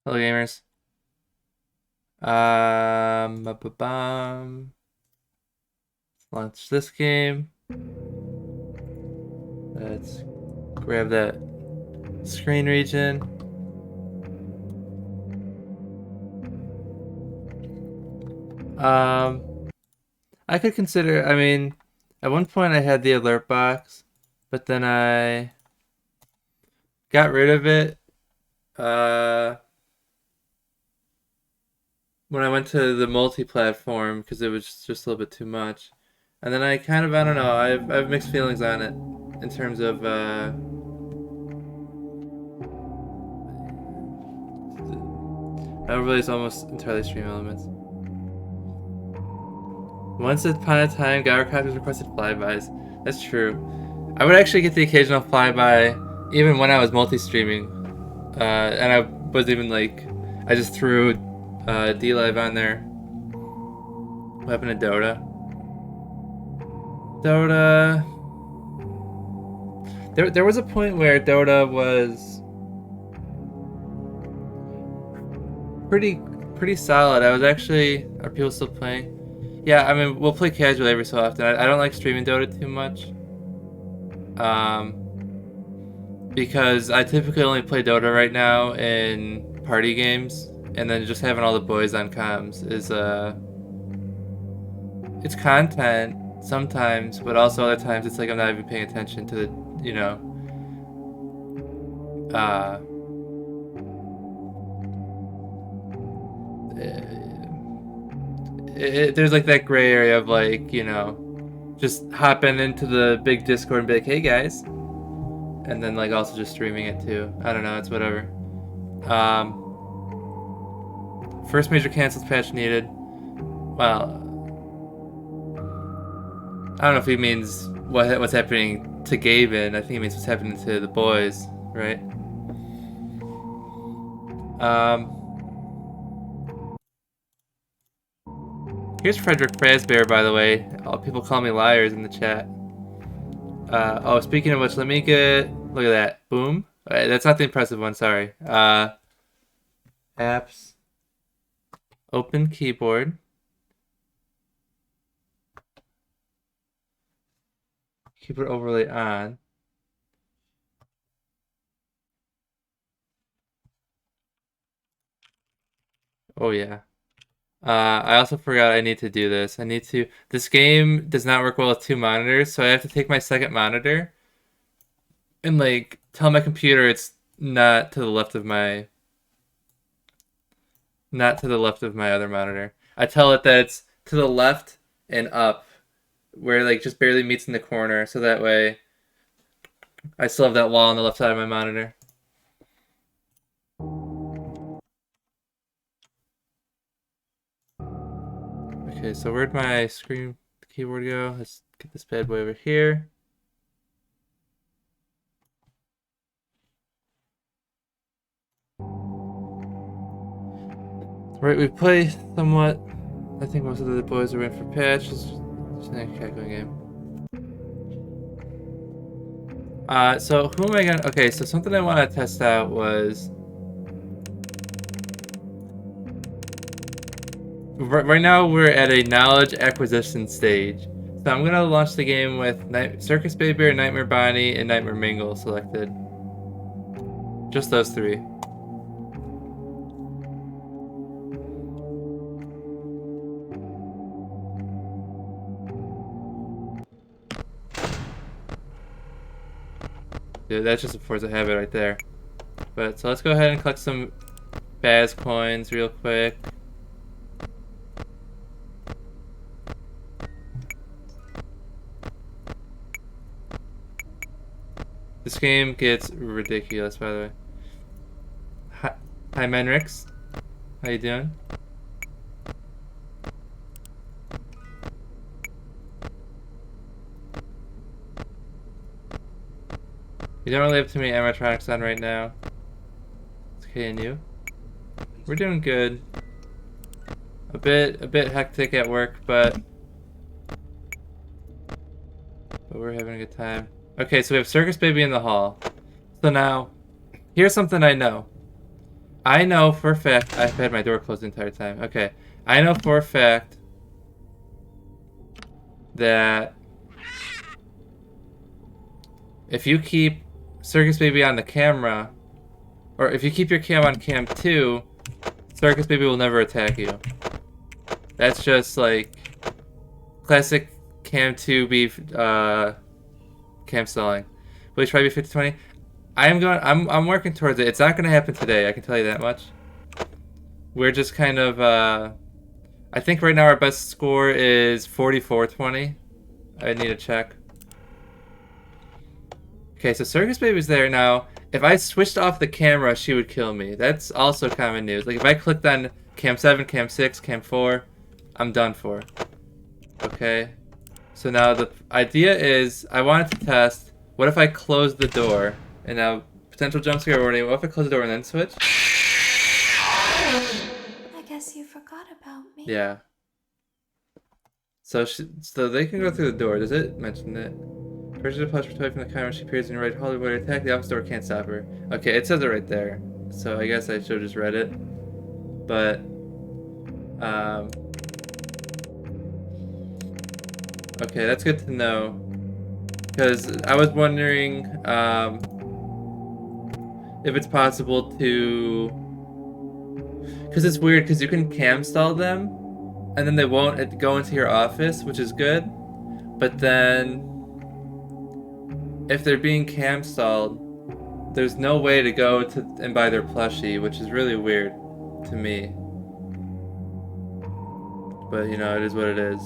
Hello, gamers. Launch this game. Let's grab that screen region. I could consider, I mean, at one point I had the alert box, but then I got rid of it when I went to the multi-platform because it was just a little bit too much. And then I kind of, I don't know, I have mixed feelings on it in terms of overlay is almost entirely stream elements. Once upon a time, Gyrocopters requested flybys. That's true. I would actually get the occasional flyby even when I was multi-streaming. And I wasn't even like, I just threw D-Live on there. What happened to Dota? Dota... There was a point where Dota was pretty solid. I was actually... Are people still playing? Yeah, I mean, we'll play casually every so often. I don't like streaming Dota too much. Because I typically only play Dota right now in party games, and then just having all the boys on comms is it's content sometimes, but also other times it's like I'm not even paying attention to the, you know, uh, there's like that gray area of like, you know, just hopping into the big Discord and be like, hey guys, and then like also just streaming it too. I don't know, it's whatever. First major cancels patch needed. Well, I don't know if he means what's happening to Gaben. I think he means what's happening to the boys, right? Here's Frederick Fazbear, by the way. All people call me liars in the chat. Oh, speaking of which, let me get... Look at that. Boom. That's not the impressive one, sorry. Apps. Open keyboard. Keyboard overlay on. Oh, yeah. I also forgot I need to do this. This game does not work well with two monitors, so I have to take my second monitor and like tell my computer it's not to the left of my other monitor. I tell it that it's to the left and up, where it like just barely meets in the corner, so that way I still have that wall on the left side of my monitor. Okay, so where'd my screen keyboard go? Let's get this bad boy over here. Right, we play somewhat. I think most of the boys are in for patch. Just a calculating game. So who am I gonna... Okay, so something I want to test out was... Right now we're at a knowledge acquisition stage. So I'm gonna launch the game with Circus Baby, Nightmare Bonnie, and Nightmare Mingle selected. Just those three. Dude, that's just a force of habit right there. But so let's go ahead and collect some Baz coins real quick. This game gets ridiculous, by the way. Hi Menrix. How you doing? We don't really have too many animatronics on right now. It's okay, and you? We're doing good. A bit hectic at work, but we're having a good time. Okay, so we have Circus Baby in the hall. So now, here's something I know. I know for a fact I've had my door closed the entire time. Okay. I know for a fact that if you keep Circus Baby on the camera, or if you keep your cam on cam 2, Circus Baby will never attack you. That's just like classic cam 2 beef cam stalling. Will you try be 50-20? I'm working towards it. It's not gonna happen today, I can tell you that much. We're just kind of I think right now our best score is 44-20. I need to check. Okay, so Circus Baby's there now. If I switched off the camera, she would kill me. That's also common news. Like if I clicked on cam 7, cam 6, cam 4, I'm done for. Okay. So now the idea is I wanted to test, what if I close the door? And now potential jump scare warning. What if I close the door and then switch? I guess you forgot about me. Yeah. So they can go through the door. Does it mention that? Pressure to push away from the camera. She appears in your right Hollywood attack. The office door can't stop her. Okay, it says it right there. So I guess I should have just read it. But okay, that's good to know. Because I was wondering if it's possible to... Because it's weird, because you can cam stall them, and then they won't go into your office, which is good. But then, if they're being cam stalled, there's no way to go to and buy their plushie, which is really weird to me. But, you know, it is what it is.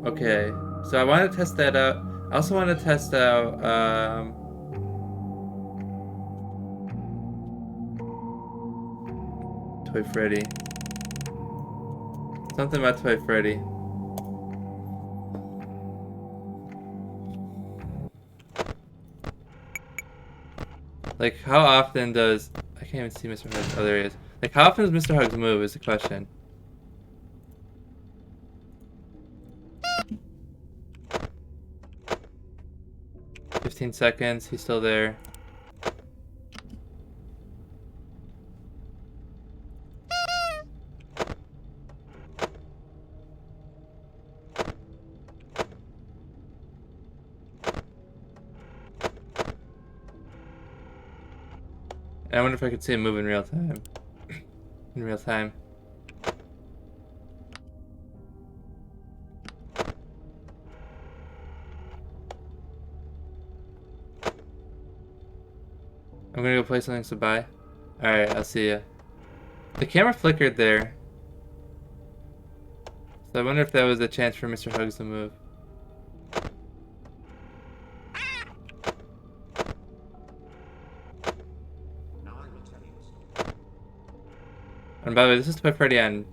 Okay, so I want to test that out. I also want to test out, Toy Freddy. Something about Toy Freddy. Like, how often does... I can't even see Mr. Hugs. Oh, there he is. Like, how often does Mr. Hugs move is the question. "15 seconds. He's still there. I wonder if I could see him move in real time. In real time. I'm gonna go play something to buy. Alright, I'll see ya. The camera flickered there. So I wonder if that was a chance for Mr. Hugs to move. And by the way, this is Toy Freddy on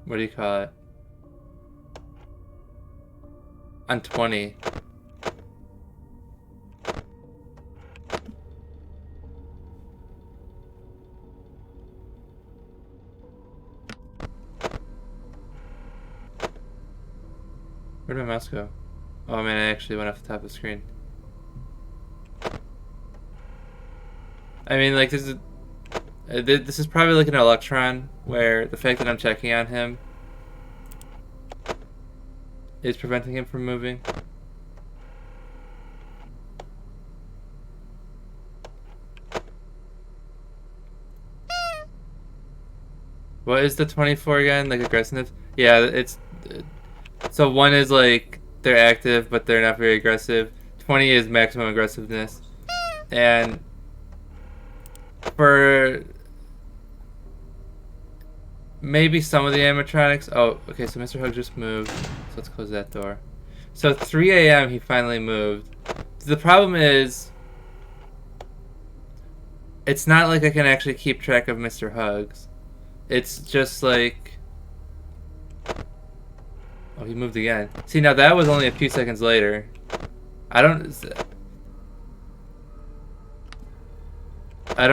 what do you call it? On 20. Where'd my mouse go? Oh man, I actually went off the top of the screen. I mean, like, this is probably like an Electron, where the fact that I'm checking on him is preventing him from moving. What is the 24 again? Like, aggressiveness? Yeah, it's... So 1 is like, they're active, but they're not very aggressive. 20 is maximum aggressiveness. And... for maybe some of the animatronics. Oh, okay, so Mr. Hug just moved. So let's close that door. So 3 a.m. he finally moved. The problem is, it's not like I can actually keep track of Mr. Hugs. It's just like... Oh, he moved again. See, now that was only a few seconds later. I don't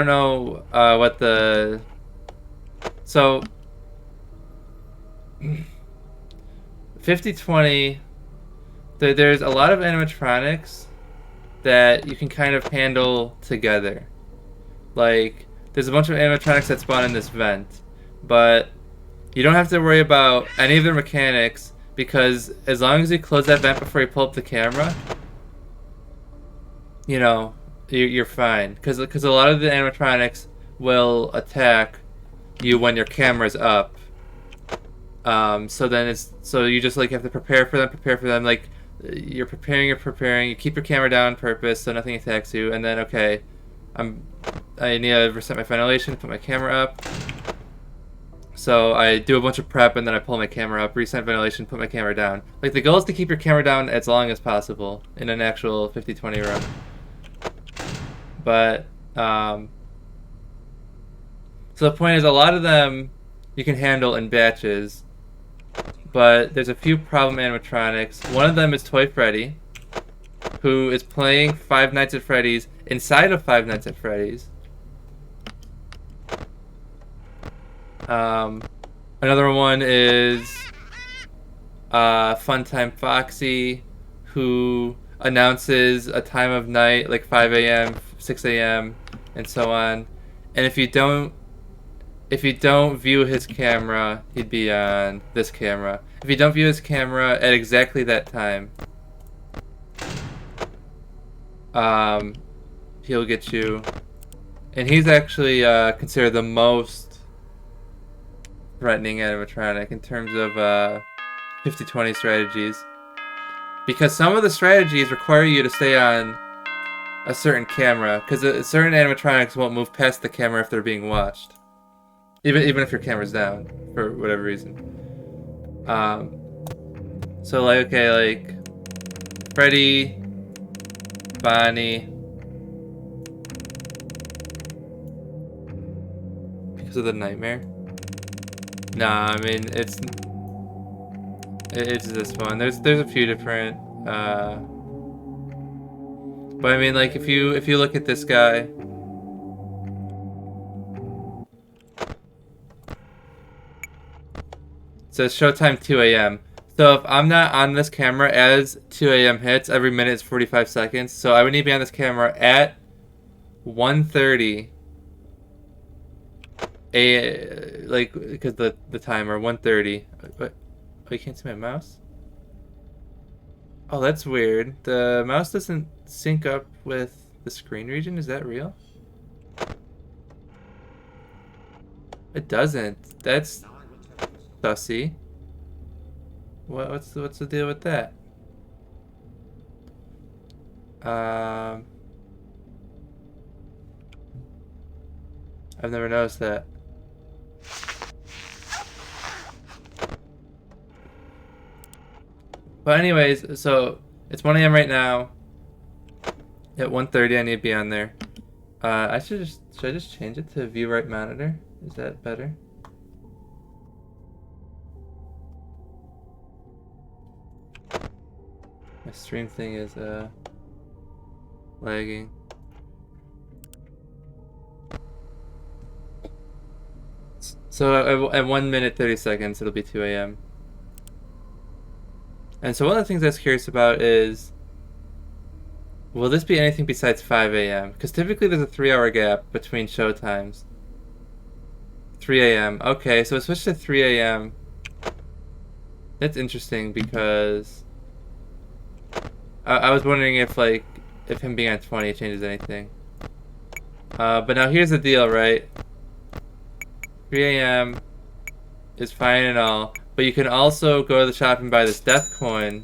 know what the... So... 50-20, there's a lot of animatronics that you can kind of handle together. Like, there's a bunch of animatronics that spawn in this vent, but you don't have to worry about any of their mechanics, because as long as you close that vent before you pull up the camera, you know, you're fine. Because a lot of the animatronics will attack you when your camera's up. So you just like have to prepare for them. Like, you're preparing. You keep your camera down on purpose so nothing attacks you, and then okay, I need to reset my ventilation, put my camera up. So I do a bunch of prep and then I pull my camera up, reset ventilation, put my camera down. Like, the goal is to keep your camera down as long as possible in an actual 50-20 run. But so the point is, a lot of them you can handle in batches, but there's a few problem animatronics. One of them is Toy Freddy, who is playing Five Nights at Freddy's inside of Five Nights at Freddy's. Another one is Funtime Foxy, who announces a time of night like 5 a.m., 6 a.m., and so on. And if you don't view his camera, he'd be on this camera. If you don't view his camera at exactly that time, he'll get you. And he's actually considered the most threatening animatronic in terms of 50-20 strategies, because some of the strategies require you to stay on a certain camera, because certain animatronics won't move past the camera if they're being watched, even if your camera's down for whatever reason. So like, okay, like Freddy, Bonnie, because of the nightmare. Nah, I mean it's this one. There's a few different, but I mean, like, if you look at this guy, it says showtime 2 a.m. So if I'm not on this camera as 2 a.m. hits, every minute is 45 seconds. So I would need to be on this camera at 1:30. Like, because the timer 1:30. What? Oh, you can't see my mouse? Oh, that's weird. The mouse doesn't sync up with the screen region. Is that real? It doesn't. That's sussy. What's the deal with that? I've never noticed that. But anyways, so it's 1 a.m. right now. At 1:30, I need to be on there. Should I just change it to view right monitor? Is that better? My stream thing is lagging. So at 1 minute 30 seconds, it'll be 2 a.m. And so one of the things I was curious about is, will this be anything besides 5 a.m.? Because typically there's a 3-hour gap between show times. 3 a.m. Okay, so it switched to 3 a.m. That's interesting, because I was wondering if him being on 20 changes anything. But now here's the deal, right? 3 a.m. is fine and all, but you can also go to the shop and buy this death coin,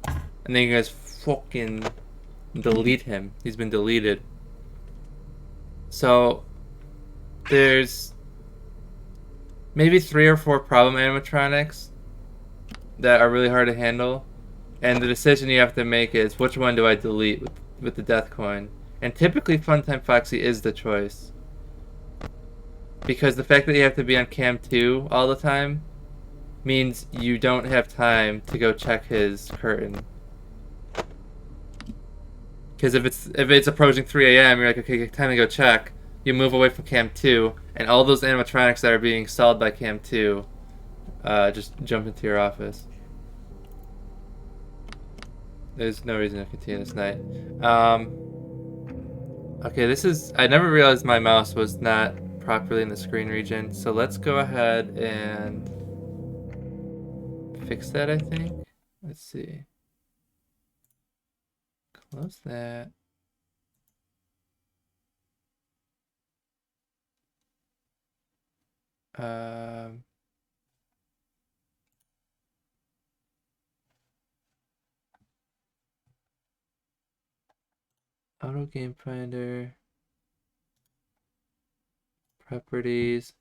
and then you guys fucking delete him. He's been deleted. So there's maybe 3 or 4 problem animatronics that are really hard to handle, and the decision you have to make is, which one do I delete with the death coin? And typically Funtime Foxy is the choice, because the fact that you have to be on cam 2 all the time means you don't have time to go check his curtain. Because if it's approaching 3 a.m., you're like, okay, time to go check. You move away from cam 2, and all those animatronics that are being stalled by cam 2 just jump into your office. There's no reason to continue this night. Okay, this is... I never realized my mouse was not properly in the screen region, so let's go ahead and fix that, I think. Let's see. Close that. Um, Auto Game Finder. Properties.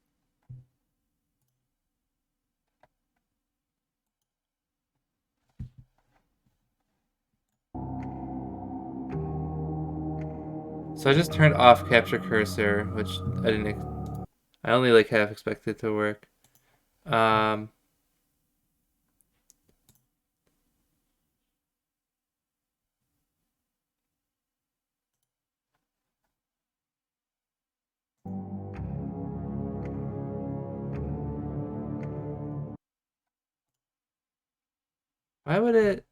So I just turned off capture cursor, which I didn't... I only like half expected to work. Why would it...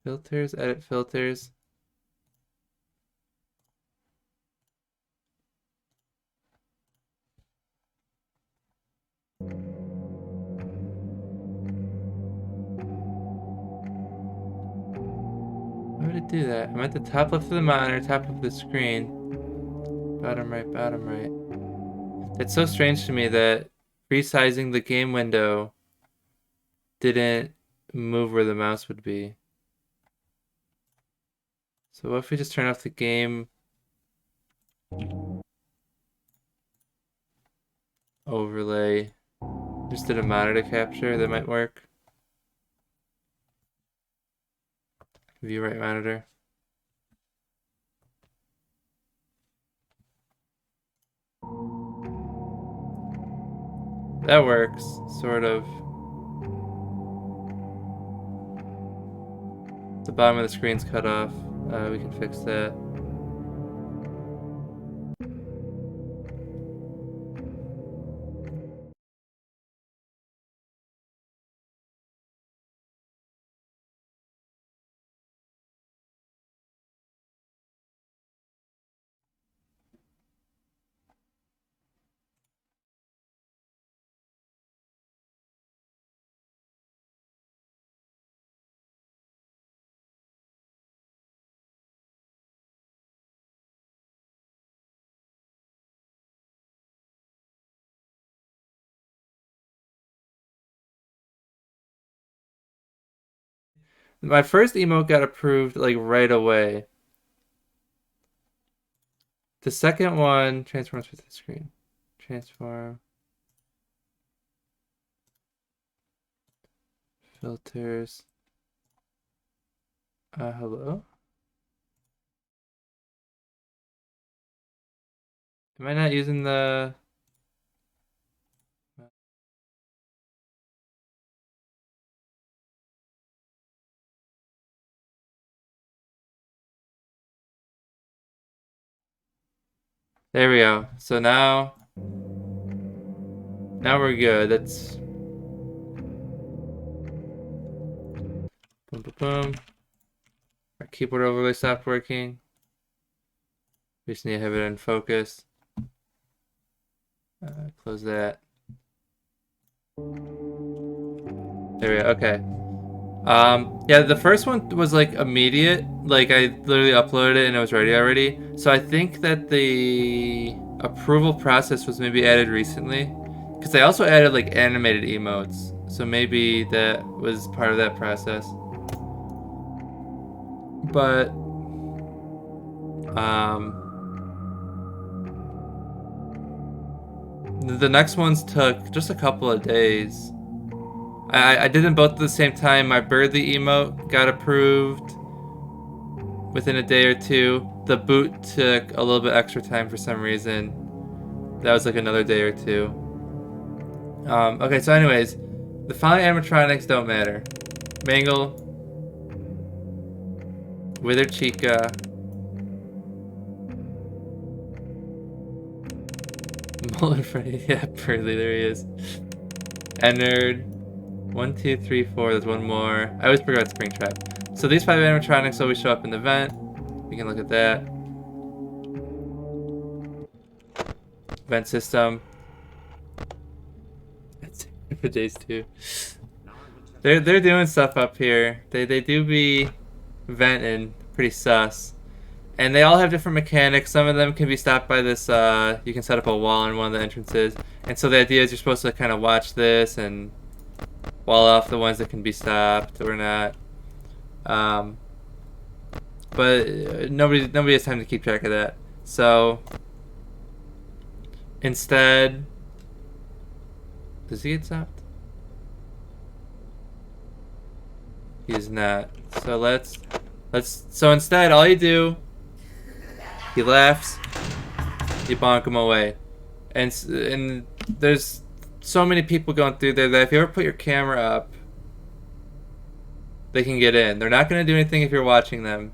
Filters, edit filters. Why would it do that? I'm at the top left of the monitor, top left of the screen. Bottom right, bottom right. It's so strange to me that resizing the game window didn't move where the mouse would be. So what if we just turn off the game overlay? Just did a monitor capture, that might work. View right monitor. That works, sort of. The bottom of the screen's cut off. We can fix that. My first emote got approved like right away. The second one transforms with the screen. Transform. Filters. Hello? Am I not using the... There we go. So now we're good. That's... Boom, boom, boom. Our keyboard overlay stopped working. We just need to have it in focus. Close that. There we go. Okay. Yeah, the first one was like immediate. Like I literally uploaded it and it was ready already. So I think that the approval process was maybe added recently. Because I also added like animated emotes. So maybe that was part of that process. But the next ones took just a couple of days. I did them both at the same time. My Birdly emote got approved within a day or two. The boot took a little bit extra time for some reason. That was like another day or two. Okay, so anyways, the following animatronics don't matter. Mangle, Wither Chica, Mullen Freddy, yeah, Birdly, there he is. There we go. Okay, so now we're good. Let's... Boom, boom, boom. Our keyboard overlay stopped working. We just need to have it in focus. Close that. There we go. Okay. Yeah, Birdly, there he is. Entered. 1, 2, 3, 4. There's one more. I always forget Springtrap. So these 5 animatronics always show up in the vent. We can look at that. Vent system. That's for days too. They're doing stuff up here. They do be venting pretty sus. And they all have different mechanics. Some of them can be stopped by this, you can set up a wall in one of the entrances. And so the idea is you're supposed to kind of watch this and wall off the ones that can be stopped or not. But nobody has time to keep track of that. So instead, does he get stopped? He is not. So so instead, all you do, he laughs, you bonk him away. And there's so many people going through there that if you ever put your camera up, they can get in. They're not going to do anything if you're watching them.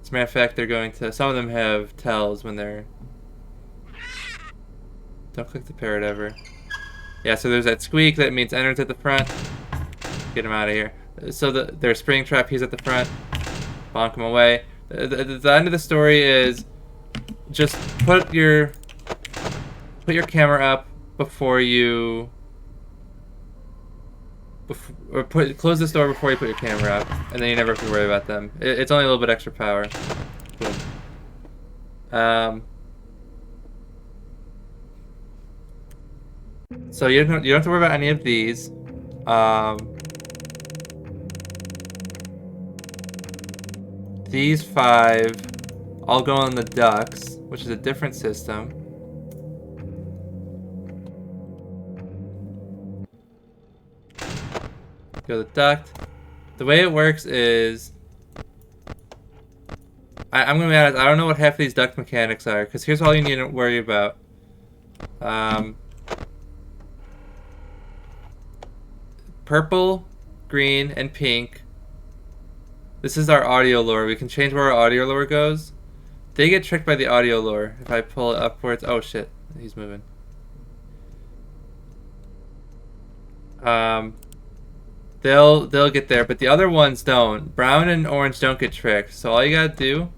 As a matter of fact, they're going to, some of them have tells when they're, don't click the parrot ever. Yeah, so there's that squeak, that means enter's at the front. Get him out of here. So there's Springtrap, he's at the front. Bonk him away. The end of the story is just put your camera up before you close this door before you put your camera up, and then you never have to worry about them. It's only a little bit extra power. Boom. So you don't have to worry about any of these. These 5 all go on the ducts, which is a different system. Go to the duct. The way it works is, I'm gonna be honest, I don't know what half of these duct mechanics are, because here's all you need to worry about. Purple, green, and pink. This is our audio lure. We can change where our audio lure goes. They get tricked by the audio lure. If I pull it upwards, oh shit, he's moving. They'll get there, but the other ones don't. Brown and orange don't get tricked. So all you gotta do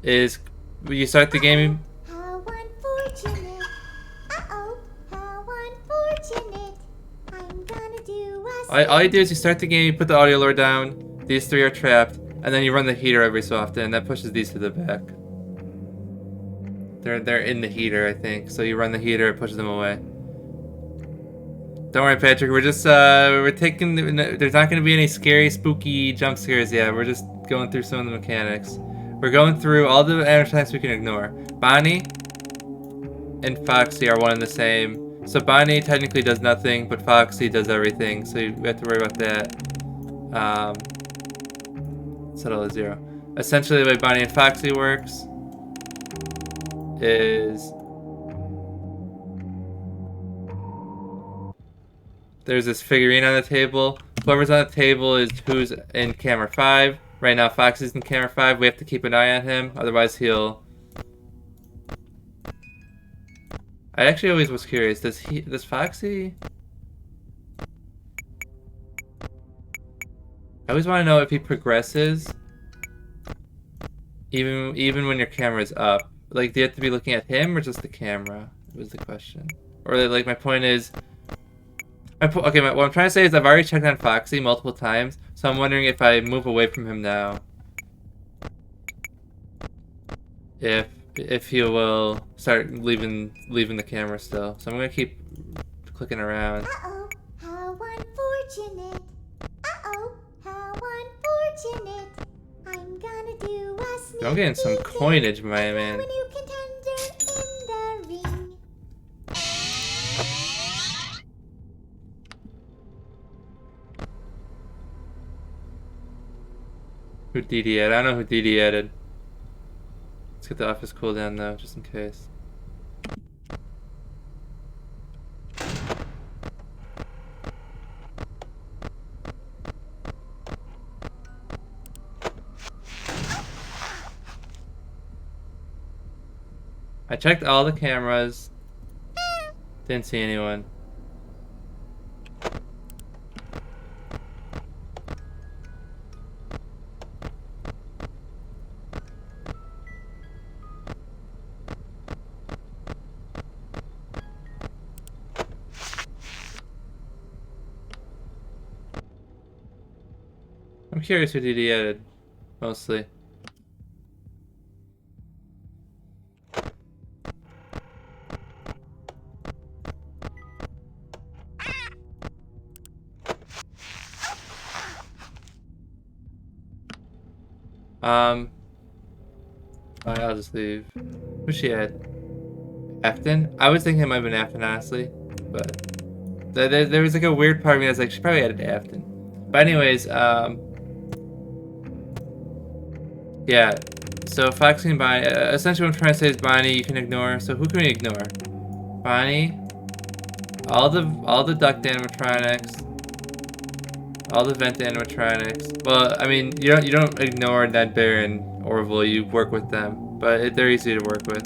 is you start the game. How unfortunate. Uh-oh, how unfortunate. I'm gonna do All you do is you start the game, you put the audio lure down, these 3 are trapped, and then you run the heater every so often, and that pushes these to the back. They're in the heater, I think. So you run the heater, it pushes them away. Don't worry, Patrick. We're just we're taking. There's not going to be any scary, spooky jump scares yet. We're just going through some of the mechanics. We're going through all the animatronics we can ignore. Bonnie and Foxy are one and the same. So Bonnie technically does nothing, but Foxy does everything. So you have to worry about that. Settle at 0. Essentially, the way Bonnie and Foxy works is there's this figurine on the table. Whoever's on the table is who's in camera 5. Right now Foxy's in camera 5. We have to keep an eye on him, otherwise he'll... I actually always was curious, does Foxy... I always want to know if he progresses even when your camera's up. Like, do you have to be looking at him or just the camera? Was the question. Or, like, my point is... what I'm trying to say is I've already checked on Foxy multiple times, so I'm wondering if I move away from him now, if he will start leaving the camera still. So I'm gonna keep clicking around. Uh-oh, how unfortunate. Uh-oh, how unfortunate. I'm gonna do a sneaky I'm getting some coinage, my man. when you contender in the ring. Who DD added? I don't know who DD added. Let's get the office cooldown though, just in case. I checked all the cameras. Didn't see anyone. I'm curious who did he added, mostly. I'll just leave. Who's she at? Afton? I was thinking it might have been Afton, honestly. But there was like a weird part of me that's like, she probably added Afton. But anyways, yeah. So Foxy and Bonnie, essentially what I'm trying to say is Bonnie you can ignore. So who can we ignore? Bonnie, all the duct animatronics, all the vent animatronics. Well, I mean, you don't ignore Ned Bear and Orville. You work with them, but they're easy to work with.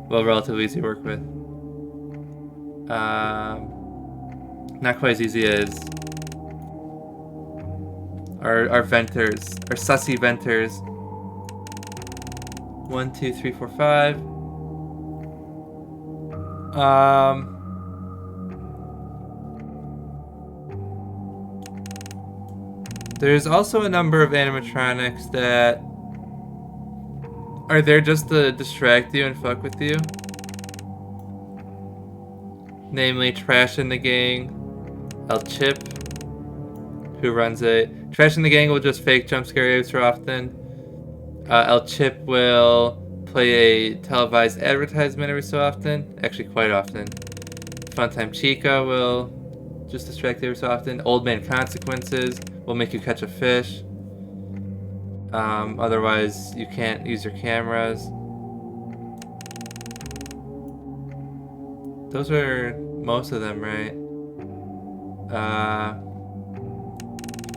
Well, relatively easy to work with. Not quite as easy as our venters, our sussy venters. 1, 2, 3, 4, 5. There's also a number of animatronics that are there just to distract you and fuck with you. Namely, Trash in the Gang, El Chip, who runs it. Trash in the Gang will just fake jump scare you so often. El Chip will play a televised advertisement every so often. Actually, quite often. Funtime Chica will just distract you every so often. Old Man Consequences will make you catch a fish. Otherwise, you can't use your cameras. Those are most of them, right?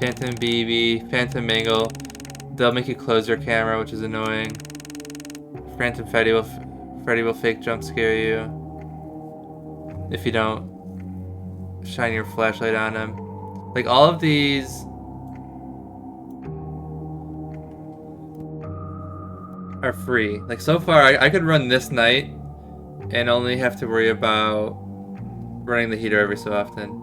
Phantom BB, Phantom Mangle. They'll make you close your camera, which is annoying. Phantom Freddy will fake jump scare you if you don't shine your flashlight on him. Like all of these are free. Like so far, I could run this night and only have to worry about running the heater every so often.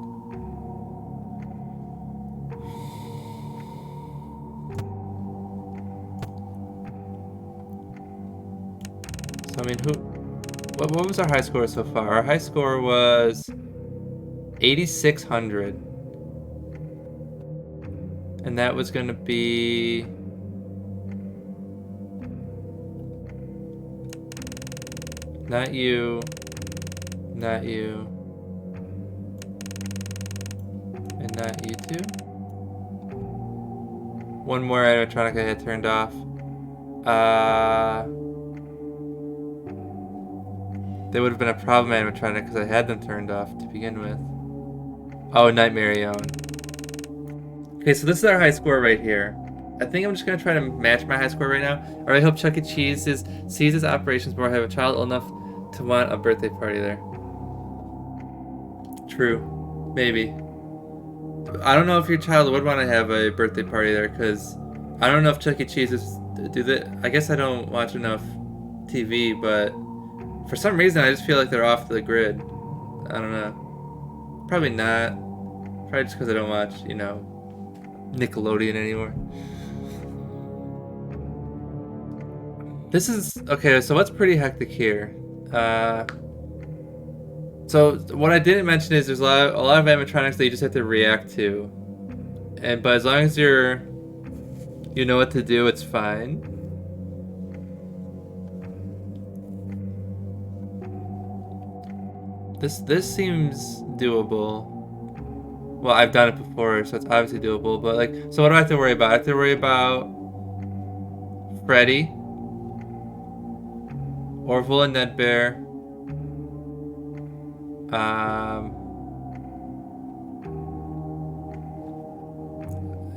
So I mean, what was our high score so far? Our high score was 8,600. And that was gonna be not you, not you, and not you too. One more animatronic I had turned off. They would have been a problem animatronic because I had them turned off to begin with. Oh, Nightmare Yon. Okay, so this is our high score right here. I think I'm just gonna try to match my high score right now. I really hope Chuck E. Cheese sees operations before I have a child old enough to want a birthday party there. True. Maybe. I don't know if your child would want to have a birthday party there, because I don't know if Chuck E. Cheese do that. I guess I don't watch enough TV, but for some reason I just feel like they're off the grid. I don't know. Probably not. Probably just because I don't watch, Nickelodeon anymore. This is okay. So what's pretty hectic here? So what I didn't mention is there's a lot of animatronics that you just have to react to, but as long as you know what to do, it's fine. This seems doable. Well, I've done it before, so it's obviously doable. But so what do I have to worry about? I have to worry about Freddy, Orville and Ned Bear.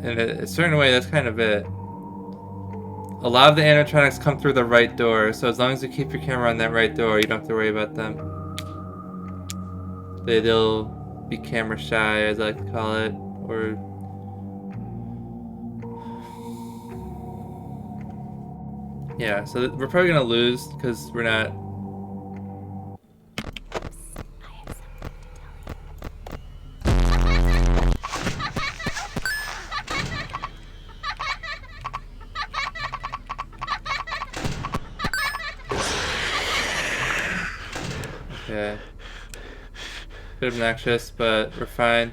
In a certain way, that's kind of it. A lot of the animatronics come through the right door, so as long as you keep your camera on that right door, you don't have to worry about them. They'll be camera shy, as I like to call it, or... Yeah, so we're probably gonna lose, because we're not... Okay. Bit obnoxious, but we're fine.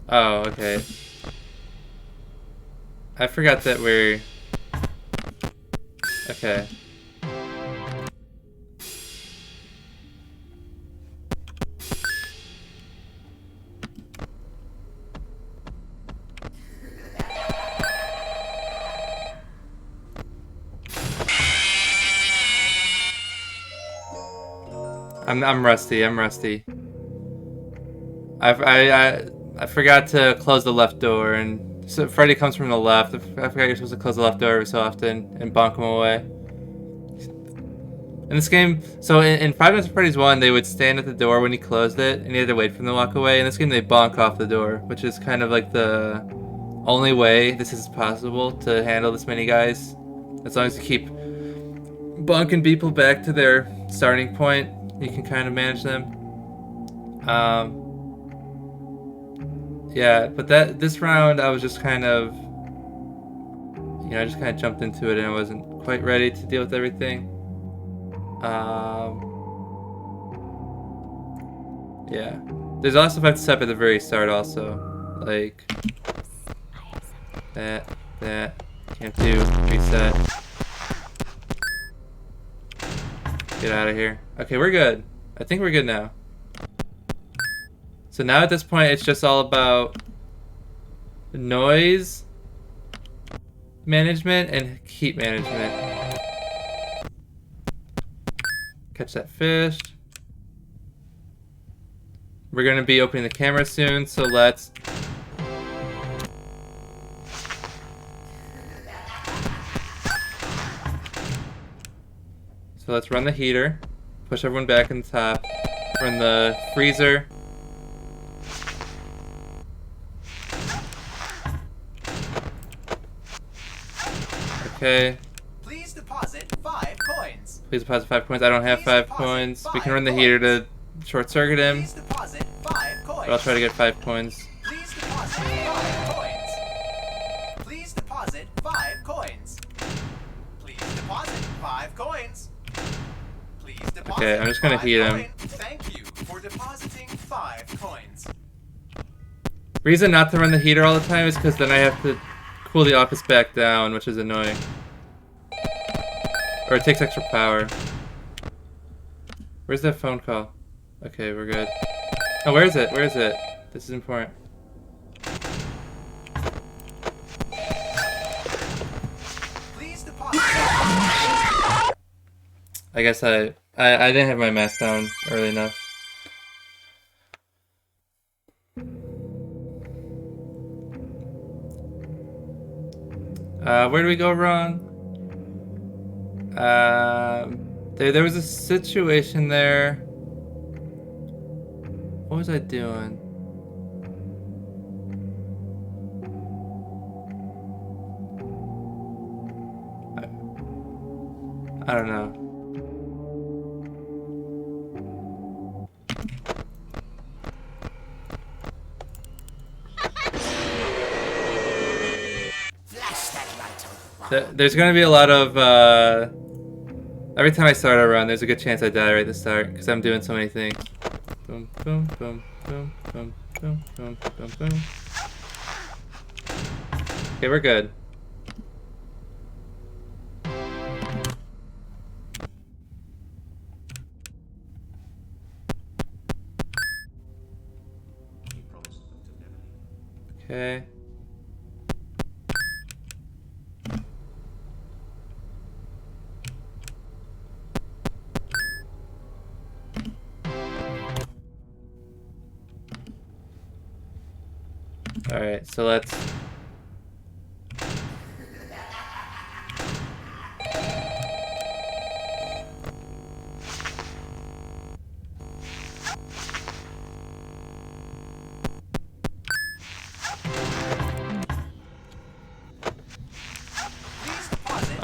Oh, okay. I forgot that we're... Okay. I'm rusty. I'm rusty. I forgot to close the left door, and so Freddy comes from the left. I forgot you're supposed to close the left door every so often and bonk him away. In this game, so in Five Nights at Freddy's 1, they would stand at the door when he closed it, and you had to wait for them to walk away. In this game, they bonk off the door, which is kind of like the only way this is possible to handle this many guys. As long as you keep bonking people back to their starting point, you can kind of manage them. Yeah, but this round I was just kind of, I just kind of jumped into it and I wasn't quite ready to deal with everything. Yeah. There's also stuff I have to set up at the very start also, like that, can't do, reset. Get out of here. Okay, we're good. I think we're good now. So now at this point, it's just all about noise management and heat management. Catch that fish. We're gonna be opening the camera soon, so let's... So let's run the heater, push everyone back in the top, run the freezer. Okay. Please deposit 5 coins. Please deposit 5 coins. I don't have 5 coins. We can run the heater to short circuit him. Please deposit 5 coins. But I'll try to get 5 coins. Please deposit 5 coins. Please deposit 5 coins. Please deposit 5 coins. Please deposit. Okay, I'm just gonna heat him. Thank you for depositing 5 coins. Reason not to run the heater all the time is because then I have to cool the office back down, which is annoying. Or it takes extra power. Where's that phone call? Okay, we're good. Oh, where is it? Where is it? This is important. Please deposit. I guess I didn't have my mask down early enough. Where do we go wrong? There was a situation there. What was I doing? I don't know. There's gonna be a lot of, every time I start a run, there's a good chance I die right at the start, because I'm doing so many things. Boom, boom, boom, boom, boom, boom, boom, boom, boom. Okay, we're good. Okay. Alright, so let's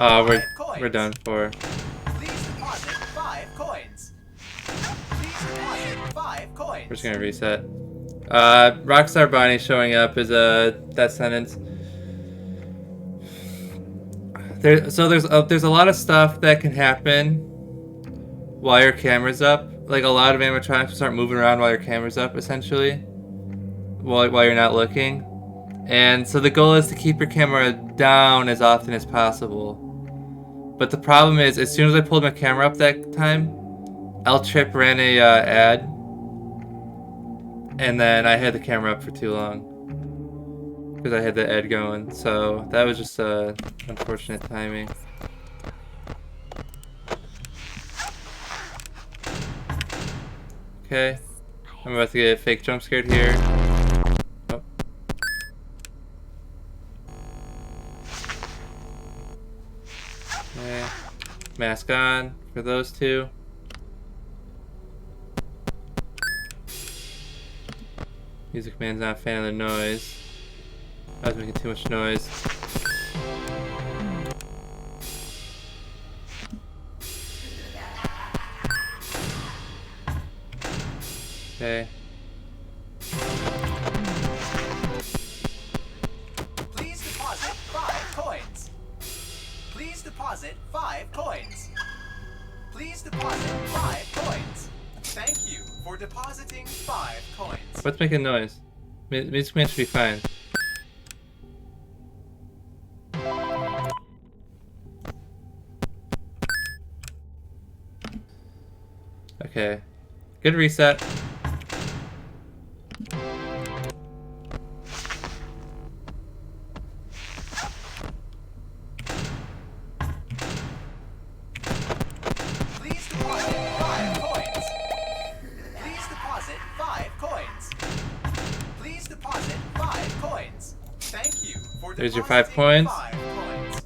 Oh, five coins. we're done for. Please deposit 5 coins. Please deposit 5 coins. We're just gonna reset. Rockstar Bonnie showing up is a death sentence. So there's a lot of stuff that can happen while your camera's up. Like a lot of animatronics will start moving around while your camera's up, essentially, while you're not looking. And so the goal is to keep your camera down as often as possible. But the problem is, as soon as I pulled my camera up that time, L-Trip ran a ad, and then I had the camera up for too long because I had the ad going. So that was just unfortunate timing. Okay, I'm about to get fake jump scared here. Oh. Okay, mask on for those two. Music Man's not a fan of the noise. I was making too much noise. Okay. Please deposit 5 coins. Please deposit 5 coins. Please deposit 5 coins. Thank you for depositing 5 coins. What's making noise? Music Man should be fine. Okay. Good reset. Please deposit 5 coins. Please deposit 5 coins. Please deposit 5 coins. Thank you for There's your depositing 5 coins. 5 coins.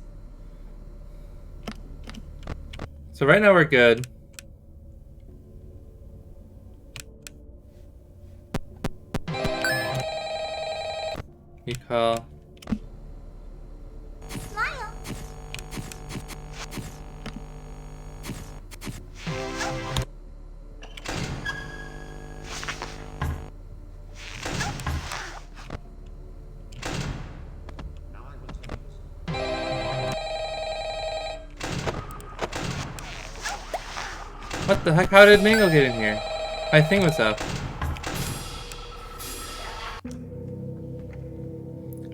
So right now we're good. You call. Smile. What the heck? How did Mango get in here? My thing was up.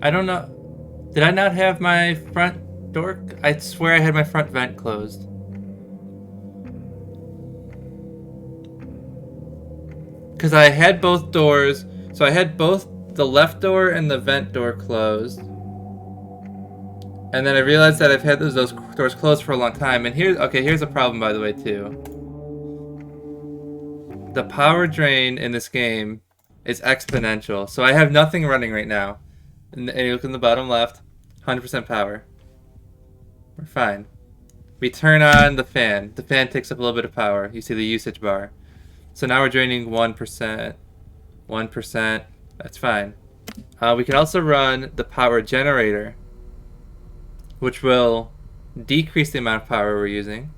I don't know. Did I not have my front door? I swear I had my front vent closed. Because I had both doors. So I had both the left door and the vent door closed. And then I realized that I've had those doors closed for a long time. And here's a problem, by the way, too. The power drain in this game is exponential. So I have nothing running right now. And you look in the bottom left, 100% power. We're fine. We turn on the fan. The fan takes up a little bit of power. You see the usage bar. So now we're draining 1%. 1%. That's fine. We can also run the power generator, which will decrease the amount of power we're using.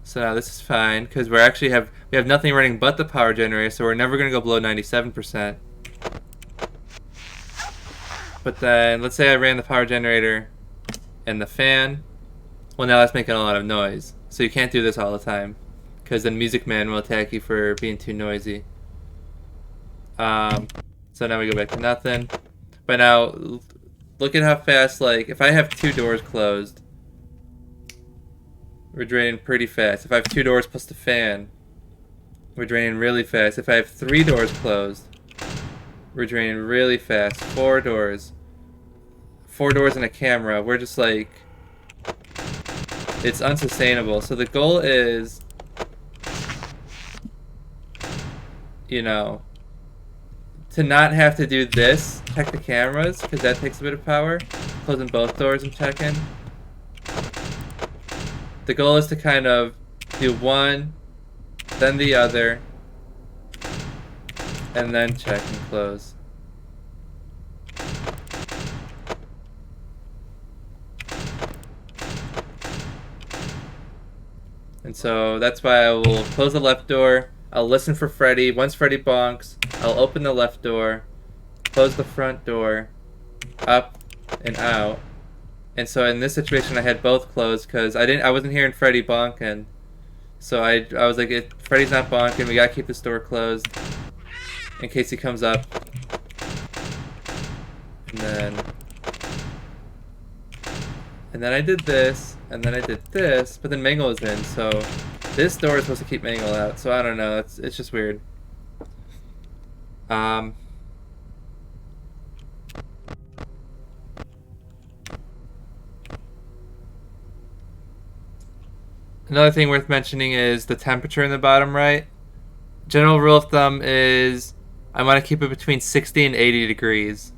So now this is fine because we have nothing running but the power generator, so we're never going to go below 97%. But then let's say I ran the power generator and the fan. Well, now that's making a lot of noise. So you can't do this all the time because then Music Man will attack you for being too noisy. So now we go back to nothing. But now look at how fast, like, if I have 2 doors closed, we're draining pretty fast. If I have 2 doors plus the fan, we're draining really fast. If I have 3 doors closed, we're draining really fast. 4 doors. 4 doors and a camera. We're just like... It's unsustainable. So the goal is... You know... To not have to do this, check the cameras, because that takes a bit of power. Closing both doors and checking. The goal is to kind of do one, then the other, and then check and close. And so that's why I will close the left door. I'll listen for Freddy. Once Freddy bonks, I'll open the left door, close the front door, up and out. And so in this situation, I had both closed because I wasn't hearing Freddy bonking. So I was like, if Freddy's not bonking, we gotta keep this door closed in case he comes up. And then I did this, and then I did this, but then Mangle was in, so this door is supposed to keep Mangle out. So I don't know, it's just weird. Another thing worth mentioning is the temperature in the bottom right. General rule of thumb is I want to keep it between 60 and 80 degrees.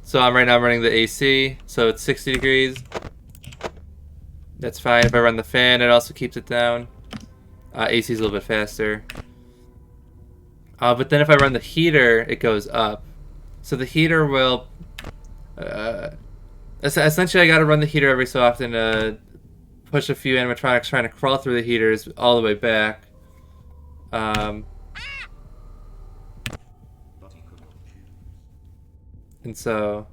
So right now I'm running the AC, so it's 60 degrees. That's fine. If I run the fan, it also keeps it down. AC is a little bit faster. But then if I run the heater, it goes up. So the heater will... essentially, I gotta run the heater every so often to push a few animatronics trying to crawl through the heaters all the way back. And so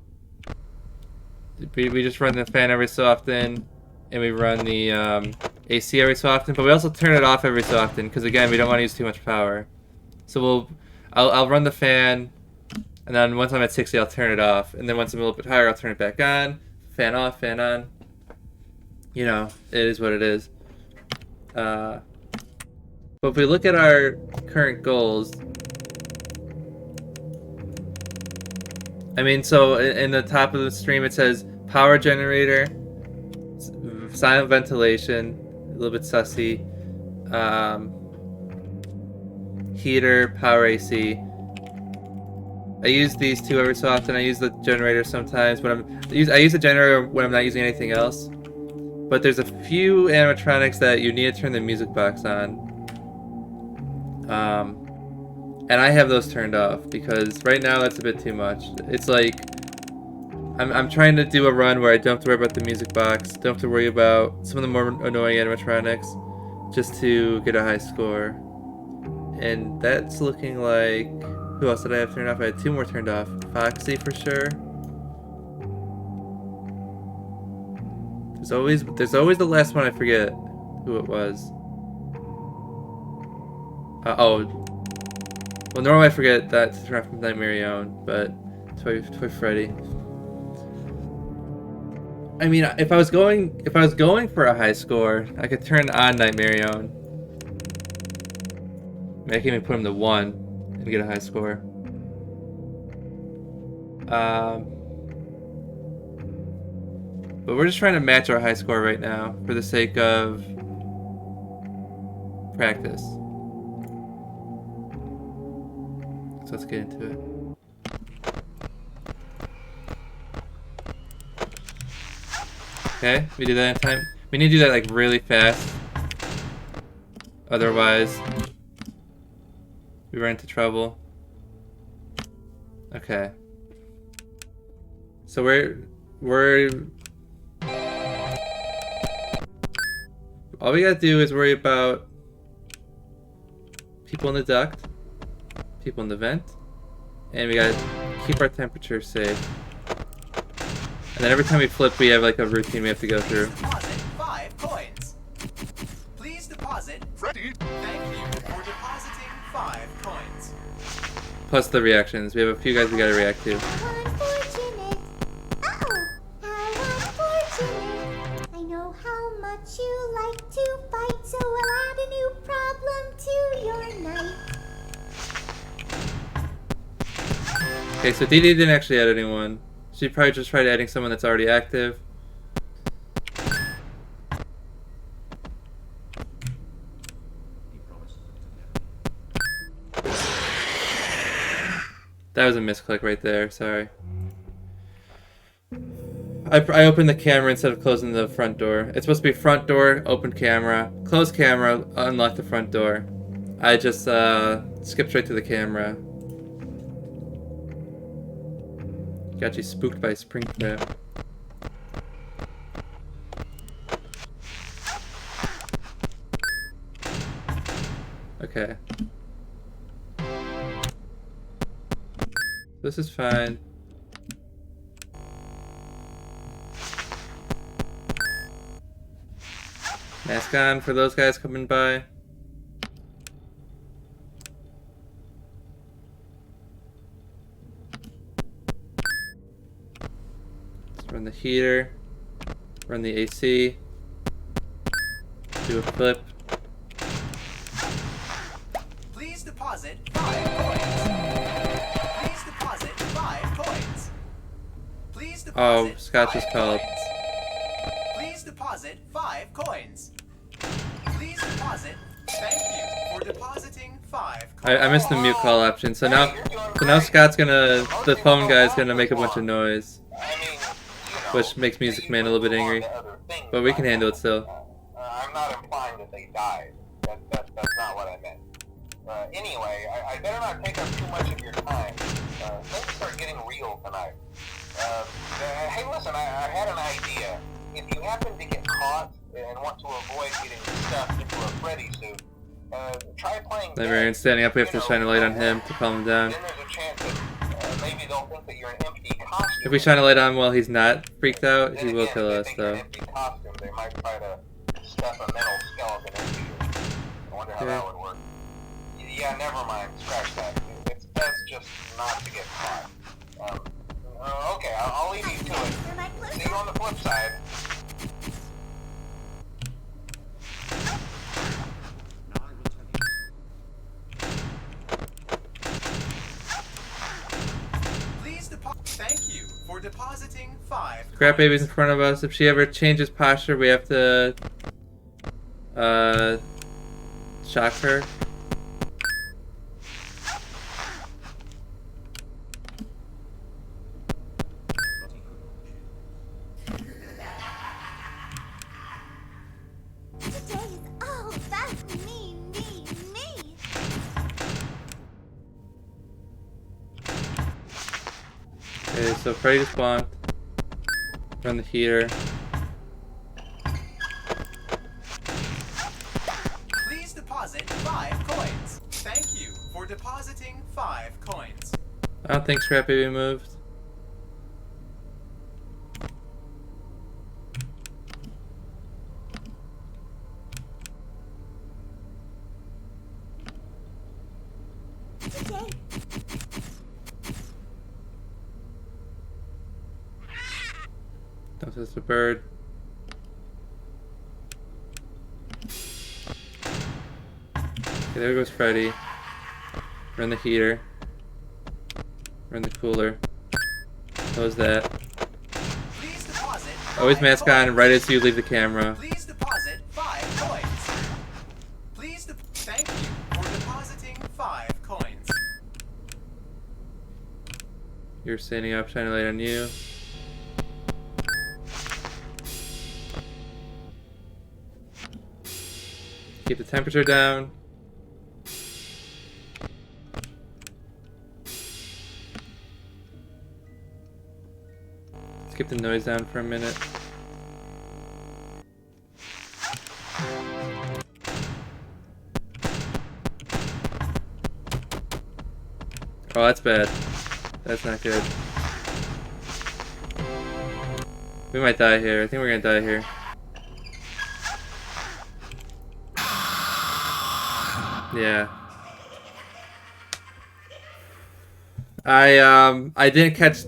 we just run the fan every so often, and we run the AC every so often, but we also turn it off every so often because again we don't want to use too much power. So I'll run the fan, and then once I'm at 60 I'll turn it off, and then once I'm a little bit higher I'll turn it back on. Fan off, fan on. You know, it is what it is. But if we look at our current goals, I mean, so in the top of the stream it says power generator, silent ventilation, a little bit sussy, heater, power AC. I use these two every so often. I use the generator sometimes when I use the generator when I'm not using anything else. But there's a few animatronics that you need to turn the music box on. And I have those turned off because right now that's a bit too much. It's like I'm trying to do a run where I don't have to worry about the music box, don't have to worry about some of the more annoying animatronics, just to get a high score. And that's looking like... Who else did I have turned off? I had two more turned off. Foxy for sure. There's always the last one I forget who it was. Well, normally I forget that to turn off Nightmare Own, but Toy Freddy. I mean, if I was going for a high score, I could turn on Nightmare Own. I can even put him to 1 and get a high score. But we're just trying to match our high score right now for the sake of practice. So let's get into it. Okay, we do that in time. We need to do that like really fast. Otherwise, we run into trouble. Okay. So we're all we gotta do is worry about people in the duct, people in the vent, and we gotta keep our temperature safe. And then every time we flip, we have like a routine we have to go through. Deposit 5 coins. Please deposit Freddy. Thank you for depositing 5 coins. Plus the reactions. We have a few guys we gotta react to. How unfortunate. Uh-oh, how unfortunate. I know how much you like to fight, so we'll add a new problem to your night. Okay, so Dee Dee didn't actually add anyone. She probably just tried adding someone that's already active. That was a misclick right there, sorry. I opened the camera instead of closing the front door. It's supposed to be front door, open camera, close camera, unlock the front door. I just skipped straight to the camera. Got you spooked by Springtrap. Okay. This is fine. Mask on for those guys coming by. Let's run the heater. Run the AC. Do a flip. Please deposit 5 coins. Please deposit 5 coins. Please deposit Oh, Scott just 5 called. coins. Please deposit 5 coins. Please deposit. Thank you for depositing 5 coins. I missed the mute call option, so now Scott's gonna, the phone guy's gonna make a bunch of noise, which makes Music Man a little bit angry, but we can handle it still. I'm not implying that they died. That's not what I meant. Anyway, I better not take up too much of your time. Things start getting real tonight. Hey, listen, I had an idea. If you happen to get caught and want to avoid getting stuffed into a Freddy suit, try playing dead. Librarian's standing up, we have to shine a light on him to calm him down. Then there's a chance that maybe they'll think that you're an empty costume. If we shine a light on him while he's not freaked out, Then he will again, kill if us, they think you're an though. empty costume, they might try to stuff a metal skeleton into you. I wonder how that would work. Yeah, never mind. Scratch that. It's best just not to get caught. Okay, I'll leave you to it. For my clue. See you on the flip side. Please deposit. Thank you for depositing 5. Crap Baby's in front of us. If she ever changes posture, we have to, shock her. Today is all about me, me, me. Okay, so Freddy just spawned. Run the heater. Please deposit 5 coins. Thank you for depositing 5 coins. I don't think Scrap Baby moved. Today. That was just a bird. Okay, there goes Freddy. Run the heater. Run the cooler. Close that. Please deposit. Always 5 mask on coins. right as you leave the camera. Please deposit 5 coins. Please thank you for depositing 5 coins. You're standing up, shining a light on you. Keep the temperature down. Let's keep the noise down for a minute. Oh, that's bad. That's not good. We might die here. I think we're gonna die here. Yeah. I didn't catch.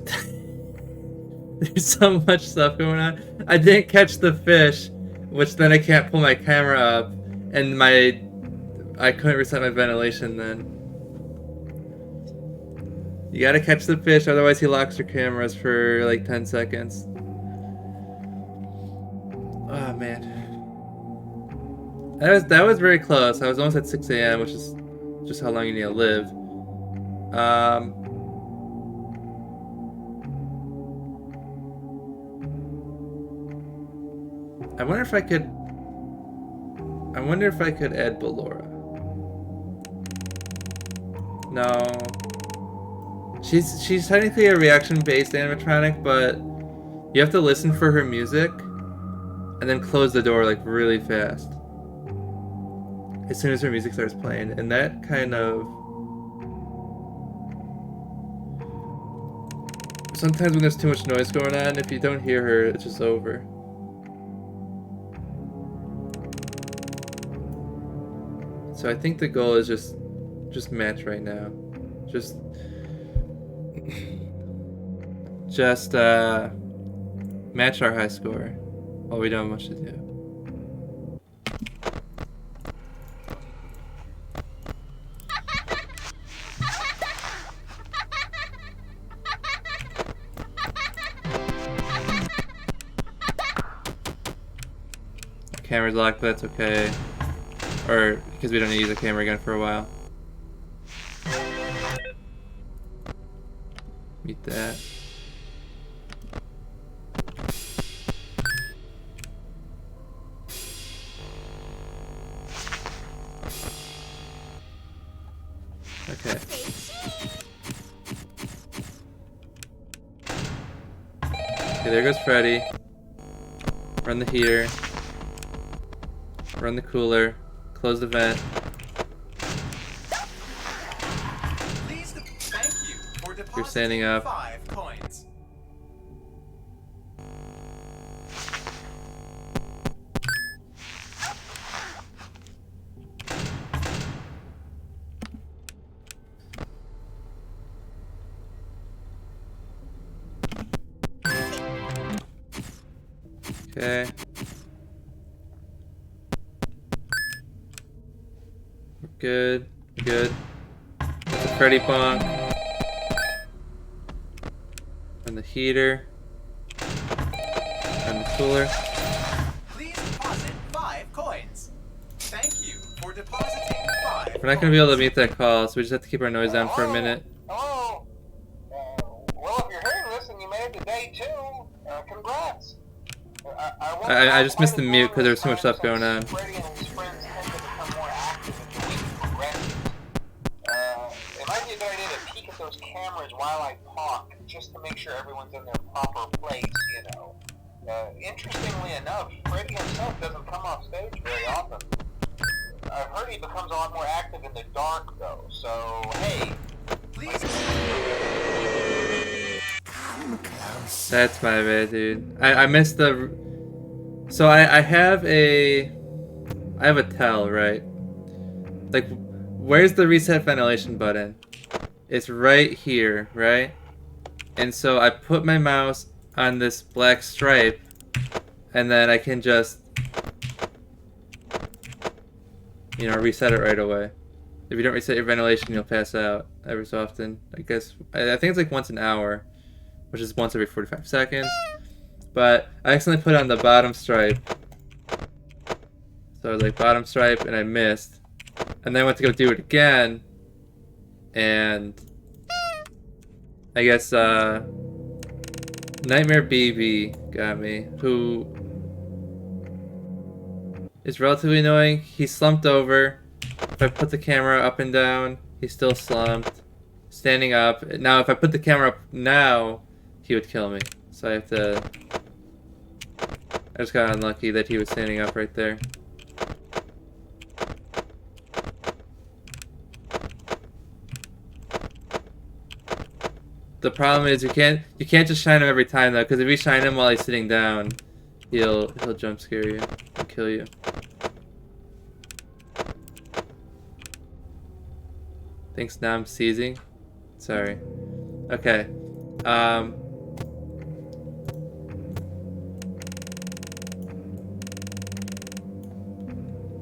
There's so much stuff going on. I didn't catch the fish, which then I can't pull my camera up, and I couldn't reset my ventilation then. You gotta catch the fish, otherwise he locks your cameras for like 10 seconds. Oh man. That was very close. I was almost at 6 a.m., which is just how long you need to live. I wonder if I could add Ballora. No. She's technically a reaction-based animatronic, but you have to listen for her music and then close the door like really fast. as soon as her music starts playing, and that kind of sometimes when there's too much noise going on, if you don't hear her, it's just over. So I think the goal is just match right now. Just match our high score while we don't have much to do. Camera's locked, but that's okay. Or because we don't need to use the camera again for a while. Meet that. Okay. Okay, there goes Freddy. Run the heater. Run the cooler. Close the vent. Please, thank you for depositing You're standing up. 5 coins. Okay. We're good. We're good. That's a Freddy bonk. And the heater. And the cooler. Please deposit 5 coins. Thank you for depositing 5 We're not gonna be able to meet that call, so we just have to keep our noise down for a minute. Hello? Well, if you're hearing this and you made it to day 2, congrats. I just missed the mute because there was too much stuff going on. Freddy and his friends tend to become more active as the week progresses. It might be a good idea to peek at those cameras while I talk, just to make sure everyone's in their proper place, you know. Interestingly enough, Freddy himself doesn't come off stage very often. I've heard he becomes a lot more active in the dark, though, so hey. Please. That's my bad, dude. I missed the... So I have a tell, right? Like, where's the reset ventilation button? It's right here, right? And so I put my mouse on this black stripe, and then I can just, you know, reset it right away. If you don't reset your ventilation, you'll pass out every so often. I guess, I think it's like once an hour, which is once every 45 seconds. But I accidentally put it on the bottom stripe. So I was like, bottom stripe, and I missed. And then I went to go do it again. And I guess Nightmare BB got me, who is relatively annoying. He's slumped over. If I put the camera up and down, he's still slumped. Standing up. Now, if I put the camera up now, he would kill me. So I have to... I just got unlucky that he was standing up right there. The problem is you can't just shine him every time though, because if you shine him while he's sitting down, he'll jump scare you and kill you. Thanks, now I'm seizing. Sorry. Okay.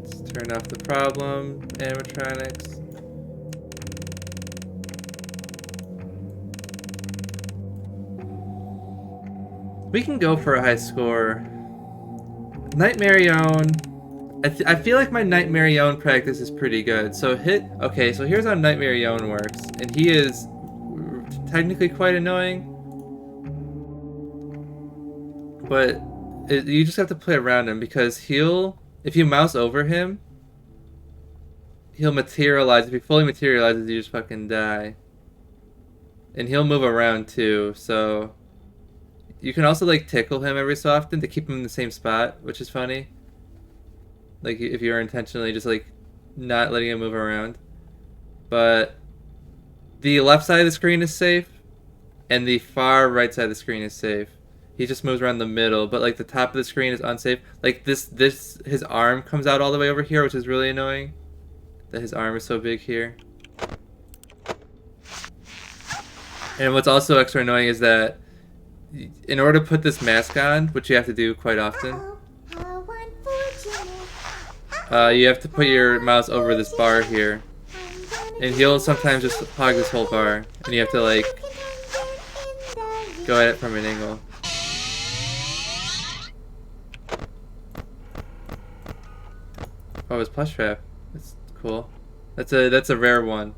Let's turn off the problem, animatronics. We can go for a high score. Nightmarion. I feel like my Nightmarion practice is pretty good. So okay, so here's how Nightmarion works. And he is technically quite annoying. But you just have to play around him because if you mouse over him, he'll materialize. If he fully materializes, you just fucking die. And he'll move around too, so... You can also, like, tickle him every so often to keep him in the same spot, which is funny. Like, if you're intentionally just, like, not letting it move around. But the left side of the screen is safe, and the far right side of the screen is safe. He just moves around the middle, but like the top of the screen is unsafe. Like this his arm comes out all the way over here, which is really annoying. That his arm is so big here. And what's also extra annoying is that in order to put this mask on, which you have to do quite often, How unfortunate. you have to put your mouse over this bar here. I'm gonna And he'll sometimes just hog this whole bar, and you have to like go at it from an angle. Oh, it's plush trap. That's cool. That's a rare one.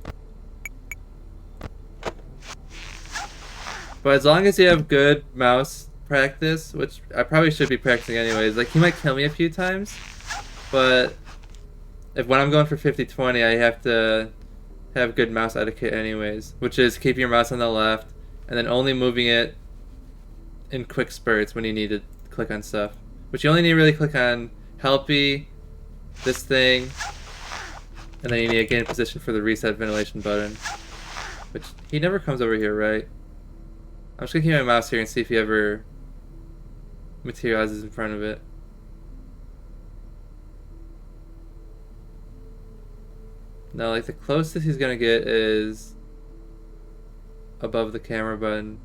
But as long as you have good mouse practice, which I probably should be practicing anyways, like he might kill me a few times, but when I'm going for 50-20, I have to have good mouse etiquette anyways, which is keep your mouse on the left and then only moving it in quick spurts when you need to click on stuff. Which you only need to really click on Helpy, this thing, and then you need to get in position for the reset ventilation button. Which he never comes over here, right? I'm just gonna keep my mouse here and see if he ever materializes in front of it. No, like the closest he's gonna get is above the camera button,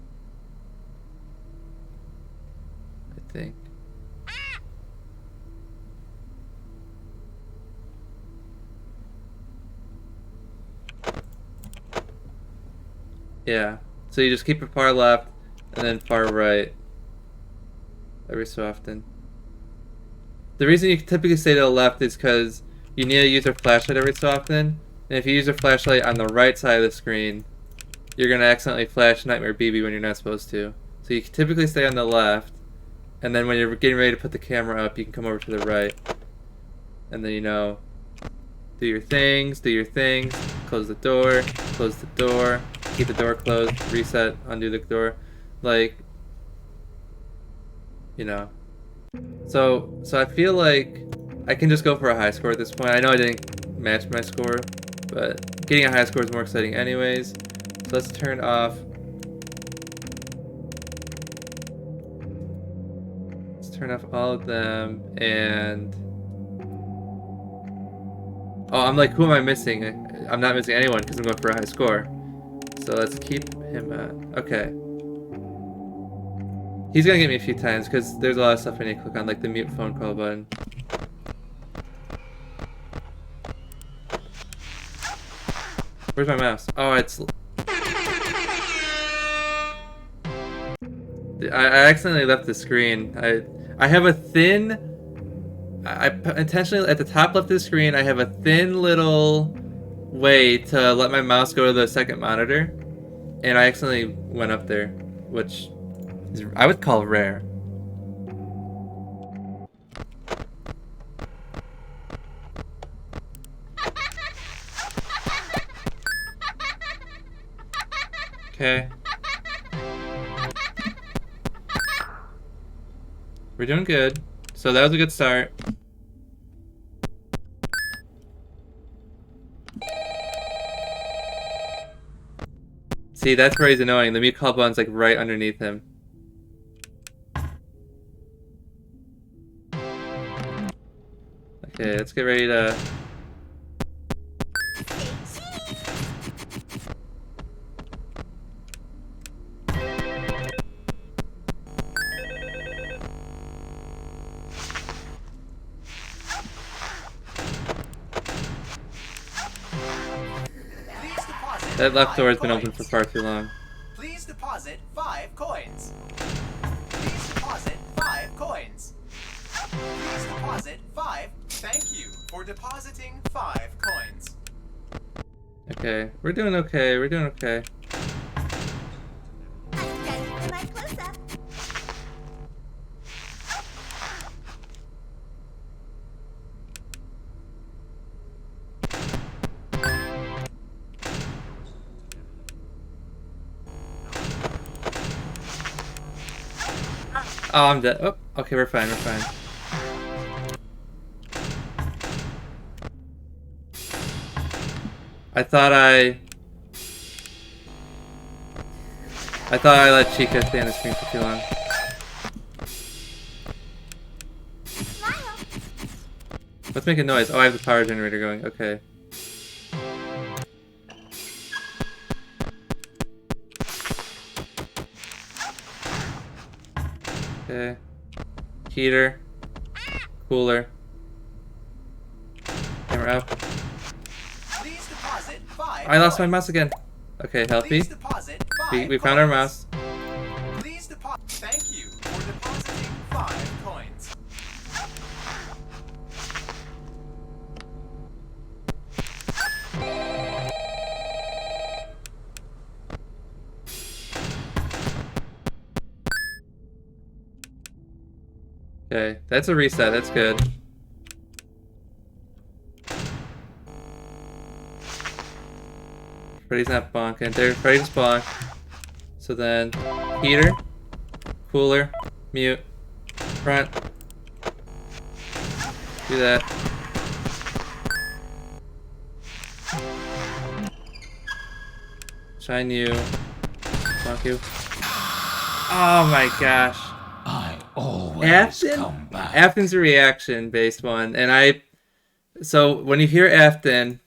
I think. Yeah, so you just keep it far left and then far right every so often. The reason you typically stay to the left is because you need to use your flashlight every so often, and if you use your flashlight on the right side of the screen, you're going to accidentally flash Nightmare BB when you're not supposed to. So you typically stay on the left, and then when you're getting ready to put the camera up, you can come over to the right. And then, you know, do your things, close the door, keep the door closed, reset, undo the door. Like, you know. So I feel like I can just go for a high score at this point. I know I didn't match my score, but getting a high score is more exciting anyways. So let's turn off. Let's turn off all of them and... Oh, I'm like, who am I missing? I'm not missing anyone because I'm going for a high score. So let's keep him at... Okay. He's gonna get me a few times because there's a lot of stuff I need to click on, like the mute phone call button. Where's my mouse? Oh, it's... I accidentally left the screen. I have a thin... I intentionally, at the top left of the screen, I have a thin little way to let my mouse go to the second monitor. And I accidentally went up there, which is, I would call rare. Okay. We're doing good. So that was a good start. See, that's where he's annoying. The mute call button's like right underneath him. Okay, let's get ready to... That left door has been open for far too long. Please deposit 5 coins. Please deposit 5 coins. Please deposit 5. Thank you for depositing 5 coins. Okay, we're doing okay. We're doing okay. I'm ready for my close-up. Oh, I'm dead. Oh, okay, we're fine. We're fine. I thought I let Chica stay on the screen for too long. Smile. Let's make a noise. Oh, I have the power generator going. Okay. Okay. Heater. Cooler. Camera up. Please deposit 5 I lost my coins. mouse again. Okay, healthy. Please deposit 5 We found our coins. mouse. Please deposit. Thank you for depositing 5 coins. Okay, that's a reset. That's good. Freddy's not bonking. There, Freddy's bonk. So then, heater, cooler, mute, front. Do that. Shine you. Bonk you. Oh my gosh. I always Afton? come back. Afton's a reaction-based one, and so when you hear Afton,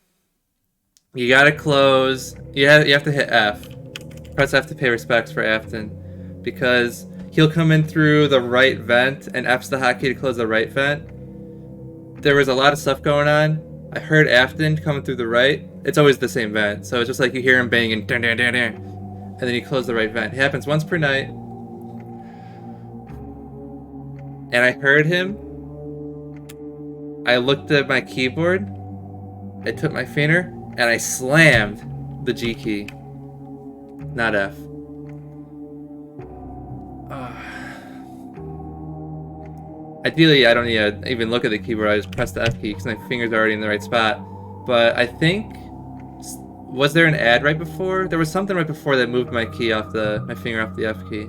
you gotta close. You have to hit F. Press F to pay respects for Afton, because he'll come in through the right vent, and F's the hotkey to close the right vent. There was a lot of stuff going on. I heard Afton coming through the right. It's always the same vent, so it's just like you hear him banging, dun, dun, dun, dun, and then you close the right vent. It happens once per night. And I heard him. I looked at my keyboard. I took my finger and I slammed the G key. Not F. Ideally, I don't need to even look at the keyboard. I just press the F key because my finger's already in the right spot. But I think, was there an ad right before? There was something right before that moved my key off my finger off the F key.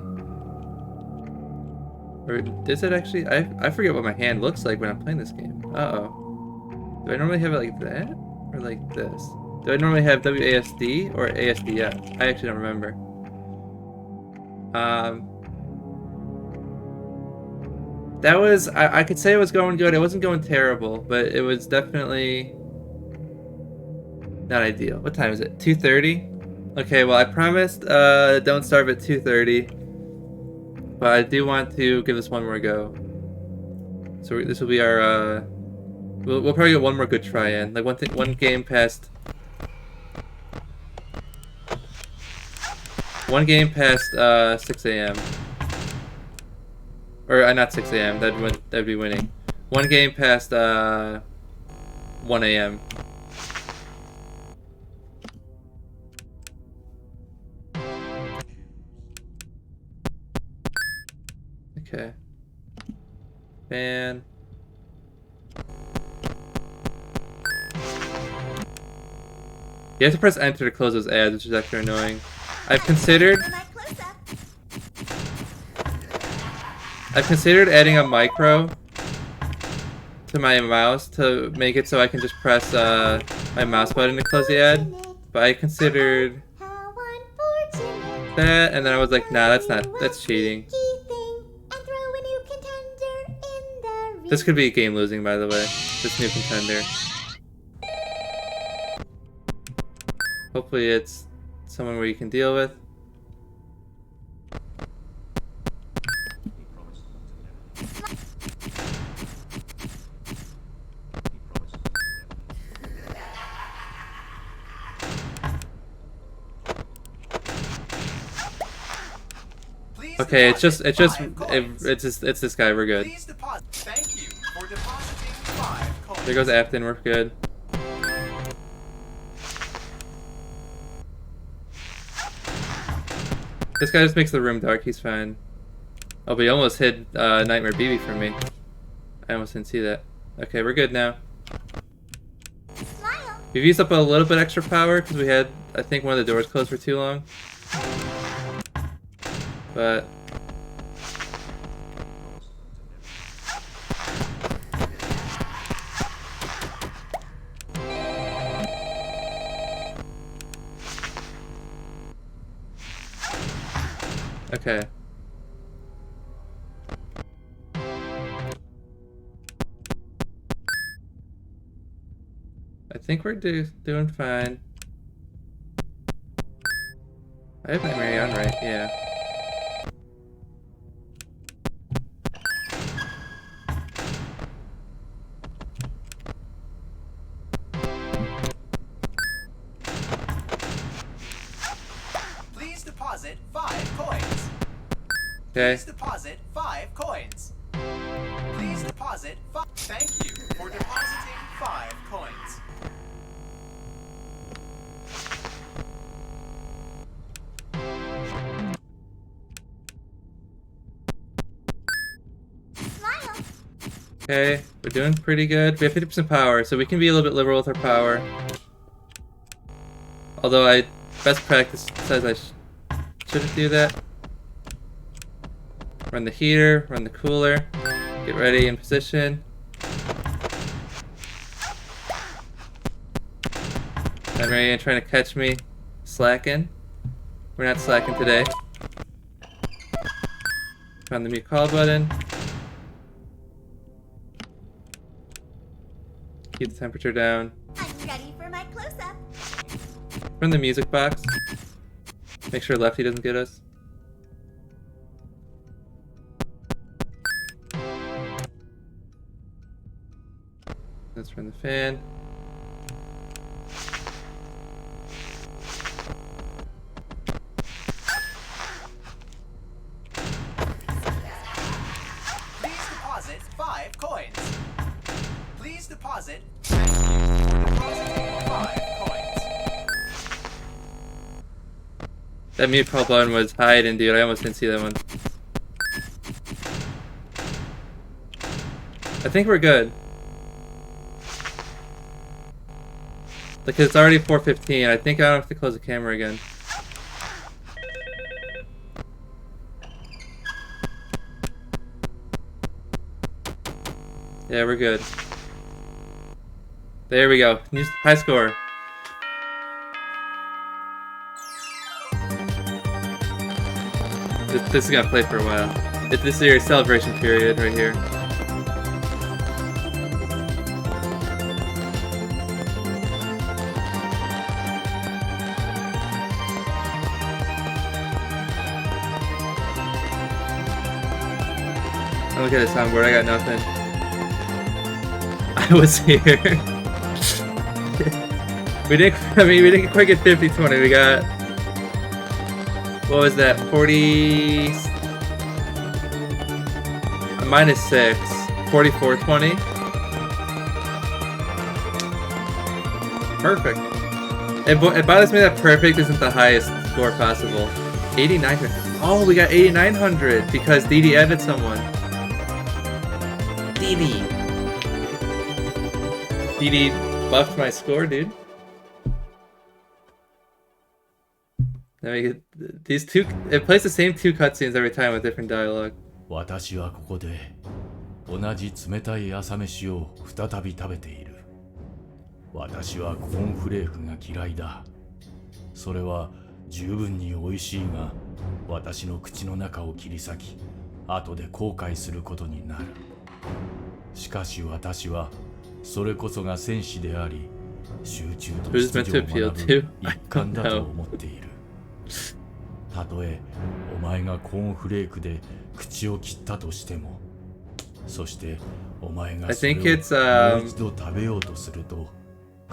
Or is it actually? I forget what my hand looks like when I'm playing this game. Uh-oh. Do I normally have it like that? Or like this? Do I normally have WASD or ASDF? I actually don't remember. That was, I could say it was going good. It wasn't going terrible, but it was definitely not ideal. What time is it? 2:30? Okay, well I promised don't starve at 2:30. But I do want to give this one more go. So this will be our, we'll probably get one more good try in. Like one game past 6 a.m. Or not 6 a.m. That'd be winning. One game past 1 a.m. Okay. Fan. You have to press enter to close those ads, which is actually annoying. I've considered adding a micro to my mouse to make it so I can just press my mouse button to close the ad. But I considered that, and then I was like, nah, that's cheating. This could be game losing, by the way. This new contender. Hopefully it's someone where you can deal with. Okay, it's this guy. We're good. Please deposit. Thank you for depositing 5 coins. There goes Afton. We're good. This guy just makes the room dark. He's fine. Oh, but he almost hid Nightmare BB from me. I almost didn't see that. Okay, we're good now. Smile. We've used up a little bit extra power because we had, I think, one of the doors closed for too long. But Okay. I think we're doing fine. I have my Mary on right, yeah. Please deposit 5 coins. Okay. Please deposit 5 coins. Please deposit 5. Thank you for depositing 5 coins. Smile. Okay, we're doing pretty good. We have 50% power, so we can be a little bit liberal with our power. Although best practice says I shouldn't do that. Run the heater, run the cooler. Get ready in position. I'm Marianne trying to catch me slacking. We're not slacking today. Found the mute call button. Keep the temperature down. I'm ready for my close-up. Run the music box. Make sure Lefty doesn't get us. Let's run the fan. Please deposit 5 coins. Please deposit. Thank you for depositing 5 coins. That mute call button was hiding, dude. I almost didn't see that one. I think we're good. Because it's already 4:15. I think I don't have to close the camera again. Yeah, we're good. There we go. New high score. This is gonna play for a while. This is your celebration period right here. Oh, look at this soundboard. I got nothing. I was here. we didn't quite get 50-20. We got, what was that? 40 minus 6. 44-20. Perfect. It bothers me that perfect isn't the highest score possible. 8,900. Oh, we got 8,900 because Didi added someone. Didi buffed my score, dude. Let me get these two. It plays the same 2 cutscenes every time with different dialogue. 私はここで同じ冷たい朝飯を再び食べている。私はコーンフレークが嫌いだ。それは十分に美味しいが、私の口の中を切り裂き、後で後悔することになる。しかし私はそれこそが戦士であり、集中と秩序を学ぶ一環だと思っている。たとえお前がコーンフレークで口を切ったとしても、そしてお前がそれをもう一度食べようとすると、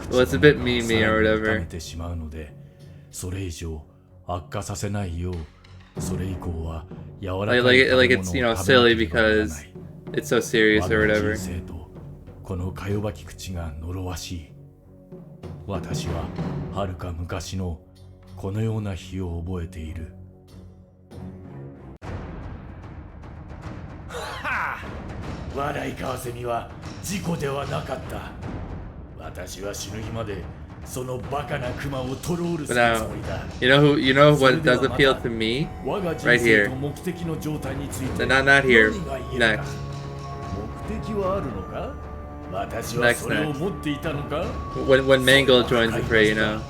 Well, it's a bit memey or whatever. めてしまうので、それ以上悪化させないよう、それ以降は柔らかい Like it's, you know, silly because it's so serious or whatever. 人生とこのかよばき口が呪わしい。私ははるか昔のこのような日を覚えている。笑いかわせには事故ではなかった。私は死ぬ日までそのバカなクマをトロールするつもりだ。You know what does appeal to me? Right here. Not here. Next. 目的はあるのか？私はそれを持っていたのか？ When Mangle joins the fray, you know.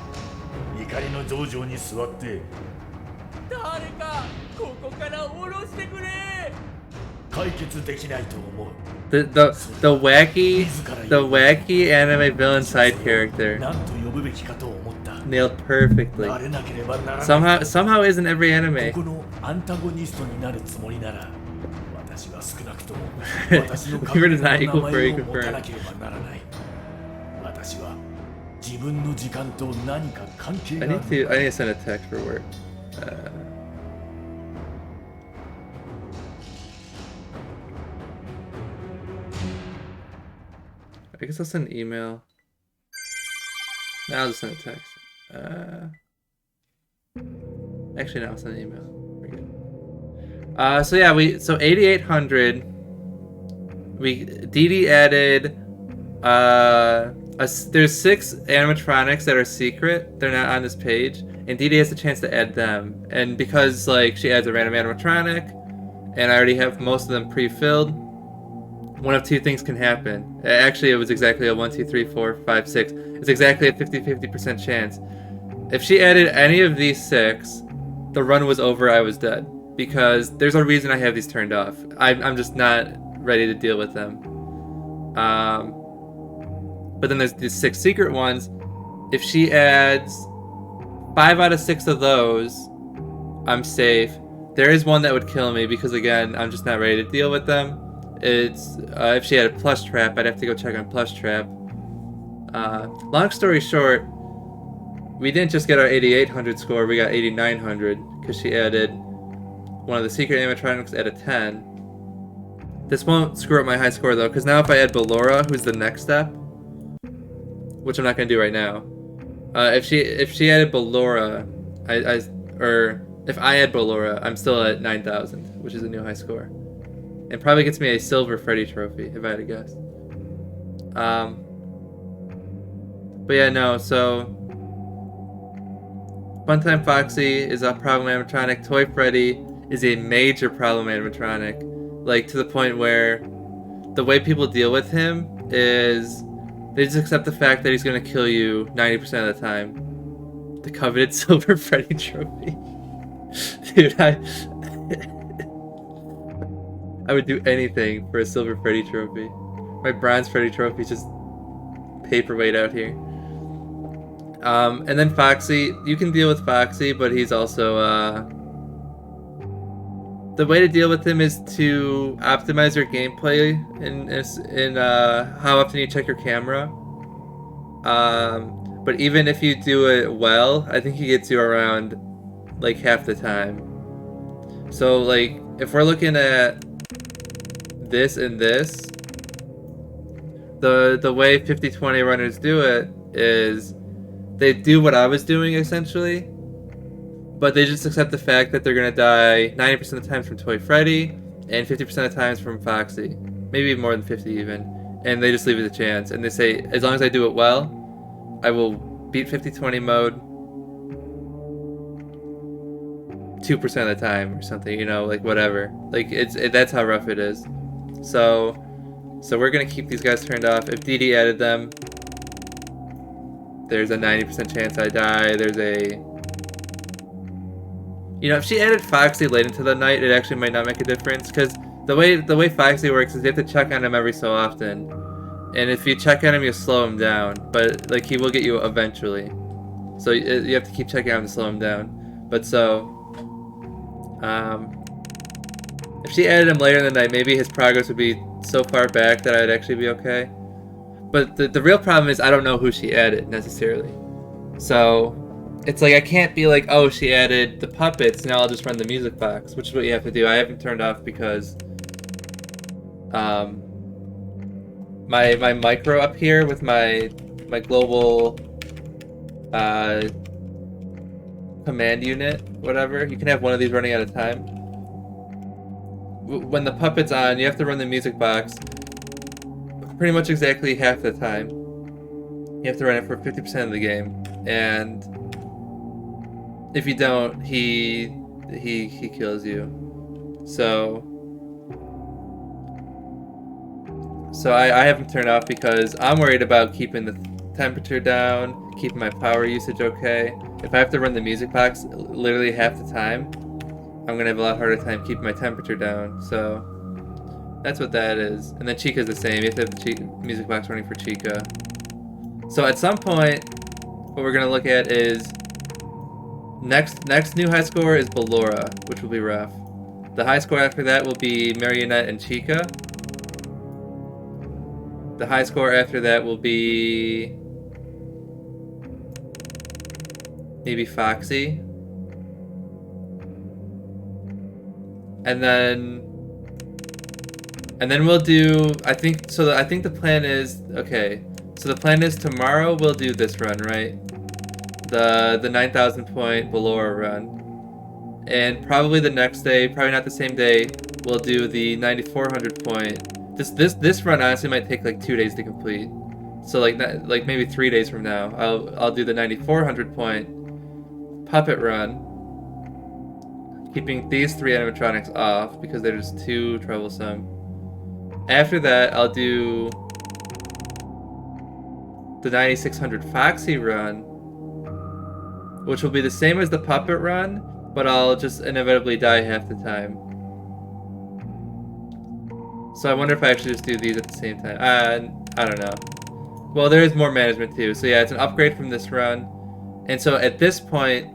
怒りの道場に座って誰かここから下ろしてくれ。解決できないと思う。The wacky anime villain side character 何と呼ぶべきかと思った。 nailed perfectly. なれなければならない。 Somehow isn't every anime. ここのアンタゴニストになるつもりなら、私は少なくとも私の We were not 名 equal 前 for を equal 持た for なければならない。私は自分の時間と何か関係 I があ need る。 to send a text for work. I guess I'll send an email. No, I'll just send a text. Actually, no, I'll send an email. We're good. So yeah, so 8800. DD added. There's 6 animatronics that are secret. They're not on this page, and DD has the chance to add them. And because like she adds a random animatronic, and I already have most of them pre-filled. One of two things can happen. Actually, it was exactly a 1, 2, 3, 4, 5, 6. It's exactly a 50-50% chance. If she added any of these 6, the run was over, I was dead. Because there's a reason I have these turned off. I'm just not ready to deal with them. But then there's these 6 secret ones. If she adds 5 out of 6 of those, I'm safe. There is one that would kill me because, again, I'm just not ready to deal with them. It's if she had a plush trap, I'd have to go check on plush trap. Long story short, we didn't just get our 8800 score, we got 8900 because she added one of the secret animatronics at a 10. This won't screw up my high score though, because now if I add Ballora, who's the next step, which I'm not gonna do right now, if she added Ballora, if I add Ballora, I'm still at 9,000, which is a new high score. And probably gets me a silver Freddy trophy, if I had to guess. But yeah, no, so... Funtime Foxy is a problem animatronic. Toy Freddy is a major problem animatronic. Like, to the point where the way people deal with him is... they just accept the fact that he's gonna kill you 90% of the time. The coveted silver Freddy trophy. Dude, I would do anything for a silver Freddy trophy. My bronze Freddy trophy is just paperweight out here. And then Foxy, you can deal with Foxy, but he's also, the way to deal with him is to optimize your gameplay in how often you check your camera. But even if you do it well, I think he gets you around, like, half the time. So, like, if we're looking at this and this, the way 50/20 runners do it is they do what I was doing essentially, but they just accept the fact that they're gonna die 90% of the times from Toy Freddy and 50% of the times from Foxy, maybe more than 50 even, and they just leave it a chance, and they say as long as I do it well, I will beat 50/20 mode 2% of the time or something, you know, like whatever. Like that's how rough it is. So we're gonna keep these guys turned off. If DD added them, there's a 90% chance I die. There's a, you know, if she added Foxy late into the night, it actually might not make a difference, because the way Foxy works is you have to check on him every so often, and if you check on him, you slow him down. But like he will get you eventually, so you have to keep checking on him to slow him down. But so. If she added him later in the night, maybe his progress would be so far back that I'd actually be okay. But the real problem is I don't know who she added, necessarily. So, it's like I can't be like, oh, she added the puppets, now I'll just run the music box, which is what you have to do. I haven't turned off because my micro up here with my global command unit, whatever, you can have one of these running at a time. When the puppet's on, you have to run the music box pretty much exactly half the time. You have to run it for 50% of the game, and if you don't, he kills you. So I haven't turned off because I'm worried about keeping the temperature down, keeping my power usage okay. If I have to run the music box literally half the time, I'm gonna have a lot harder time keeping my temperature down. So that's what that is. And then Chica's the same. You have to have the music box running for Chica. So at some point, what we're gonna look at is next new high score is Ballora, which will be rough. The high score after that will be Marionette and Chica. The high score after that will be maybe Foxy. And then we'll do, I think the plan is, okay, so the plan is tomorrow we'll do this run, right? The 9,000 point Ballora run. And probably the next day, probably not the same day, we'll do the 9,400 point. This run honestly might take like 2 days to complete. So like maybe 3 days from now, I'll do the 9,400 point puppet run, keeping these 3 animatronics off because they're just too troublesome. After that, I'll do the 9,600 Foxy run, which will be the same as the puppet run, but I'll just inevitably die half the time. So I wonder if I actually just do these at the same time. I don't know. Well, there is more management too. So yeah, it's an upgrade from this run. And so at this point,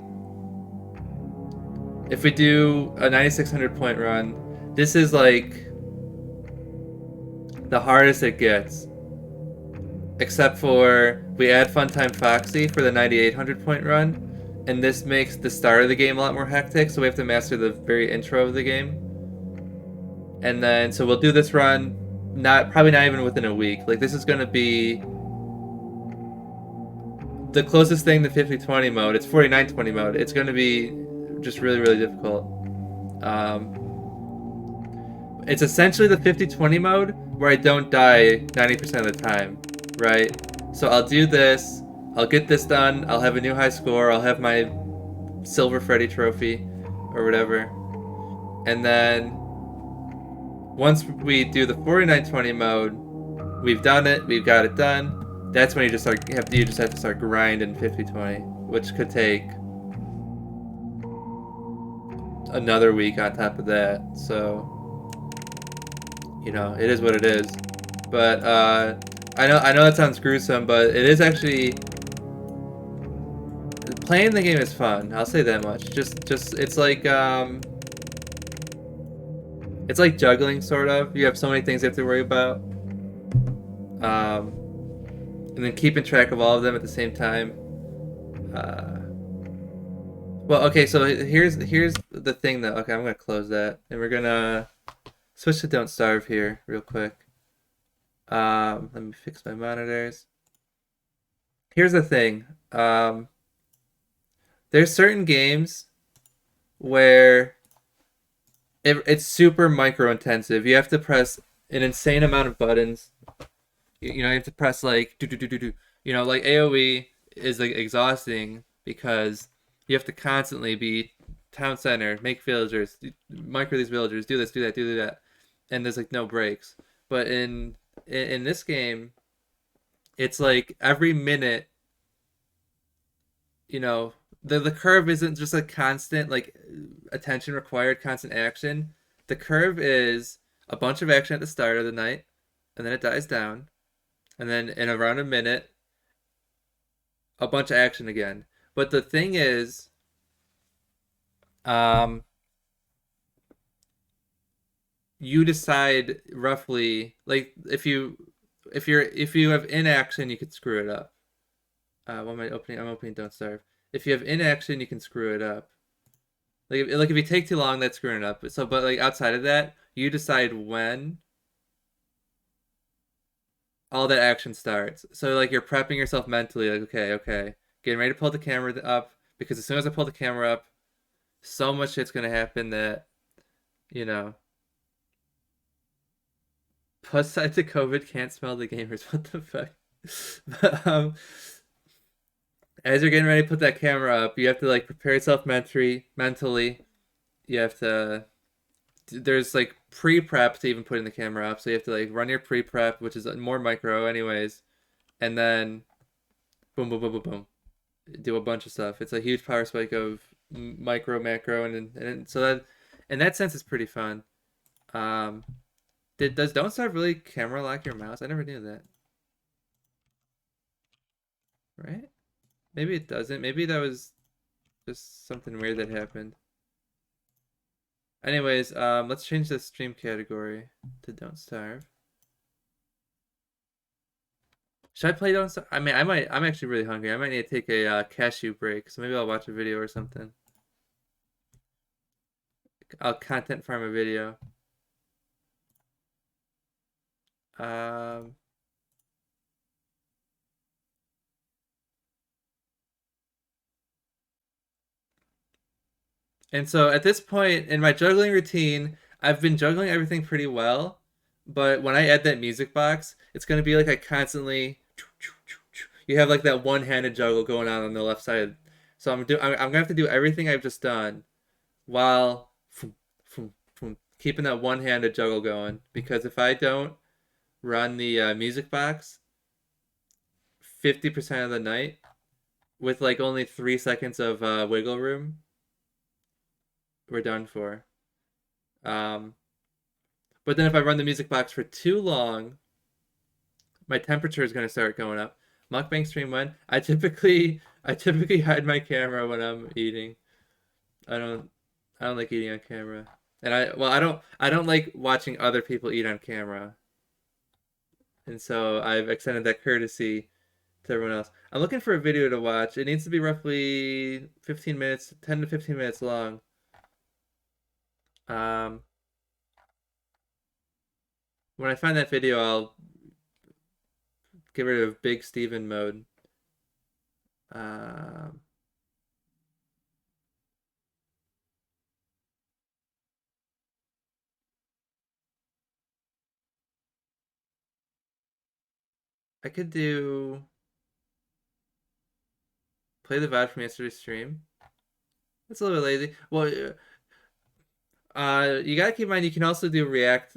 if we do a 9,600 point run, this is like the hardest it gets. Except for we add Funtime Foxy for the 9,800 point run. And this makes the start of the game a lot more hectic, so we have to master the very intro of the game. And then, so we'll do this run, probably not even within a week. Like, this is going to be the closest thing to 50-20 mode. It's 49-20 mode. It's going to be just really, really difficult. It's essentially the 50-20 mode where I don't die 90% of the time, right? So I'll do this. I'll get this done, I'll have a new high score, I'll have my silver Freddy trophy, or whatever. And then, once we do the 49-20 mode, we've done it, we've got it done, that's when you just have to start grinding 50-20, which could take another week on top of that, so, you know, it is what it is. But, I know that sounds gruesome, but it is actually... Playing the game is fun. I'll say that much. Just it's like juggling, sort of. You have so many things you have to worry about, and then keeping track of all of them at the same time. Well, okay. So here's the thing, though. Okay, I'm gonna close that, and we're gonna switch to Don't Starve here real quick. Let me fix my monitors. Here's the thing. There's certain games where it's super micro intensive. You have to press an insane amount of buttons. You know, you have to press like do. You know, like AoE is like exhausting because you have to constantly be town center, make villagers, micro these villagers, do this, do that, do that, and there's like no breaks. But in this game, it's like every minute, you know. The curve isn't just a constant, like, attention required, constant action. The curve is a bunch of action at the start of the night, and then it dies down. And then in around a minute, a bunch of action again. But the thing is, you decide roughly, like, if you have inaction, you could screw it up. What am I opening? I'm opening Don't Starve. If you have inaction, you can screw it up. Like if you take too long, that's screwing it up. So, but like outside of that, you decide when all that action starts. So like you're prepping yourself mentally, like okay, getting ready to pull the camera up, because as soon as I pull the camera up, so much shit's gonna happen that, you know. Plus side to COVID, can't smell the gamers. What the fuck? But, as you're getting ready to put that camera up, you have to like prepare yourself mentally. You have to. There's like pre-prep to even putting the camera up, so you have to like run your pre-prep, which is more micro, anyways, and then boom, boom, boom, boom, boom, do a bunch of stuff. It's a huge power spike of micro, macro, and so in that sense, it's pretty fun. Um, does Don't Starve really camera lock your mouse? I never knew that. Right? Maybe it doesn't. Maybe that was just something weird that happened. Anyways, let's change the stream category to Don't Starve. Should I play Don't Starve? I mean, I'm actually really hungry. I might need to take a cashew break, so maybe I'll watch a video or something. I'll content farm a video. Um, and so at this point in my juggling routine, I've been juggling everything pretty well, but when I add that music box, it's gonna be like I constantly you have like that one-handed juggle going on the left side. So I'm gonna have to do everything I've just done while keeping that one-handed juggle going, because if I don't run the music box 50% of the night with like only 3 seconds of wiggle room, we're done for. Um, but then if I run the music box for too long, my temperature is going to start going up. Mukbang stream when I typically hide my camera when I'm eating. I don't like eating on camera. And I don't like watching other people eat on camera. And so I've extended that courtesy to everyone else. I'm looking for a video to watch. It needs to be roughly 15 minutes, 10 to 15 minutes long. When I find that video, I'll get rid of Big Steven mode. I could do play the VOD from yesterday's stream. That's a little bit lazy. Well, you gotta keep in mind you can also do react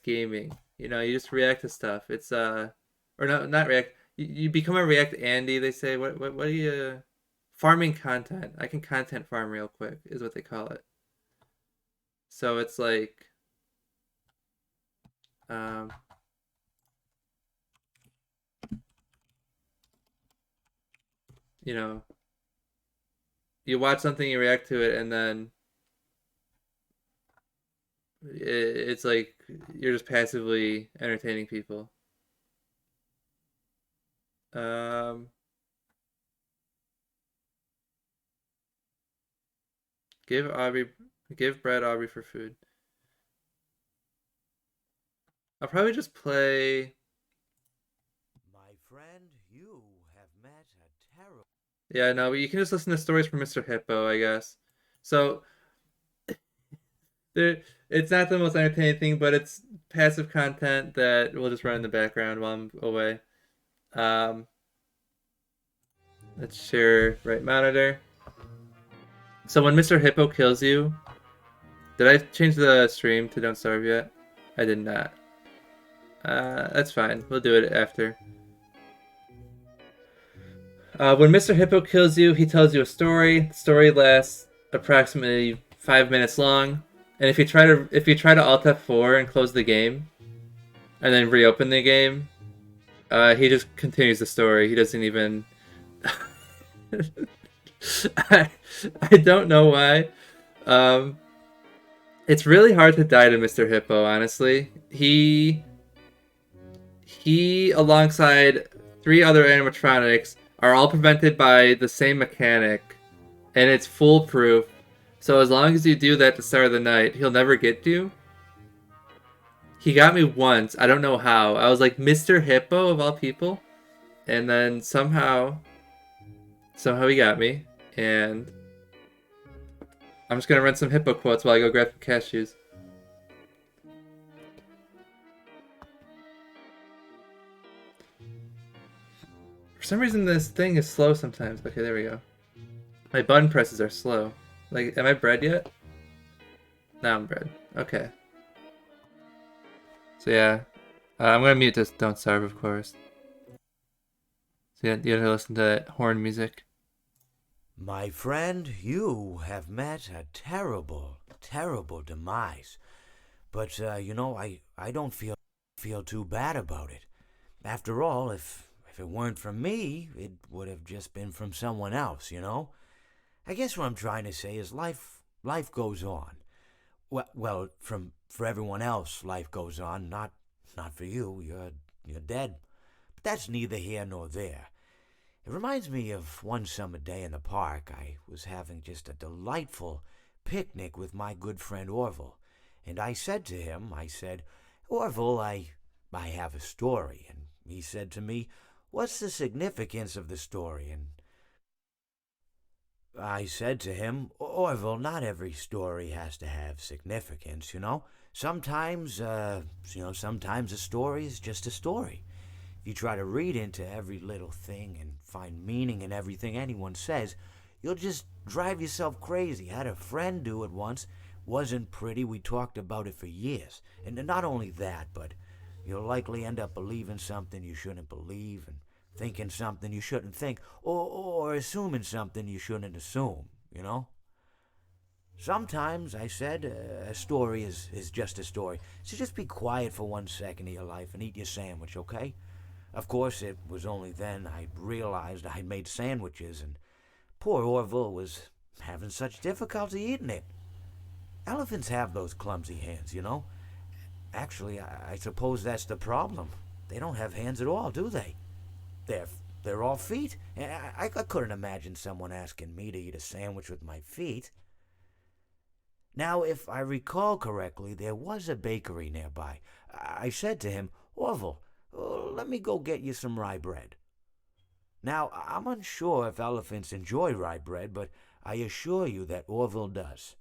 gaming. You know, you just react to stuff. It's or not react. You become a React Andy. They say what do you farming content? I can content farm real quick is what they call it. So it's like you know, you watch something, you react to it, and then it's like you're just passively entertaining people. Give Brad Aubrey for food. I'll probably just play. My friend, you have met a terrible. Yeah, no, you can just listen to stories from Mr. Hippo, I guess. So it's not the most entertaining thing, but it's passive content that will just run in the background while I'm away. Let's share right monitor. So when Mr. Hippo kills you, did I change the stream to Don't Starve yet? I did not. That's fine. We'll do it after. When Mr. Hippo kills you, he tells you a story. The story lasts approximately 5 minutes long. And if you try to Alt F4 and close the game, and then reopen the game, he just continues the story. He doesn't even. I don't know why. It's really hard to die to Mr. Hippo, honestly. He alongside 3 other animatronics are all prevented by the same mechanic, and it's foolproof. So as long as you do that at the start of the night, he'll never get you. He got me once. I don't know how. I was like, Mr. Hippo of all people, and then somehow he got me. And I'm just gonna run some Hippo quotes while I go grab some cashews. For some reason, this thing is slow sometimes. Okay, there we go. My button presses are slow. Like, am I bred yet? Now I'm bred. Okay. So yeah, I'm gonna mute this Don't Starve, of course. So you have to listen to that horn music. My friend, you have met a terrible. terrible demise. But, I don't feel too bad about it. After all, if it weren't from me, it would have just been from someone else, you know? I guess what I'm trying to say is life goes on. Well, for everyone else, life goes on. Not for you. You're dead. But that's neither here nor there. It reminds me of one summer day in the park. I was having just a delightful picnic with my good friend Orville. And I said to him, Orville, I have a story. And he said to me, what's the significance of the story? And I said to him, Orville, not every story has to have significance, you know? Sometimes a story is just a story. If you try to read into every little thing and find meaning in everything anyone says, you'll just drive yourself crazy. I had a friend do it once. Wasn't pretty. We talked about it for years. And not only that, but you'll likely end up believing something you shouldn't believe and thinking something you shouldn't think, or assuming something you shouldn't assume, you know? Sometimes, I said, a story is just a story. So just be quiet for 1 second of your life and eat your sandwich, okay? Of course, it was only then I realized I'd made sandwiches, and poor Orville was having such difficulty eating it. Elephants have those clumsy hands, you know? Actually, I suppose that's the problem. They don't have hands at all, do they? They're all feet. I couldn't imagine someone asking me to eat a sandwich with my feet. Now, if I recall correctly, there was a bakery nearby. I said to him, Orville, let me go get you some rye bread. Now, I'm unsure if elephants enjoy rye bread, but I assure you that Orville does.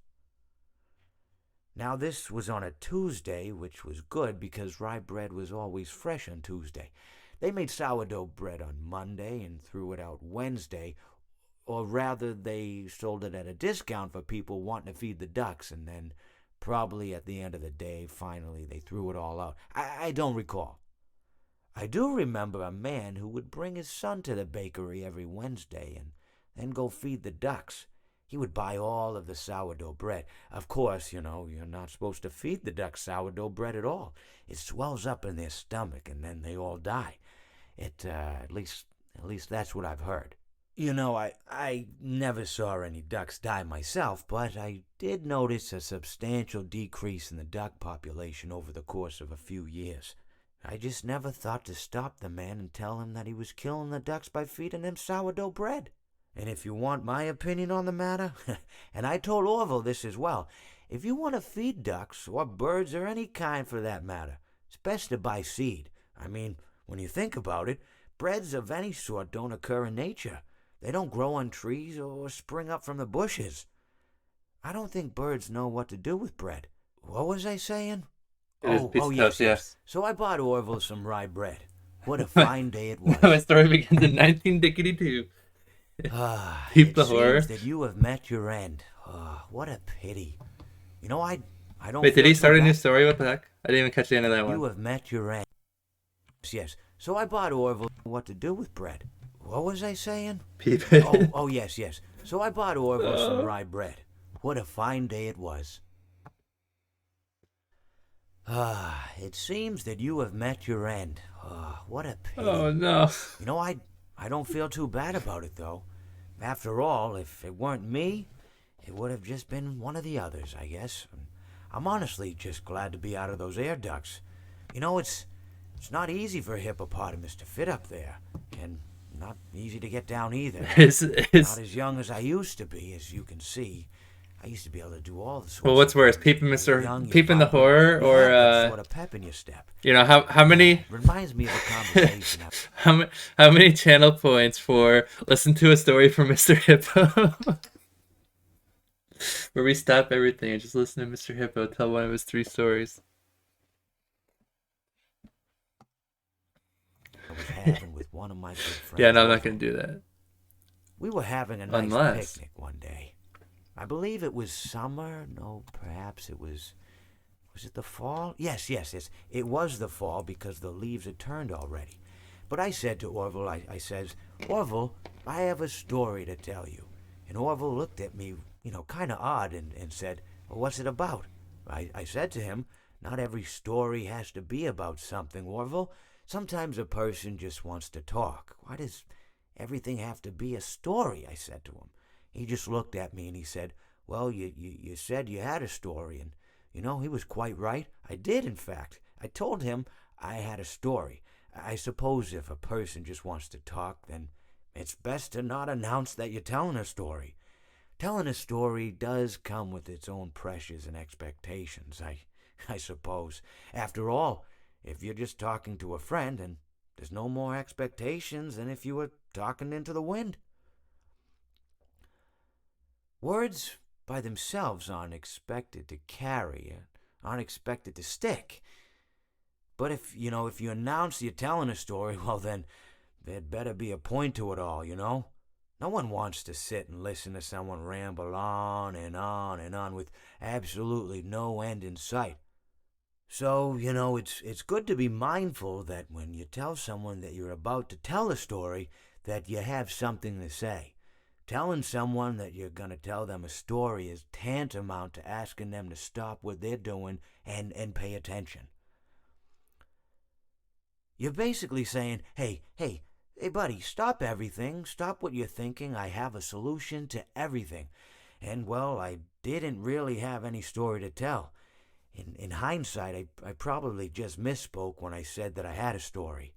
Now, this was on a Tuesday, which was good because rye bread was always fresh on Tuesday. They made sourdough bread on Monday and threw it out Wednesday, or rather they sold it at a discount for people wanting to feed the ducks, and then probably at the end of the day, finally they threw it all out. I don't recall. I do remember a man who would bring his son to the bakery every Wednesday and then go feed the ducks. He would buy all of the sourdough bread. Of course, you know, you're not supposed to feed the ducks sourdough bread at all. It swells up in their stomach and then they all die. At least that's what I've heard. You know, I never saw any ducks die myself, but I did notice a substantial decrease in the duck population over the course of a few years. I just never thought to stop the man and tell him that he was killing the ducks by feeding them sourdough bread. And if you want my opinion on the matter, and I told Orville this as well, if you want to feed ducks, or birds, or any kind for that matter, it's best to buy seed. I mean, when you think about it, breads of any sort don't occur in nature. They don't grow on trees or spring up from the bushes. I don't think birds know what to do with bread. What was I saying? Yes. So I bought Orville some rye bread. What a fine day it was. My story begins in 1962. Peep the horror. Seems that you have met your end. What a pity. You know, I don't. Wait, did he start a new story? What the heck? I didn't even catch the end of that one. You have met your end. Yes. So I bought Orville what to do with bread. What was I saying? Peep it. Yes. So I bought Orville some rye bread. What a fine day it was. It seems that you have met your end. What a pity. Oh no. You know, I don't feel too bad about it, though. After all, if it weren't me, it would have just been one of the others, I guess. I'm honestly just glad to be out of those air ducts. You know, it's not easy for a hippopotamus to fit up there, and not easy to get down either. Not as young as I used to be, as you can see. I used to be able to do all the sorts. Well, what's worse, peeping the horror, or sort of pep in your step. You know how many? Reminds me of a conversation. how many channel points for listen to a story from Mr. Hippo? Where we stop everything and just listen to Mr. Hippo tell one of his 3 stories. I was having with one of my good friends. Yeah, no, I'm not gonna do that. We were having a nice picnic one day. I believe it was summer. No, perhaps it was... Was it the fall? Yes. It was the fall because the leaves had turned already. But I said to Orville, I says, Orville, I have a story to tell you. And Orville looked at me, kind of odd and said, Well, what's it about? I said to him, not every story has to be about something, Orville. Sometimes a person just wants to talk. Why does everything have to be a story? I said to him. He just looked at me and he said, well, you said you had a story. And, he was quite right. I did, in fact. I told him I had a story. I suppose if a person just wants to talk, then it's best to not announce that you're telling a story. Telling a story does come with its own pressures and expectations, I suppose. After all, if you're just talking to a friend, then there's no more expectations than if you were talking into the wind. Words by themselves aren't expected to carry, aren't expected to stick. But if you announce you're telling a story, well then, there'd better be a point to it all, No one wants to sit and listen to someone ramble on and on and on with absolutely no end in sight. So, it's good to be mindful that when you tell someone that you're about to tell a story, that you have something to say. Telling someone that you're going to tell them a story is tantamount to asking them to stop what they're doing and pay attention. You're basically saying, hey, buddy, stop everything. Stop what you're thinking. I have a solution to everything. And, well, I didn't really have any story to tell. In hindsight, I probably just misspoke when I said that I had a story.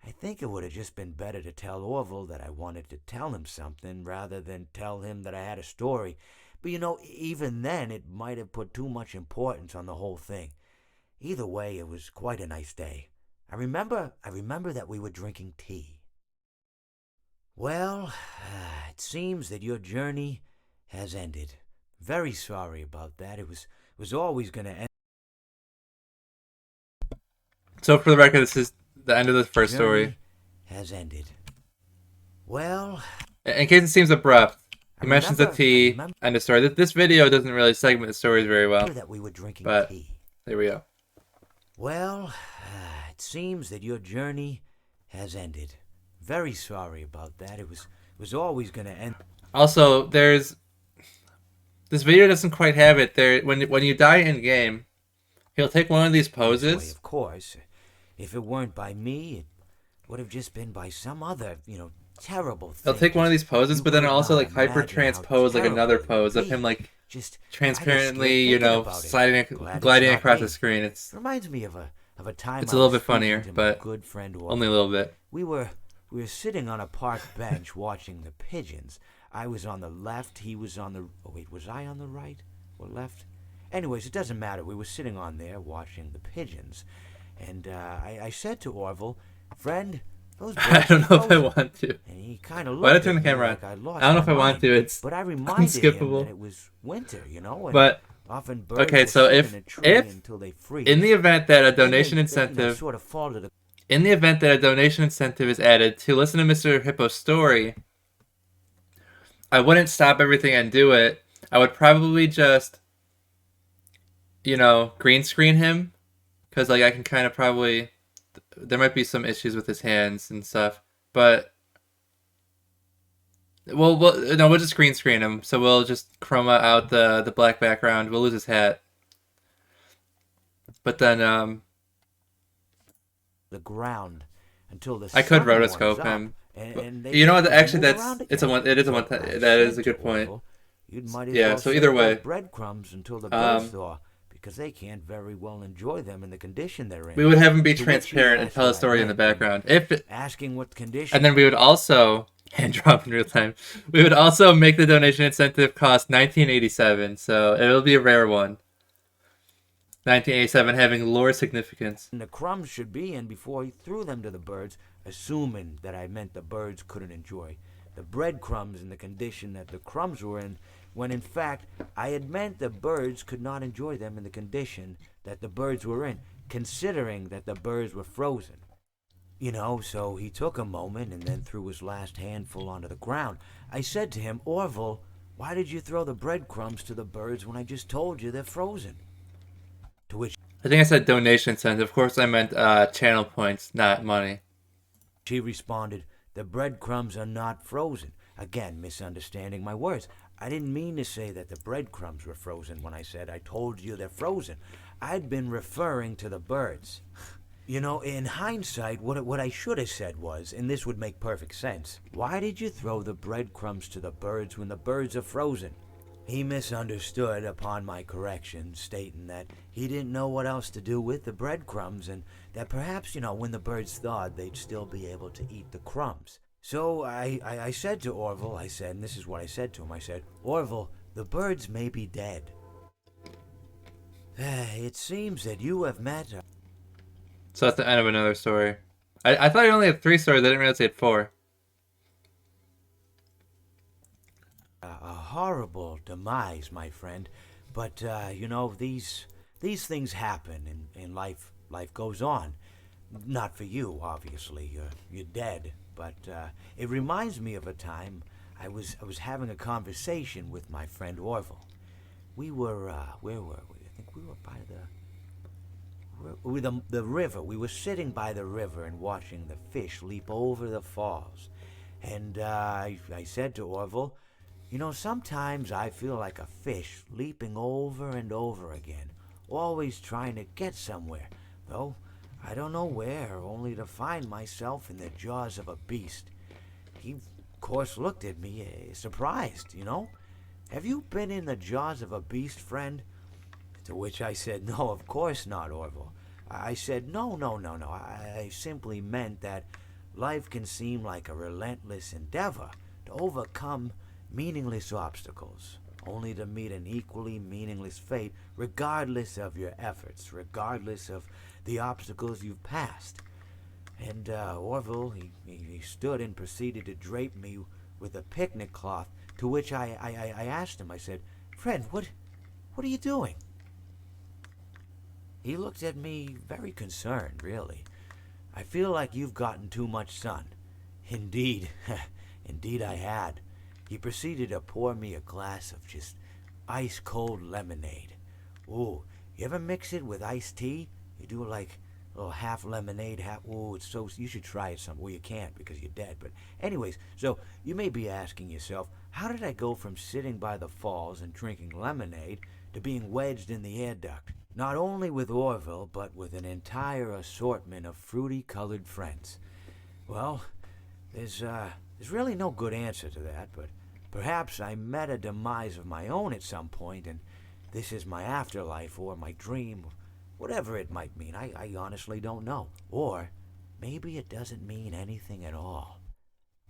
I think it would have just been better to tell Orville that I wanted to tell him something rather than tell him that I had a story. But, even then, it might have put too much importance on the whole thing. Either way, it was quite a nice day. I remember that we were drinking tea. Well, it seems that your journey has ended. Very sorry about that. It was always going to end. So for the record, this is the end of the first story. Has ended. Well, in case it seems abrupt, he mentions the tea and the story. This video doesn't really segment the stories very well. That we were drinking but tea. There we go. Well, it seems that your journey has ended. Very sorry about that. It was always going to end. Also, this video doesn't quite have it. When you die in game, he'll take one of these poses. Way, of course. If it weren't by me, it would have just been by some other, terrible thing. He'll take one of these poses, but then also like hyper transpose like another pose of him like just transparently, gliding across the screen. It reminds me of a time. It's a little bit funnier, but good friend only a little bit. We were sitting on a park bench watching the pigeons. I was on the left, he was on the... Oh, wait, was I on the right or left? Anyways, it doesn't matter. We were sitting on there watching the pigeons. And I said to Orville, friend, those birds I don't know if I want to. And he kind of looked Why did I turn the at me camera like on? I I don't know if I want to. It's but I reminded him unskippable. that it was winter, And But often birds okay, will so sit if in a tree until they freeze. in the event that a And they, donation they, incentive sort of fall to the... in the event that a donation incentive is added to listen to Mr. Hippo's story, I wouldn't stop everything and do it. I would probably just, green screen him, because I can kind of probably, there might be some issues with his hands and stuff, but we'll just green screen him. So we'll just chroma out the black background. We'll lose his hat, but then the ground until the I could sun rotoscope warms him. up, and You know what? Actually, move that's around it's a again. one. It is a one. So I That is said a good to point. Orville, you'd might as Yeah, well so save either those way, breadcrumbs until the birds thaw, because they can't very well enjoy them in the condition they're in. We would have him be To which he transparent and asked tell a what I story in the meant, and background. asking what condition. And then we would also hand drop in real time. We would also make the donation incentive cost $19.87, so it'll be a rare one. $19.87 having lore significance. And the crumbs should be in before he threw them to the birds, assuming that I meant the birds couldn't enjoy the breadcrumbs in the condition that the crumbs were in, when in fact I had meant the birds could not enjoy them in the condition that the birds were in, considering that the birds were frozen. So he took a moment and then threw his last handful onto the ground. I said to him, Orville, why did you throw the breadcrumbs to the birds when I just told you they're frozen? To which I think I said donation incentive. Of course I meant channel points, not money. she responded, the breadcrumbs are not frozen. Again, misunderstanding my words. I didn't mean to say that the breadcrumbs were frozen when I said I told you they're frozen. I'd been referring to the birds. You know, in hindsight, what I should have said was, and this would make perfect sense, why did you throw the breadcrumbs to the birds when the birds are frozen? He misunderstood upon my correction, stating that he didn't know what else to do with the breadcrumbs, and that perhaps, when the birds thawed, they'd still be able to eat the crumbs. So I said to Orville, and this is what I said to him, I said, Orville, the birds may be dead. It seems that you have met So that's the end of another story. I thought you only had 3 stories. I didn't realize you had 4. a horrible demise, my friend. But, these things happen, and life goes on. Not for you, obviously. You're dead. But it reminds me of a time I was having a conversation with my friend Orville. We were, where were we? I think we were by the river. We were sitting by the river and watching the fish leap over the falls. And I said to Orville, sometimes I feel like a fish leaping over and over again, always trying to get somewhere, though I don't know where, only to find myself in the jaws of a beast. He, of course, looked at me, surprised, Have you been in the jaws of a beast, friend? To which I said, no, of course not, Orville. I said, no. I simply meant that life can seem like a relentless endeavor to overcome meaningless obstacles, only to meet an equally meaningless fate, regardless of your efforts, regardless of the obstacles you've passed. And Orville, he stood and proceeded to drape me with a picnic cloth, to which I asked him, I said, Fred, what are you doing? He looked at me very concerned, really. I feel like you've gotten too much sun. Indeed, indeed I had. He proceeded to pour me a glass of just ice-cold lemonade. Ooh, you ever mix it with iced tea? You do like a little half lemonade, half... Ooh, it's so... You should try it some... Well, you can't because you're dead. But anyways, so you may be asking yourself, how did I go from sitting by the falls and drinking lemonade to being wedged in the air duct? Not only with Orville, but with an entire assortment of fruity-colored friends. Well, there's really no good answer to that, but perhaps I met a demise of my own at some point, and this is my afterlife or my dream, whatever it might mean. I honestly don't know. Or maybe it doesn't mean anything at all.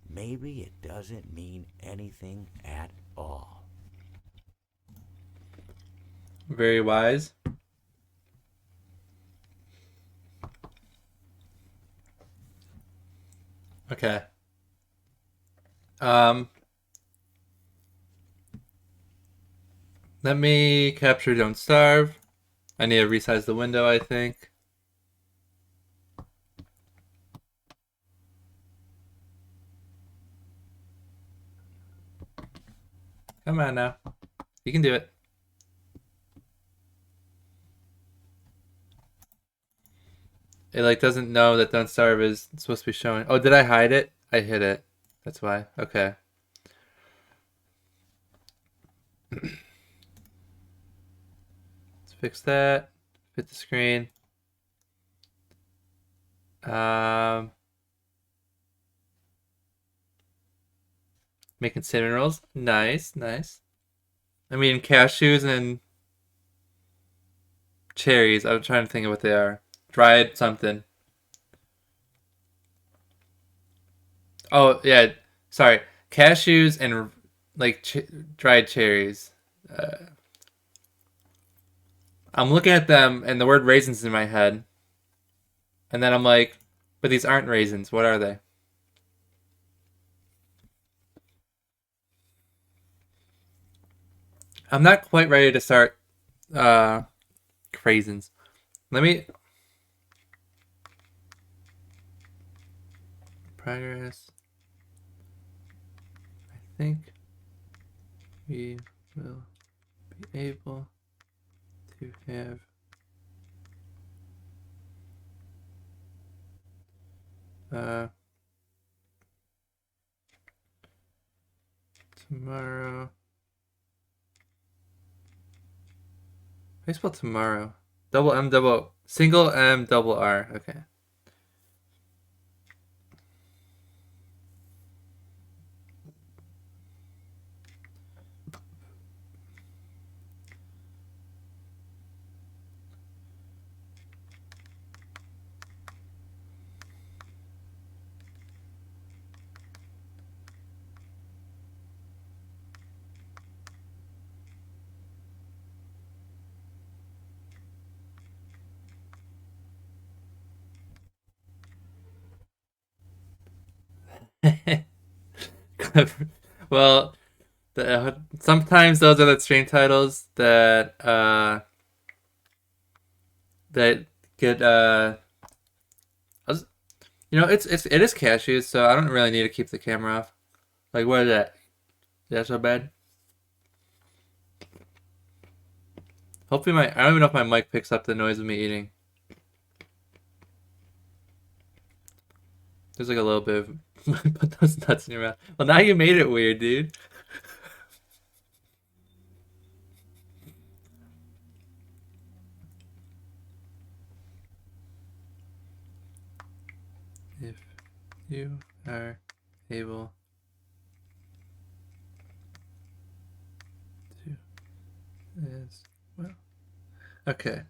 Maybe it doesn't mean anything at all. Very wise. Okay. Let me capture Don't Starve. I need to resize the window, I think. Come on now. You can do it. It doesn't know that Don't Starve is supposed to be showing. Oh, did I hide it? I hid it. That's why. Okay. Let's fix that. Fit the screen. Making cinnamon rolls. Nice. I mean, cashews and cherries. I'm trying to think of what they are. Dried something. Oh, yeah. Sorry. Cashews and, dried cherries. I'm looking at them, and the word raisins in my head. And then I'm like, but these aren't raisins. What are they? I'm not quite ready to start raisins. Let me... Progress. I think we will be able to have tomorrow How do you spell tomorrow? Double M double single M double R. Okay. Clever. Well, sometimes those are the stream titles that that get you know, it is cashews, so I don't really need to keep the camera off. Like, what is that? Is that so bad? Hopefully I don't even know if my mic picks up the noise of me eating. There's like a little bit of put those nuts in your mouth. Well, now you made it weird, dude. If you are able to as well. Okay.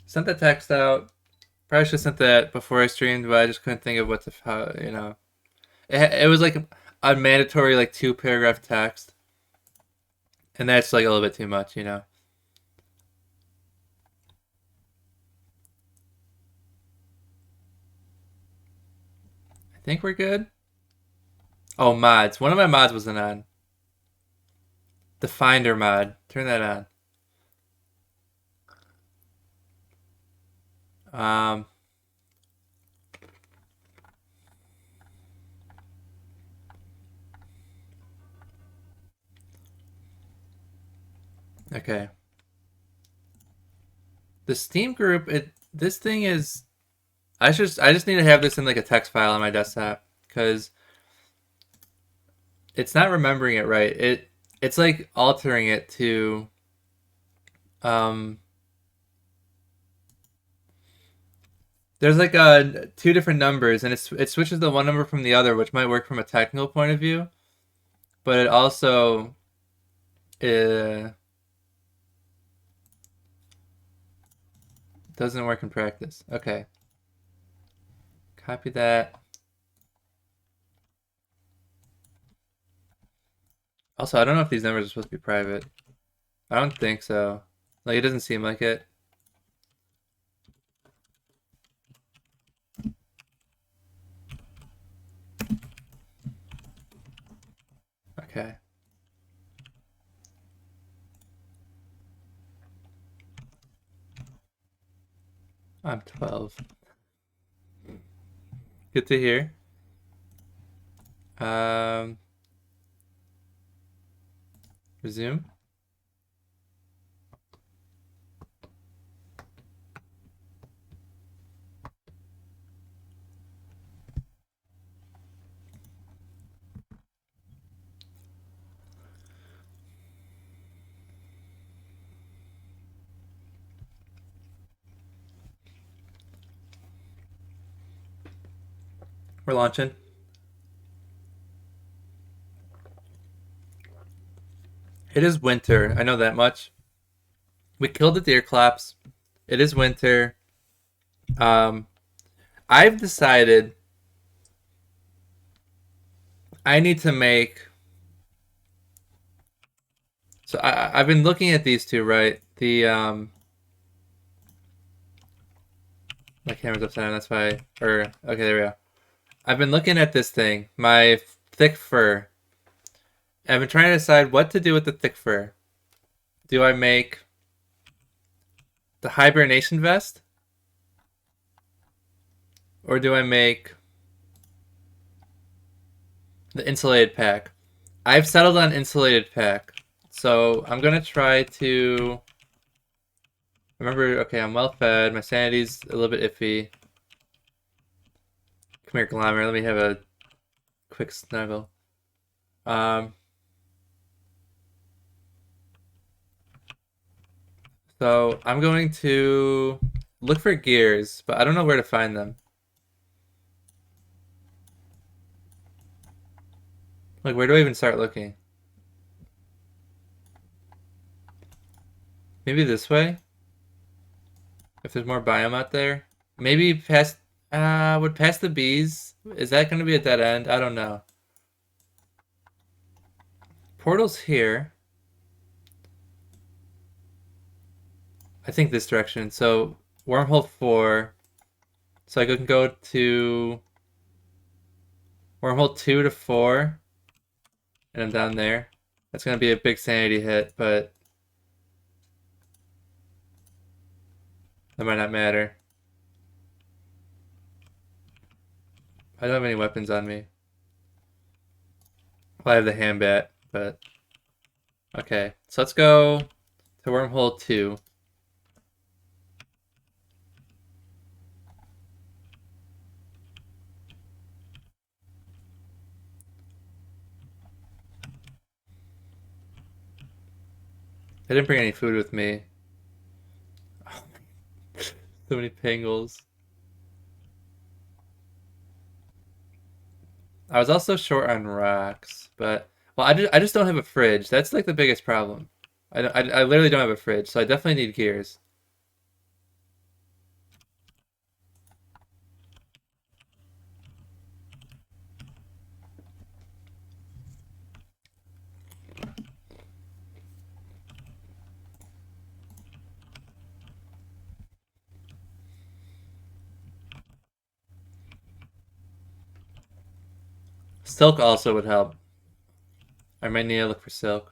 Sent the text out. Probably should have sent that before I streamed, but I just couldn't think of what to how, you know. It was like a mandatory like 2-paragraph text. And that's like a little bit too much, you know. I think we're good. Oh, mods. One of my mods wasn't on. The Finder mod. Turn that on. Okay. The Steam group, this thing is I just need to have this in like a text file on my desktop because it's not remembering it right. It's like altering it to there's like two different numbers and it switches the one number from the other, which might work from a technical point of view, but it also doesn't work in practice. Okay. Copy that. Also, I don't know if these numbers are supposed to be private. I don't think so. Like, it doesn't seem like it. Okay. I'm 12. Good to hear. Resume. We're launching. It is winter. I know that much. We killed the deer claps. It is winter. I've decided I need to make. So I've been looking at these two, right? The my camera's upside down. That's why. Okay, there we go. I've been looking at this thing, my thick fur. I've been trying to decide what to do with the thick fur. Do I make the hibernation vest? Or do I make the insulated pack? I've settled on insulated pack. So I'm going to try to remember, okay, I'm well fed. My sanity's a little bit iffy. Come here, Glamour. Let me have a quick snuggle. So I'm going to look for gears, but I don't know where to find them. Like, where do I even start looking? Maybe this way? If there's more biome out there? Maybe past, would past the bees? Is that going to be a dead end? I don't know. Portal's here. I think this direction. So, wormhole 4. So I can go to wormhole 2 to 4. And I'm down there. That's going to be a big sanity hit, but that might not matter. I don't have any weapons on me. Well, I have the hand bat, but okay. So let's go to wormhole 2. I didn't bring any food with me. So many pangles. I was also short on rocks, but well, I just don't have a fridge. That's like the biggest problem. I literally don't have a fridge, so I definitely need gears. Silk also would help. I might need to look for silk.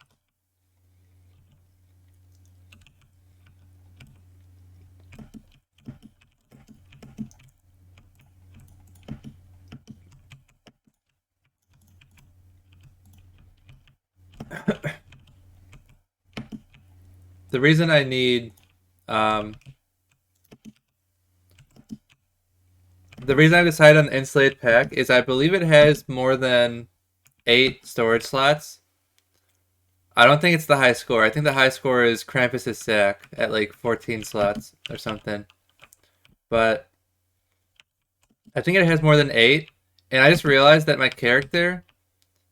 The reason I need the reason I decided on the insulated pack is I believe it has more than 8 storage slots. I don't think it's the high score. I think the high score is Krampus's sack at like 14 slots or something. But I think it has more than 8. And I just realized that my character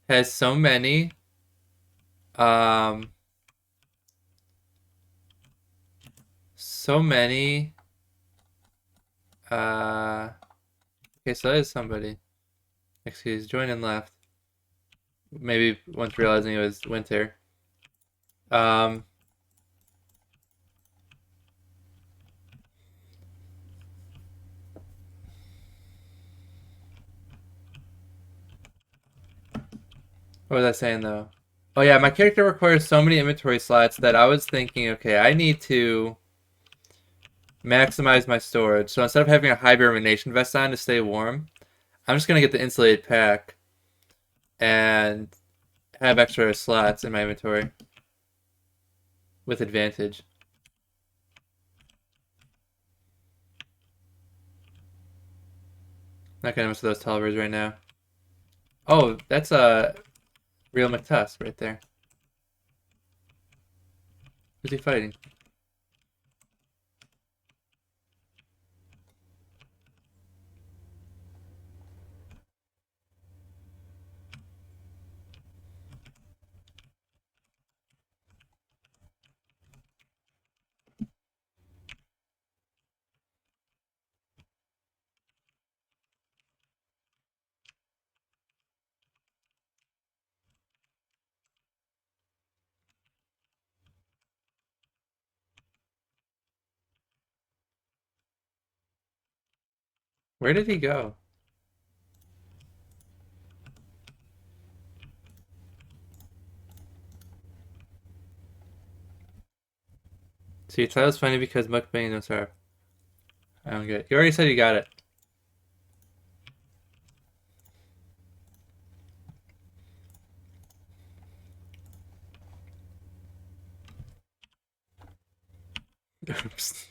has so many so many okay, so that is somebody. Excuse, joined and left. Maybe once realizing it was winter. Um, what was I saying though? Oh yeah, my character requires so many inventory slots that I was thinking, okay, I need to maximize my storage. So instead of having a hibernation vest on to stay warm, I'm just gonna get the insulated pack and have extra slots in my inventory with advantage. Not gonna mess with those talvers right now. Oh, that's a real McTusk right there. Who's he fighting? Where did he go? See, you thought it was funny because mukbang no sir. I don't get it. You already said you got it. Oops.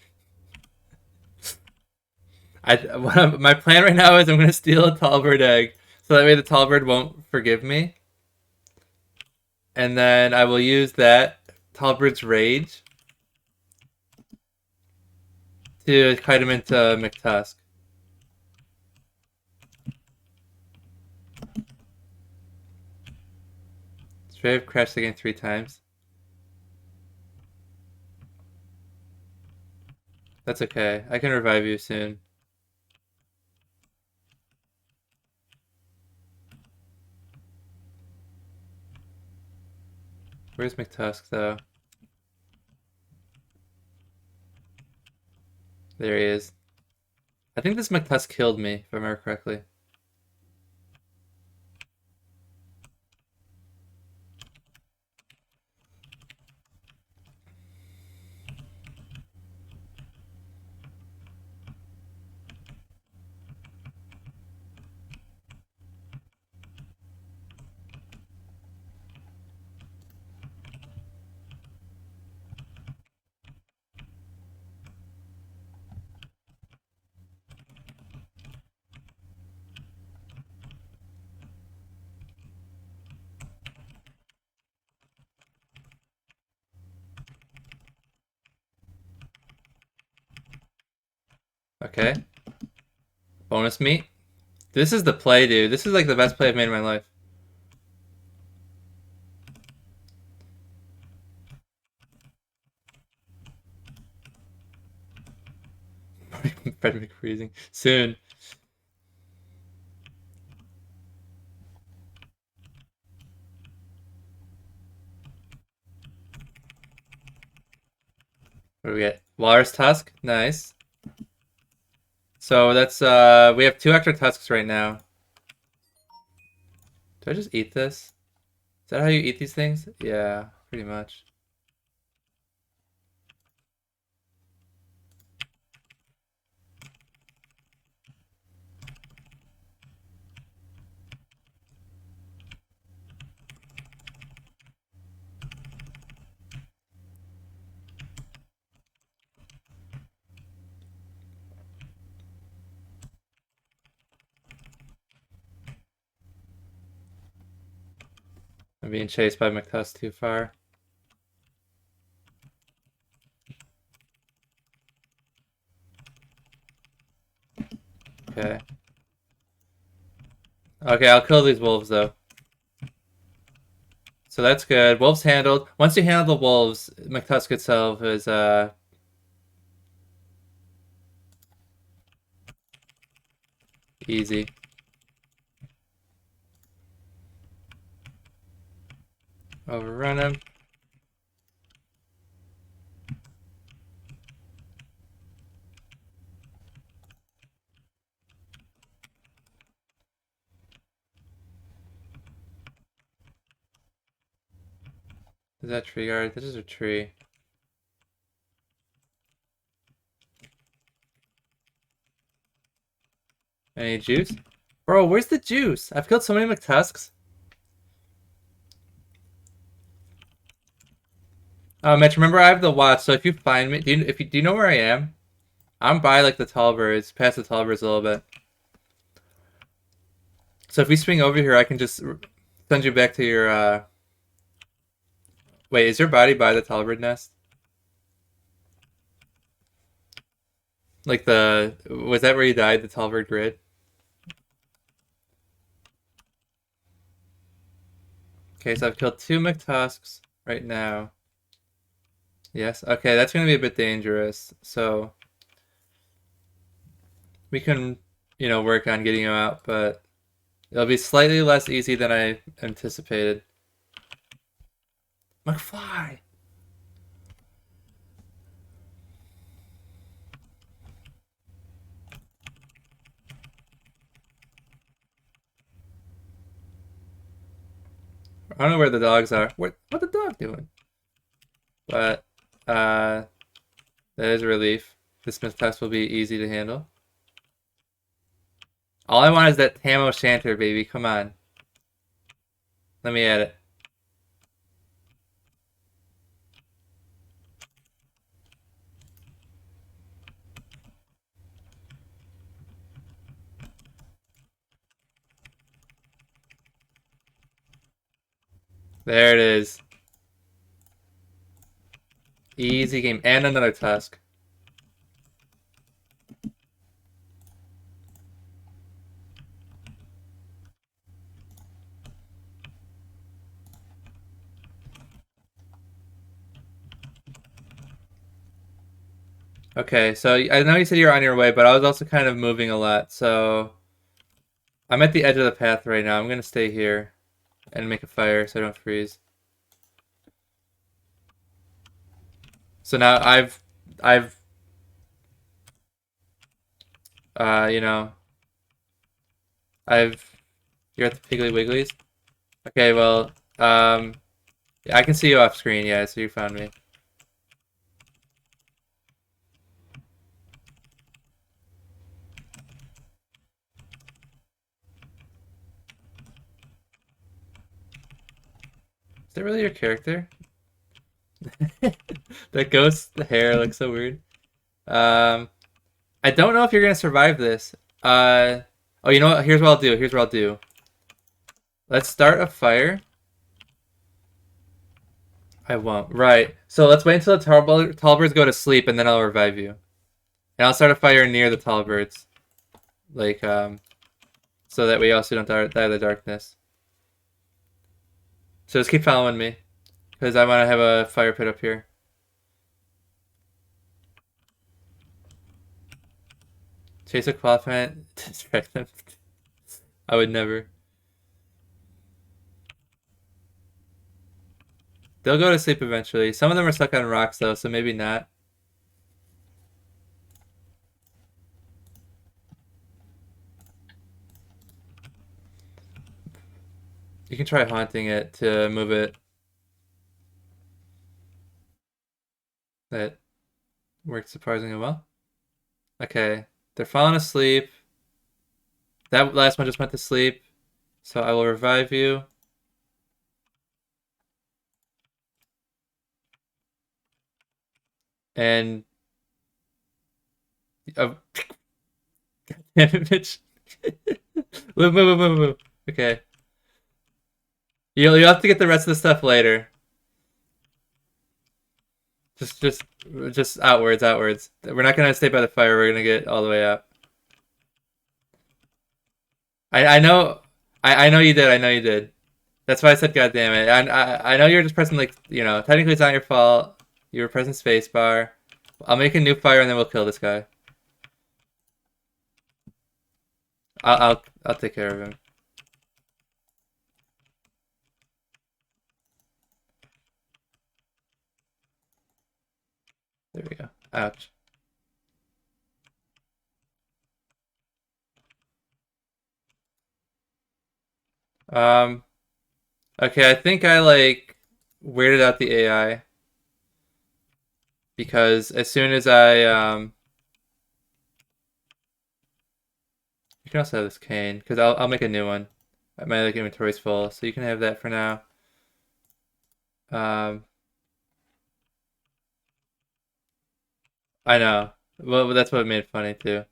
My plan right now is I'm gonna steal a tall bird egg, so that way the tall bird won't forgive me. And then I will use that tall bird's rage to kite him into McTusk. Should I have crashed the game 3 times? That's okay. I can revive you soon. Where's McTusk, though? There he is. I think this McTusk killed me, if I remember correctly. Okay. Bonus meat. This is the play, dude. This is like the best play I've made in my life. Fred McFreezing. Soon. What do we get? Walrus Tusk. Nice. So that's, we have 2 extra tusks right now. Do I just eat this? Is that how you eat these things? Yeah, pretty much. I'm being chased by McTusk too far. Okay. Okay, I'll kill these wolves though. So that's good. Wolves handled. Once you handle the wolves, McTusk itself is easy. Overrun him. Is that tree guard? This is a tree. Any juice? Bro, where's the juice? I've killed so many McTusks. Oh, Mitch, remember I have the watch, so if you find me, do you know where I am? I'm by like the tall birds, past the tall birds a little bit. So if we swing over here, I can just send you back to your Wait, is your body by the tall bird nest? Like was that where you died, the tall bird grid? Okay, so I've killed 2 McTusks right now. Yes, okay, that's gonna be a bit dangerous. So we can, work on getting him out, but it'll be slightly less easy than I anticipated. McFly! I don't know where the dogs are. What the dog doing? But that is a relief. This Smith test will be easy to handle. All I want is that Tam O'Shanter, baby. Come on. Let me add it. There it is. Easy game. And another tusk. Okay, so I know you said you're on your way, but I was also kind of moving a lot, so I'm at the edge of the path right now. I'm gonna stay here and make a fire so I don't freeze. So now I've, you know, I've, you're at the Piggly Wigglies? Okay, well, yeah, I can see you off screen, yeah, so you found me. Is that really your character? That ghost hair looks so weird. Um, I don't know if you're gonna survive this. Oh, you know what? Here's what I'll do. Here's what I'll do. Let's start a fire. I won't. Right. So let's wait until the tall birds go to sleep, and then I'll revive you. And I'll start a fire near the tall birds, like so that we also don't die of the darkness. So just keep following me, because I want to have a fire pit up here. Chase a qualifiant, distract them. I would never. They'll go to sleep eventually. Some of them are stuck on rocks though, so maybe not. You can try haunting it to move it. That worked surprisingly well. Okay, they're falling asleep. That last one just went to sleep, so I will revive you. And damn it, Mitch. Move. Okay. You'll have to get the rest of the stuff later. Just outwards. We're not gonna stay by the fire. We're gonna get all the way up. I know, I know you did. I know you did. That's why I said, God damn it. I know you're just pressing like technically it's not your fault. You were pressing spacebar. I'll make a new fire and then we'll kill this guy. I'll take care of him. There we go. Ouch. Um, okay, I think I like weirded out the AI because as soon as you can also have this cane because I'll make a new one. My like inventory's full, so you can have that for now. Um, I know. Well, that's what made it funny too.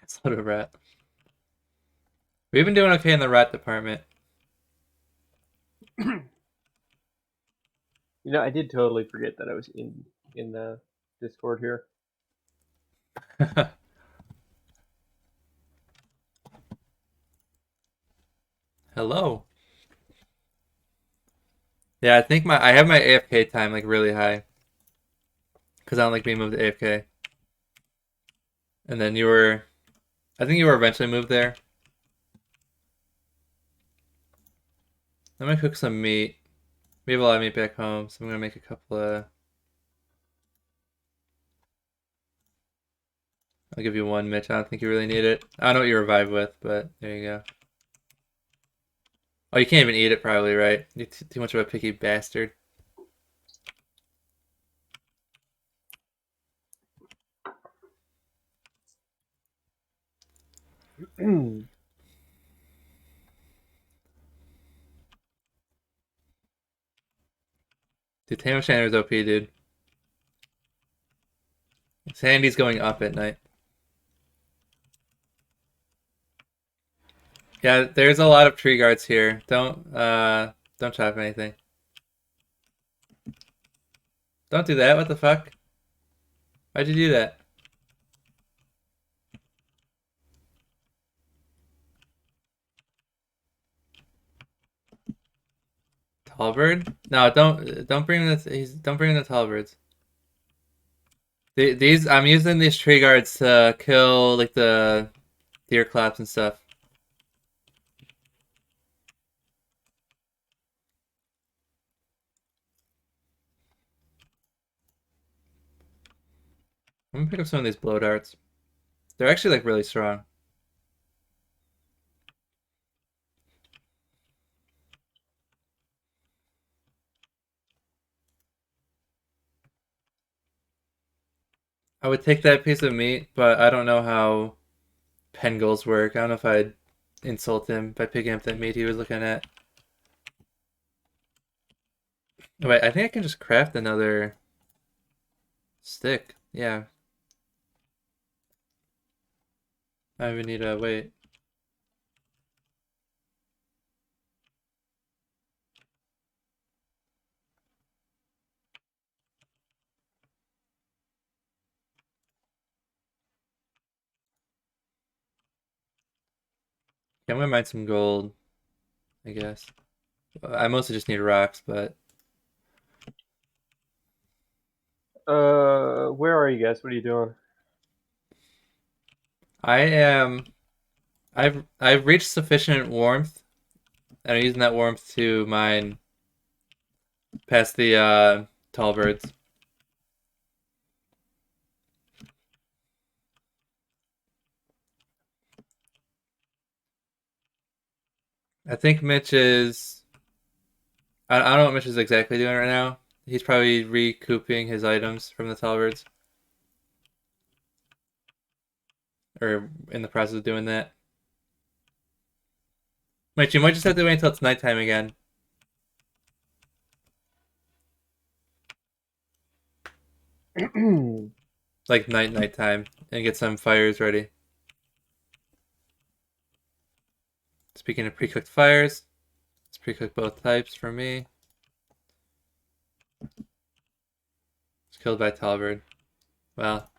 It's a little rat. We've been doing okay in the rat department. You know, I did totally forget that I was in the Discord here. Hello. Yeah, I think I have my AFK time like really high because I don't like being moved to AFK. And then I think you were eventually moved there. I'm gonna cook some meat. We have a lot of meat back home, so I'm gonna make a couple of. I'll give you one, Mitch. I don't think you really need it. I don't know what you revive with, but there you go. Oh, you can't even eat it, probably, right? You're too much of a picky bastard. Dude, Tam O'Shanter's OP, dude. Sandy's going up at night. Yeah, there's a lot of tree guards here. Don't chop anything. Don't do that. What the fuck? Why'd you do that? Tall bird? No, don't bring don't bring the tall birds. These I'm using these tree guards to kill like the deer claps and stuff. I'm gonna pick up some of these blow darts. They're actually like really strong. I would take that piece of meat, but I don't know how pen goals work. I don't know if I'd insult him by picking up that meat he was looking at. Wait, I think I can just craft another stick. Yeah. I don't even need to wait. Okay, I'm gonna mine some gold, I guess. I mostly just need rocks, but Where are you guys? What are you doing? I am. I've reached sufficient warmth, and I'm using that warmth to mine past the tall birds. I think Mitch is. I don't know what Mitch is exactly doing right now. He's probably recouping his items from the tall birds, or in the process of doing that. Mitch, you might just have to wait until it's nighttime again. Like nighttime, and get some fires ready. Speaking of pre-cooked fires, let's pre-cook both types for me. It's killed by Talbert. Well,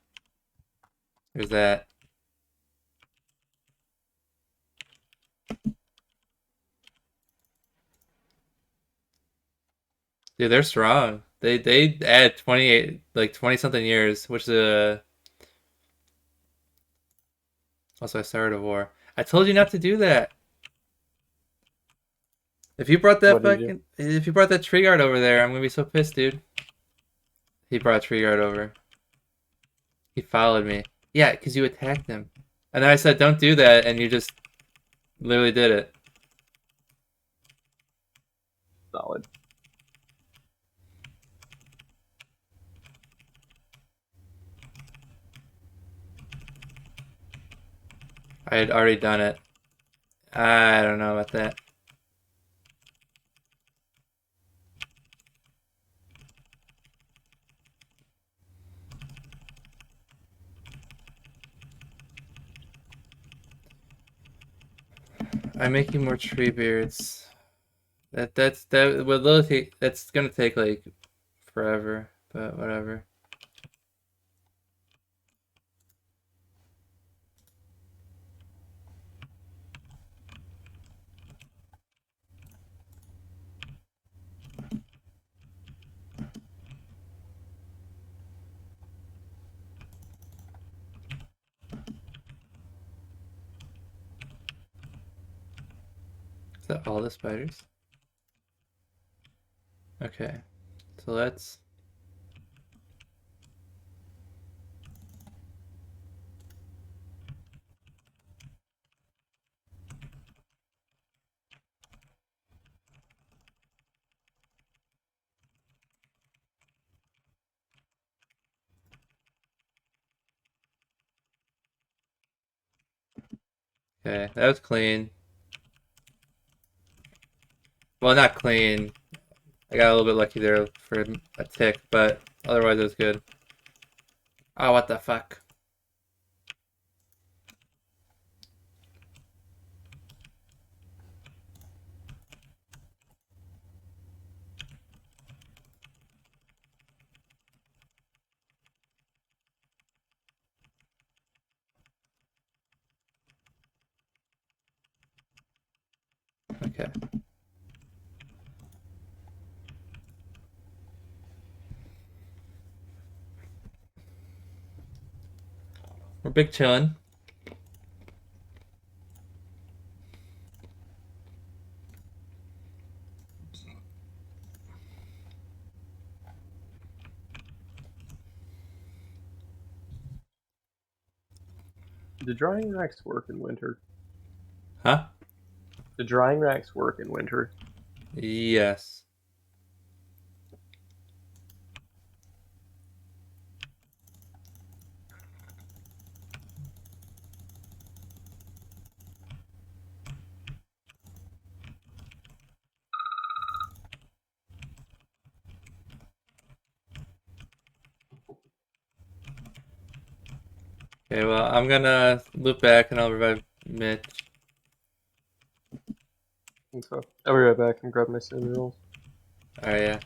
there's that. Dude, they're strong. They add 28 like 20 something years, which is also I started a war. I told you not to do that. What did you? If you brought that tree guard over there, I'm gonna be so pissed, dude. He brought a tree guard over. He followed me. Yeah, because you attacked him. And then I said, don't do that, and you just literally did it. Solid. I had already done it. I don't know about that. I'm making more tree beards. That would literally take, that's gonna take like forever, but whatever. Is that all the spiders? Okay, so let's. Okay, that was clean. Well, not clean. I got a little bit lucky there for a tick, but otherwise it was good. Oh, what the fuck? Okay. We're big chillin'. Do drying racks work in winter? Huh? Do drying racks work in winter? Yes. Okay, well, I'm gonna loop back and I'll revive Mitch. I think so. I'll be right back and grab my cinnamon rolls. Alright, yeah.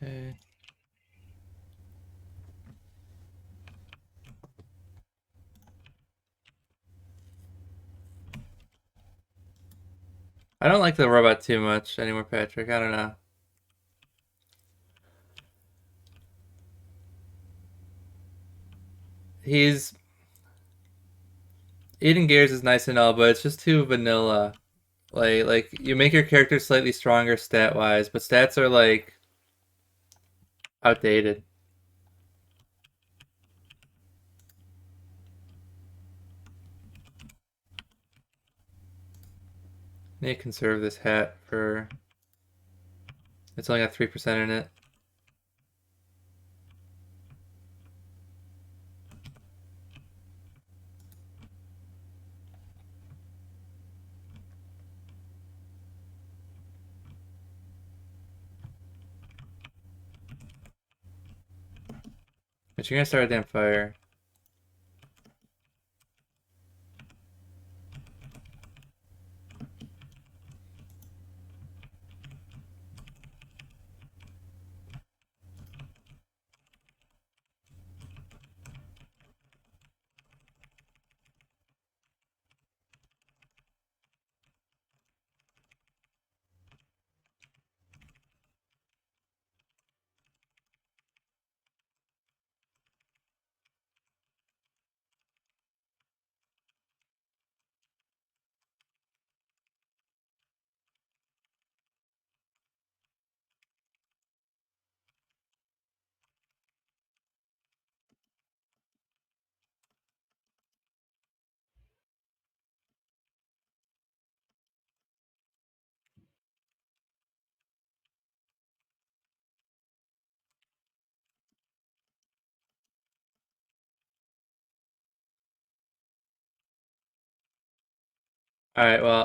Okay. I don't like the robot too much anymore, Patrick. I don't know. He's Eating gears is nice and all, but it's just too vanilla. Like you make your character slightly stronger stat wise, but stats are like outdated. I need to conserve this hat for. It's only got 3% in it. But you're gonna start a damn fire. Alright, well,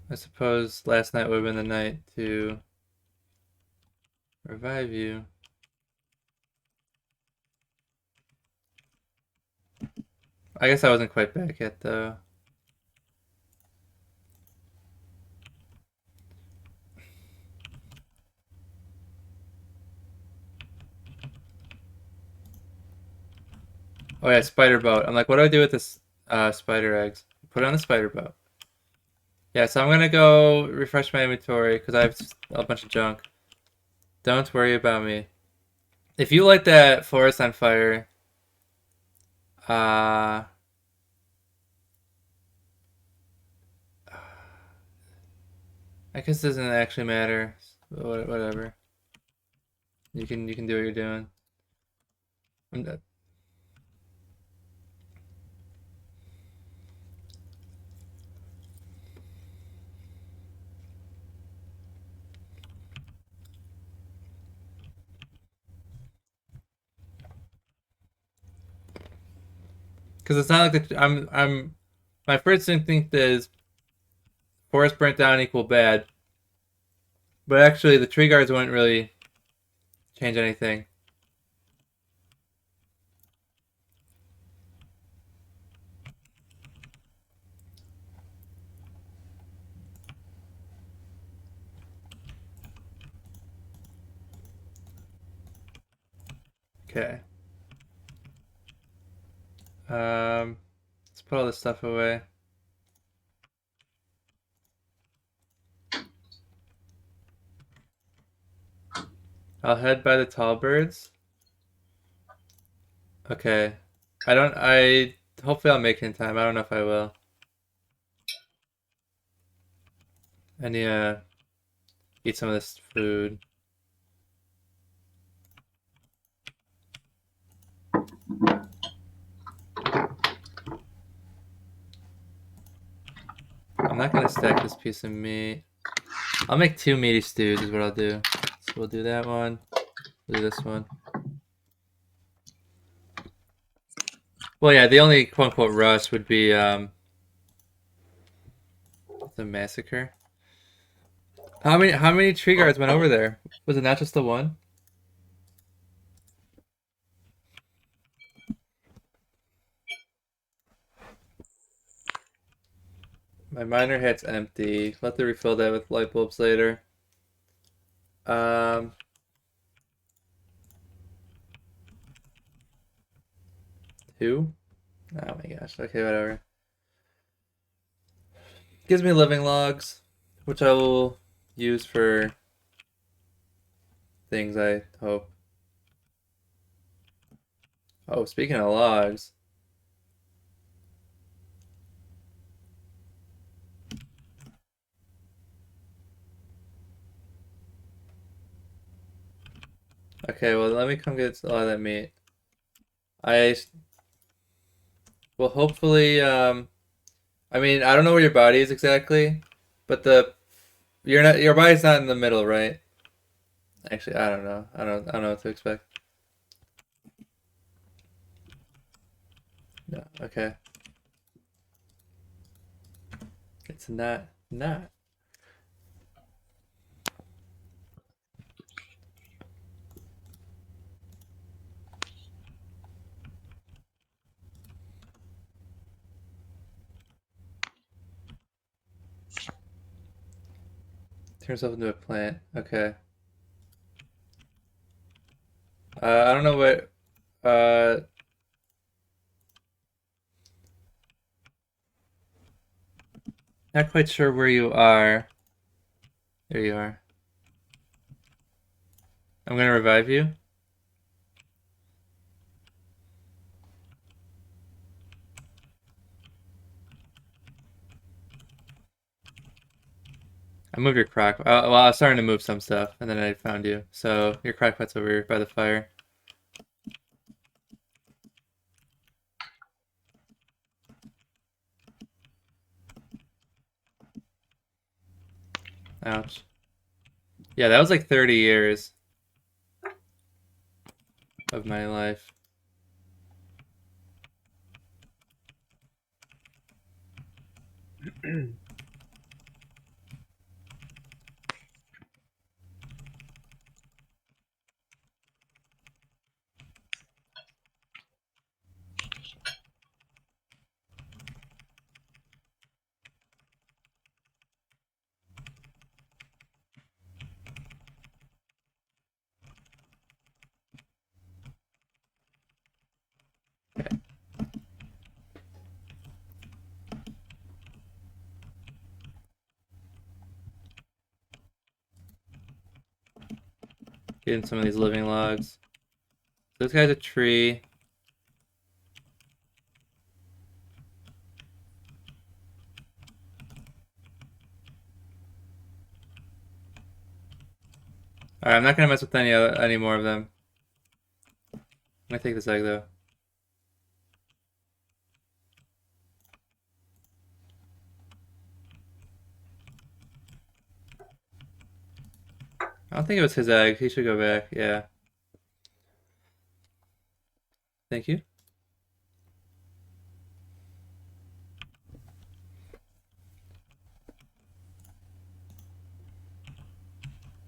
I suppose last night would have been the night to revive you. I guess I wasn't quite back yet, though. Oh yeah, spider boat. I'm like, what do I do with this spider eggs? Put it on the spider boat. Yeah, so I'm gonna go refresh my inventory because I have a bunch of junk. Don't worry about me. If you light that forest on fire, uh, I guess it doesn't actually matter. Whatever. You can do what you're doing. I'm dead. Because it's not like my first instinct is forest burnt down equal bad, but actually the tree guards wouldn't really change anything. Okay. Let's put all this stuff away. I'll head by the tall birds. Okay. Hopefully I'll make it in time. I don't know if I will. I need to eat some of this food. I'm not gonna stack this piece of meat. I'll make 2 meaty stews is what I'll do. So we'll do that one. We'll do this one. Well, yeah, the only quote-unquote rush would be the massacre. How many tree guards went over there? Was it not just the one? My miner hat's empty. Let to refill that with light bulbs later. Two? Oh my gosh. Okay, whatever. Gives me living logs, which I will use for things, I hope. Oh, speaking of logs. Okay, well, let me come get a lot of that meat. I will hopefully, I mean, I don't know where your body is exactly, but your body's not in the middle, right? Actually, I don't know. I don't know what to expect. No, okay. It's not. Turn yourself into a plant. Okay. I don't know what. Not quite sure where you are. There you are. I'm gonna revive you. I moved your crock. Well, I was starting to move some stuff, and then I found you. So your crockpot's over here by the fire. Ouch. Yeah, that was like 30 years of my life. Getting some of these living logs. This guy's a tree. Alright, I'm not gonna mess with any more of them. I'm gonna take this egg though. I don't think it was his egg. He should go back. Yeah. Thank you.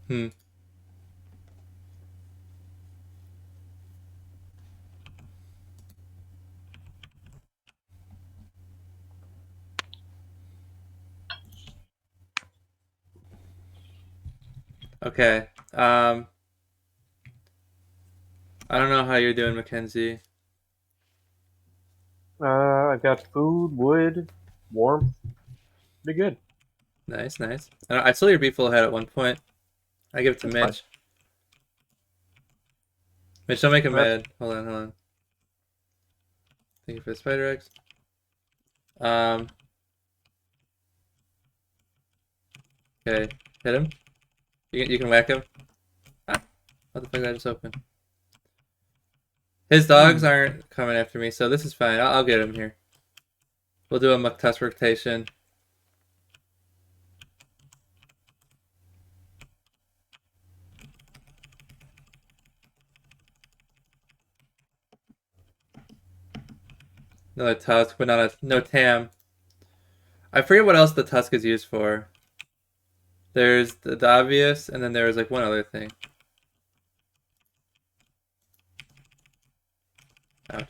Hmm. Okay. I don't know how you're doing, Mackenzie. I've got food, wood, warmth. Pretty good. Nice, nice. I saw your be full head at one point. I give it to That's fine. Mitch. Mitch, don't make him That's- mad. Hold on, hold on. Thank you for the spider eggs. Um. Okay, hit him. You can whack him. Ah, what the fuck did I just open? His dogs aren't coming after me, so this is fine. I'll get him here. We'll do a McTuss rotation. Another tusk, but not a no tam. I forget what else the tusk is used for. There's the obvious, and then there was like one other thing. Ouch.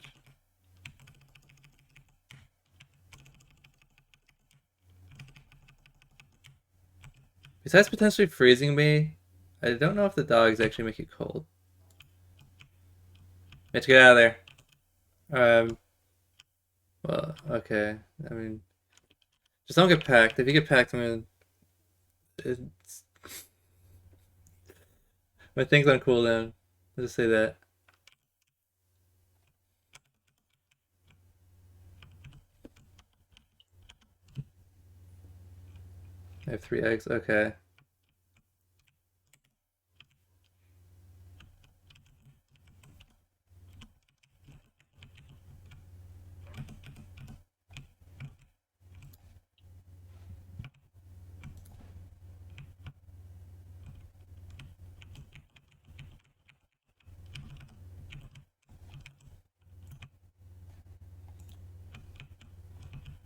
Besides potentially freezing me, I don't know if the dogs actually make it cold. Mitch, get out of there. Well, okay. I mean, just don't get packed. If you get packed, I'm gonna. It's... My thing's on cooldown. Let's just say that. I have 3 eggs. Okay.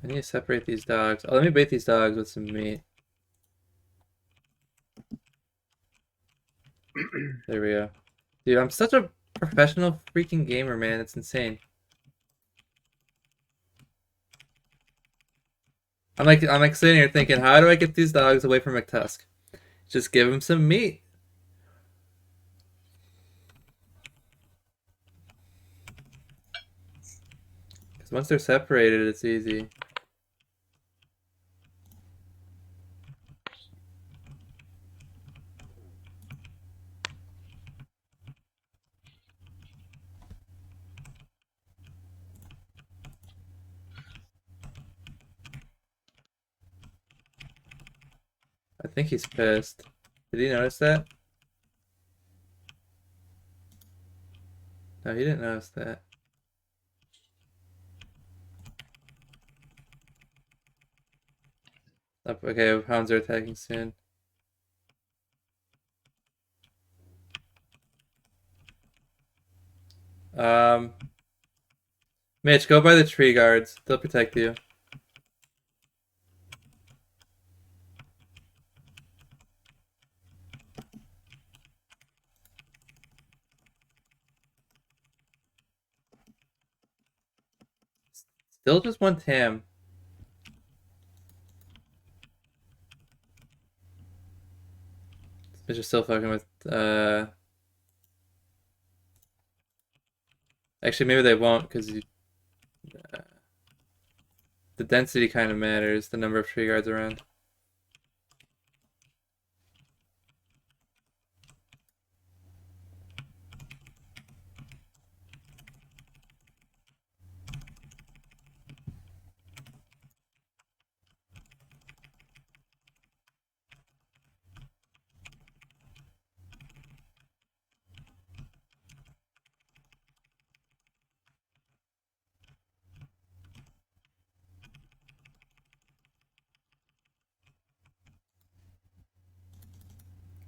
I need to separate these dogs. Oh, let me bait these dogs with some meat. There we go. Dude, I'm such a professional freaking gamer, man. It's insane. I'm like sitting here thinking, how do I get these dogs away from McTusk? Just give them some meat. Because once they're separated, it's easy. I think he's pissed. Did he notice that? No, he didn't notice that. Oh, okay, hounds are attacking soon. Um, Mitch, go by the tree guards. They'll protect you. Still just one tam. Mitch is still fucking with, Actually, maybe they won't, because the density kind of matters, the number of tree guards around.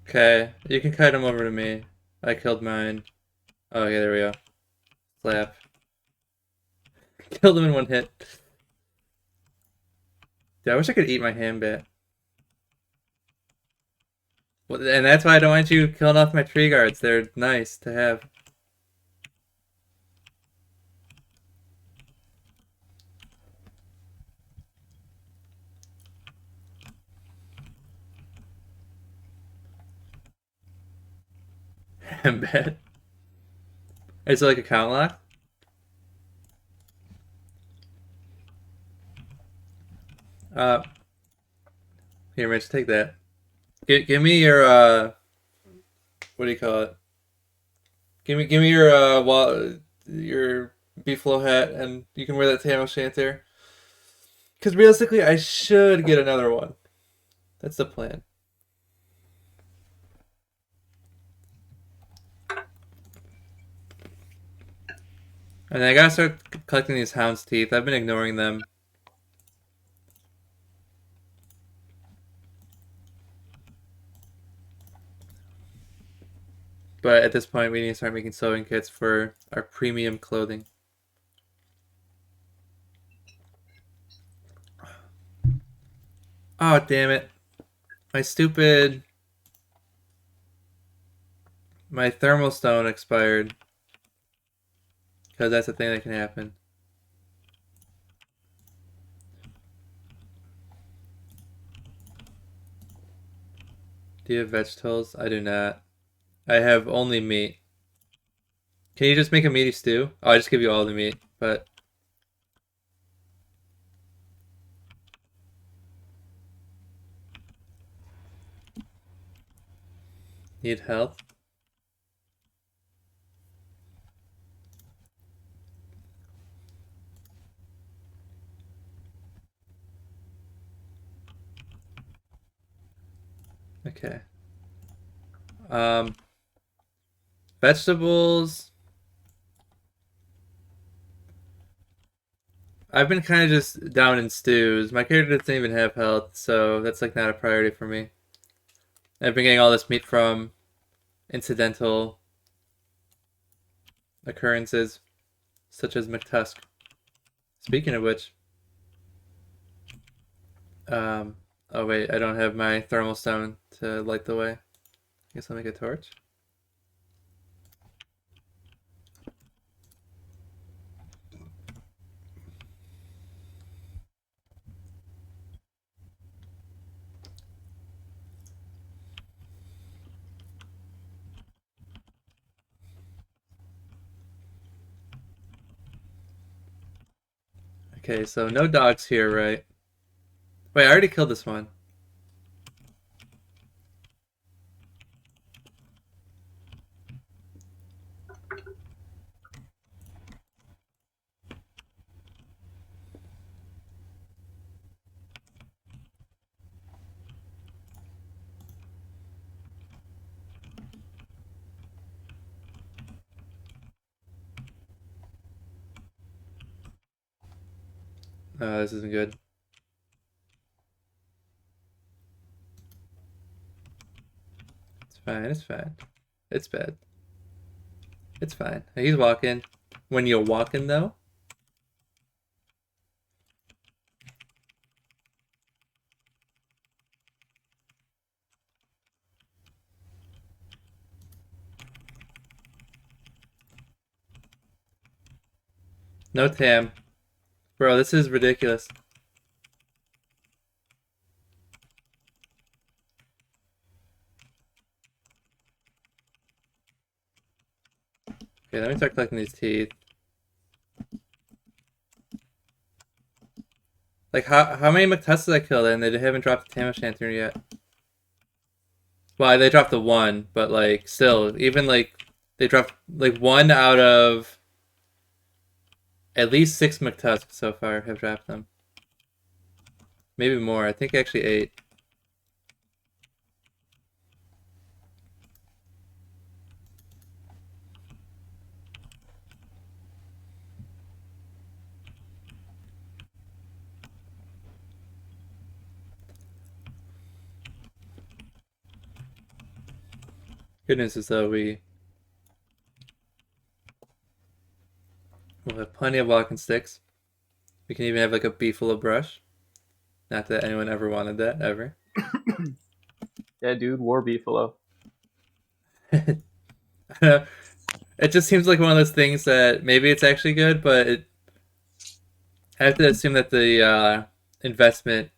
Okay, you can kite him over to me. I killed mine. Oh, okay, there we go. Slap. Killed him in one hit. Dude, I wish I could eat my hand bat. Well, and that's why I don't want you killing off my tree guards. They're nice to have. Embed. Is it like a count lock? Uh, Here, Mitch, take that. Give me your what do you call it? Give me your your beefalo hat, and you can wear that Tam O'Shanter. Because realistically, I should get another one. That's the plan. And I gotta start collecting these hound's teeth. I've been ignoring them. But at this point, we need to start making sewing kits for our premium clothing. Oh, damn it. My stupid... My thermal stone expired. Because that's a thing that can happen. Do you have vegetables? I do not. I have only meat. Can you just make a meaty stew? Oh, I just give you all the meat, but... Need help? Okay. Vegetables... I've been kind of just down in stews. My character doesn't even have health, so that's like not a priority for me. I've been getting all this meat from incidental occurrences, such as McTusk. Speaking of which, oh wait, I don't have my thermal stone to light the way. I guess I'll make a torch. Okay, so no dogs here, right? Wait, I already killed this one. This isn't good. It's fine, it's fine. It's bad. It's fine. He's walking. When you're walking, though, no Tam. Bro, this is ridiculous. Okay, let me start collecting these teeth. Like, how many McTusses I killed and they haven't dropped the Tam O'Shanter yet? Well, they dropped the one, but like, still, even like, they dropped like one out of at least 6 McTusks so far have dropped them. Maybe more. I think actually 8. Good news is though we'll have plenty of walking sticks. We can even have like a beef full of brush. Not that anyone ever wanted that, ever. Yeah, dude, war beefalo. It just seems like one of those things that maybe it's actually good, but I have to assume that the investment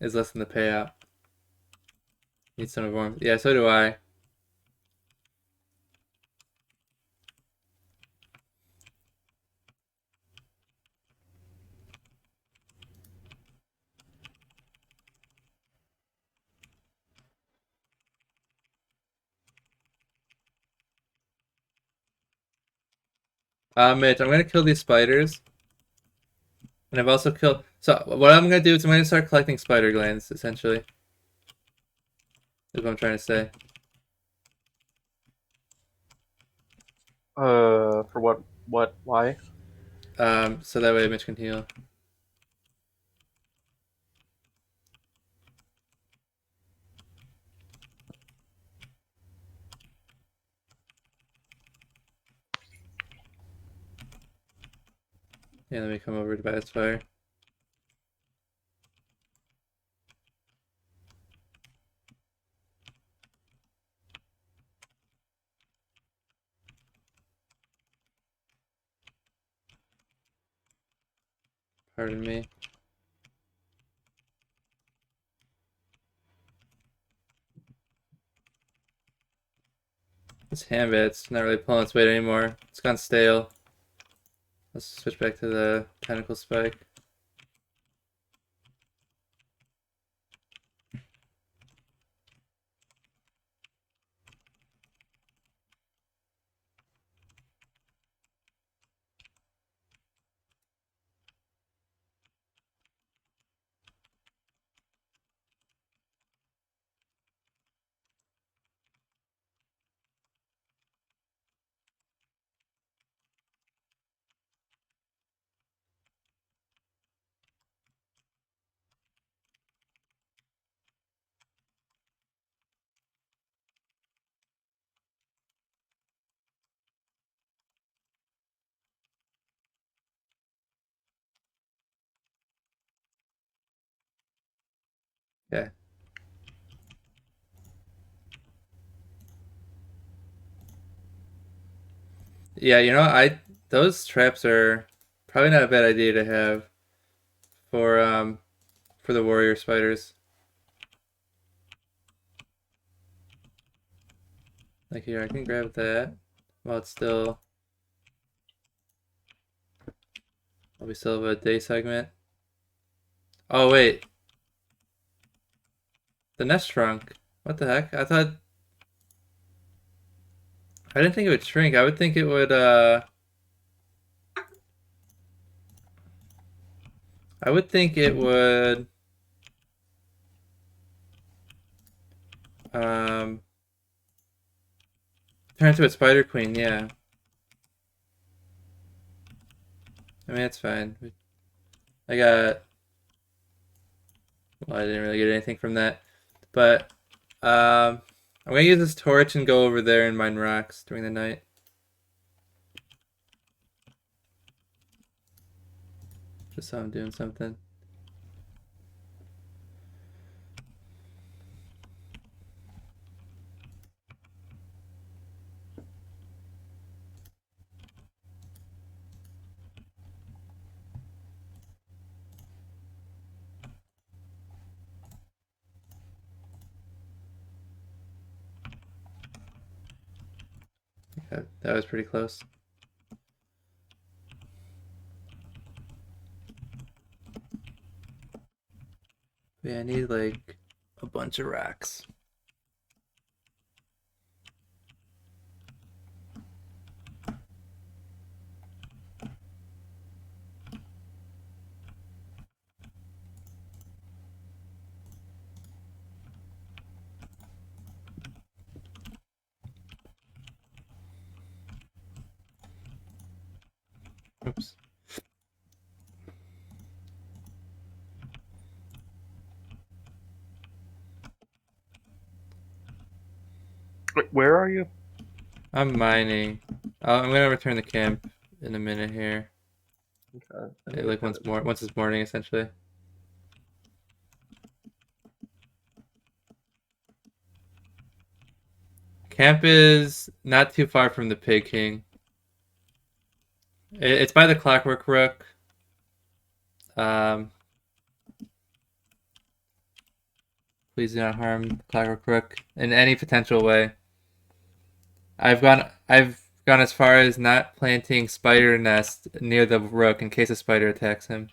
is less than the payout. Need some warmth. Yeah, so do I. Mitch, I'm gonna kill these spiders, and I've also killed. So what I'm gonna do is I'm gonna start collecting spider glands. Essentially, is what I'm trying to say. For what? What? Why? So that way Mitch can heal. Yeah, let me come over to Bat's fire. Pardon me. This hand bat's not really pulling its weight anymore. It's gone stale. Let's switch back to the tentacle spike. Yeah. Yeah, those traps are probably not a bad idea to have for the warrior spiders. Like here, I can grab that while it's still while we still have a day segment. Oh wait, the nest shrunk. What the heck? I didn't think it would shrink. I would think it would I would think it would um turn into a spider queen, yeah. I mean, it's fine. I got Well, I didn't really get anything from that. But I'm gonna use this torch and go over there and mine rocks during the night. Just so I'm doing something. That was pretty close. Yeah, I need like a bunch of rocks. Oops. Wait, where are you? I'm mining. I'm gonna return the camp in a minute here. Okay. Like once it's morning, essentially. Camp is not too far from the Pig King. It's by the Clockwork Rook. Please do not harm Clockwork Rook in any potential way. I've gone as far as not planting spider nest near the rook in case a spider attacks him.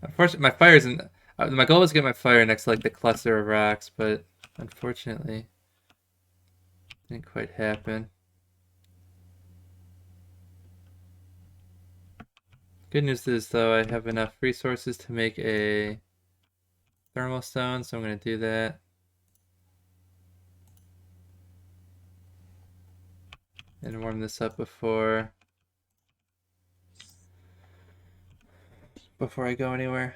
Unfortunately, my fire isn't. My goal was to get my fire next to like the cluster of rocks, but unfortunately, didn't quite happen. Good news is though, I have enough resources to make a thermal stone, so I'm going to do that. And warm this up before I go anywhere.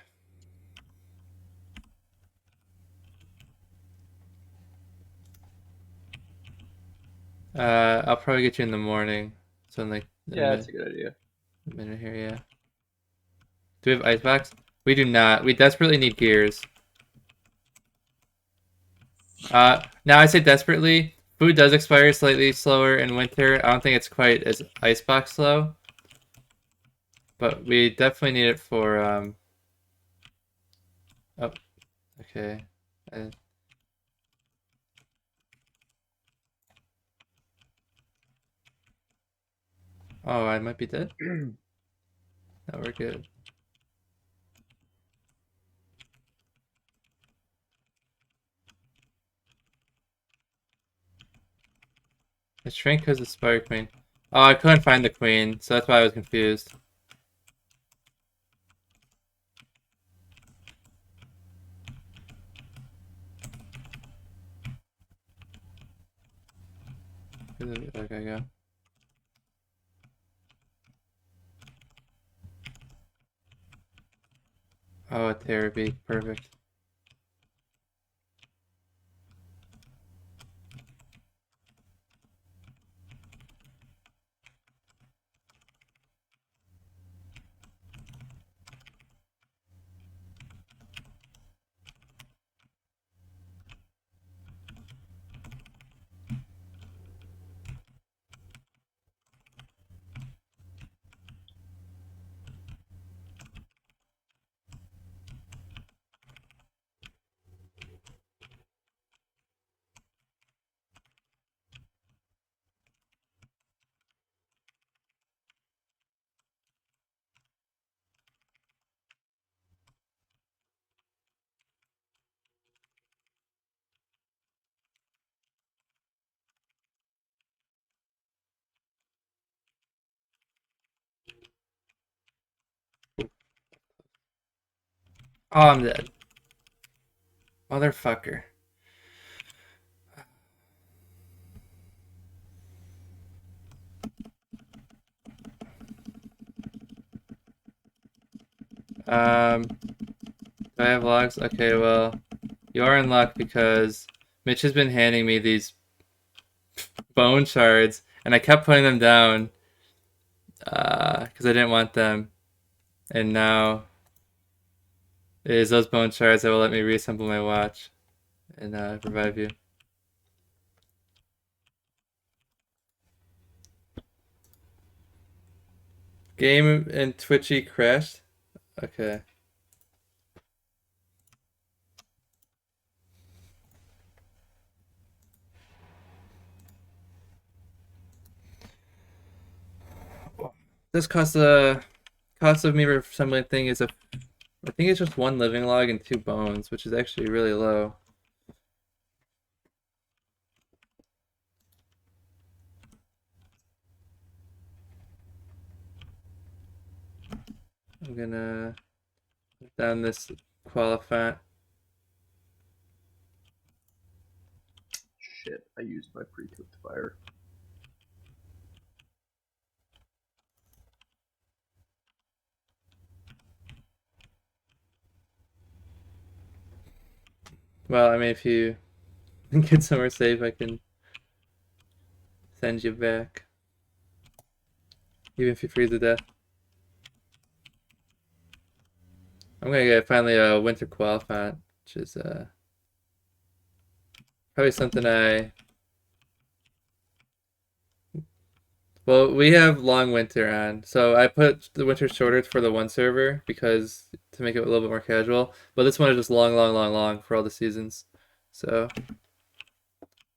I'll probably get you in the morning. So in like that's a good idea. a minute here, yeah. Do we have icebox? We do not. We desperately need gears. Now I say desperately. Food does expire slightly slower in winter. I don't think it's quite as icebox slow. But we definitely need it for oh, okay. Oh, I might be dead. No, we're good. It shrank because of Spire Queen. Oh, I couldn't find the queen, so that's why I was confused. Okay, go. Oh, a Terrorbeak. Perfect. Oh, I'm dead. Motherfucker. Do I have logs? Okay, well, you are in luck because Mitch has been handing me these bone shards, and I kept putting them down because I didn't want them. And now it is those bone shards that will let me reassemble my watch and revive you. Game and Twitchy crashed? Okay. This cost of me reassembling thing is I think it's just one living log and 2 bones, which is actually really low. I'm gonna put down this qualifiant. Shit, I used my pre-cooked fire. Well, I mean, if you get somewhere safe, I can send you back. even if you freeze to death. I'm gonna get finally a winter quail font, which is probably something well, we have long winter on, so I put the winter shorter for the one server because to make it a little bit more casual. But this one is just long, long, long, long for all the seasons. So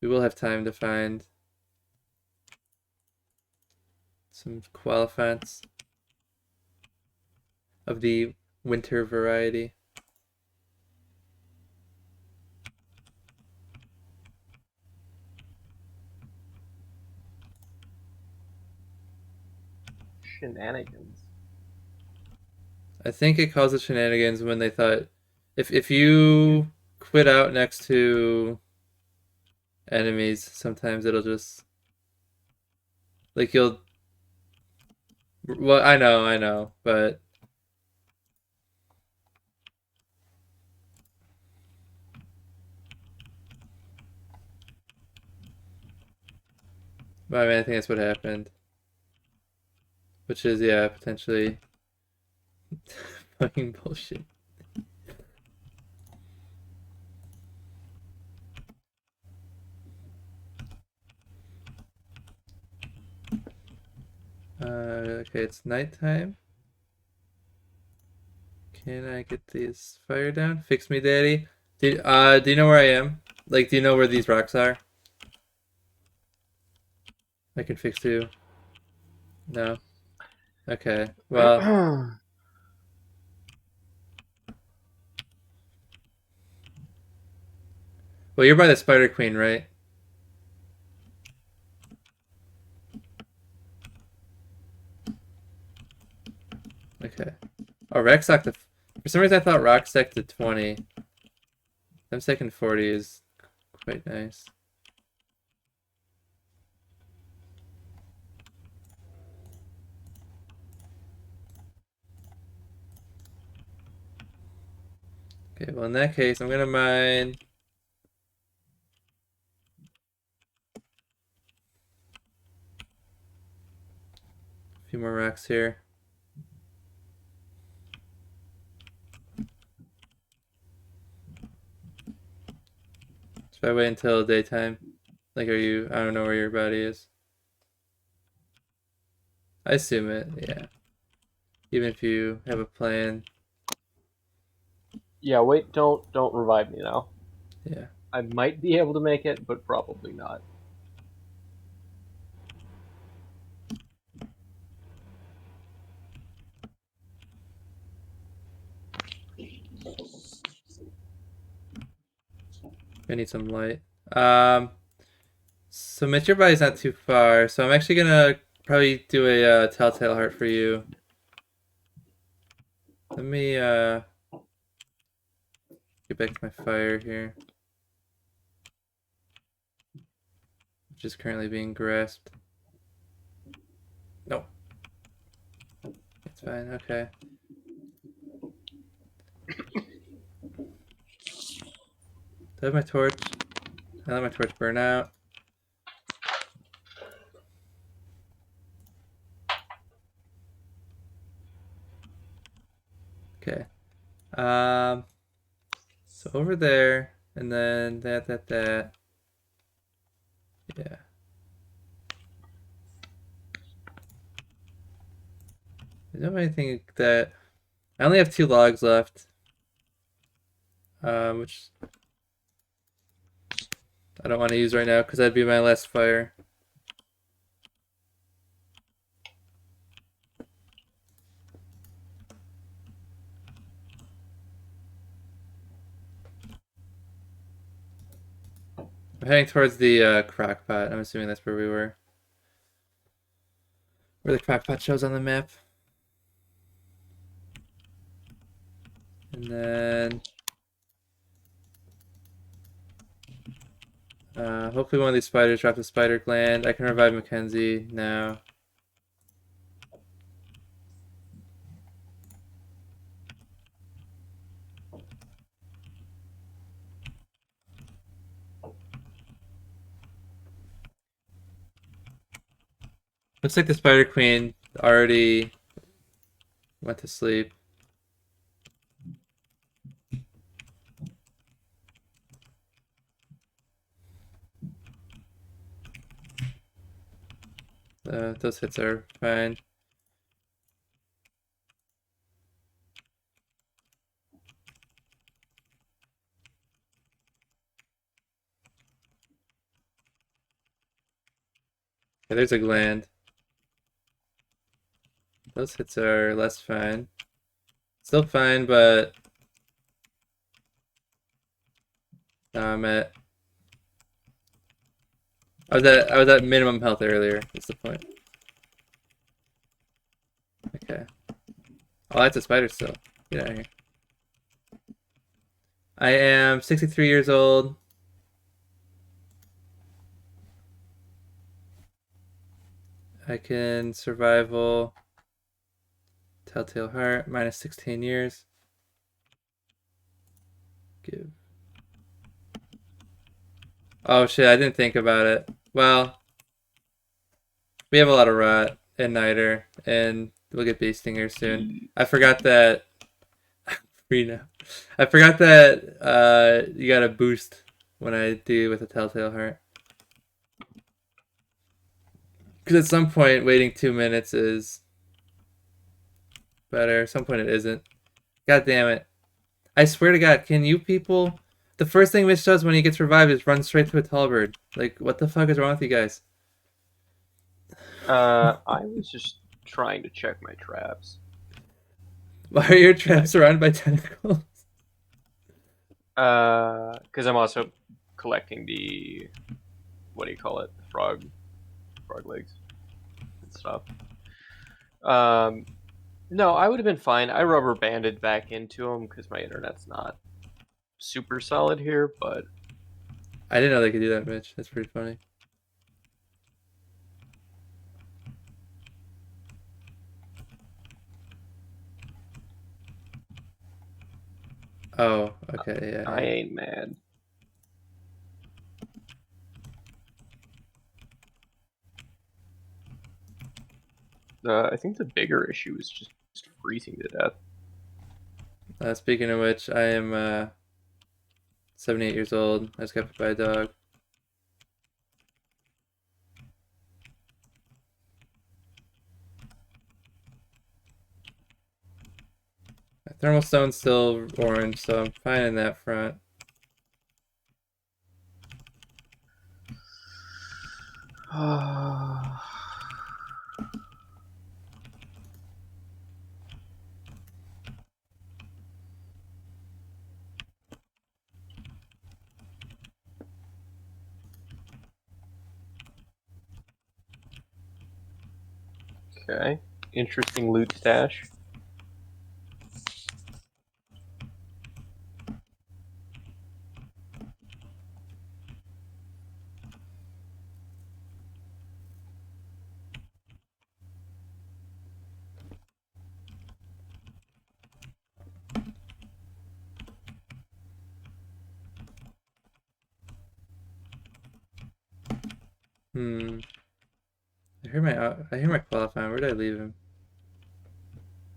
we will have time to find some koala fonts of the winter variety. Shenanigans. I think it calls it shenanigans when they thought if you quit out next to enemies, sometimes it'll just like you'll. Well, I know, but I mean, I think that's what happened. Which is, yeah, potentially fucking bullshit. Okay, it's nighttime. Can I get these fire down? Fix me, daddy. Do you know where I am? Like, do you know where these rocks are? I can fix you. No. Okay. Well, you're by the Spider Queen, right? Okay. Oh, Rexock to. For some reason, I thought Rockstack to 20. I'm second 40 is quite nice. Okay, well, in that case, I'm gonna mine. A few more rocks here. Should I wait until daytime? Like, are you? I don't know where your body is. I assume it, yeah. Even if you have a plan. Yeah, wait, don't revive me now. Yeah. I might be able to make it, but probably not. I need some light. So Mitch, body's not too far, so I'm actually gonna probably do a telltale heart for you. Let me get back to my fire here, which is currently being grasped. Nope. It's fine, okay. Do I have my torch? I let my torch burn out. Okay. So over there, and then that. Yeah. I don't have anything that. I only have 2 logs left. Which I don't want to use right now because that'd be my last fire. I'm heading towards the crock pot. I'm assuming that's where we were. Where the crock pot shows on the map. And then hopefully one of these spiders drops a spider gland. I can revive Mackenzie now. Looks like the Spider Queen already went to sleep. Those hits are fine. Okay, there's a gland. Those hits are less fine. Still fine, but I'm at I was at minimum health earlier, is the point. Okay. Oh, that's a spider still. Get out of here. I am 63 years old. I can survival. Telltale Heart, minus 16 years. Give. Oh shit, I didn't think about it. Well, we have a lot of rot and niter, and we'll get bee stinger soon. I forgot that. Reno. I forgot that you got a boost when I do with a Telltale Heart. Because at some point, waiting 2 minutes is better. At some point, it isn't. God damn it. I swear to God, can you people... The first thing Mitch does when he gets revived is run straight to a tall bird. Like, what the fuck is wrong with you guys? I was just trying to check my traps. Why are your traps surrounded by tentacles? Because I'm also collecting the, what do you call it? Frog legs and stuff. No, I would have been fine. I rubber banded back into them because my internet's not super solid here, but I didn't know they could do that, Mitch. That's pretty funny. Oh, okay, yeah. I ain't mad. I think the bigger issue is just freezing to death. Speaking of which, I am 78 years old. I just got bit by a dog. My thermal stone's still orange, so I'm fine in that front. Okay. Interesting loot stash. I hear my qualifying. Where did I leave him?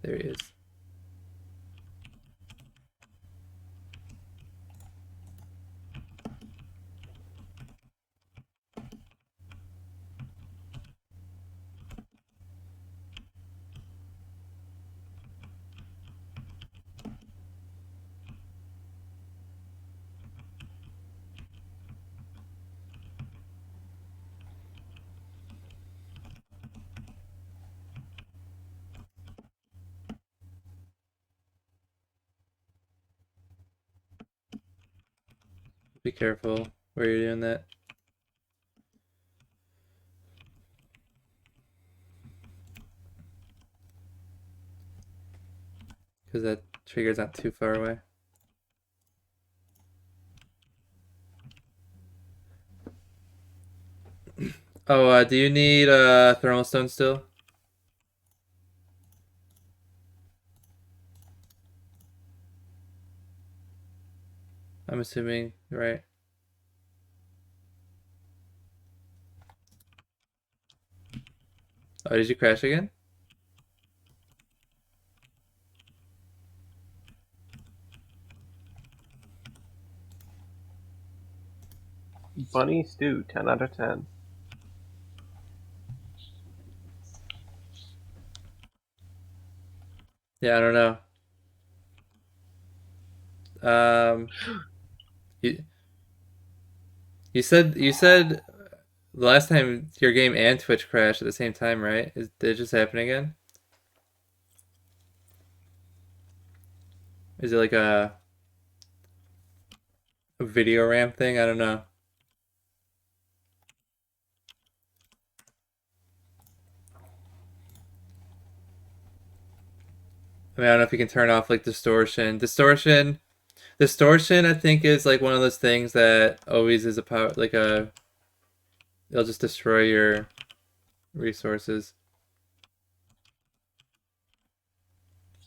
There he is. Be careful where you're doing that. Because that trigger's not too far away. Oh, do you need thermal stone still? I'm assuming, right? Oh, did you crash again? Bunny stew, 10 out of 10. Yeah, I don't know. You, you said the last time your game and Twitch crashed at the same time, right? Did it just happen again? Is it like a video RAM thing? I don't know. I mean, I don't know if you can turn off like distortion. Distortion, I think is like one of those things that always is a power, like a, it'll just destroy your resources.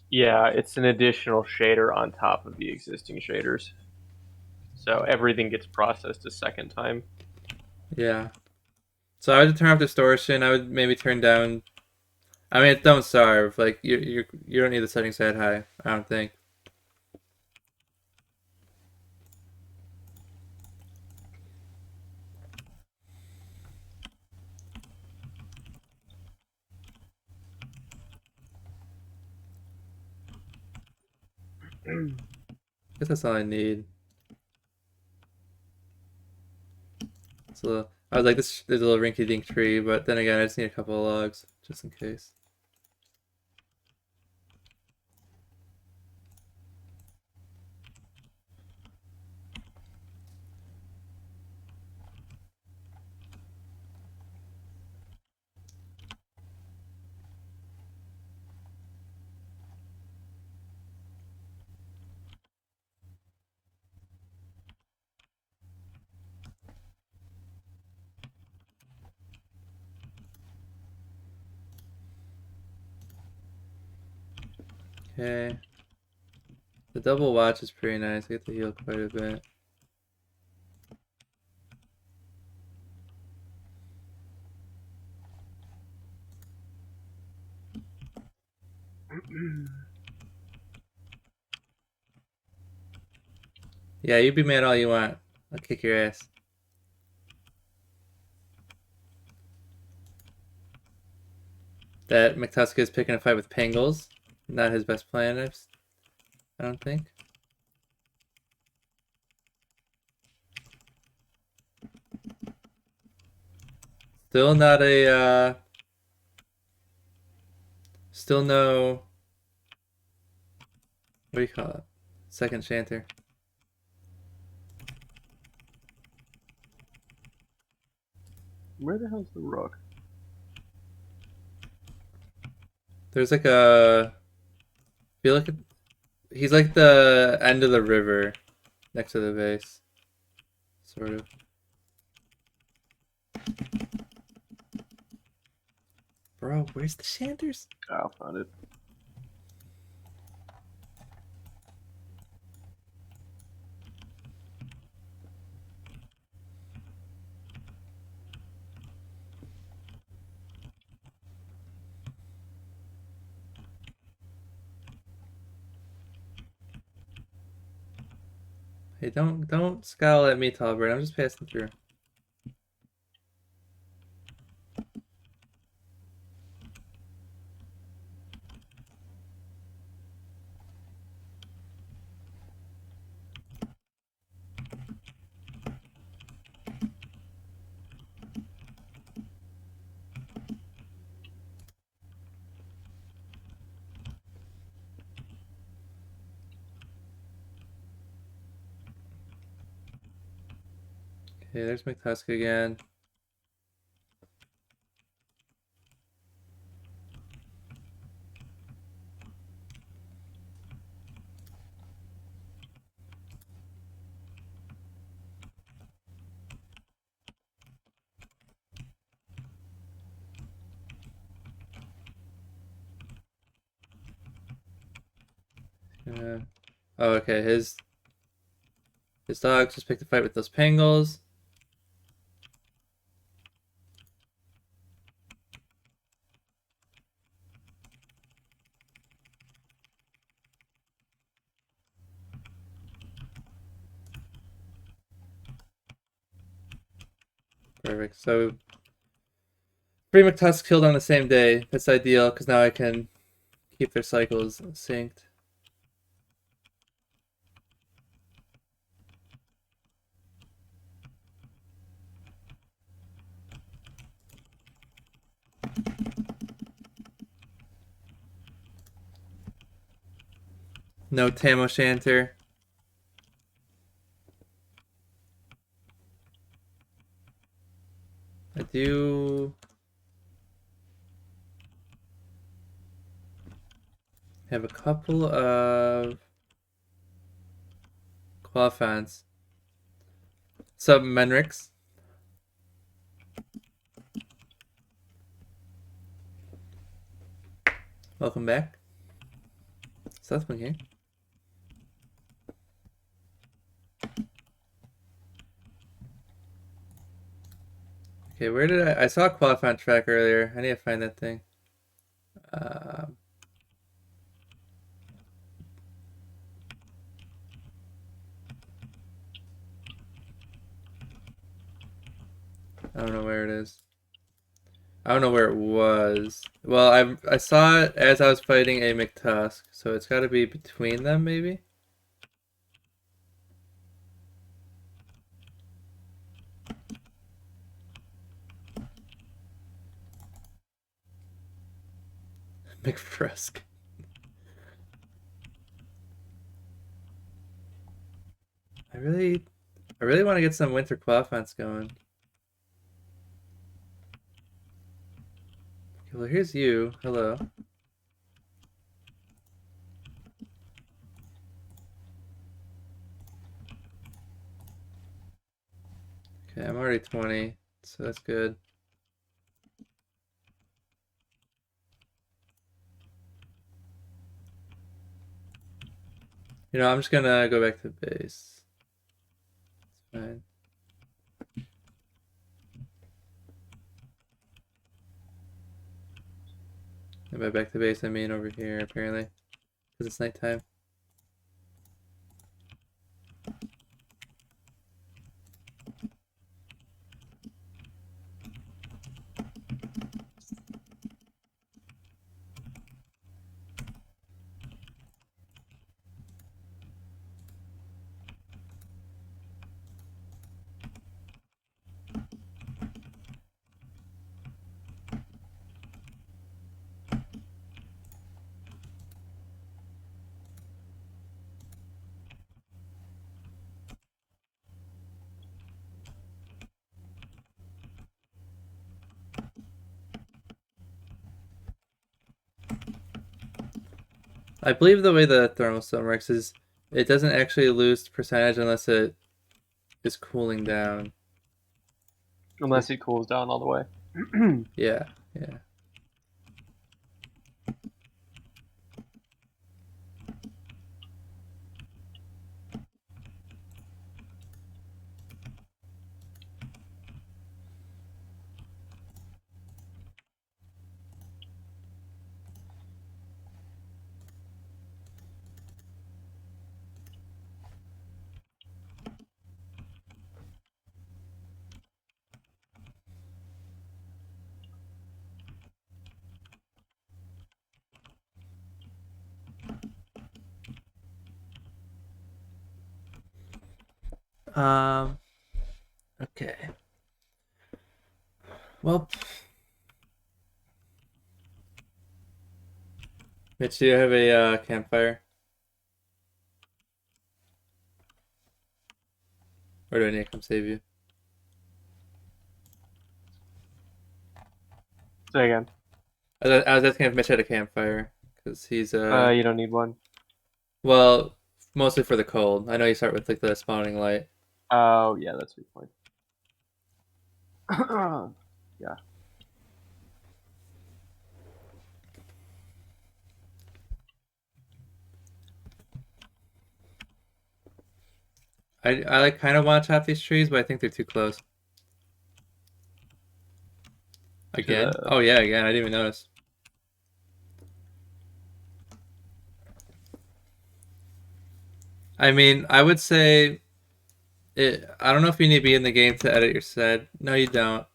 Yeah, it's an additional shader on top of the existing shaders. So everything gets processed a second time. Yeah. So I would turn off distortion. I would maybe turn down. I mean, don't starve. Like you don't need the settings that high. I don't think. I guess that's all I need. So I was like, this is a little rinky-dink tree, but then again, I just need a couple of logs just in case. Okay. The double watch is pretty nice. I get to heal quite a bit. Yeah, you be mad all you want. I'll kick your ass. That McTusker is picking a fight with Pangles. Not his best plan, I don't think. Still not a, still no, what do you call it? Second Chanter. Where the hell's the rook? There's like a, feel like he's like the end of the river next to the base. Sort of. Bro, where's the Shanters? Oh, found it. Hey, don't scowl at me, Talbert. I'm just passing through. Okay, there's McTusk again. Yeah. Oh, okay. His dog just picked a fight with those Pangles. Perfect. So 3 McTusks killed on the same day. That's ideal because now I can keep their cycles synced. No Tam O'Shanter. I do have a couple of Qualifiants. Sup, Menrix? Welcome back. Sethman here. Okay, where did I saw a Qualifiant track earlier. I need to find that thing. I don't know where it is. I don't know where it was. Well, I saw it as I was fighting a McTusk, so it's got to be between them, maybe? McFrusk. I really want to get some winter Qualifiants going. Okay, well, here's you. Hello. Okay, I'm already 20, so that's good. You know, I'm just gonna go back to base. It's fine. And by back to base, I mean over here, apparently. Because it's nighttime. I believe the way the thermal stone works is it doesn't actually lose percentage unless it is cooling down. Unless it cools down all the way. Yeah, yeah. Okay. Well, Mitch, do you have a campfire? Or do I need to come save you? Say again. I was asking if Mitch had a campfire. Because he's, You don't need one. well, mostly for the cold. I know you start with, like, the spawning light. Oh, yeah, that's your point. Yeah. I like, kind of want to chop these trees, but I think they're too close. Again? Oh, yeah, again. I didn't even notice. I mean, I would say I don't know if you need to be in the game to edit your set. No, you don't.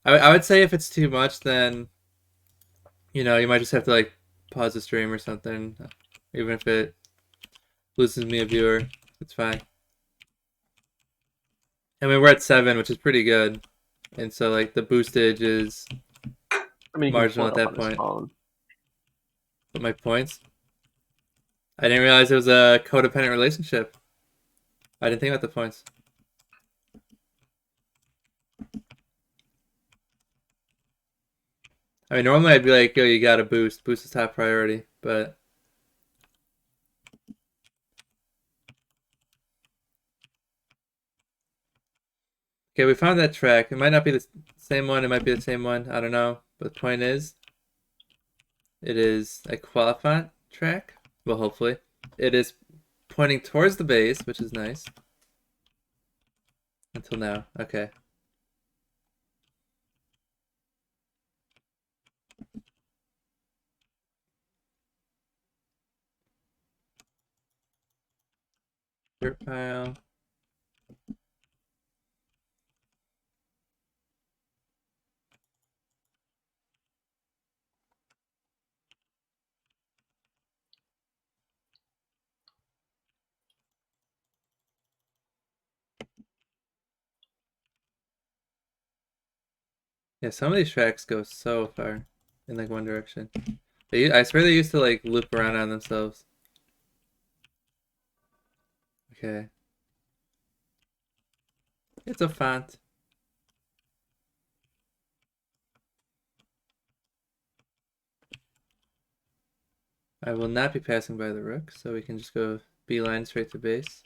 I would say if it's too much, then you might just have to like pause the stream or something. Even if it loses me a viewer, it's fine. I mean, we're at 7, which is pretty good, and so like the boostage is I mean, he can marginal pull at it up that on his point. phone. But my points, I didn't realize it was a codependent relationship. I didn't think about the points. I mean, normally I'd be like, yo, you got to boost. Boost is top priority, but okay, we found that track. It might not be the same one. It might be the same one. I don't know. But the point is, it is a Qualifiant track. Well, hopefully. It is pointing towards the base, which is nice. Until now. Okay. Dirt pile. Yeah, some of these tracks go so far in like one direction. I swear they used to like loop around on themselves. Okay. It's a font. I will not be passing by the rook, so we can just go beeline straight to base.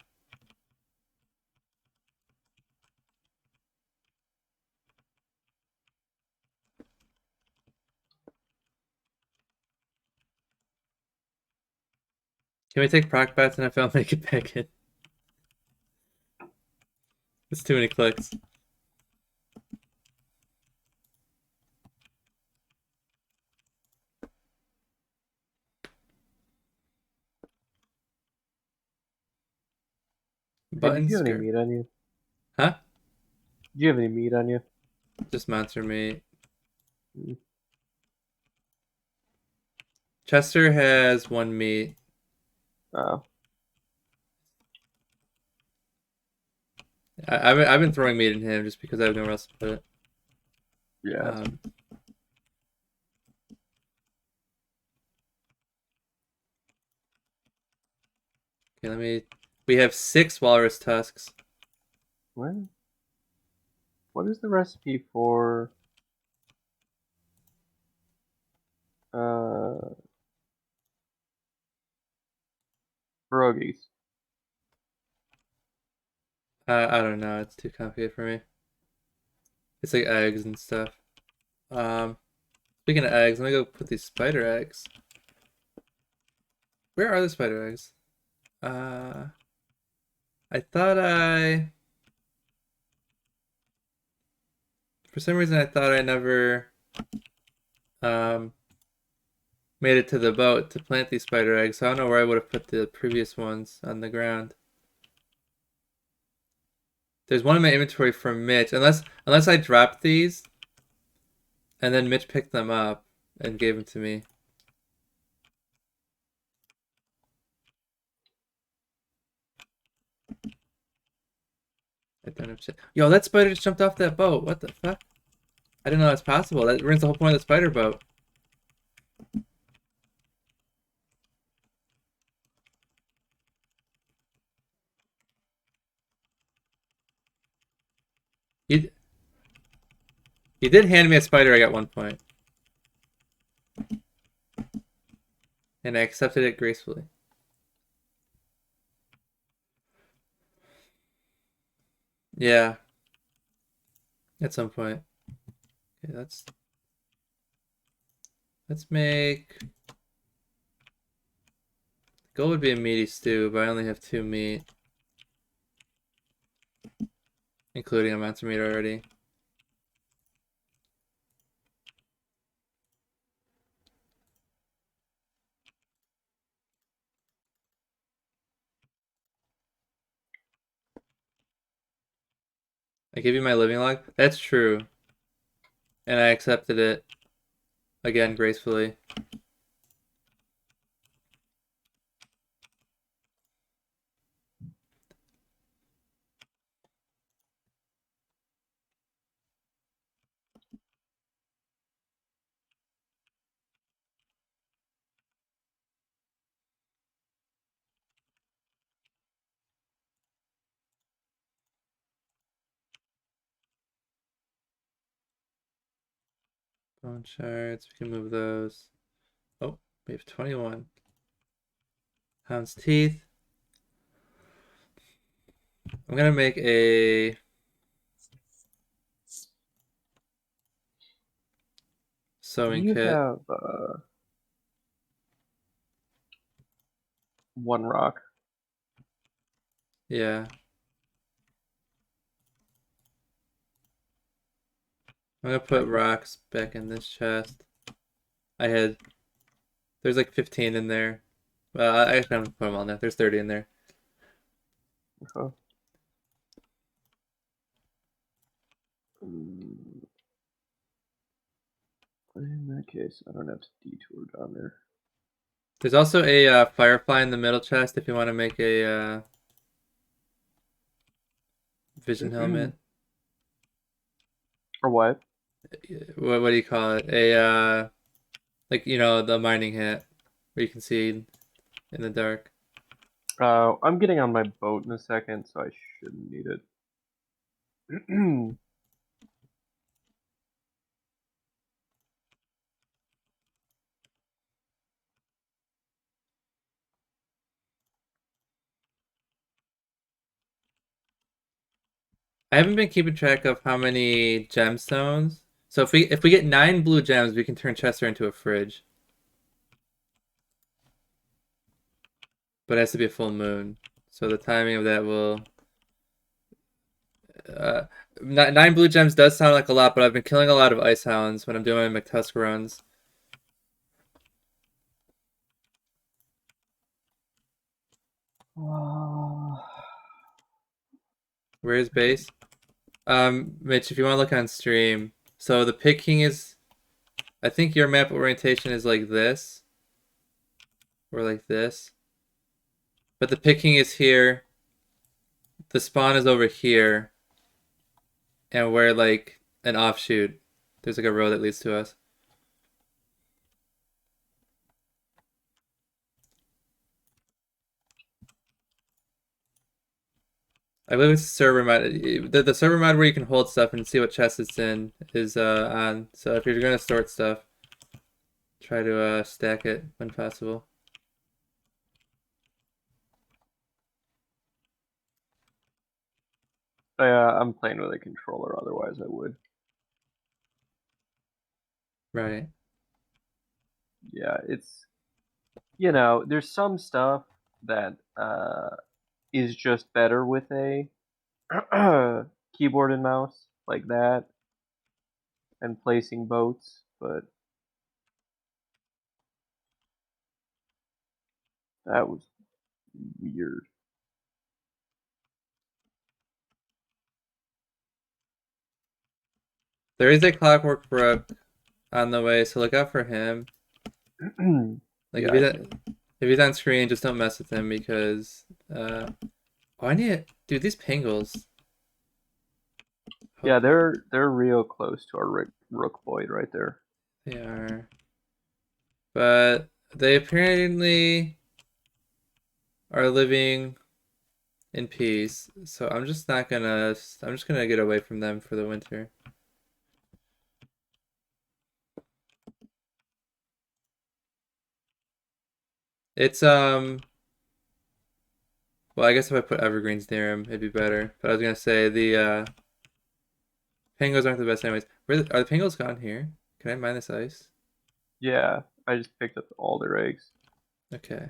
Can we take proc bats and if I'll make it back in? It's too many clicks. Hey, Button did you have any skirt. meat on you? Huh? Do you have any meat on you? Just monster meat. Mm. Chester has 1 meat. Oh. I've been throwing meat in him just because I have nowhere else to put it. Yeah. Okay, we have 6 walrus tusks. What is the recipe for pierogies? I don't know. It's too complicated for me. It's like eggs and stuff. Speaking of eggs, let me go put these spider eggs. Where are the spider eggs? I thought for some reason I thought I never made it to the boat to plant these spider eggs, so I don't know where I would have put the previous ones on the ground. There's one in my inventory from Mitch, unless I dropped these and then Mitch picked them up and gave them to me. I don't have shit. Yo, that spider just jumped off that boat. What the fuck? I didn't know that's possible. That ruins the whole point of the spider boat. He did hand me a spider egg at one point. And I accepted it gracefully. Yeah. At some point. Okay, let's make goal would be a meaty stew, but I only have 2 meat. Including a monster meat already. I gave you my living log. That's true. And I accepted it again gracefully. Bone shards. We can move those. Oh, we have 21. Hound's teeth. I'm gonna make a sewing You kit. have one rock. Yeah. I'm gonna put Thank you. rocks back in this chest. There's like 15 in there. Well, I actually haven't put them all in there. There's 30 in there. Uh-huh. Mm, in that case, I don't have to detour down there. There's also a firefly in the middle chest if you want to make a vision helmet. Or what? What do you call it? Like the mining hat where you can see in the dark. I'm getting on my boat in a second, so I shouldn't need it. I haven't been keeping track of how many gemstones. So if we get 9 blue gems, we can turn Chester into a fridge. But it has to be a full moon. So the timing of that will. 9 blue gems does sound like a lot, but I've been killing a lot of ice hounds when I'm doing my McTusk runs. Where's base? Mitch, if you want to look on stream, so the picking is, I think your map orientation is like this, or like this, but the picking is here. The spawn is over here, and we're like an offshoot. There's like a road that leads to us. I believe it's a server mod. The server mod where you can hold stuff and see what chest it's in is on. So if you're gonna sort stuff, try to stack it when possible. I'm playing with a controller, otherwise I would. Right. Yeah, it's there's some stuff that is just better with a keyboard and mouse like that and placing boats, but that was weird. There is a Clockwork Brook on the way, so look out for him. Like Yeah, if he's on screen, just don't mess with him because I need dude these pangles. yeah, they're real close to our Rook Void right there. They are, but they apparently are living in peace. So I'm just not gonna. I'm just gonna get away from them for the winter. It's Well, I guess if I put evergreens near him, it'd be better. But I was gonna say the pangos aren't the best anyways. Are the pangos gone here? Can I mine this ice? Yeah, I just picked up all their eggs. Okay.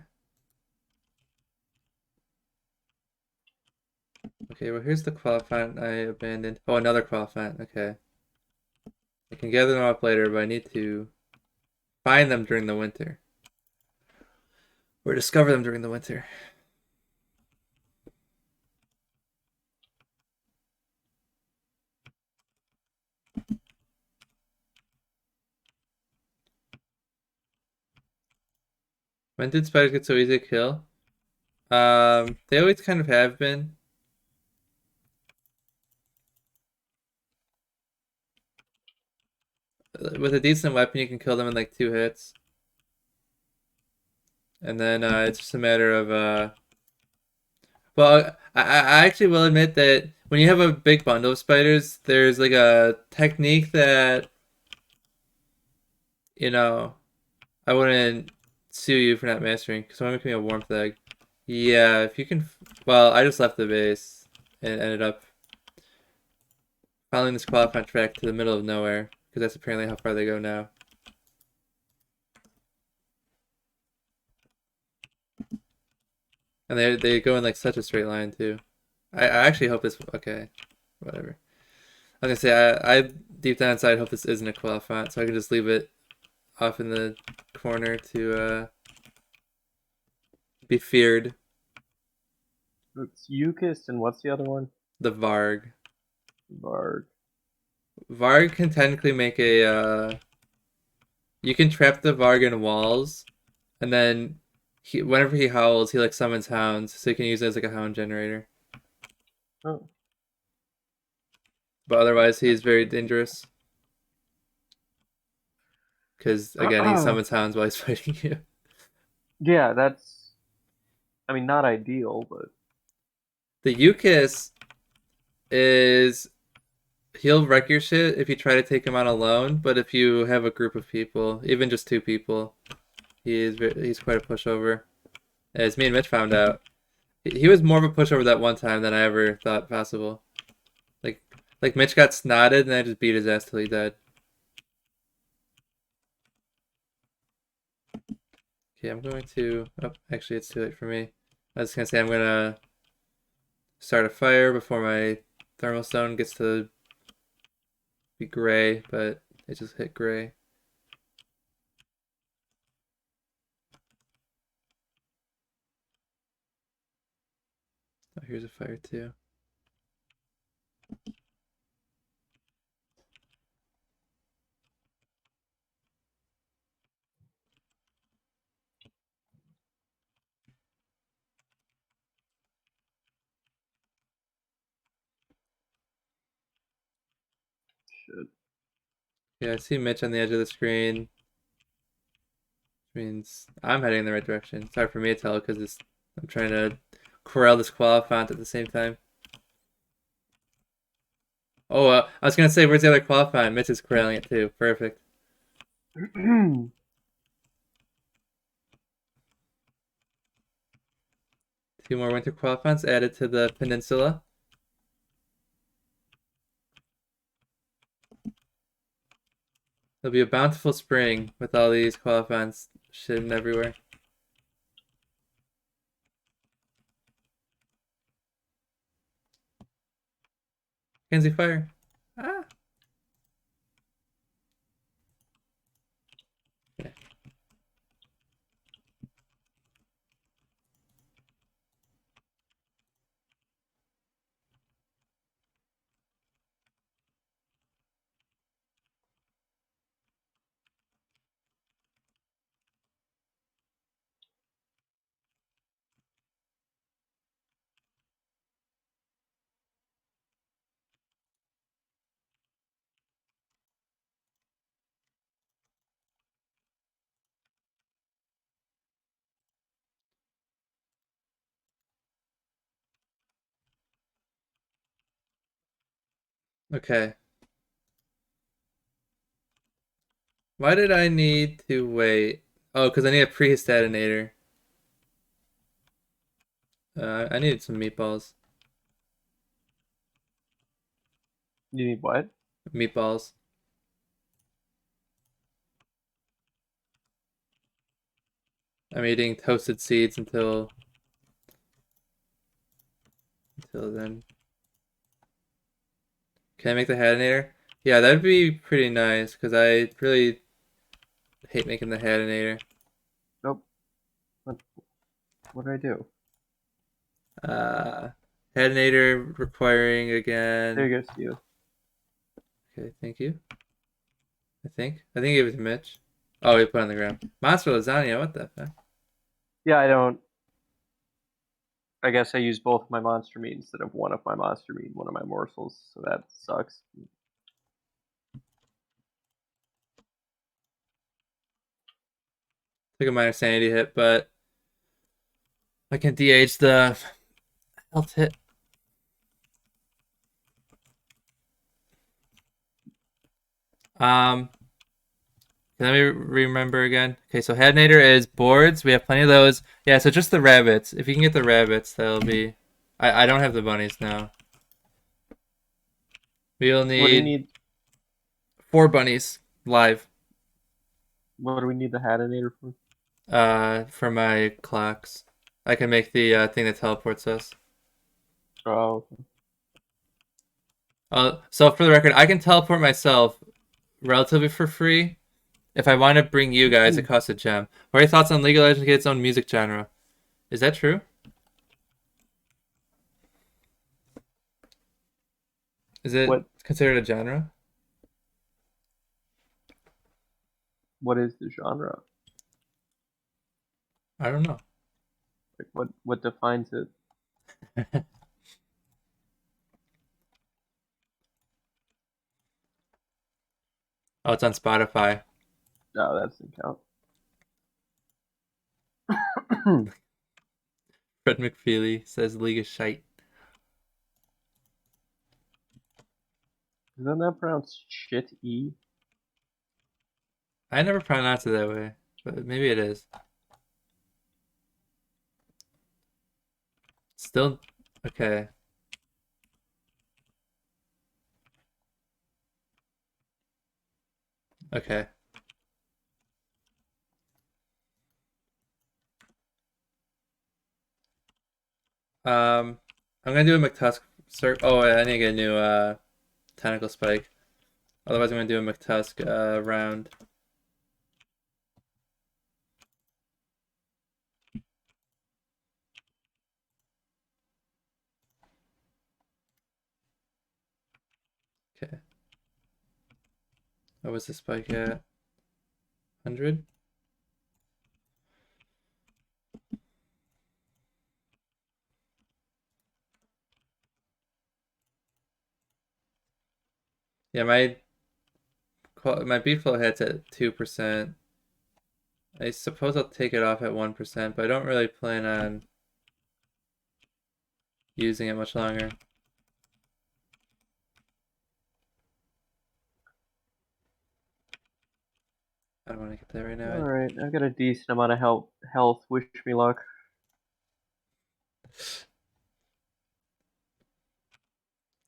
Okay, well here's the qualifiant I abandoned. Oh, another qualifiant. Okay. I can gather them up later, but I need to find them during the winter. Or discover them during the winter. When did spiders get so easy to kill? They always kind of have been. With a decent weapon, you can kill them in like 2 hits. And then it's just a matter of well, I actually will admit that when you have a big bundle of spiders, there's like a technique that, you know, I wouldn't sue you for not mastering, because someone making me a warmth egg. Yeah, if you can. Well, I just left the base and ended up following this qualifying track to the middle of nowhere, because that's apparently how far they go now. And they go in like such a straight line too. I actually hope this. Okay, whatever. I was gonna say I deep down inside hope this isn't a qual font, so I can just leave it off in the corner to be feared. It's Eucharist, and what's the other one? The Varg. Varg. Varg can technically make a. You can trap the Varg in walls, and then whenever he howls, he like summons hounds, so you can use it as like a hound generator. Oh. But otherwise, he is very dangerous. Because again, he summons hounds while he's fighting you. Yeah, that's. I mean, not ideal, but. The Yukis is. He'll wreck your shit if you try to take him on alone, but if you have a group of people, even just 2 people, he's quite a pushover. As me and Mitch found out, he was more of a pushover that one time than I ever thought possible. Like Mitch got snotted and I just beat his ass till he died. Okay, I'm going to. Oh, actually, it's too late for me. I was gonna say I'm gonna start a fire before my thermal stone gets to be gray, but it just hit gray. Oh, here's a fire too. Shit. Yeah, I see Mitch on the edge of the screen. Which means I'm heading in the right direction. It's hard for me to tell because I'm trying to corral this qual font at the same time. Oh, I was gonna say, where's the other qual font? Mitch is corralling it too. Perfect. 2 more winter qual fonts added to the peninsula. There'll be a bountiful spring with all these qual fonts shitting everywhere. Kenzie, fire. Ah. Okay. Okay. Why did I need to wait? Oh, because I need a prehistatinator. I needed some meatballs. You need what? Meatballs. I'm eating toasted seeds until then. Can I make the Hadinator? Yeah, that'd be pretty nice because I really hate making the Hadinator. Nope. What did I do? Hadinator requiring again. There goes you. Okay, thank you. I think he gave it to Mitch. Oh, he put it on the ground. Monster lasagna. What the fuck? Yeah, I don't. I guess I use both my monster meat instead of one of my monster meat, one of my morsels, so that sucks. Took a minor sanity hit, but I can de-age the health hit. Um, let me remember again. Okay, so Headnator is boards. We have plenty of those. Yeah, so just the rabbits. If you can get the rabbits, that'll be... I don't have the bunnies now. We'll What do you need need? 4 bunnies live What do we need the Hadenator for? for my clocks. I can make the thing that teleports us. Oh, So for the record, I can teleport myself relatively for free. If I want to bring you guys, it costs a gem. What are your thoughts on League of Legends get its own music genre? Is that true? Is it what? considered a genre? What is the genre? I don't know. Like, what defines it? Oh, it's on Spotify. No, that doesn't count. Fred McFeely says League is shite. Isn't that pronounced shit e? I never pronounce it that way, but maybe it is. Still, okay. Okay. I'm gonna do a McTusk circle. Oh, I need to get a new tentacle spike. Otherwise, I'm gonna do a McTusk round. Okay. What was the spike at? 100? Yeah, my beat flow hits at 2%. I suppose I'll take it off at 1%, but I don't really plan on using it much longer. I don't want to get that right now. Alright, I've got a decent amount of health. Wish me luck.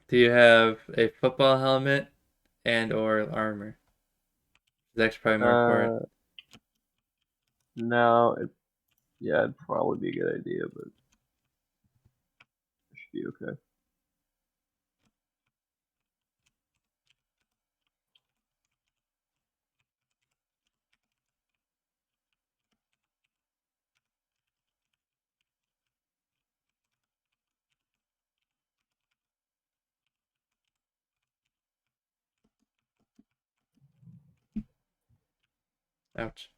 Do you have a football helmet and or armor? It's actually probably more important. No, yeah, it'd probably be a good idea, but it should be okay. Ouch.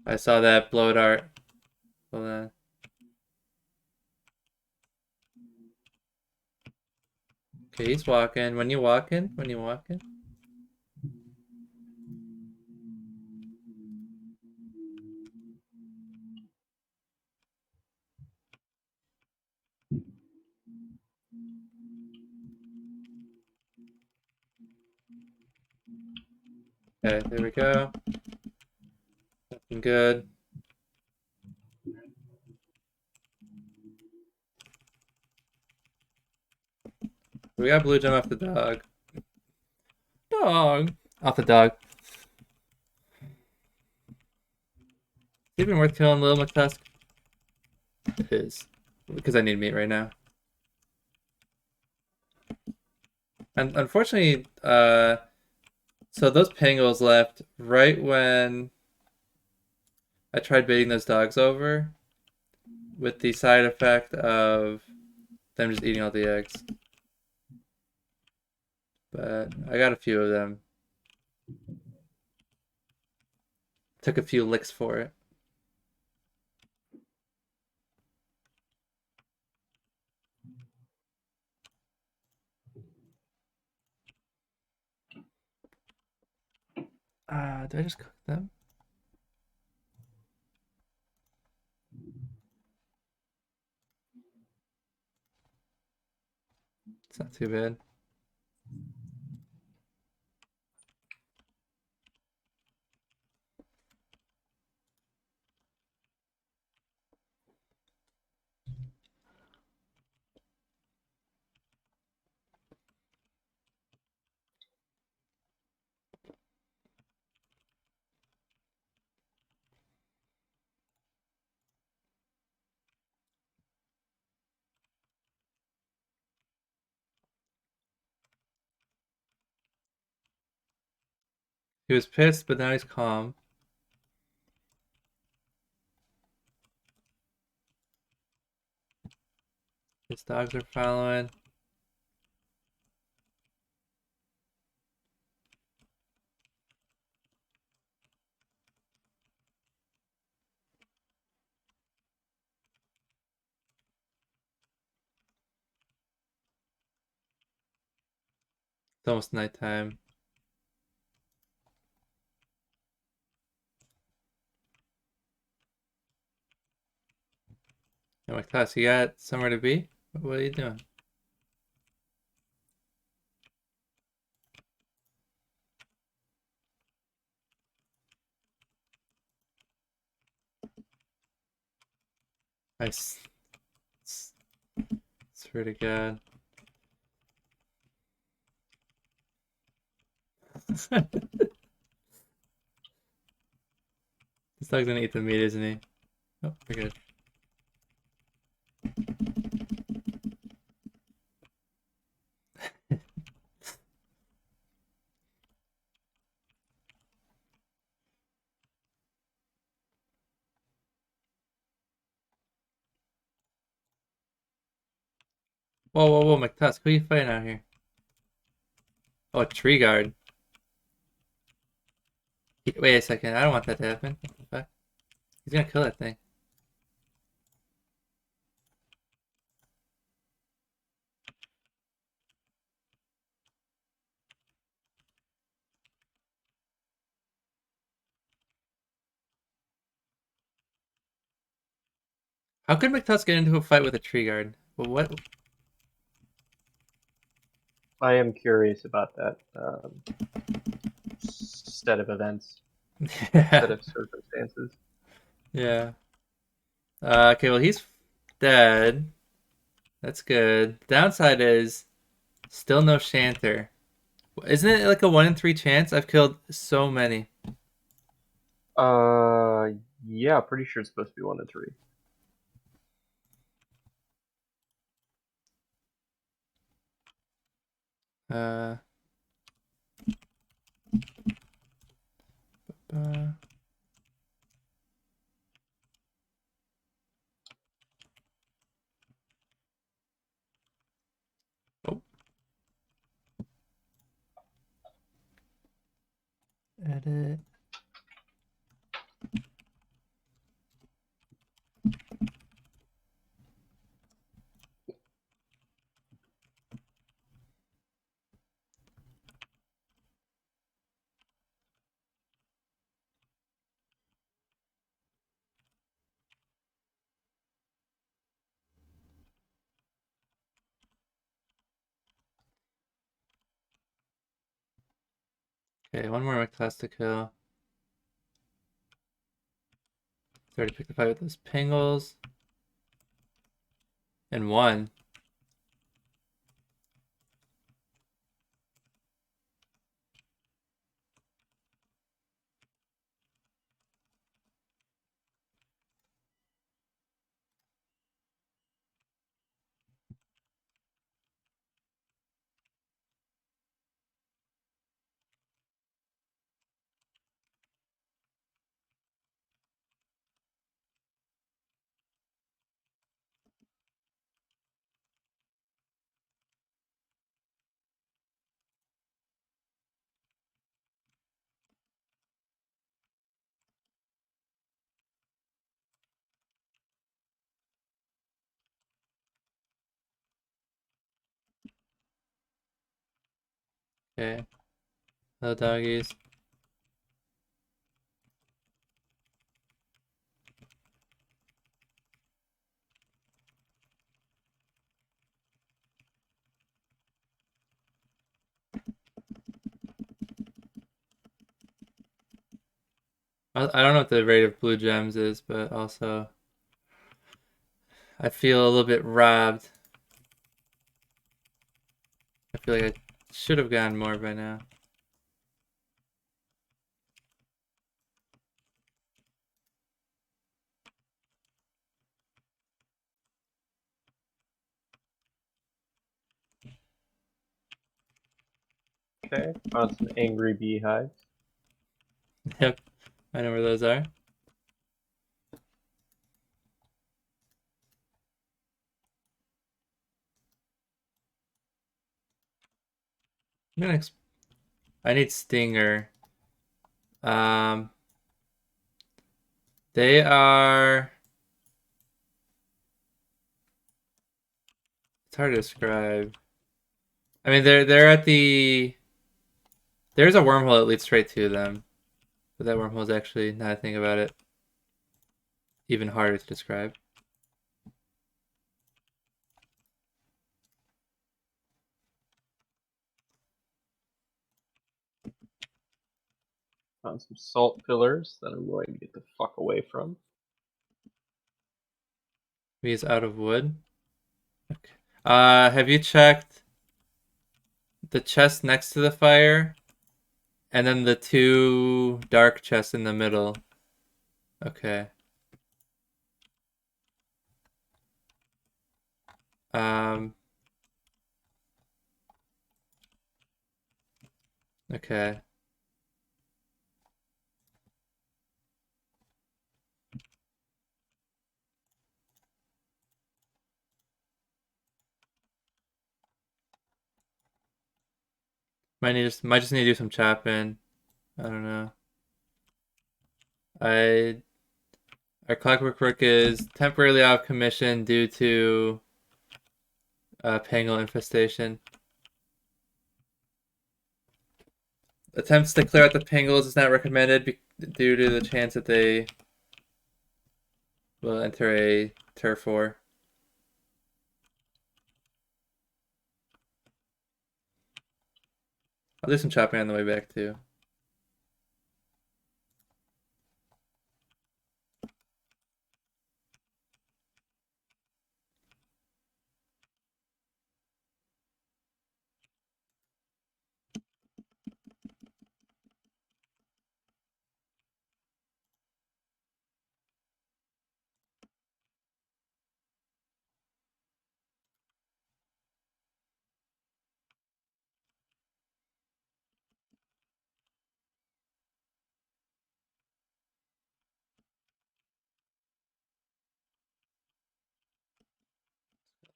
I saw that blow dart. Hold on. Okay, he's walking. When you walking? When you walking? Okay, there we go. Looking good. We got blue gem off the dog. Dog. Off the dog. Is it even worth killing Little McTusk? It is. Because I need meat right now. And unfortunately, so those pangolins left right when I tried baiting those dogs over with the side effect of them just eating all the eggs. but I got a few of them. Took a few licks for it. Did I just cook them? It's not too bad. He was pissed, but now he's calm. His dogs are following. It's almost nighttime. Oh my class, you got somewhere to be? What are you doing? I swear to God. This dog's gonna eat the meat, isn't he? Oh, we're good. Whoa, whoa, whoa, McTusk, who are you fighting out here? Oh, a tree guard. Wait a second, I don't want that to happen. What the fuck? He's gonna kill that thing. How could McTusk get into a fight with a tree guard? Well, what? I am curious about that set of events, set Yeah. of circumstances. Yeah. Okay, well, he's dead. That's good. Downside is still no Shanter. Isn't it like a 1 in 3 chance? I've killed so many. Yeah, pretty sure it's supposed to be 1 to 3. Uh, uh, oh, edit. Okay, one more class to kill. It's already picked a fight with those Pingles. And one. Okay. Hello, doggies. I don't know what the rate of blue gems is, but also I feel a little bit robbed. I feel like I should have gotten more by now. Okay, found some angry beehives. Yep, I know where those are. I need Stinger. They are. It's hard to describe. I mean, they're at the. There's a wormhole that leads straight to them, but that wormhole is actually, now that I think about it, even harder to describe. Found some salt pillars that I'm going to get the fuck away from. He's out of wood. Okay. Have you checked the chest next to the fire, and then the two dark chests in the middle? Okay. Um. Okay. Might just need to do some chopping. I don't know. I Our clockwork work is temporarily out of commission due to Pangle infestation. Attempts to clear out the Pangles is not recommended due to the chance that they will enter a turf war. I'll do some chopping on the way back too.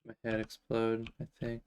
My head explode, I think.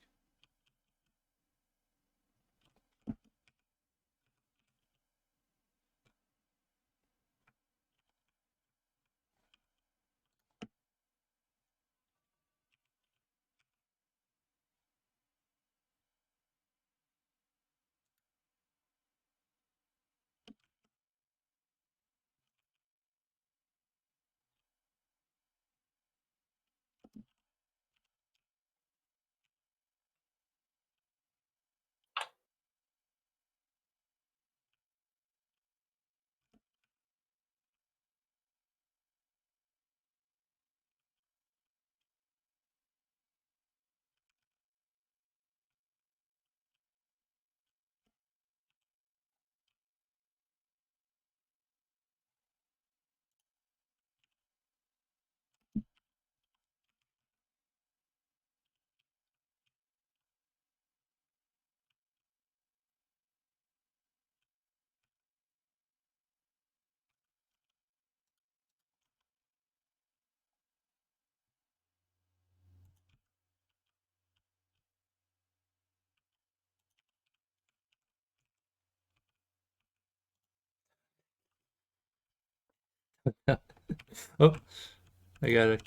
Oh, I gotta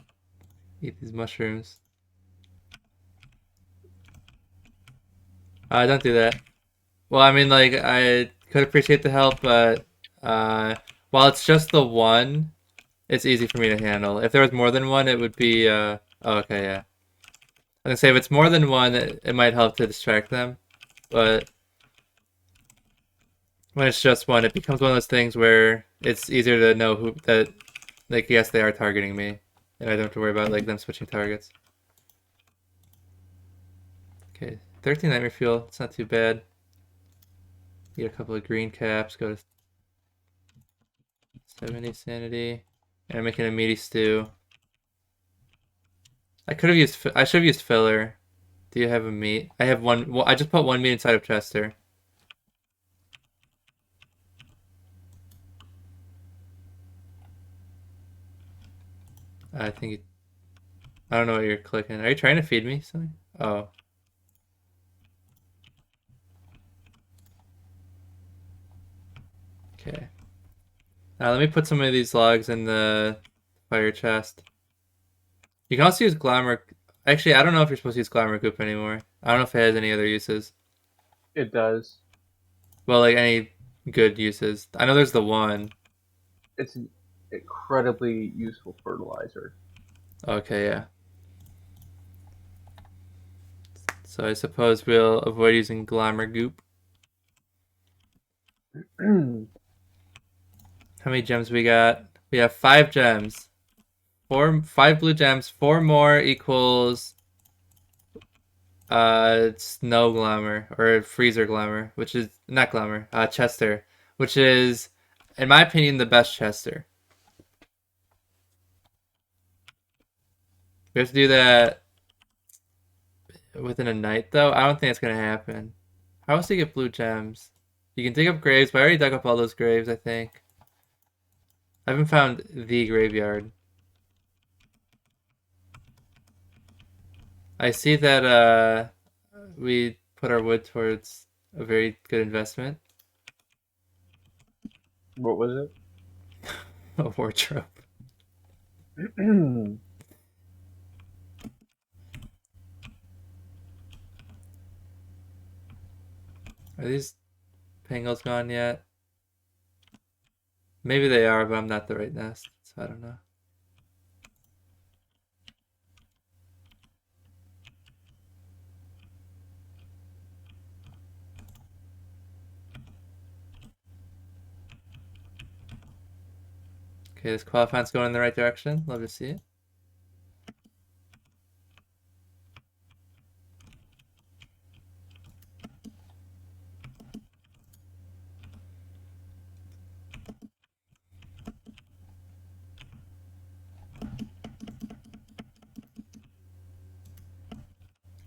eat these mushrooms. Don't do that. Well, I mean, like, I could appreciate the help, but while it's just the one, it's easy for me to handle. If there was more than one, it would be, oh, okay, yeah. I was gonna say, if it's more than one, it might help to distract them, but when it's just one, it becomes one of those things where it's easier to know that, like, yes, they are targeting me, and I don't have to worry about, like, them switching targets. Okay, 13 nightmare fuel, it's not too bad. Get a couple of green caps, go to 70 sanity, and I'm making a meaty stew. I should have used filler. Do you have a meat? I have one. Well, I just put one meat inside of Chester. I think. I don't know what you're clicking. Are you trying to feed me something? Oh. Okay. Let me put some of these logs in the fire chest. You can also use glamour. Actually, I don't know if you're supposed to use glamour goop anymore. I don't know if it has any other uses. It does. Well, like any good uses. I know there's the one. It's an incredibly useful fertilizer. Okay, yeah. So I suppose we'll avoid using glamour goop. How many gems we got? We have 5 gems. 5 blue gems. 4 more equals snow glamour or freezer glamour, which is not glamour. Chester, which is, in my opinion, the best Chester. We have to do that within a night, though. I don't think it's gonna happen. How else do you get blue gems? You can dig up graves, but I already dug up all those graves, I think. I haven't found the graveyard. I see that we put our wood towards a very good investment. What was it? A wardrobe. Are these pangolins gone yet? Maybe they are, but I'm not the right nest, so I don't know. Okay, this qualifant's going in the right direction. Love to see it.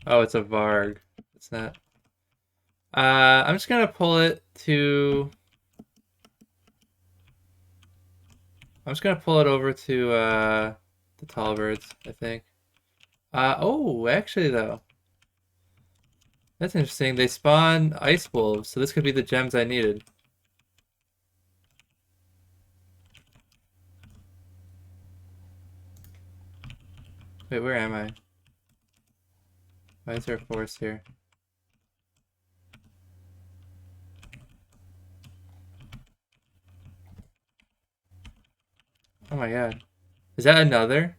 Oh, it's a Varg. It's not. I'm just gonna pull it to. I'm just gonna pull it over to the tall birds, I think. Oh, actually though, that's interesting. They spawn ice wolves, so this could be the gems I needed. Wait, where am I? Why is there a forest here? Oh my god. Is that another?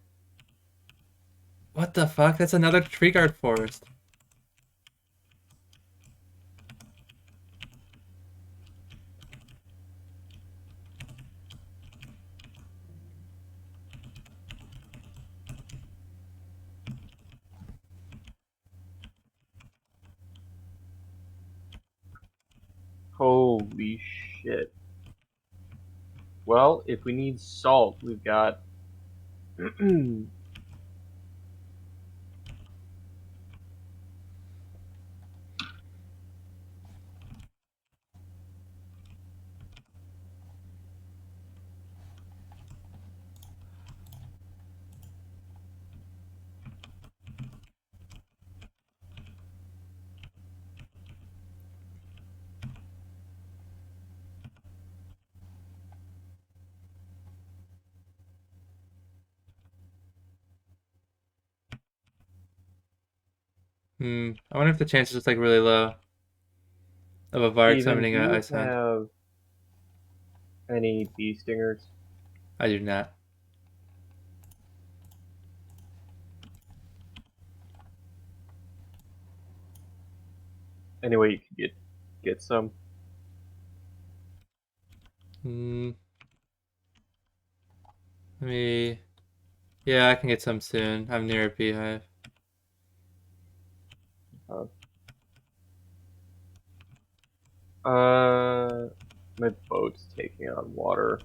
What the fuck? That's another tree guard forest. Holy shit. Well, if we need salt, we've got I wonder if the chance is just like really low. of a Varg Steven, summoning do a you ice hound. have any bee stingers? I do not. Any way you could get some? Let me. Yeah, I can get some soon. I'm near a beehive. My boat's taking on water.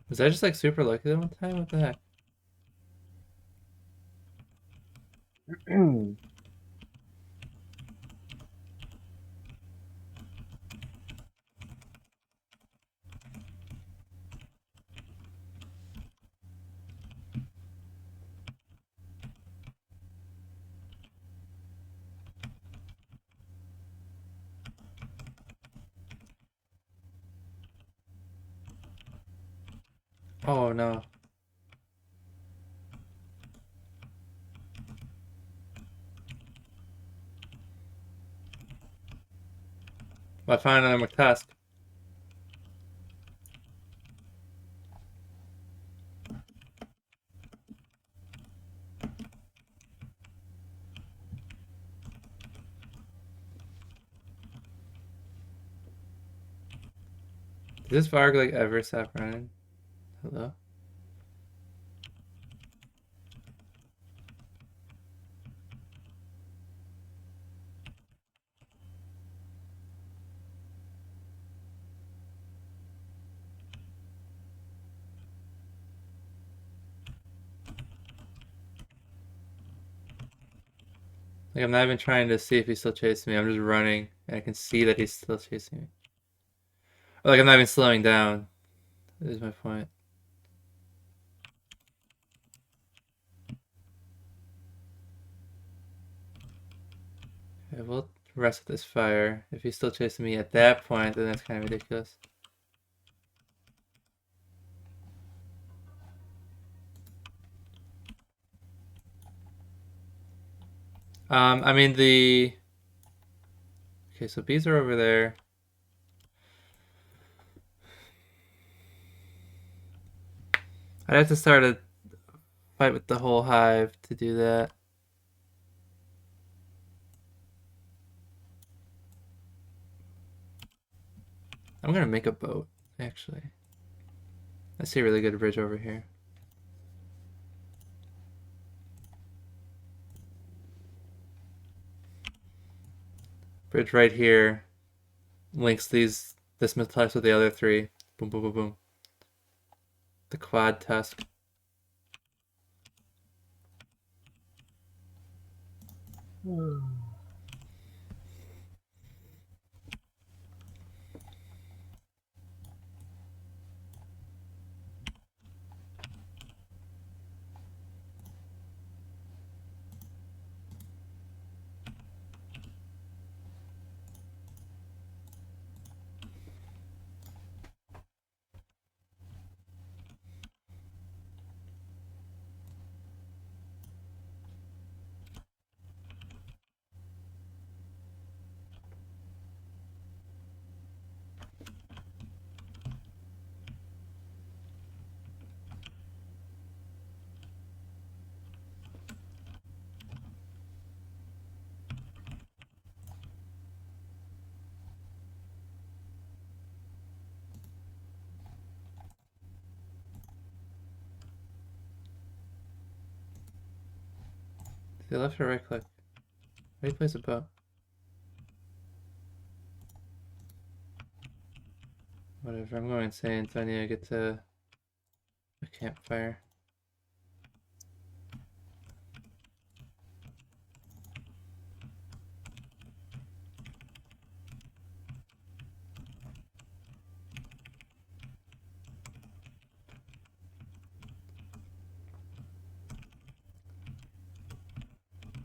Was I just like super lucky that one time? What the heck? Oh no. I found another task. Does this Varg like ever stop running? Hello? Like I'm not even trying to see if he's still chasing me. I'm just running and I can see that he's still chasing me. Or like I'm not even slowing down. Is my point. Okay, we'll rest with this fire. If he's still chasing me at that point, then that's kind of ridiculous. I mean the... Okay, so bees are over there. I'd have to start a fight with the whole hive to do that. I'm gonna make a boat, actually. I see a really good bridge over here. Bridge right here links this mythos with the other three. Boom, boom, boom, boom. The quad tusk. The left or right click? How do you place a boat? Whatever, I'm going insane, so I need to get to a campfire.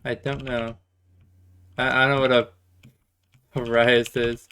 I don't know. I don't know what a Parias is.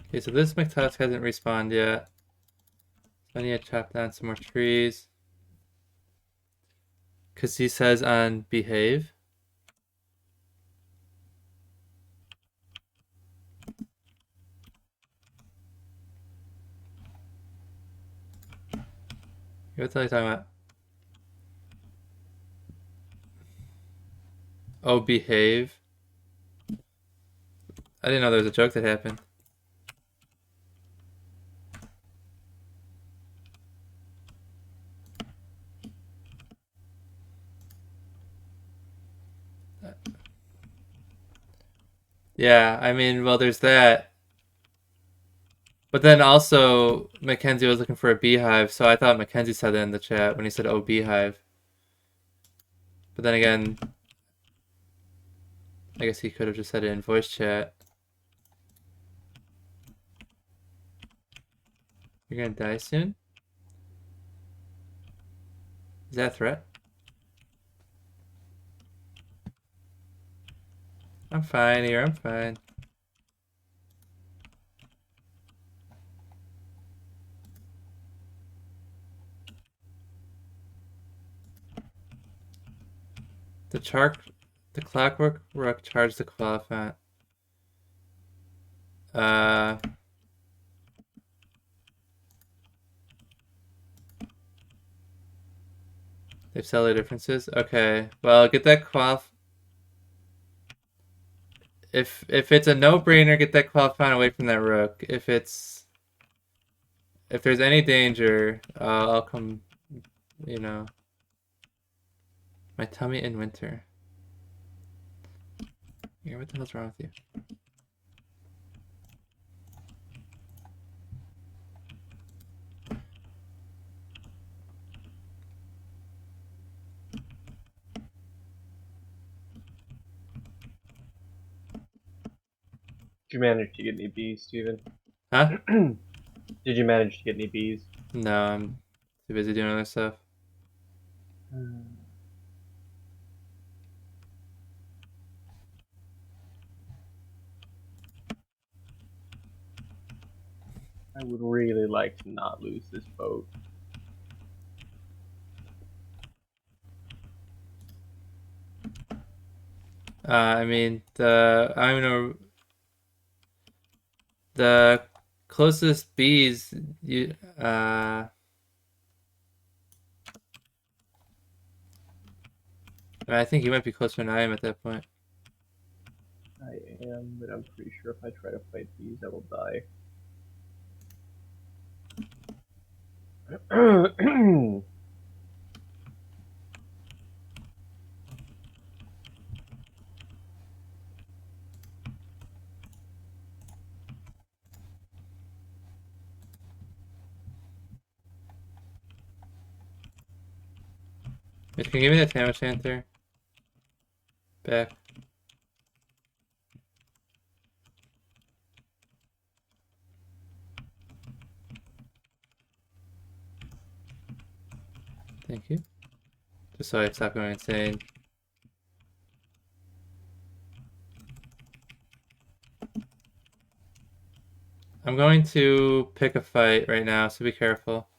Okay, so this McTusk hasn't respawned yet. So I need to chop down some more trees. Because he says on behave. What the hell are you talking about? Oh, behave. I didn't know there was a joke that happened. Yeah, I mean, well, there's that. But then also, Mackenzie was looking for a beehive, so I thought Mackenzie said that in the chat when he said, oh, beehive. But then again, I guess he could have just said it in voice chat. You're gonna die soon? Is that a threat? I'm fine here, I'm fine. The clockwork rook charged the qualifiant. They've cellular differences? Okay. Well, get that if it's a no-brainer, get that qualifiant away from that rook. If there's any danger, I'll come, you know. My tummy in winter. Yeah, what the hell's wrong with you? Did you manage to get any bees, Steven? Huh? Did you manage to get any bees? No, I'm too busy doing other stuff. I would really like to not lose this boat. I mean, the closest bees, I think you might be closer than I am at that point. I am, but I'm pretty sure if I try to fight bees, I will die. Mitch, can you give me that Tamo Chanter? Back. Thank you. Just so I stop going insane. I'm going to pick a fight right now, so be careful.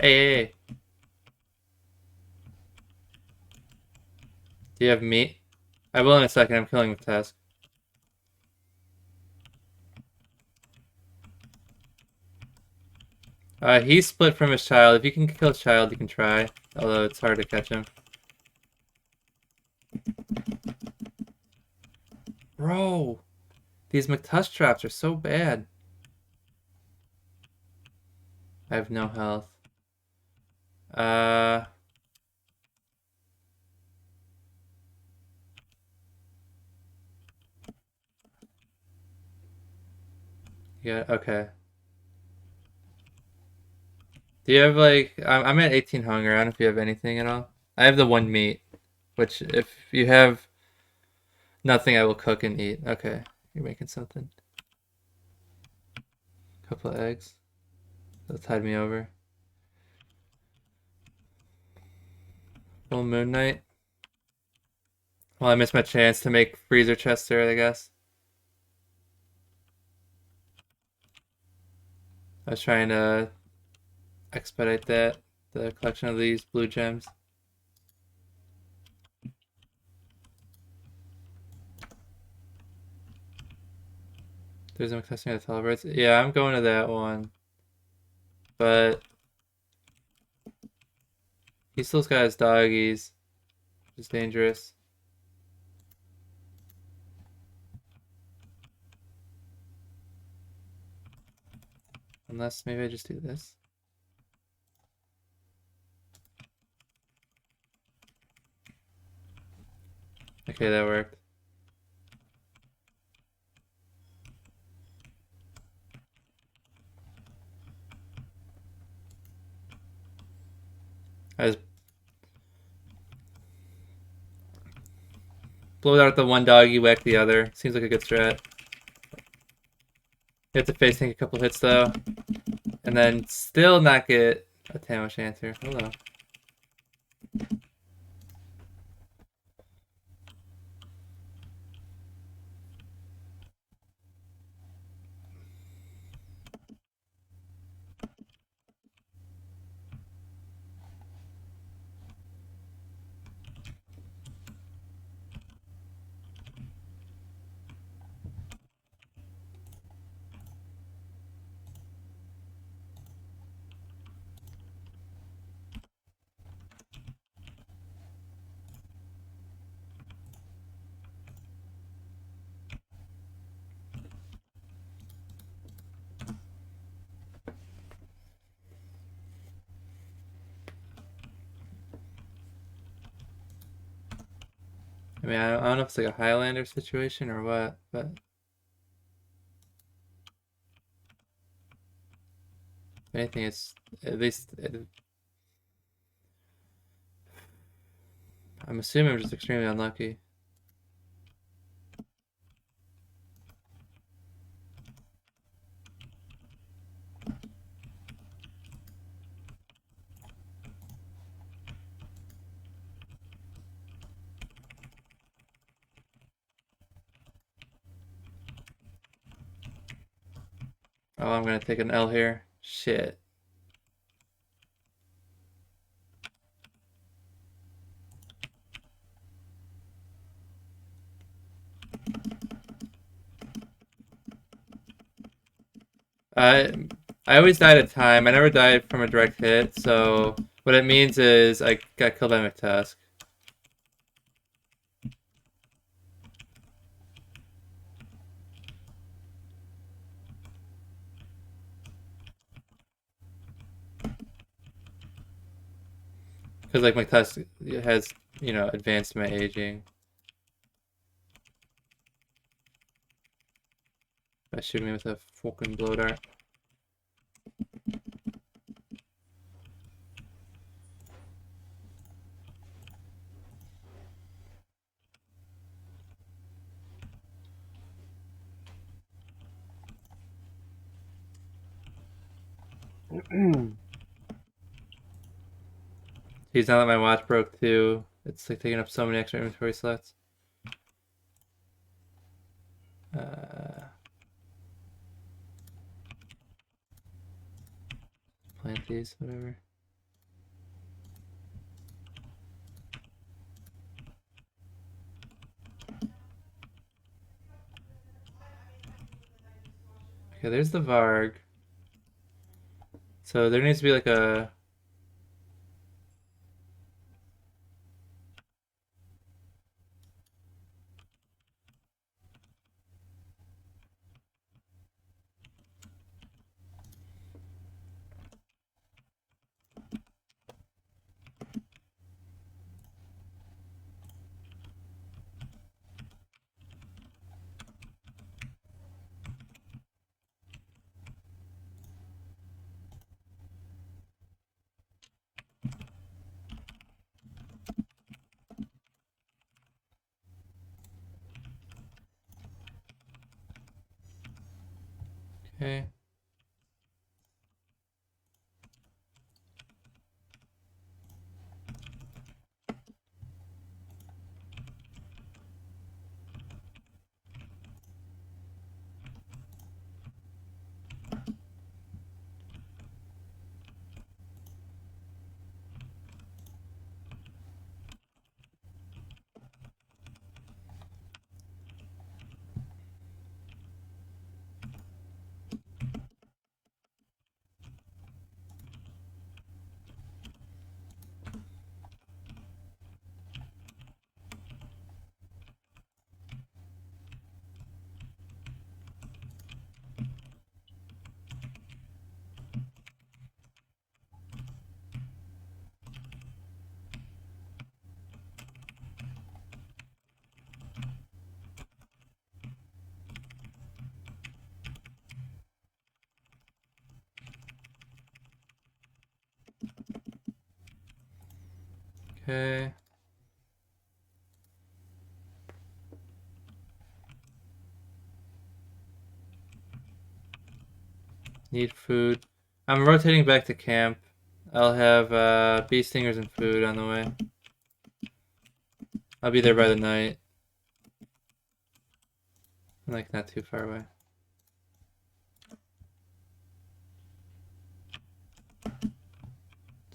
Hey. Do you have meat? I will in a second. I'm killing the task. He's split from his child. If you can kill his child, you can try. Although it's hard to catch him. Bro! These McTusk traps are so bad. I have no health. Yeah, okay. Do you have like I'm at 18 hunger. I don't know if you have anything at all. I have the 1 meat, which if you have nothing, I will cook and eat. Okay, you're making something. Couple of eggs. That'll tide me over. Full moon night. Well, I missed my chance to make freezer chester, I guess. I was trying to expedite the collection of these blue gems. There's no testing of the teleports. Yeah, I'm going to that one. But he still's got his doggies, which is dangerous. Unless maybe I just do this. Okay, that worked. I just blow out the one doggy, whack the other. Seems like a good strat. You have to face tank a couple hits though. And then still not get a Tamish answer. Hello. I mean, I don't know if it's like a Highlander situation or what, but if anything, it's at least. I'm assuming I'm just extremely unlucky. Oh, I'm gonna take an L here. Shit. I I always died at time. I never died from a direct hit, so what it means is I got killed by McTusk. Because like McTusk has, advanced my aging. By shooting me with a fucking blow dart. He's now that my watch broke too. It's like taking up so many extra inventory slots. Plant these, whatever. Okay, there's the Varg. So there needs to be like a... Okay. Okay. Need food. I'm rotating back to camp. I'll have bee stingers and food on the way. I'll be there by the night. Like, not too far away. As a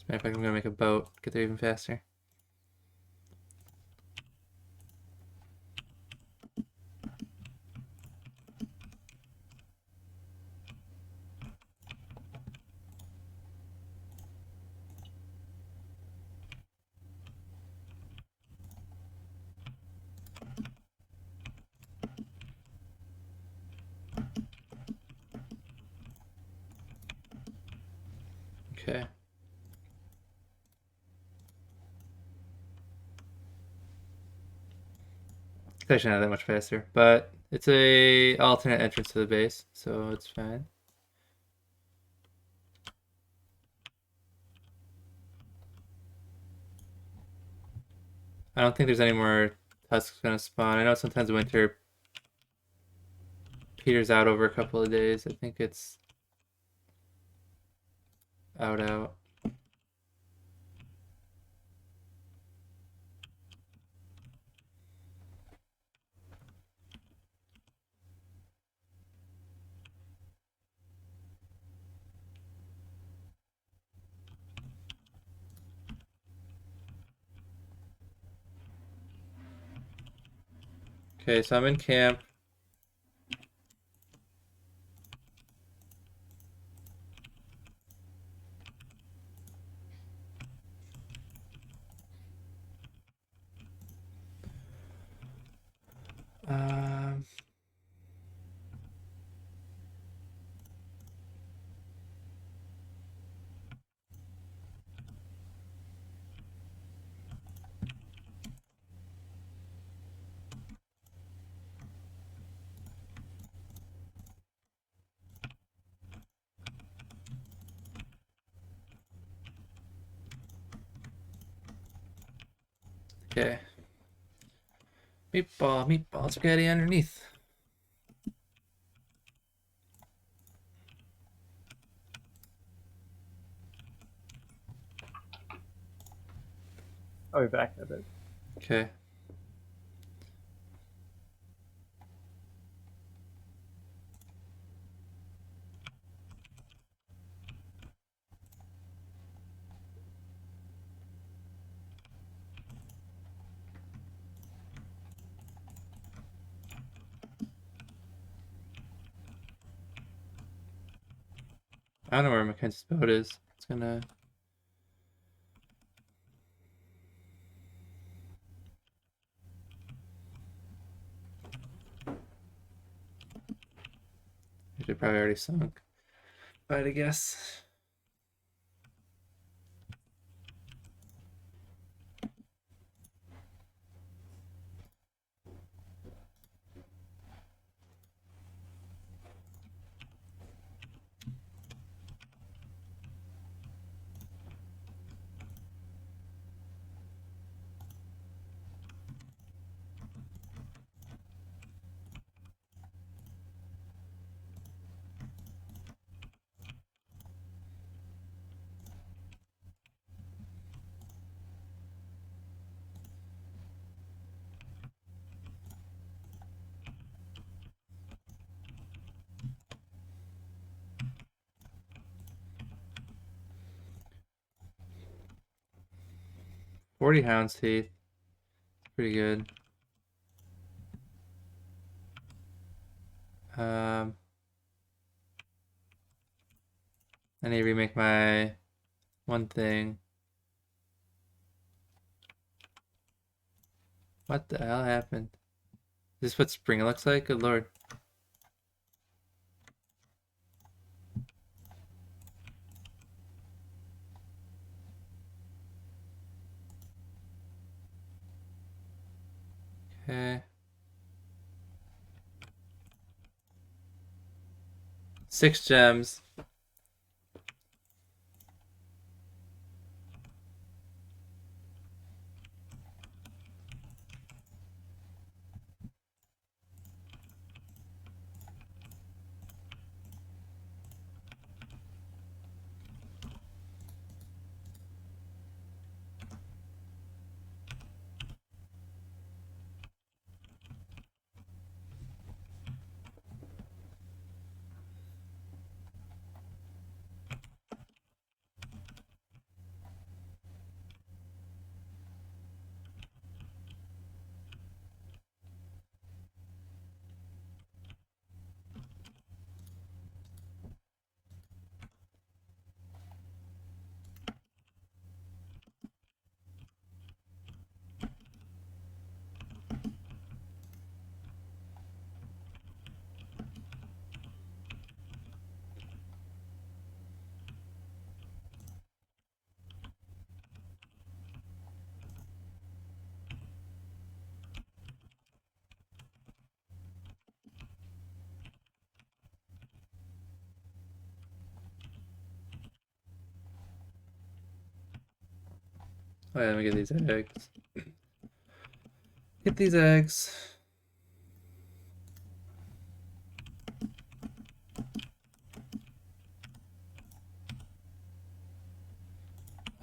matter of fact, I'm gonna make a boat. Get there even faster. Okay. It's actually not that much faster, but it's a alternate entrance to the base, so it's fine. I don't think there's any more tusks gonna spawn. I know sometimes winter peters out over a couple of days. I think it's out. Okay, so I'm in camp. Um, okay. Meatball spaghetti underneath. I'll be back in a bit. Okay. I don't know where Mackenzie's boat is. It's gonna. It probably already sunk. But I guess. 40 hound's teeth. Pretty good. I need to remake my one thing. What the hell happened? Is this what spring looks like? Good lord. Okay. 6 gems. Oh yeah, let me get these eggs. Get these eggs.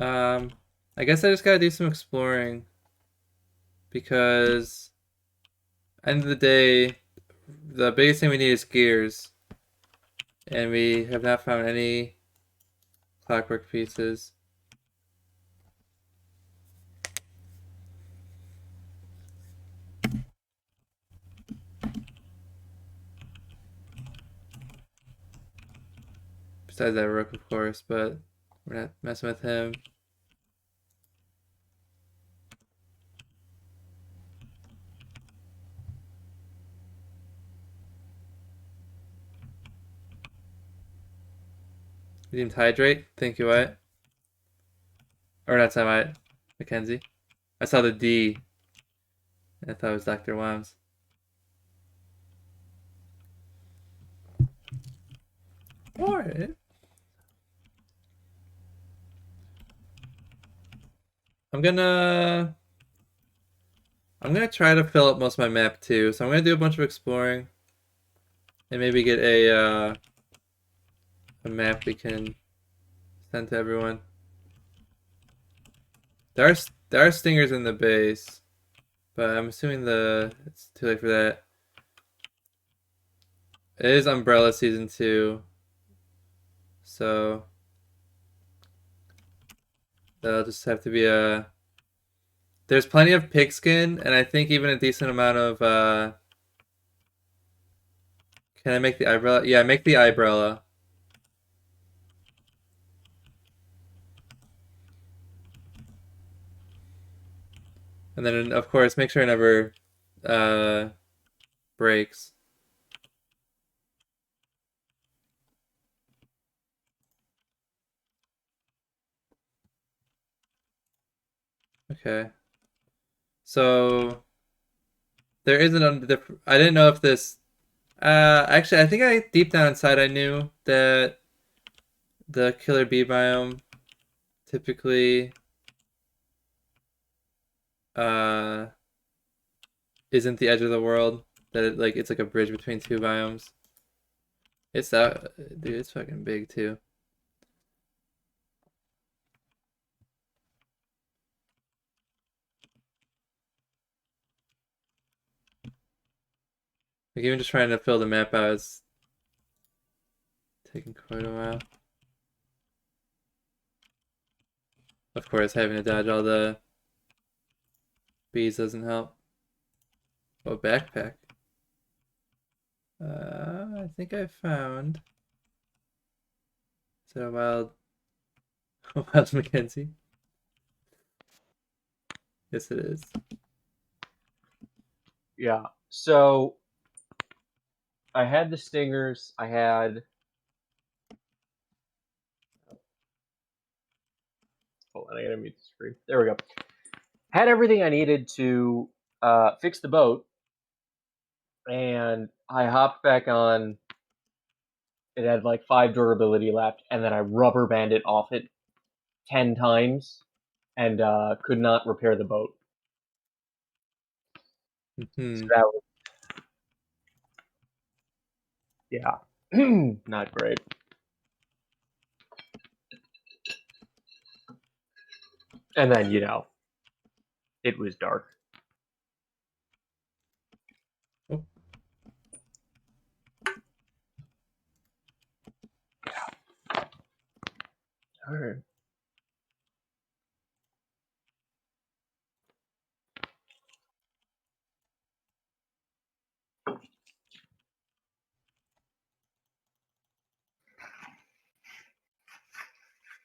I guess I just gotta do some exploring because end of the day, the biggest thing we need is gears, and we have not found any clockwork pieces. Besides that rook, of course, but we're not messing with him. Redeemed hydrate. Thank you, Wyatt. Or not time, Wyatt. Mackenzie. I saw the D. I thought it was Dr. Wams. Alright. I'm gonna try to fill up most of my map too. So I'm gonna do a bunch of exploring. And maybe get a map we can send to everyone. There are stingers in the base, but I'm assuming it's too late for that. It is Umbrella Season 2, so that'll just have to be a... There's plenty of pigskin, and I think even a decent amount of... Can I make the eyebrow? Yeah, make the eyebrow. And then, of course, make sure it never breaks. Okay. So there isn't I didn't know if this actually I think deep down inside I knew that the killer bee biome typically isn't the edge of the world, that it's like a bridge between two biomes. It's that dude, it's fucking big too. Like even just trying to fill the map out is taking quite a while. Of course, having to dodge all the Bees doesn't help. Oh, backpack. I think I found. Is that a wild, a wild Mackenzie? Yes, it is. Yeah. So I had the stingers. I had. Hold on, I gotta mute the screen. There we go. Had everything I needed to fix the boat, and I hopped back on. It had like 5 durability left, and then I rubber banded off it 10 times, and could not repair the boat. So that was, yeah, not great. And then it was dark. Oh. All right.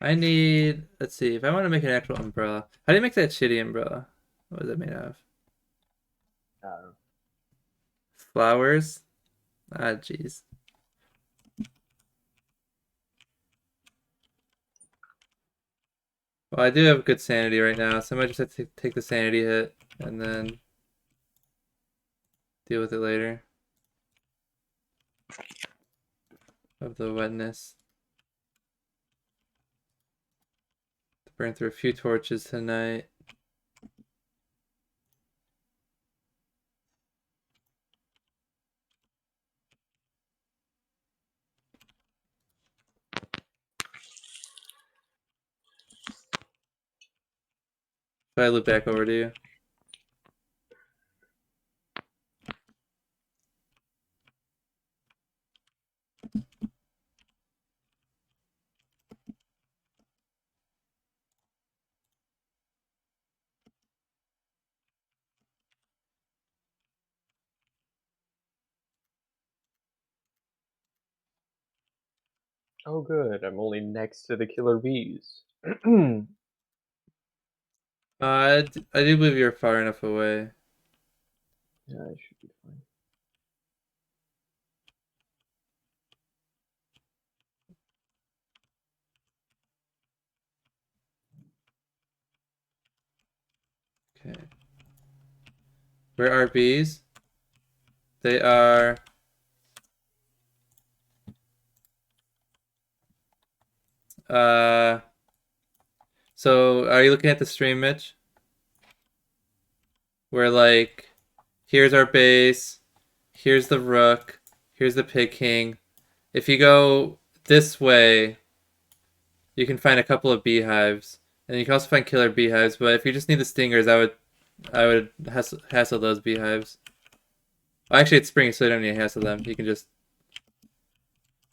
I need. Let's see. If I want to make an actual umbrella, how do you make that shitty umbrella? What is it made of? Flowers. Ah, jeez. Well, I do have good sanity right now, so I might just have to take the sanity hit and then deal with it later. Of the wetness. Burn through a few torches tonight. If I loop back over to you. Oh, good. I'm only next to the killer bees. I do believe you're far enough away. Yeah, I should be fine. Okay. Where are bees? They are. Uh. So, are you looking at the stream, Mitch? Where, like, here's our base, here's the rook, here's the pig king. If you go this way, you can find a couple of beehives. And you can also find killer beehives, but if you just need the stingers, I would hassle those beehives. Well, actually, it's spring, so you don't need to hassle them. You can just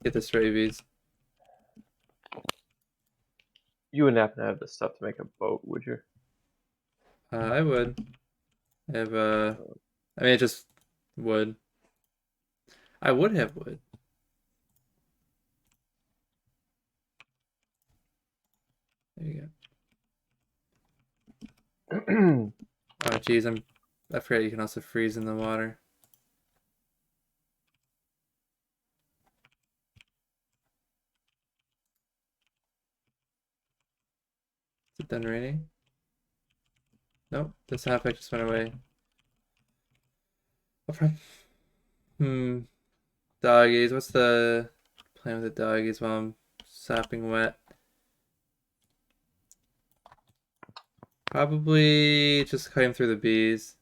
get the stray bees. You wouldn't happen to have the stuff to make a boat, would you? I would. I have, I mean, it just wood. I would have wood. There you go. Oh, geez, I forgot you can also freeze in the water. Is it done raining? Nope, the sound effect just went away. Doggies. What's the plan with the doggies while I'm sopping wet? Probably just cutting through the bees.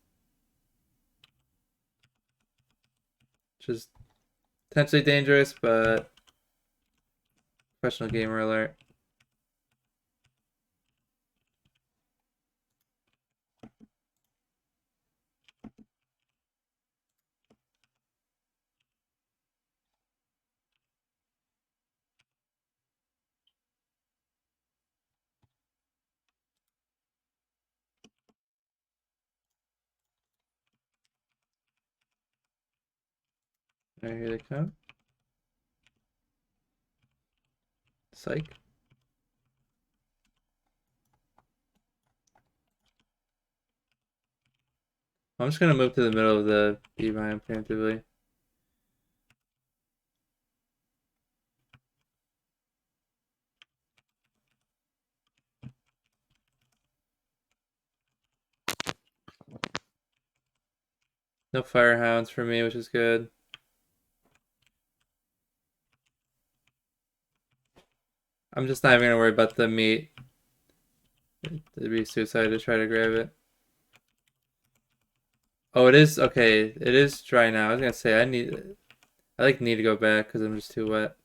Just potentially dangerous, but professional gamer alert. Alright, here they come. Psych. I'm just gonna move to the middle of the beeline preemptively. No firehounds for me, which is good. I'm just not even gonna worry about the meat. It'd be suicide to try to grab it. Oh, it is okay. It is dry now. I was gonna say I need to go back because I'm just too wet,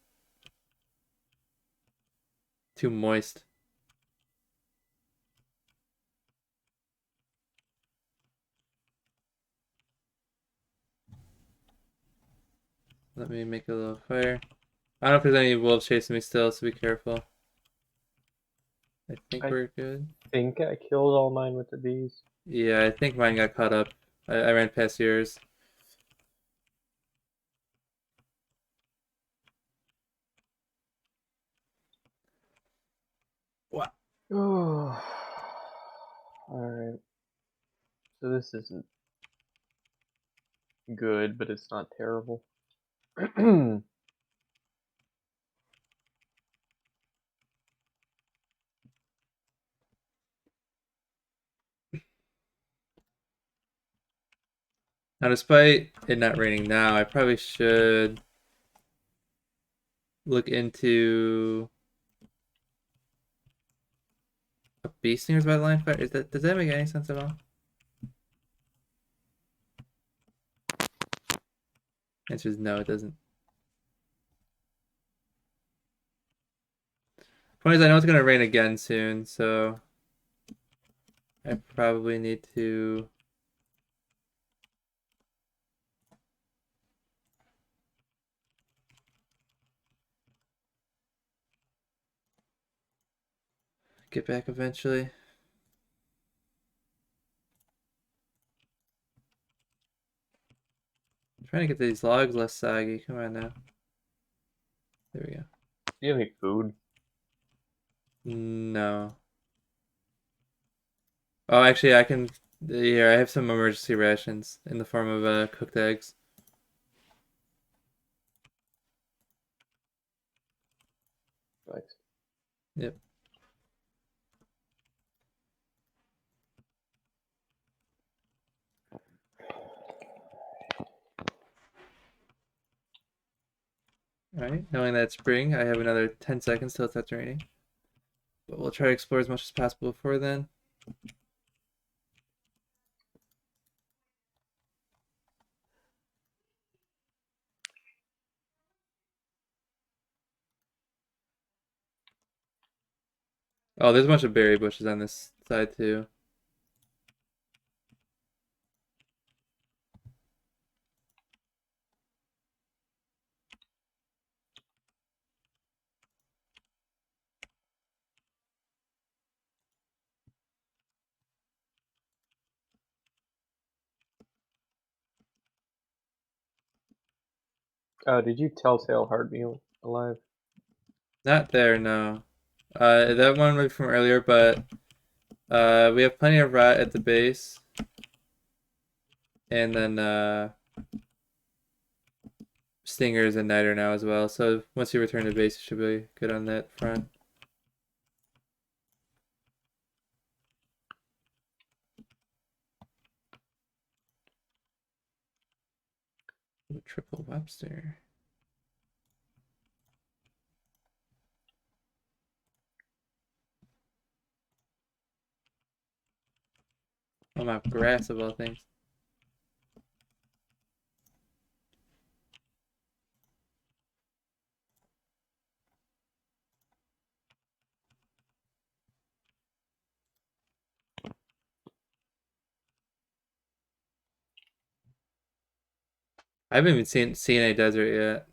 too moist. Let me make a little fire. I don't know if there's any wolves chasing me still, so be careful. I think we're good. I think I killed all mine with the bees. Yeah, I think mine got caught up. I ran past yours. What? Oh. Alright. So this isn't good, but it's not terrible. Now, despite it not raining now, I probably should look into a bee stingers by the line fire. Does that make any sense at all? Answer is no, it doesn't. Point is, I know it's gonna rain again soon, so I probably need to get back eventually. I'm trying to get these logs less soggy. Come on now. There we go. Do you have any food? No. Oh, actually, I can. Here, I have some emergency rations in the form of cooked eggs. Thanks. Yep. Alright, knowing that it's spring, I have another 10 seconds till it starts raining. But we'll try to explore as much as possible before then. Oh, there's a bunch of berry bushes on this side too. Did you telltale Heartbeat alive? Not there, no. That one was from earlier, but we have plenty of rat at the base. And then stingers and niter now as well. So once you return to base, you should be good on that front. Ooh, triple Webster. Oh, my grass of all things. I haven't even seen a desert yet.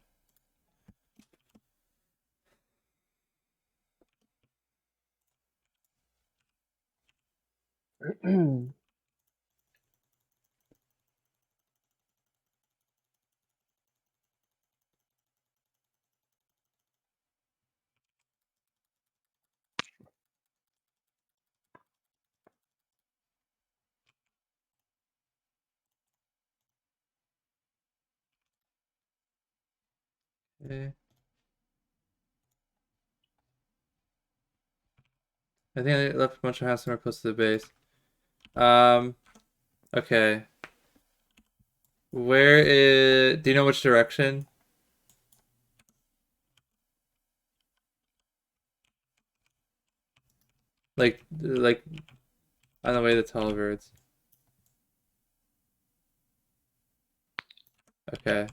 Okay. I think I left a bunch of houses somewhere close to the base. Okay. Where is... Do you know which direction? Like on the way to the tall birds. Okay.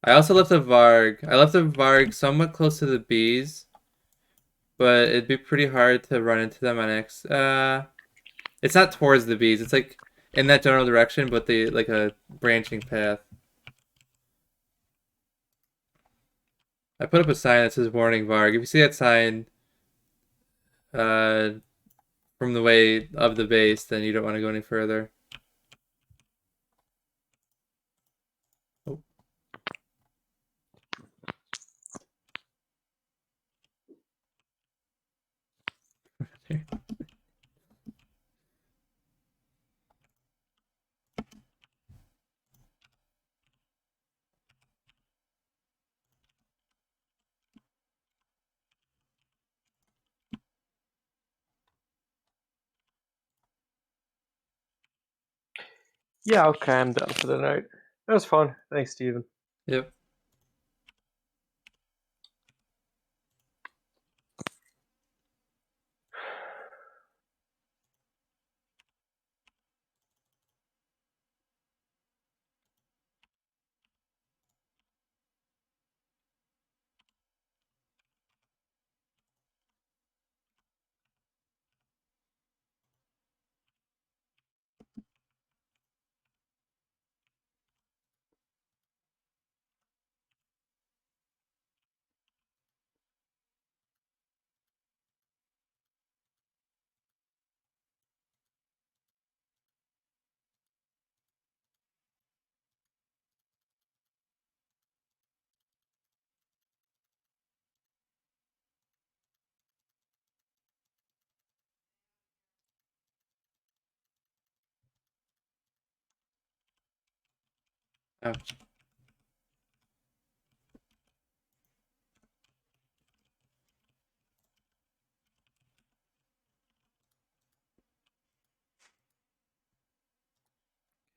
I also left a Varg. I left a Varg somewhat close to the bees, but it'd be pretty hard to run into them on X. It's not towards the bees. It's like in that general direction, but the like a branching path. I put up a sign that says "Warning Varg." If you see that sign, uh, from the way of the base, then you don't want to go any further. Oh. Yeah, okay, I'm done for the night. That was fun. Thanks, Steven. Yep. Ouch.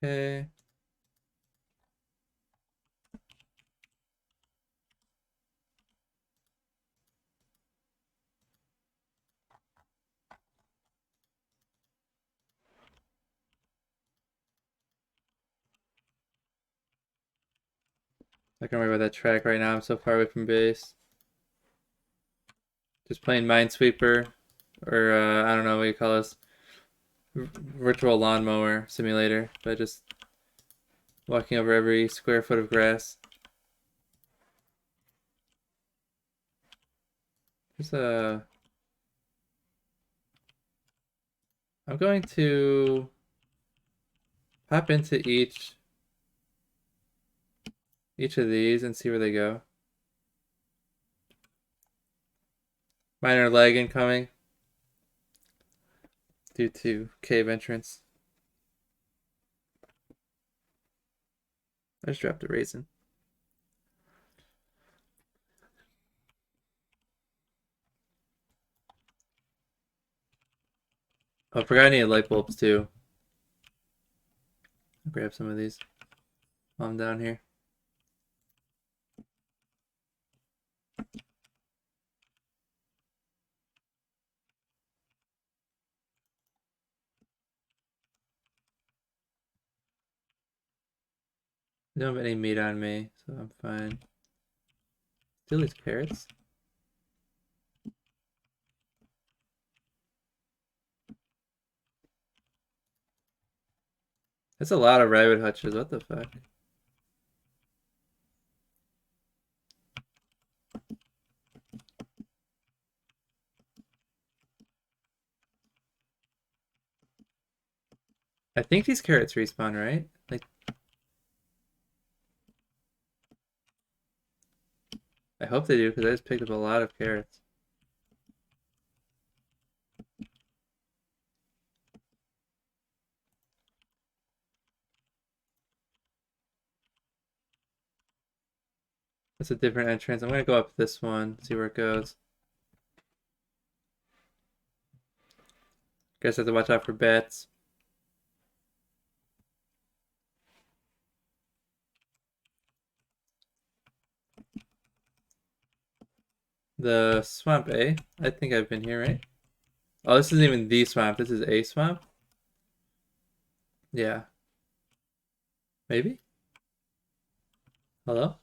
Okay. I can remember that track right now. I'm so far away from base. Just playing Minesweeper, or I don't know what you call this, virtual lawnmower simulator, but just walking over every square foot of grass. There's a... I'm going to pop into each of these and see where they go. Minor lag incoming due to cave entrance. I just dropped a raisin. Oh, I forgot I needed light bulbs too. I'll grab some of these while I'm down here. I don't have any meat on me, so I'm fine. Steal these carrots? That's a lot of rabbit hutches. What the fuck? I think these carrots respawn, right? Like, I hope they do, because I just picked up a lot of carrots. That's a different entrance. I'm gonna go up this one, see where it goes. Guess I have to watch out for bats. The swamp, eh? I think I've been here, right? Oh, this isn't even the swamp. This is a swamp? Yeah. Maybe? Hello?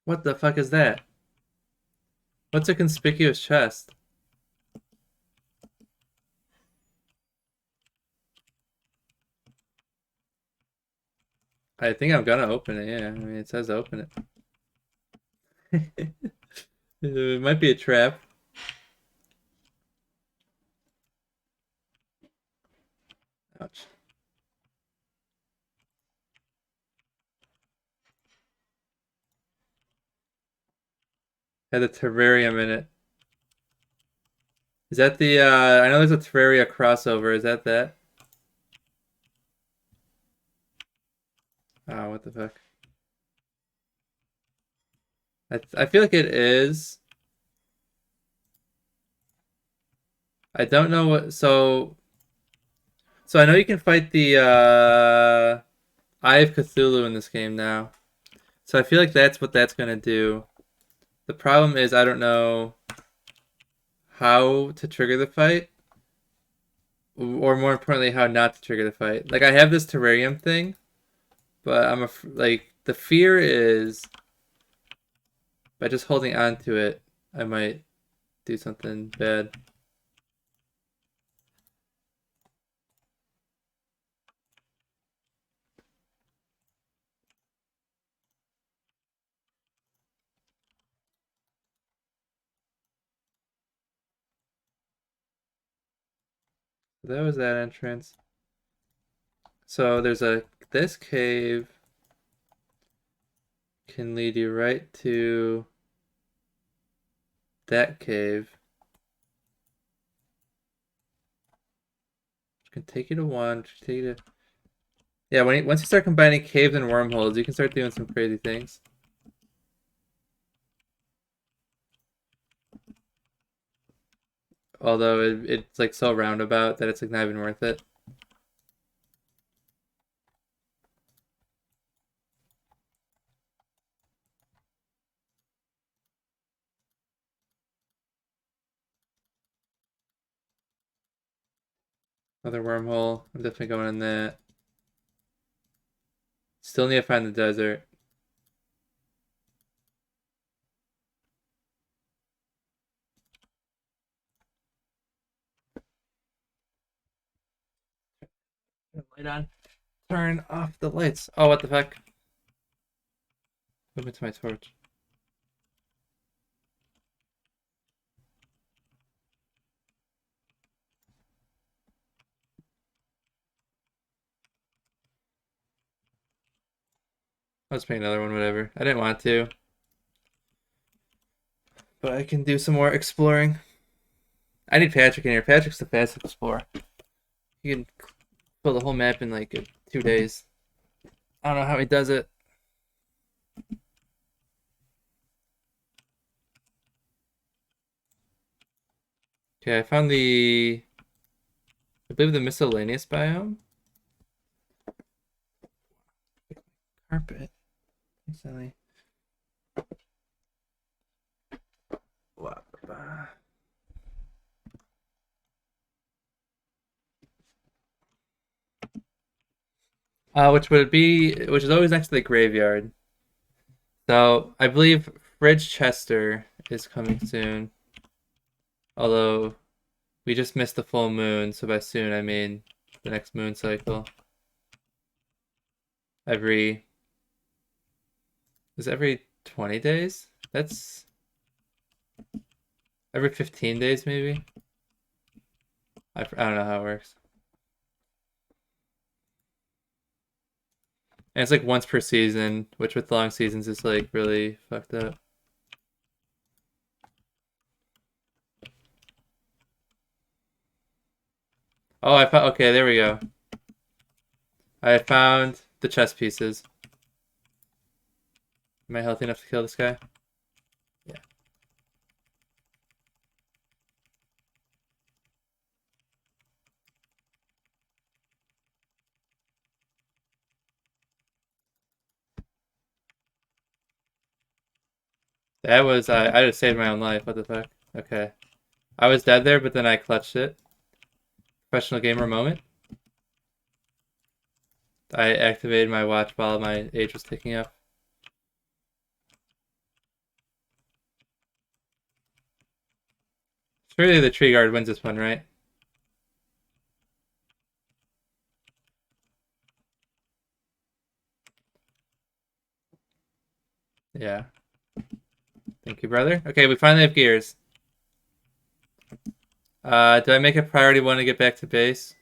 What the fuck is that? What's a conspicuous chest? I think I'm gonna open it, yeah. I mean, it says open it. It might be a trap. Ouch. Had a terrarium in it. Is that the, I know there's a Terraria crossover. Is that? Oh, what the fuck? I feel like it is. I don't know what, so I know you can fight the, Eye of Cthulhu in this game now. So I feel like that's what that's gonna do. The problem is I don't know how to trigger the fight, or more importantly, how not to trigger the fight. Like I have this terrarium thing, but like the fear is by just holding on to it, I might do something bad. That was that entrance. So there's this cave can lead you right to that cave. Which can take you to one, which can take you to... Yeah, once you start combining caves and wormholes, you can start doing some crazy things. Although it's like so roundabout that it's like not even worth it. Another wormhole. I'm definitely going in that. Still need to find the desert. Light on. Turn off the lights. Oh, what the fuck? Move into my torch. I'll just make another one, whatever. I didn't want to. But I can do some more exploring. I need Patrick in here. Patrick's the fastest explorer. He can fill the whole map in like 2 days. I don't know how he does it. Okay, I found I believe the miscellaneous biome. Carpet. Recently. Which is always next to the graveyard. So I believe Fridge Chester is coming soon. Although we just missed the full moon, so by soon I mean the next moon cycle. Every 20 days? That's every 15 days maybe? I don't know how it works. And it's like once per season, which with long seasons is like really fucked up. Oh, I found. Okay, there we go. I found the chess pieces. Am I healthy enough to kill this guy? Yeah. That was. I just saved my own life. What the fuck? Okay. I was dead there, but then I clutched it. Professional gamer moment. I activated my watch while my age was ticking up. Surely the tree guard wins this one, right? Yeah. Thank you, brother. Okay, we finally have gears. Do I make a priority one to get back to base?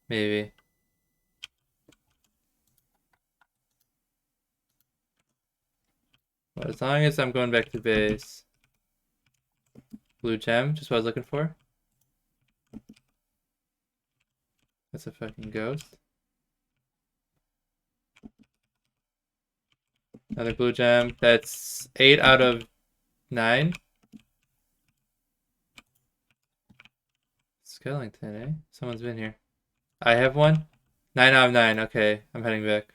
Maybe. Well, as long as I'm going back to base. Blue gem, just what I was looking for. That's a fucking ghost. Another blue gem. That's 8 out of 9. Skellington, eh? Someone's been here. I have one. 9 out of 9. Okay, I'm heading back.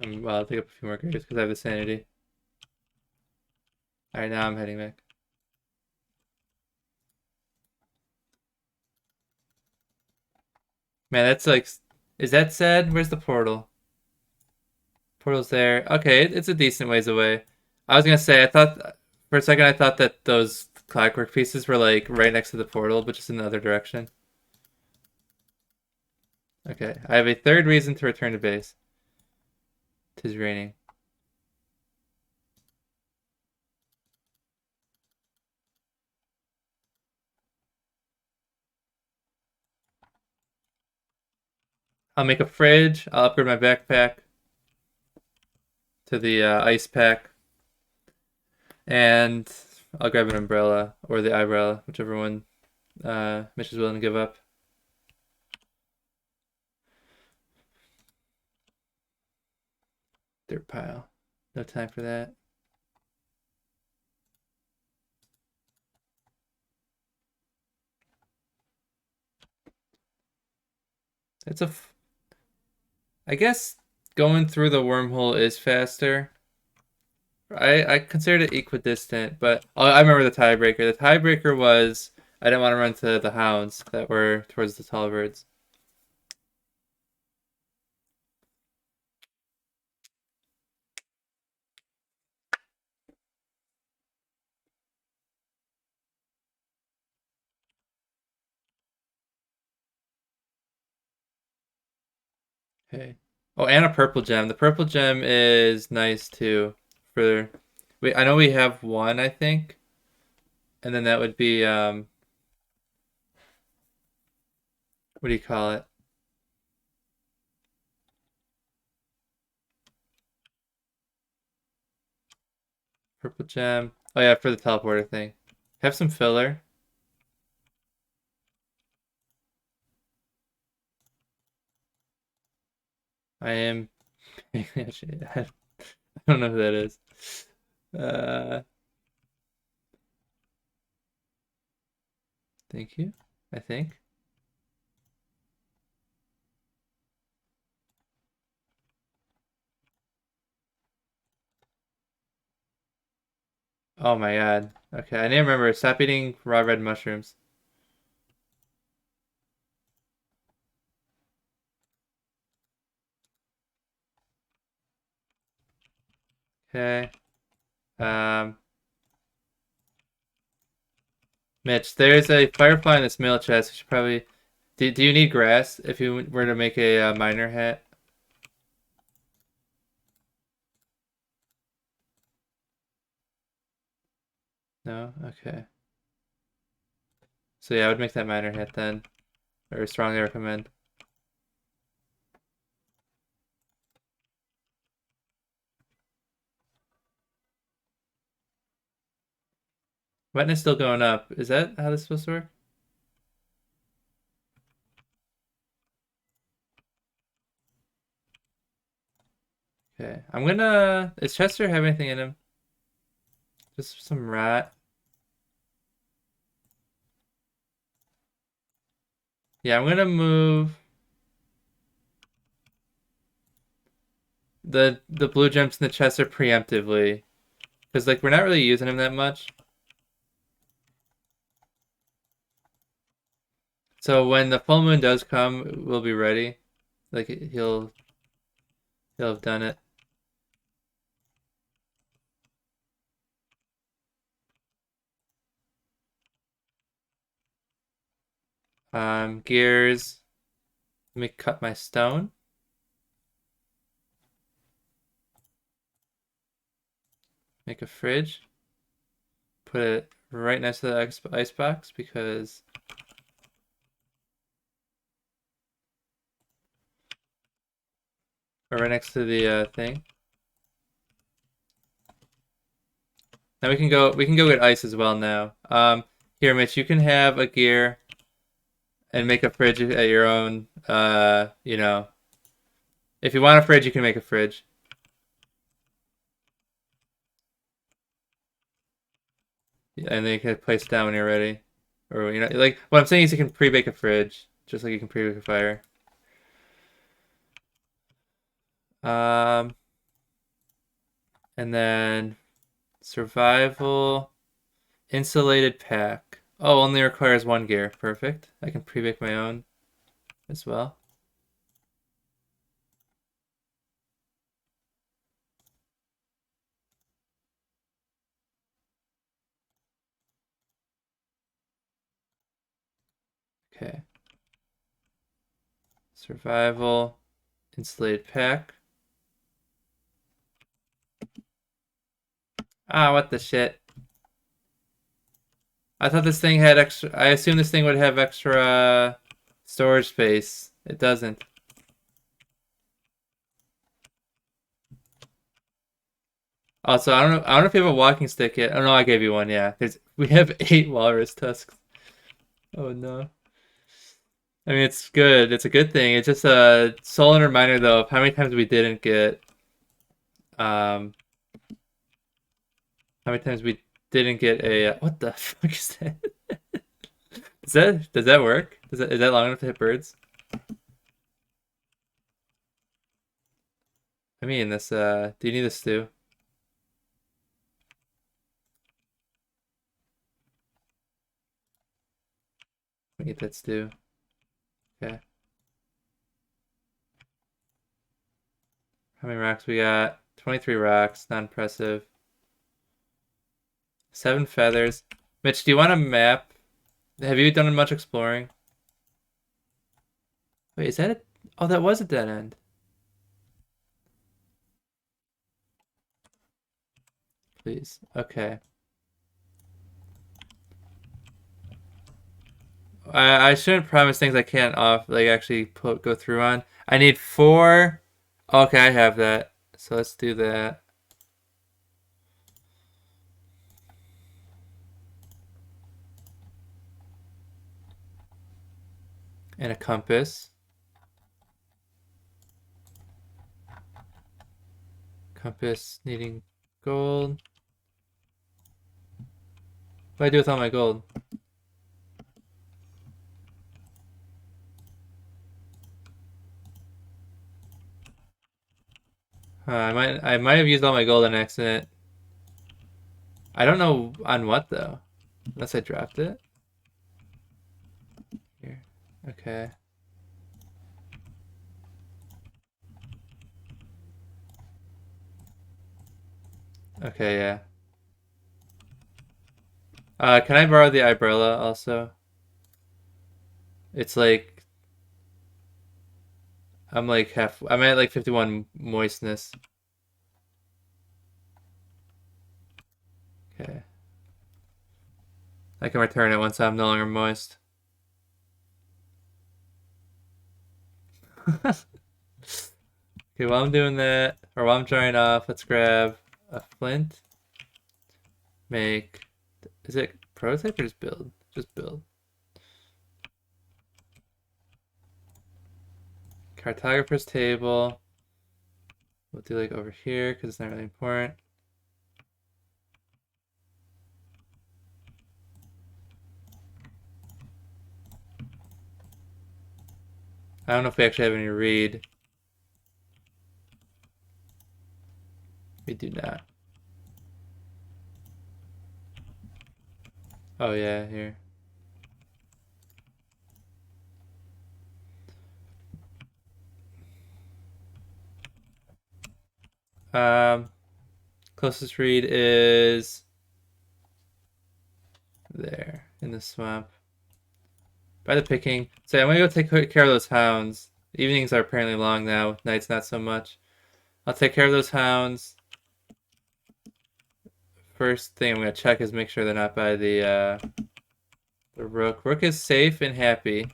Well, I'll take up a few more gears because I have the sanity. Alright, now I'm heading back. Man, that's like... Is that sad? Where's the portal? Portal's there. Okay, it's a decent ways away. I was gonna say, I thought... For a second, I thought that those clockwork pieces were like right next to the portal, but just in the other direction. Okay, I have a third reason to return to base. 'Tis raining. I'll make a fridge. I'll upgrade my backpack to the ice pack. And I'll grab an umbrella or the eyebrow, whichever one Mitch is willing to give up. Dirt pile. No time for that. It's a... I guess going through the wormhole is faster. I considered it equidistant, but I remember the tiebreaker. The tiebreaker was I didn't want to run to the hounds that were towards the tall birds. Okay. Oh, and a purple gem. The purple gem is nice too. For wait, I know we have one, I think. And then that would be what do you call it? Purple gem. Oh yeah, for the teleporter thing. Have some filler. I am actually, I don't know who that is. Uh Thank you, I think. Oh my god. Okay, I need to remember. Stop eating raw red mushrooms. Okay. Um, Mitch, there's a firefly in this mail chest. You should probably. Do you need grass if you were to make a miner hat? No? Okay. So yeah, I would make that miner hat then. Or strongly recommend. Wetness still going up. Is that how this is supposed to work? Okay, I'm gonna... Does Chester have anything in him? Just some rat. Yeah, I'm gonna move the blue gems in the Chester preemptively. Because, like, we're not really using him that much. So when the full moon does come, we'll be ready. Like, he'll have done it. Gears. Let me cut my stone. Make a fridge. Put it right next to the ice box because or right next to the thing. Now we can go get ice as well now. Here, Mitch, you can have a gear and make a fridge at your own. You know, if you want a fridge, you can make a fridge. And then you can place it down when you're ready. Or, you know, like, what I'm saying is you can pre-bake a fridge, just like you can pre-bake a fire. And then survival, insulated pack. Oh, only requires one gear. Perfect. I can pre-bake my own as well. Okay. Survival, insulated pack. Ah, what the shit. I thought this thing had extra... I assumed this thing would have extra storage space. It doesn't. Also, I don't know if you have a walking stick yet. Oh no, I gave you one, yeah. We have 8 walrus tusks. Oh no. I mean, it's good. It's a good thing. It's just a sullen reminder, though, of how many times we didn't get, how many times we didn't get a, what the fuck is that? Does that work? Is that long enough to hit birds? I mean, do you need this stew? We get that stew. Okay. How many rocks we got? 23 rocks, not impressive. 7 feathers. Mitch, do you want a map? Have you done much exploring? Wait, is that it? Oh, that was a dead end. Please. Okay. I shouldn't promise things I can't actually go through on. I need 4. Okay, I have that. So let's do that. And a compass. Compass needing gold. What do I do with all my gold? I might have used all my gold on accident. I don't know on what though. Unless I dropped it. Here. Okay. Okay, yeah. Can I borrow the umbrella also? It's like I'm at like 51 moistness. Okay. I can return it once I'm no longer moist. Okay, while I'm doing that, or while I'm drying off, let's grab a flint. Is it prototype or just build? Just build. Cartographer's table. We'll do like over here because it's not really important. I don't know if we actually have any read. We do not. Oh yeah, here. Closest read is there in the swamp. By the picking. So I'm gonna go take care of those hounds. Evenings are apparently long now. Nights not so much. I'll take care of those hounds. First thing I'm gonna check is make sure they're not by the rook. Rook is safe and happy.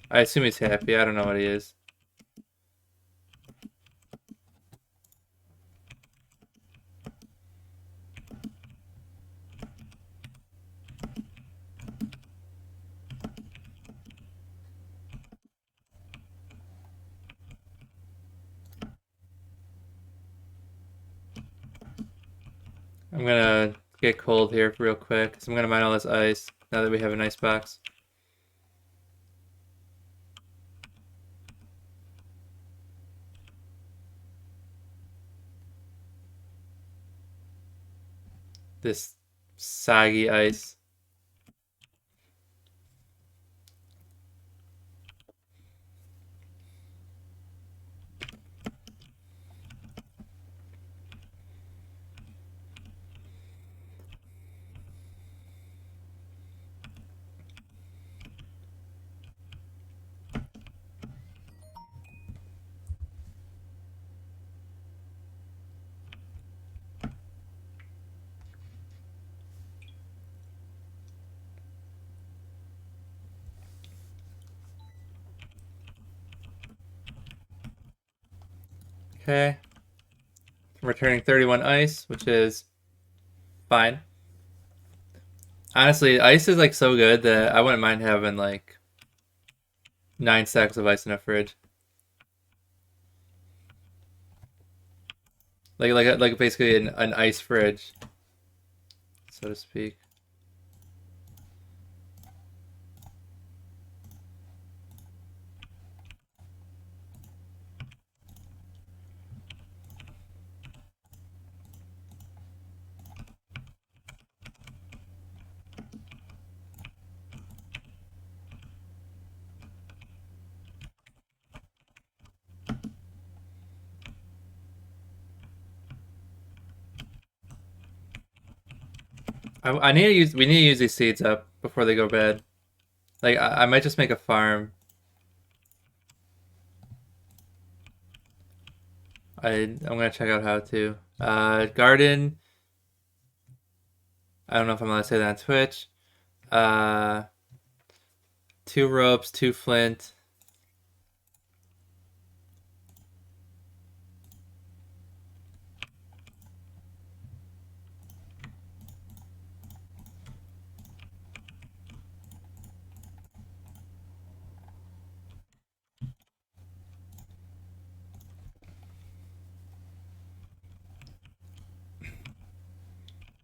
I assume he's happy. I don't know what he is. I'm gonna get cold here real quick because I'm gonna mine all this ice now that we have an ice box. This soggy ice. Okay. I'm returning 31 ice, which is fine. Honestly, ice is like so good that I wouldn't mind having like 9 stacks of ice in a fridge. Like basically an ice fridge, so to speak. I need to use. We need to use these seeds up before they go bad. Like I might just make a farm. I'm gonna check out how to. Garden. I don't know if I'm allowed to say that on Twitch. 2 ropes, 2 flint.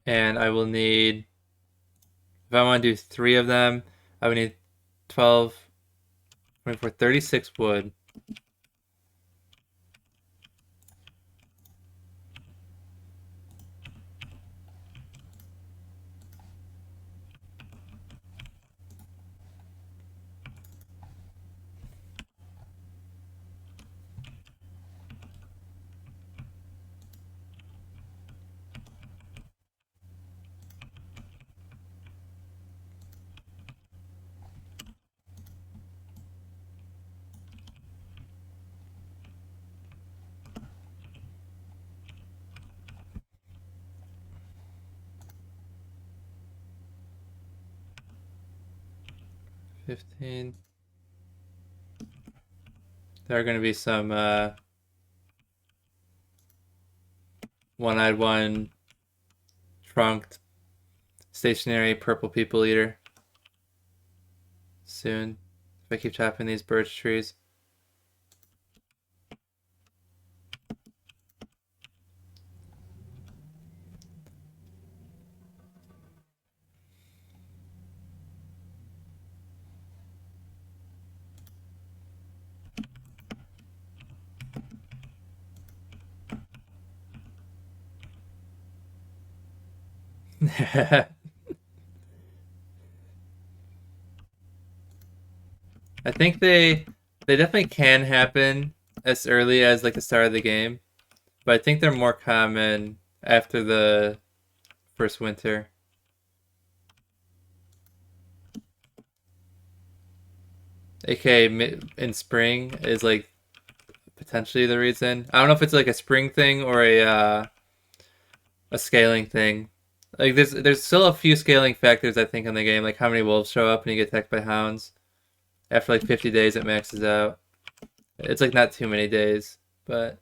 And I will need, if I want to do 3 of them, I would need 12, 24, 36 wood. $15. There are going to be some one-eyed one, trunked, stationary purple people eater soon. If I keep chopping these birch trees. I think they definitely can happen as early as like the start of the game, but I think they're more common after the first winter. AKA in spring is like potentially the reason. I don't know if it's like a spring thing or a scaling thing. Like there's still a few scaling factors I think in the game, like how many wolves show up and you get attacked by hounds. After like 50 days it maxes out. It's like not too many days, but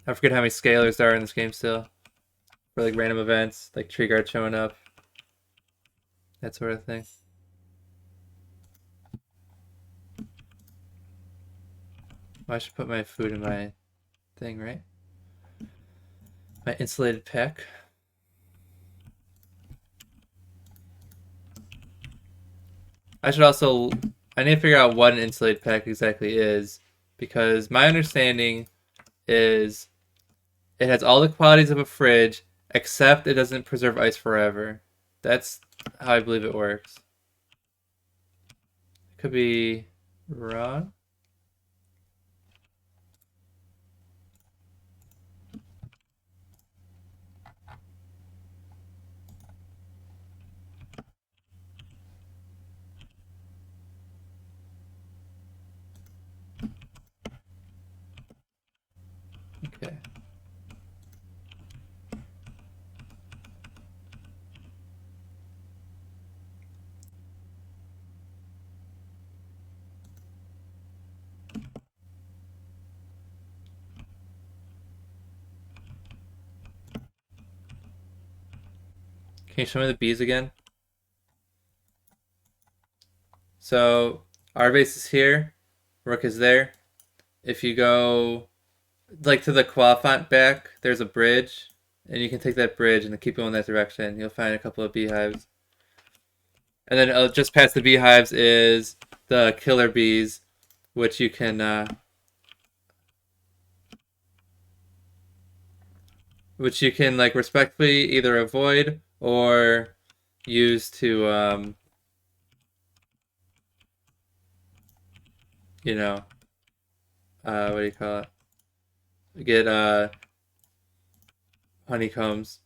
I forget how many scalers there are in this game still. For like random events, like tree guard showing up. That sort of thing. Well, I should put my food in my thing, right? My insulated pack. I need to figure out what an insulated pack exactly is, because my understanding is it has all the qualities of a fridge, except it doesn't preserve ice forever. That's how I believe it works. Could be wrong. Okay. Can you show me the bees again? So our base is here. Rook is there. If you go like to the Quaffant back, there's a bridge, and you can take that bridge and keep going that direction. You'll find a couple of beehives. And then just past the beehives is the killer bees, which you can like respectfully either avoid or use to you know, what do you call it? Get honeycombs.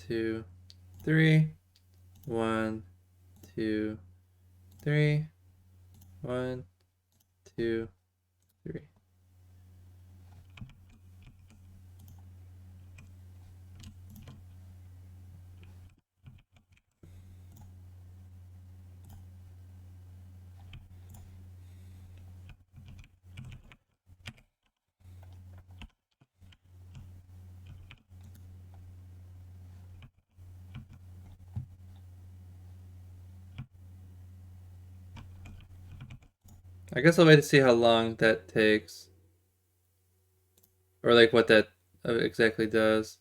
2, 3, 1, 2, 3, 1, 2, 3. I guess I'll wait to see how long that takes. Or like what that exactly does.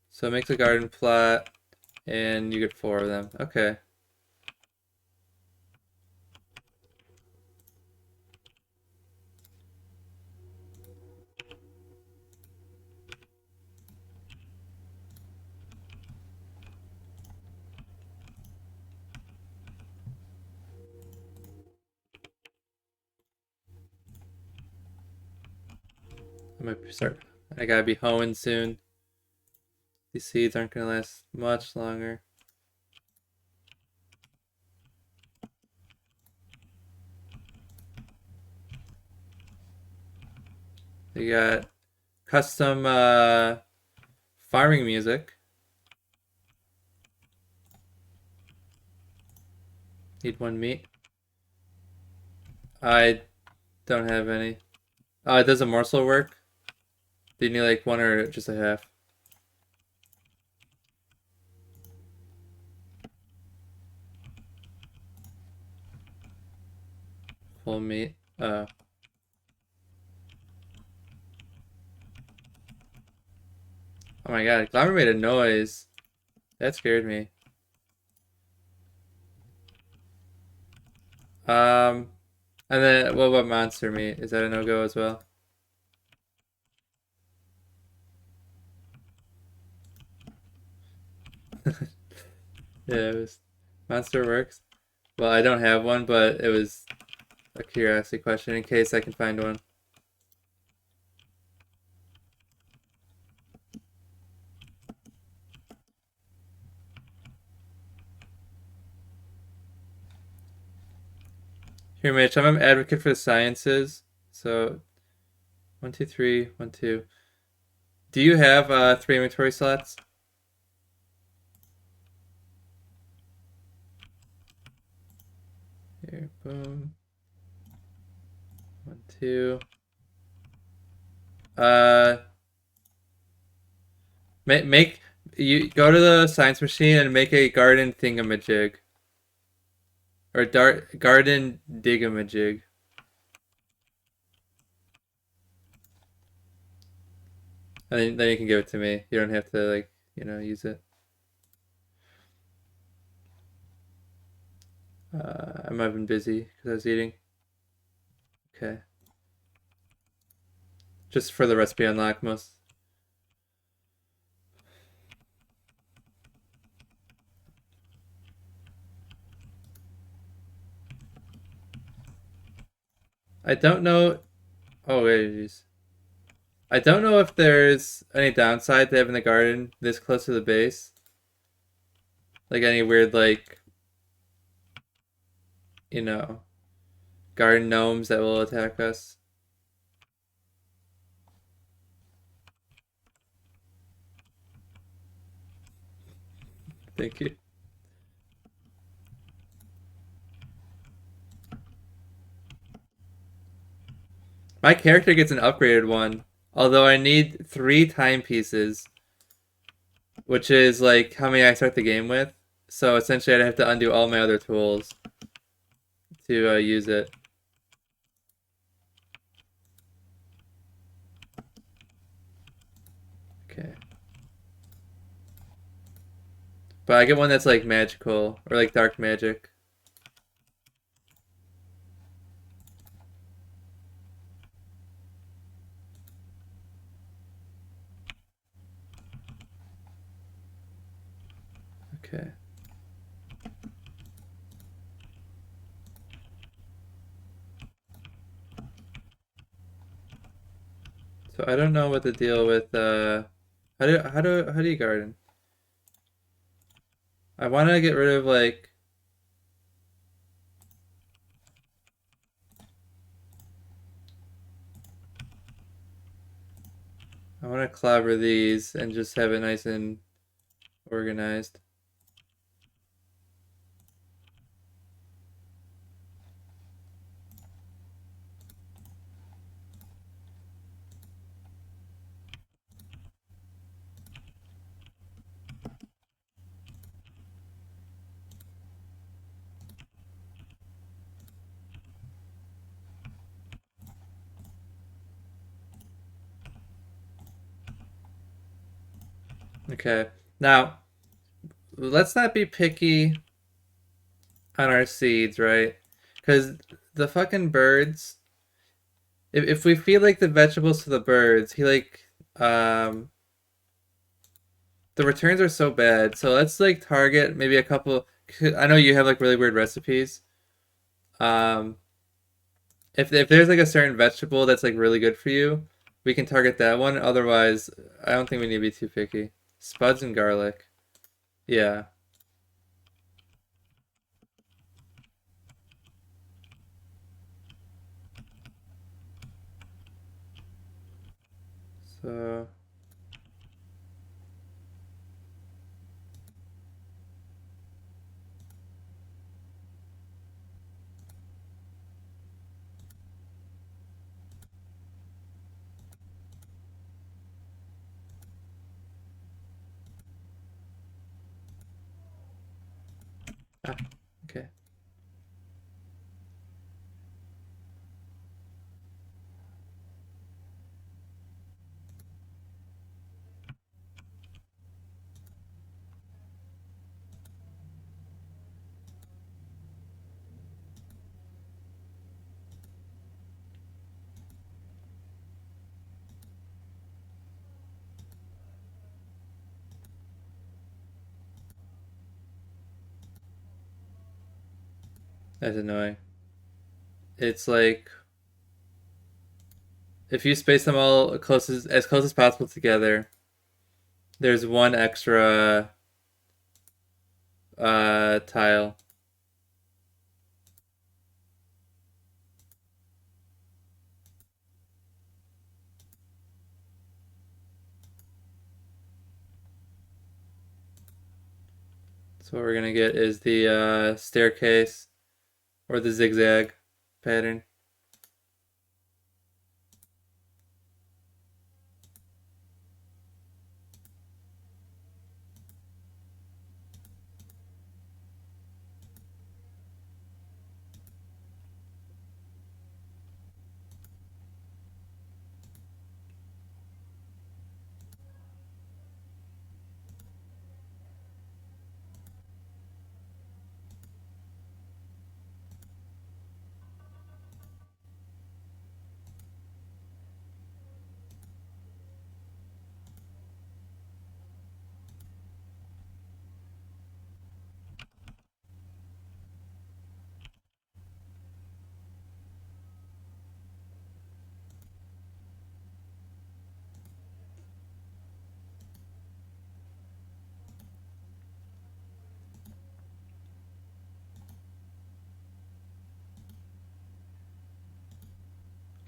So it makes a garden plot, and you get 4 of them. Okay. I might start. I gotta be hoeing soon. These seeds aren't gonna last much longer. They got custom farming music. Need 1 meat. I don't have any. Does a morsel work? Do you need like 1 or just a half? Full meat. Oh my god, Glamour made a noise. That scared me. And then what about monster meat? Is that a no-go as well? Yeah, it was monster works. Well, I don't have one, but it was a curiosity question in case I can find one. Here, Mitch, I'm an advocate for the sciences. So 1, 2, 3, 1, 2. Do you have 3 inventory slots? Here, boom. 1, 2. Make you go to the science machine and make a garden thingamajig. Or garden digamajig. And then you can give it to me. You don't have to like, use it. I might have been busy because I was eating. Okay. Just for the recipe unlock most. I don't know. Oh wait, jeez. I don't know if there's any downside to having the garden this close to the base. Like any weird you know, garden gnomes that will attack us. Thank you. My character gets an upgraded one, although I need 3 timepieces, which is like how many I start the game with. So essentially I'd have to undo all my other tools to use it. Okay. But I get one that's like magical or like dark magic. Okay. So I don't know what the deal with how do you garden? I want to get rid of I want to clobber these and just have it nice and organized. Okay. Now, let's not be picky on our seeds, right? Because the fucking birds, if we feed like the vegetables to the birds, the returns are so bad. So let's like target maybe a couple. I know you have like really weird recipes. Um, if there's like a certain vegetable that's like really good for you, we can target that one. Otherwise, I don't think we need to be too picky. Spuds and garlic. Yeah. So okay. That's annoying. It's like if you space them all as close as possible together, there's one extra tile. So what we're gonna get is the staircase or the zigzag pattern.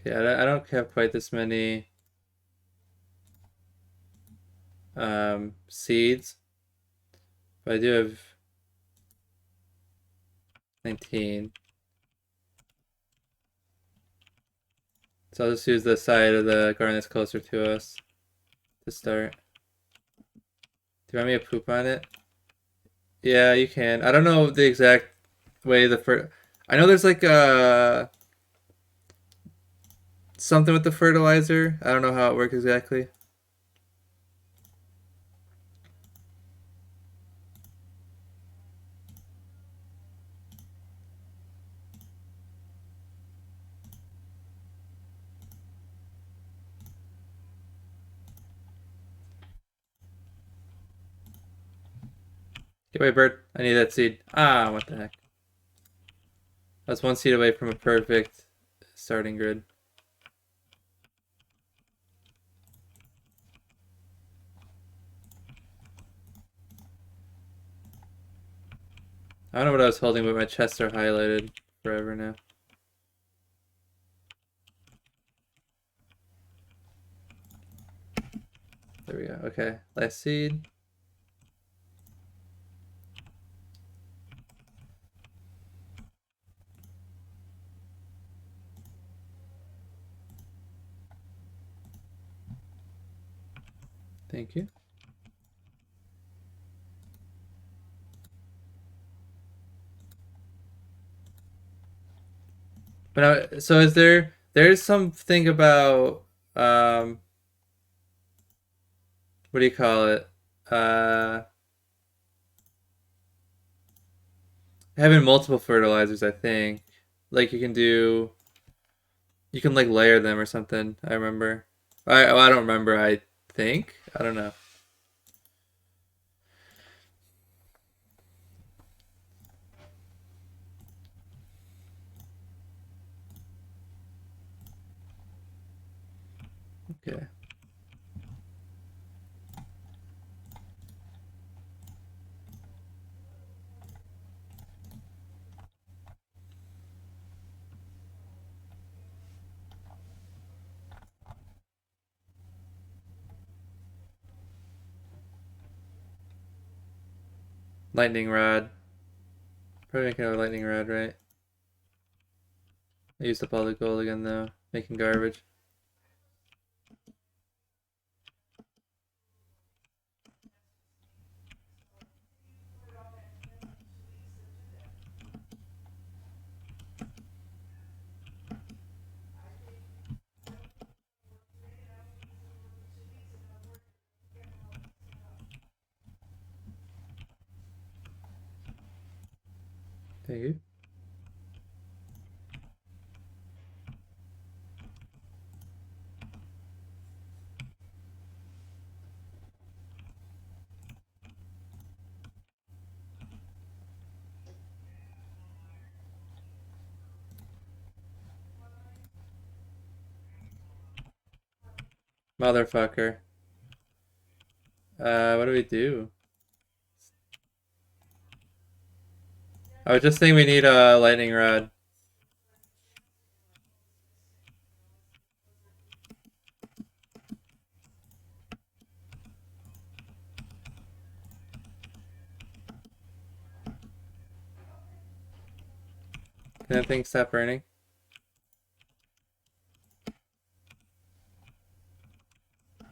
Okay, I don't have quite this many seeds, but I do have 19. So I'll just use the side of the garden that's closer to us to start. Do you want me to poop on it? Yeah, you can. I don't know the exact way I know there's like something with the fertilizer. I don't know how it works exactly. Get away, bird. I need that seed. Ah, what the heck. That's one seed away from a perfect starting grid. I don't know what I was holding, but my chests are highlighted forever now. There we go. Okay, last seed. Thank you. But so there's something about what do you call it? Uh Having multiple fertilizers, I think. Like you can like layer them or something. I remember. I don't remember. I think. I don't know. Okay. Lightning rod. Probably make another lightning rod, right? I used up all the gold again though, making garbage. Thank you. Motherfucker. What do we do? I was just saying we need a lightning rod. Can that thing stop burning?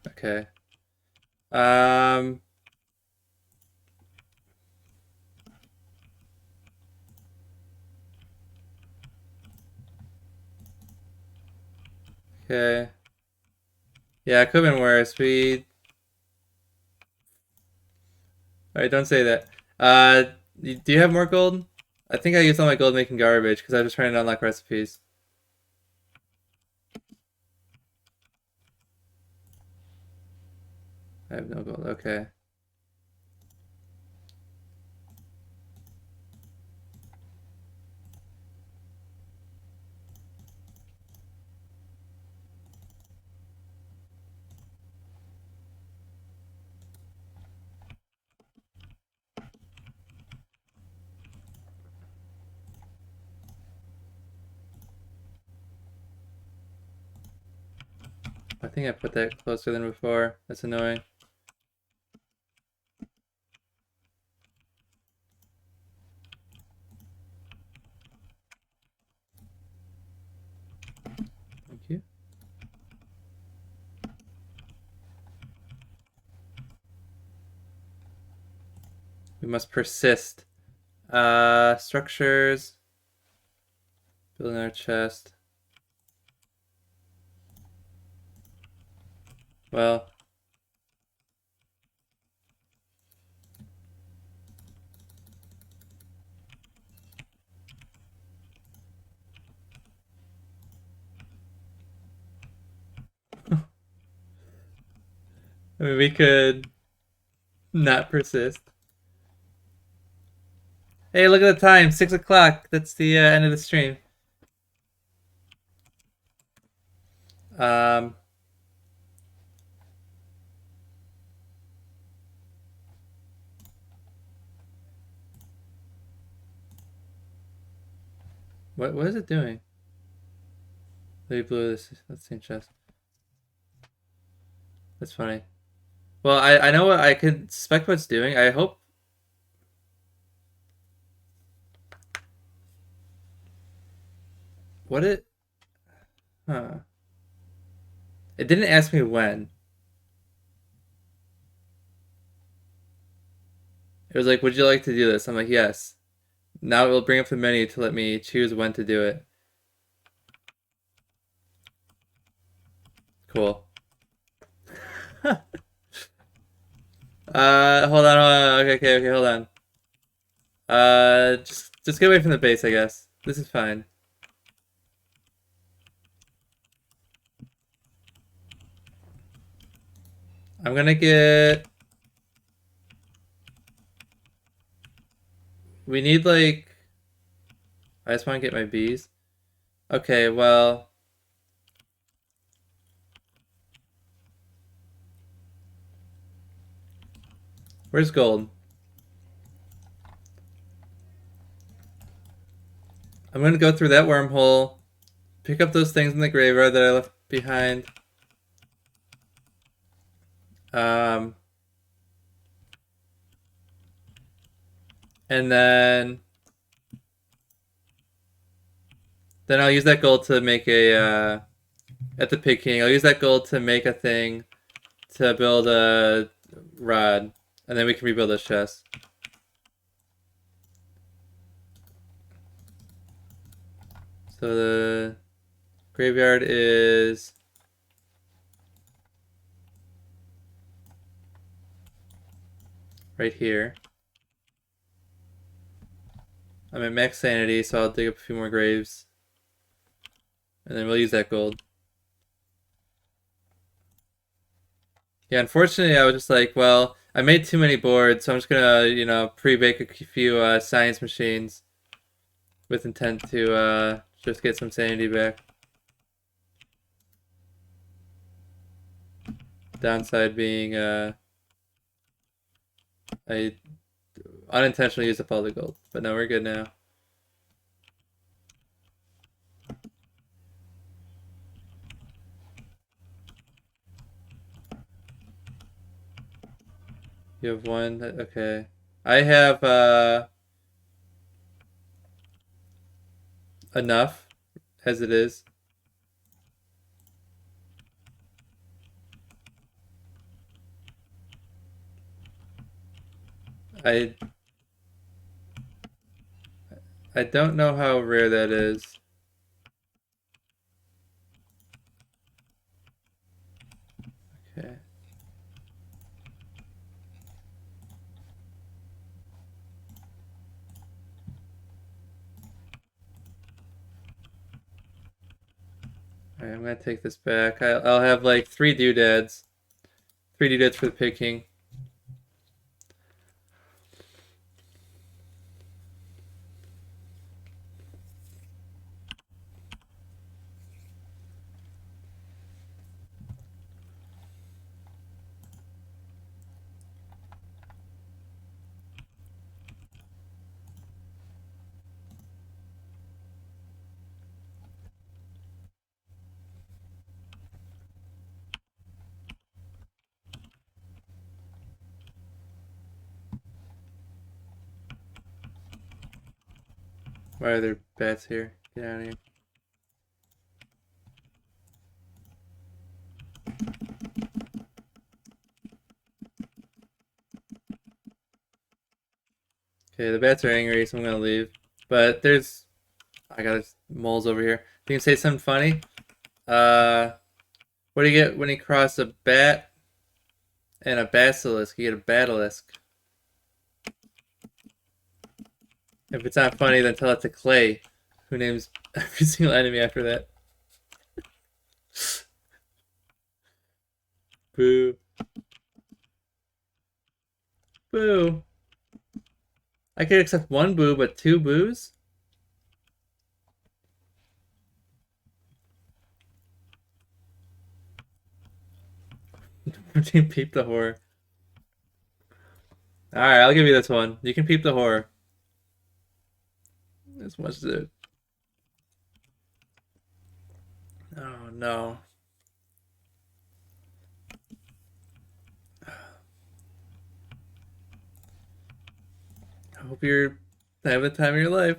Okay. Um. Okay. Yeah, it could have been worse. Alright, don't say that. Do you have more gold? I think I used all my gold making garbage because I was trying to unlock recipes. I have no gold. Okay. I think I put that closer than before. That's annoying. Thank you. We must persist. Structures. Building our chest. Well. I mean, we could not persist. Hey, look at the time. 6 o'clock. That's the end of the stream. Um. What is it doing? They blew this. Let's see chest. That's funny. Well, I know what I could suspect what it's doing. I hope. What it? Huh. It didn't ask me when. It was like, would you like to do this? I'm like, yes. Now it will bring up the menu to let me choose when to do it. Cool. Hold on. Okay, hold on. Just get away from the base, I guess. This is fine. I'm gonna get... We need, like... I just want to get my bees. Okay, well... Where's gold? I'm gonna go through that wormhole, pick up those things in the graveyard that I left behind. And then I'll use that gold to make a at the Pig King. I'll use that gold to make a thing to build a rod, and then we can rebuild this chest. So the graveyard is right here. I'm at max sanity, so I'll dig up a few more graves. And then we'll use that gold. Yeah, unfortunately, I was just like, well, I made too many boards, so I'm just gonna, you know, pre-bake a few science machines with intent to just get some sanity back. Downside being I unintentionally used up all the gold, but no, we're good now. You have one? Okay. I have enough as it is. I don't know how rare that is. Okay. Alright, I'm gonna take this back. I'll have like 3 doodads. 3 doodads for the Pig King. Why are there bats here? Get out of here. Okay, the bats are angry, so I'm gonna leave. But I got moles over here. You can say something funny. What do you get when you cross a bat and a basilisk? You get a batalisk. If it's not funny, then tell it to Clay, who names every single enemy after that. Boo. Boo. I could accept 1 boo, but 2 boos? Peep the horror. Alright, I'll give you this one. You can peep the horror. As much as it. Oh no. I hope you're having the time of your life.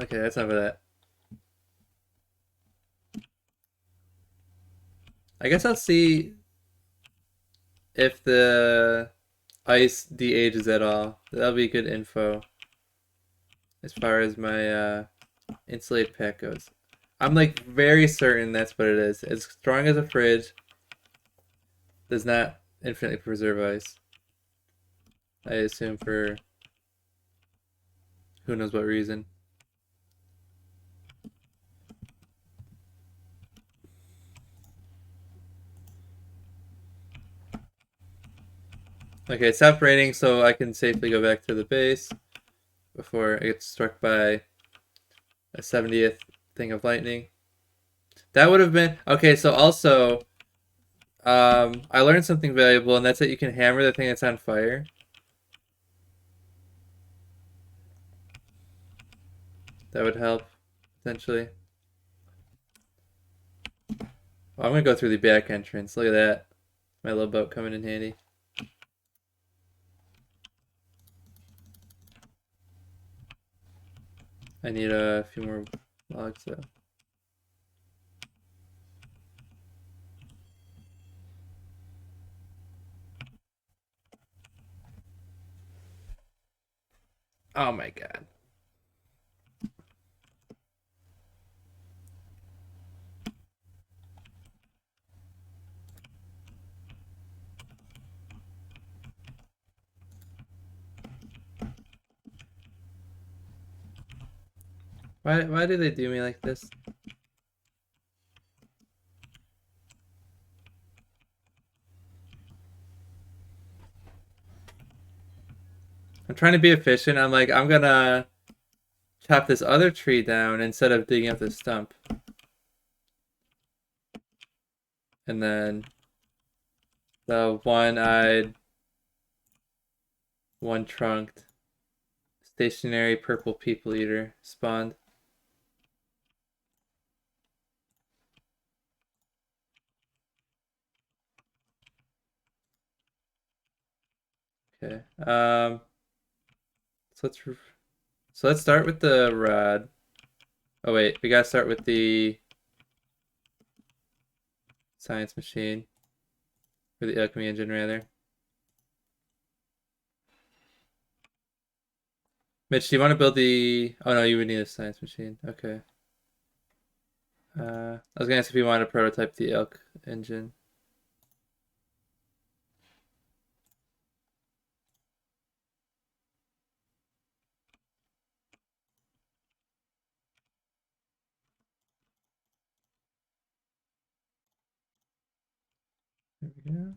Okay, that's enough of that. I guess I'll see if the ice de-ages at all. That'll be good info as far as my insulated pack goes. I'm like very certain that's what it is. As strong as a fridge does not infinitely preserve ice. I assume for who knows what reason. Okay, it stopped raining, so I can safely go back to the base before I get struck by a 70th thing of lightning. That would have been okay. So also, I learned something valuable, and that's that you can hammer the thing that's on fire. That would help potentially. I'm gonna go through the back entrance. Look at that. My little boat coming in handy. I need a few more logs though. Oh my god. Why do they do me like this? I'm trying to be efficient. I'm like, I'm gonna chop this other tree down instead of digging up the stump. And then the one-eyed, one-trunked, stationary purple people eater spawned. Okay. So let's start with the rod. Oh wait, we gotta start with the science machine. Or the alchemy engine rather. Mitch, do you want to build the... Oh no, you would need a science machine. Okay. I was gonna ask if you want to prototype the elk engine. There we go.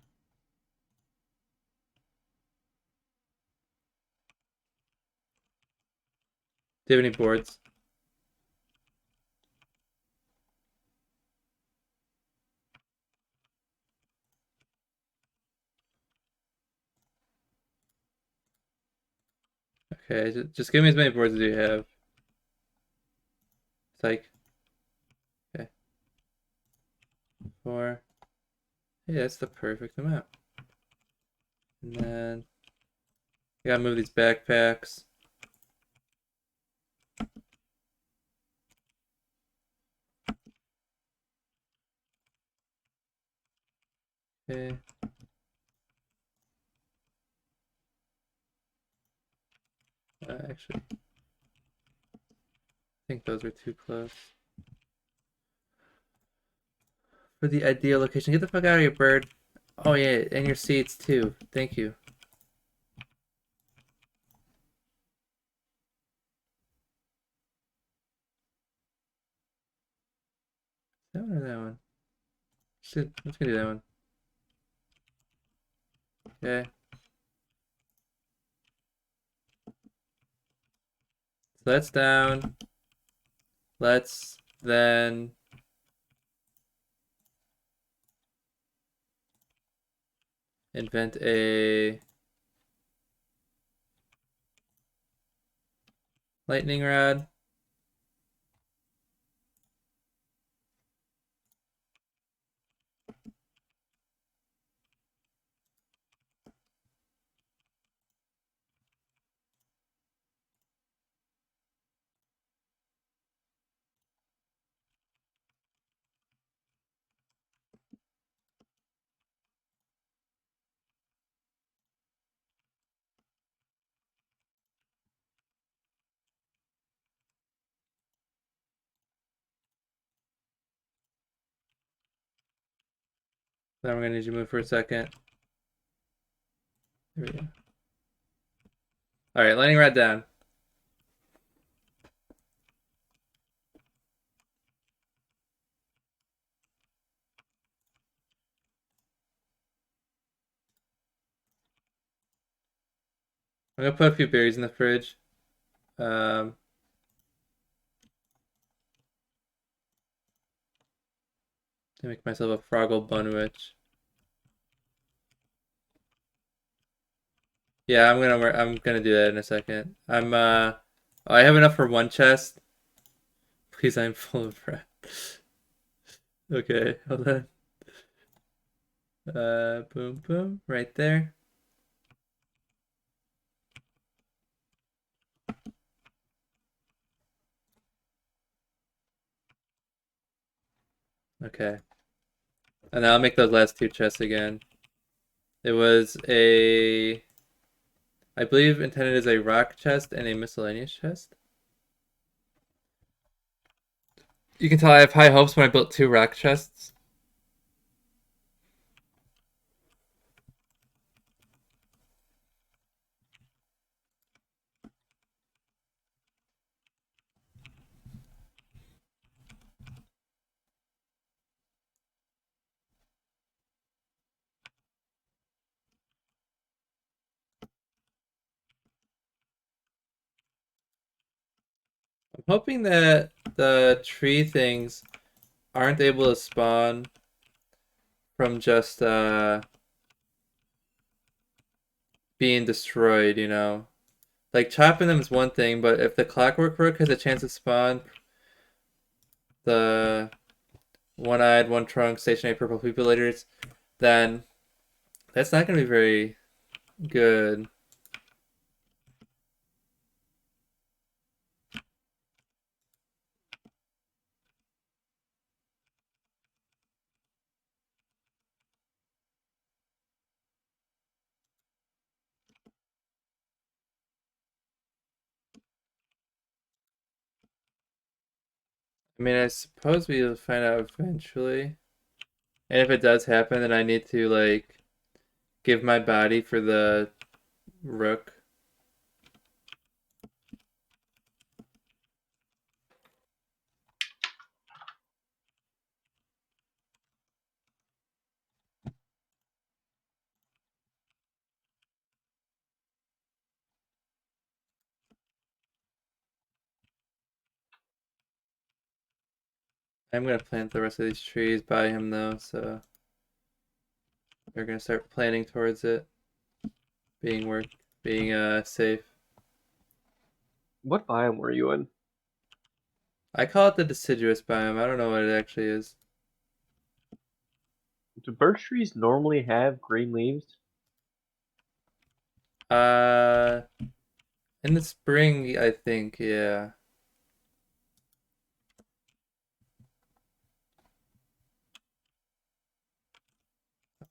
Do you have any boards? Okay, just give me as many boards as you have. Psych. Okay. 4. Hey, that's the perfect amount. And then I gotta move these backpacks. Okay. Actually, I think those are too close. For the ideal location. Get the fuck out of here, bird. Oh yeah, and your seats too. Thank you. That one or that one? Let's go do that one. Okay. So that's down. Let's then invent a lightning rod. Then we're gonna need you to move for a second. There we go. Alright, lightning rod down. I'm gonna put a few berries in the fridge. To make myself a froggle bunwich. Yeah, I'm gonna do that in a second. I have enough for one chest. Please, I'm full of breath. Okay, hold on. Boom, boom, right there. Okay. And now I'll make those last two chests again. It was a, I believe intended as a rock chest and a miscellaneous chest. You can tell I have high hopes when I built two rock chests. I'm hoping that the tree things aren't able to spawn from just being destroyed, you know. Like chopping them is one thing, but if the clockwork rook has a chance to spawn the one-eyed, one-trunk, stationary purple pupilators, then that's not going to be very good. I mean, I suppose we'll find out eventually. And if it does happen, then I need to, like, give my body for the rook. I'm going to plant the rest of these trees by him, though, so we're going to start planning towards it being safe. What biome were you in? I call it the deciduous biome. I don't know what it actually is. Do birch trees normally have green leaves? Uh, in the spring, I think, yeah.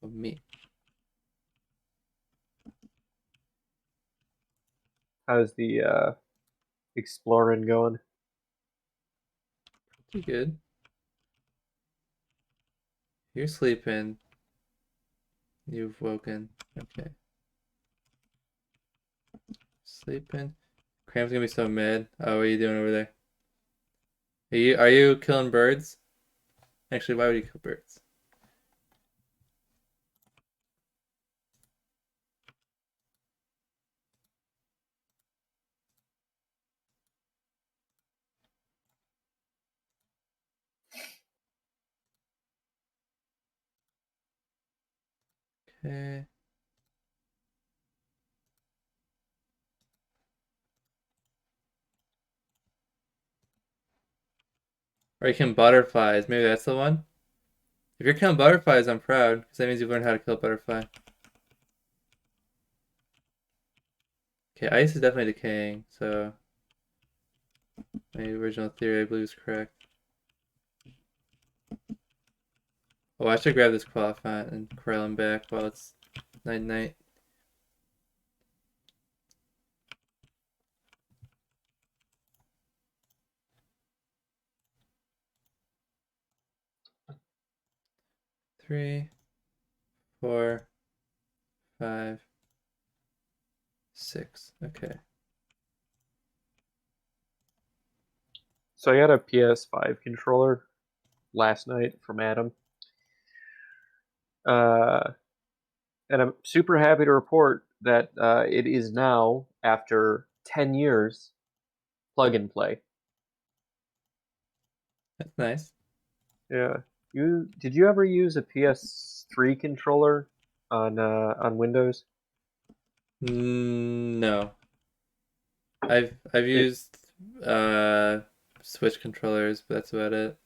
Oh, me. How's the exploring going? Pretty good. You're sleeping. You've woken. Okay. Sleeping. Cram's gonna be so mad. Oh, what are you doing over there? Are you killing birds? Actually, why would you kill birds? Okay. Or you killing butterflies. Maybe that's the one? If you're killing butterflies, I'm proud, because that means you've learned how to kill a butterfly. Okay, ice is definitely decaying, so my original theory, I believe, is correct. Oh, I should grab this qualifiant and corral him back while it's night-night. Three, 4, 5, 6. Okay. So I got a PS5 controller last night from Adam. And I'm super happy to report that it is now, after 10 years, plug and play. That's nice. Yeah. Did you ever use a PS3 controller on Windows? No. I've It used Switch controllers, but that's about it.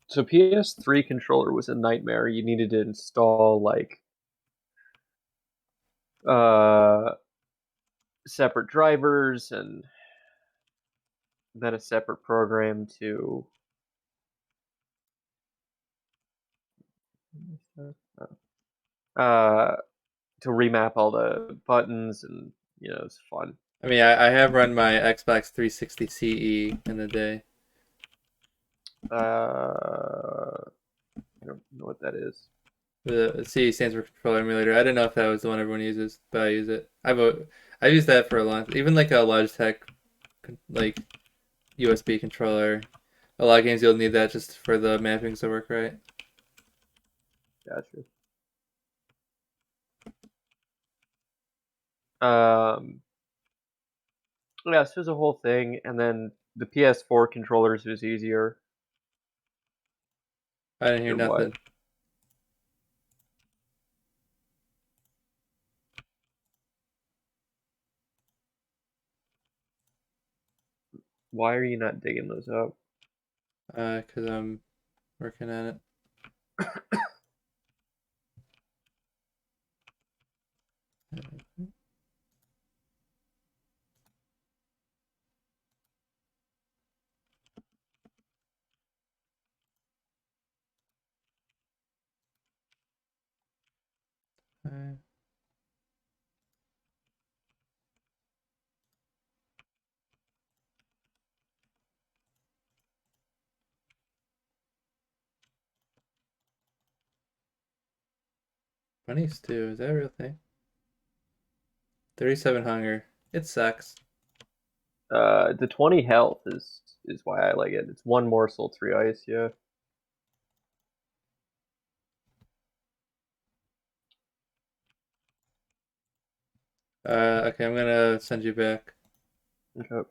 So PS3 controller was a nightmare. You needed to install like separate drivers and then a separate program to uh to remap all the buttons, and it's fun. I mean, I have run my Xbox 360 CE in the day. I don't know what that is. The CE stands for controller emulator. I don't know if that was the one everyone uses, but I use it. I've used that for a long, even like a Logitech, like USB controller. A lot of games you'll need that just for the mappings to work right. Gotcha. Yeah, so there's a whole thing, and then the PS4 controllers was easier. I didn't hear Or what? nothing. Why are you not digging those up? Cause I'm working on it. Bunny stew, is that a real thing? 37 hunger. It sucks. The 20 health is why I like it. It's one morsel, 3 ice, yeah. Okay, I'm gonna send you back. Okay.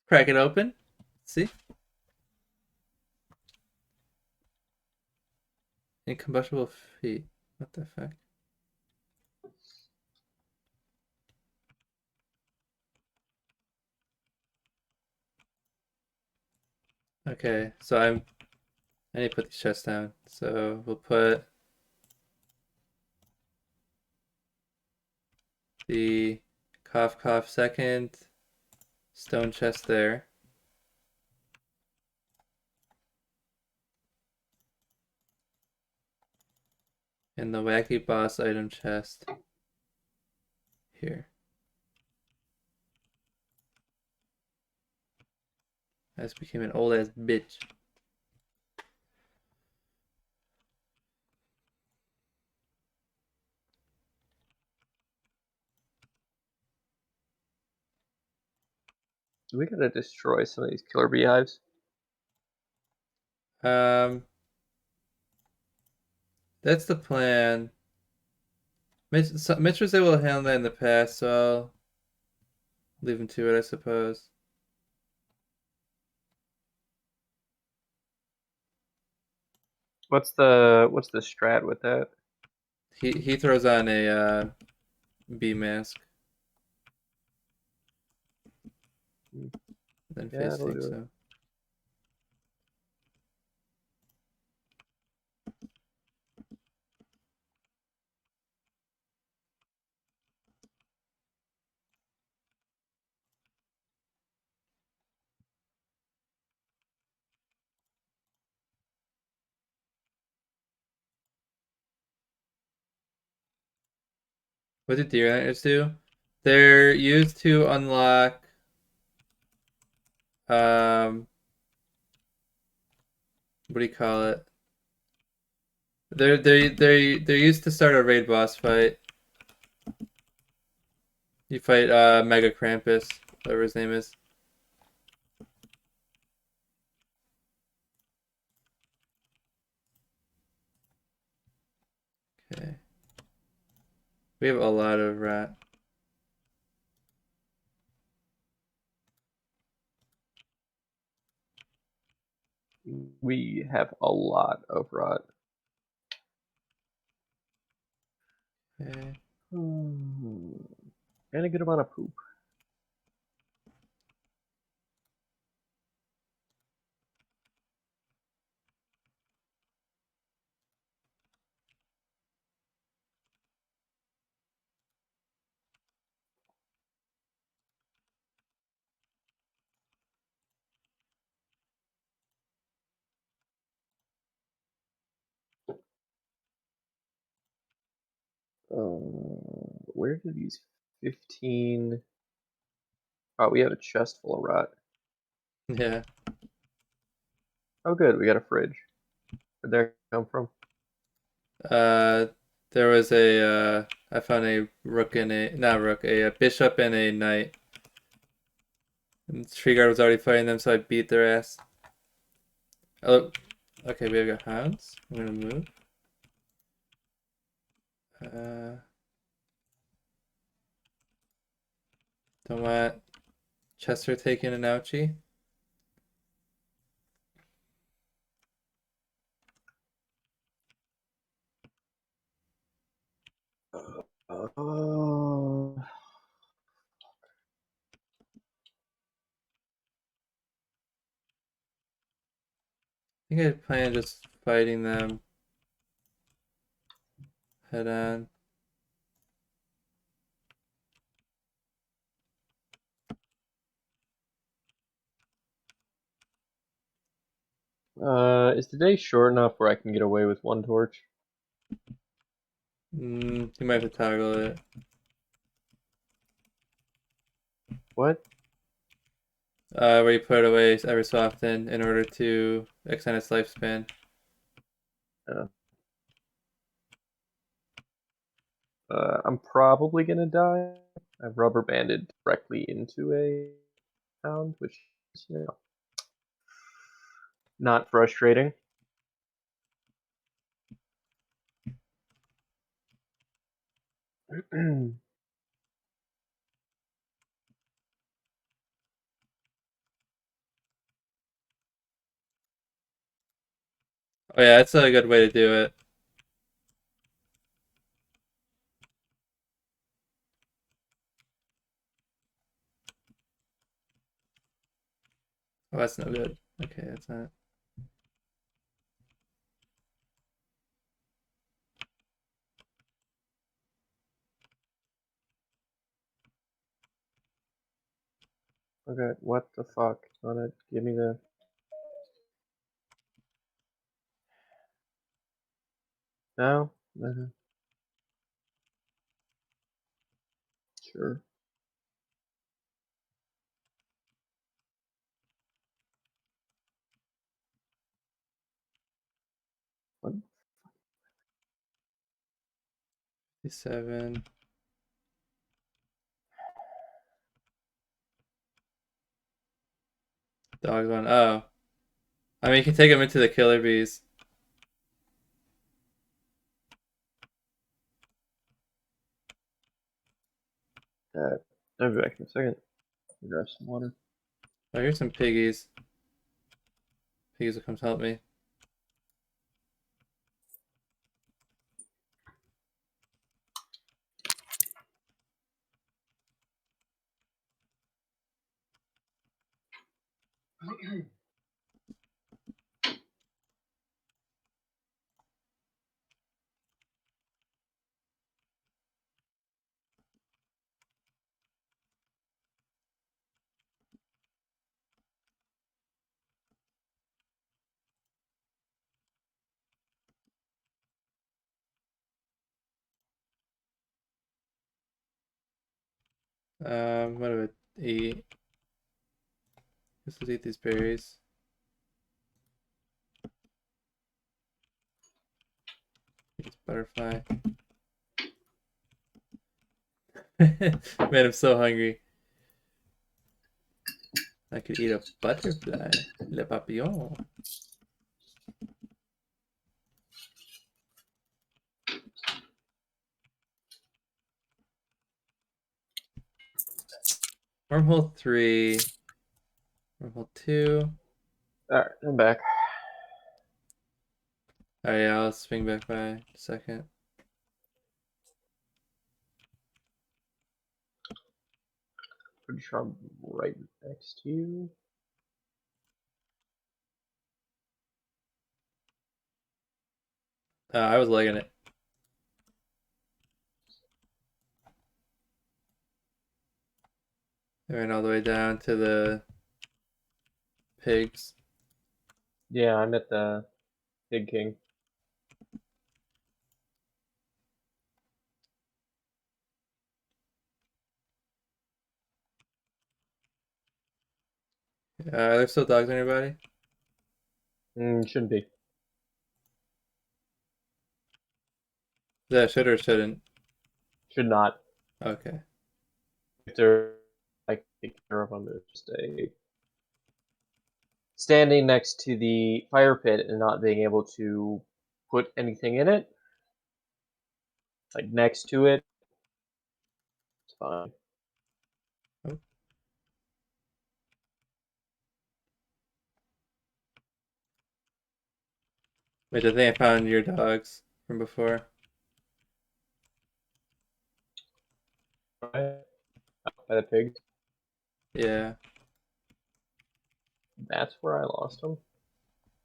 Crack it open. See? Incombustible feet. What the fuck? Okay, so I need to put these chests down. So we'll put the cough cough second stone chest there. And the wacky boss item chest here. I just became an old ass bitch. We gotta destroy some of these killer beehives. Um, that's the plan. Mitch was able to handle that in the past, so I'll leave him to it, I suppose. What's the strat with that? He throws on a bee mask, then Yeah, face it'll takes do it. so. What do deer hunters do? They're used to unlock what do you call it? They're used to start a raid boss fight. You fight Mega Krampus, whatever his name is. Okay. We have a lot of rat. We have a lot of rot. Okay. And a good amount of poop. Where did these 15? Oh, we have a chest full of rot. Yeah. Oh, good. We got a fridge. Where'd that come from? There was a I found a rook and not rook, a bishop and a knight. And the tree guard was already fighting them, so I beat their ass. Oh, okay, we have got hounds. I'm gonna move. Don't want Chester taking an ouchie. Oh. I think I plan just fighting them head on. Is the day short enough where I can get away with one torch? You might have to toggle it. What? Where you put it away every so often in order to extend its lifespan. I'm probably gonna die. I've rubber banded directly into a pound, which is, not frustrating. Oh yeah, that's a good way to do it. Oh, that's no good. Okay, that's not. Okay, what the fuck? Wanna give me the... No? Sure. What? 57. Dog one. Oh. I mean, you can take them into the killer bees. I'll be back in a second. Grab some water. Oh, here's some piggies. Piggies will come help me. What do I eat? Let's eat these berries. Eat this butterfly. Man, I'm so hungry. I could eat a butterfly. Le papillon. Wormhole 3. Wormhole 2. Alright, I'm back. Oh yeah, I'll swing back by a second. Pretty sure I'm right next to you. I was legging it. I ran all the way down to the pigs. Yeah, I'm at the Pig King. Are there still dogs nearby? Shouldn't be. Yeah, should or shouldn't? Should not. Okay. If they're like take care of them, it's just a standing next to the fire pit and not being able to put anything in it, like next to it, it's fine. Oh. Wait, I think I found your dogs from before. Right? By the pig. Yeah. That's where I lost them.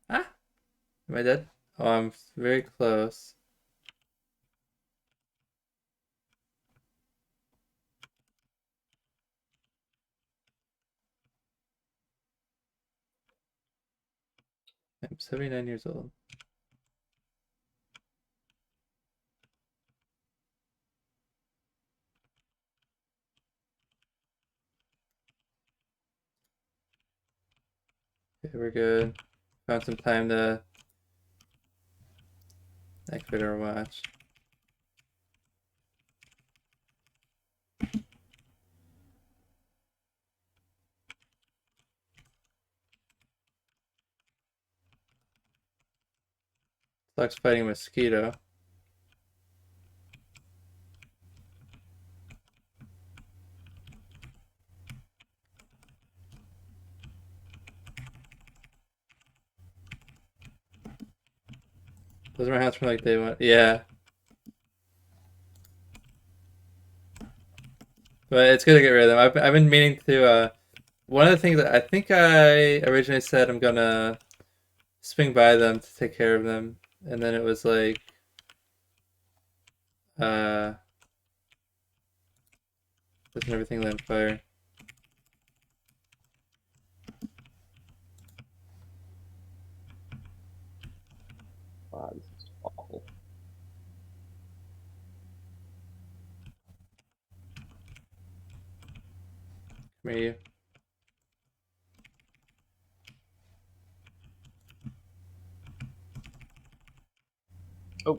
Ah! Am I dead? Oh, I'm very close. I'm 79 years old. Okay, we're good. Found some time to activate our watch. Dog's fighting a mosquito. Those are my hands from like day one. Yeah. But it's good to get rid of them. I've been meaning to, one of the things that I think I originally said I'm gonna swing by them to take care of them. And then it was like, doesn't everything lit on fire? Wow, this is awful. Come here, you. Oh,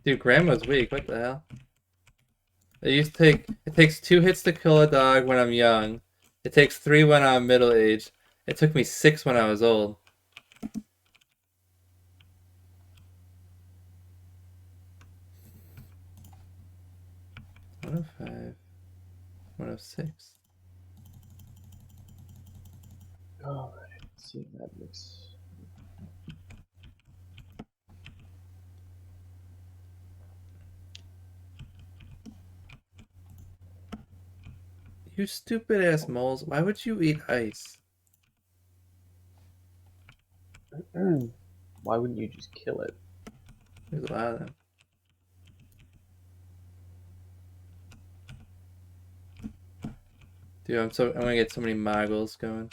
Dude, Grandma's weak. What the hell? It takes 2 hits to kill a dog when I'm young. It takes 3 when I'm middle aged. It took me 6 when I was old. 105. 106. all right. Let's see if that makes. You stupid ass moles. Why would you eat ice? Why wouldn't you just kill it? There's a lot of them. Dude, I'm gonna get so many moggles going.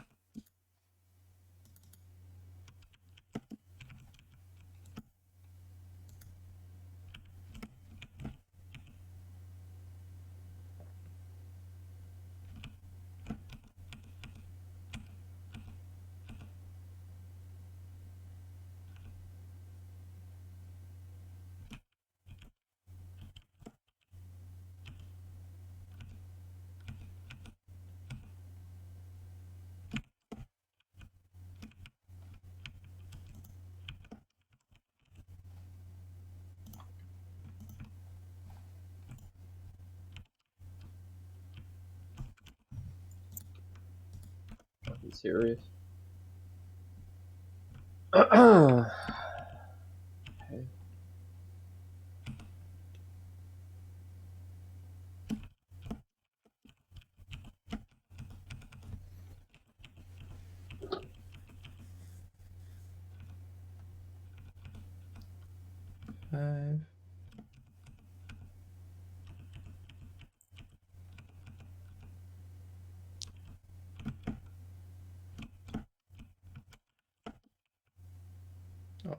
serious. Okay. Five.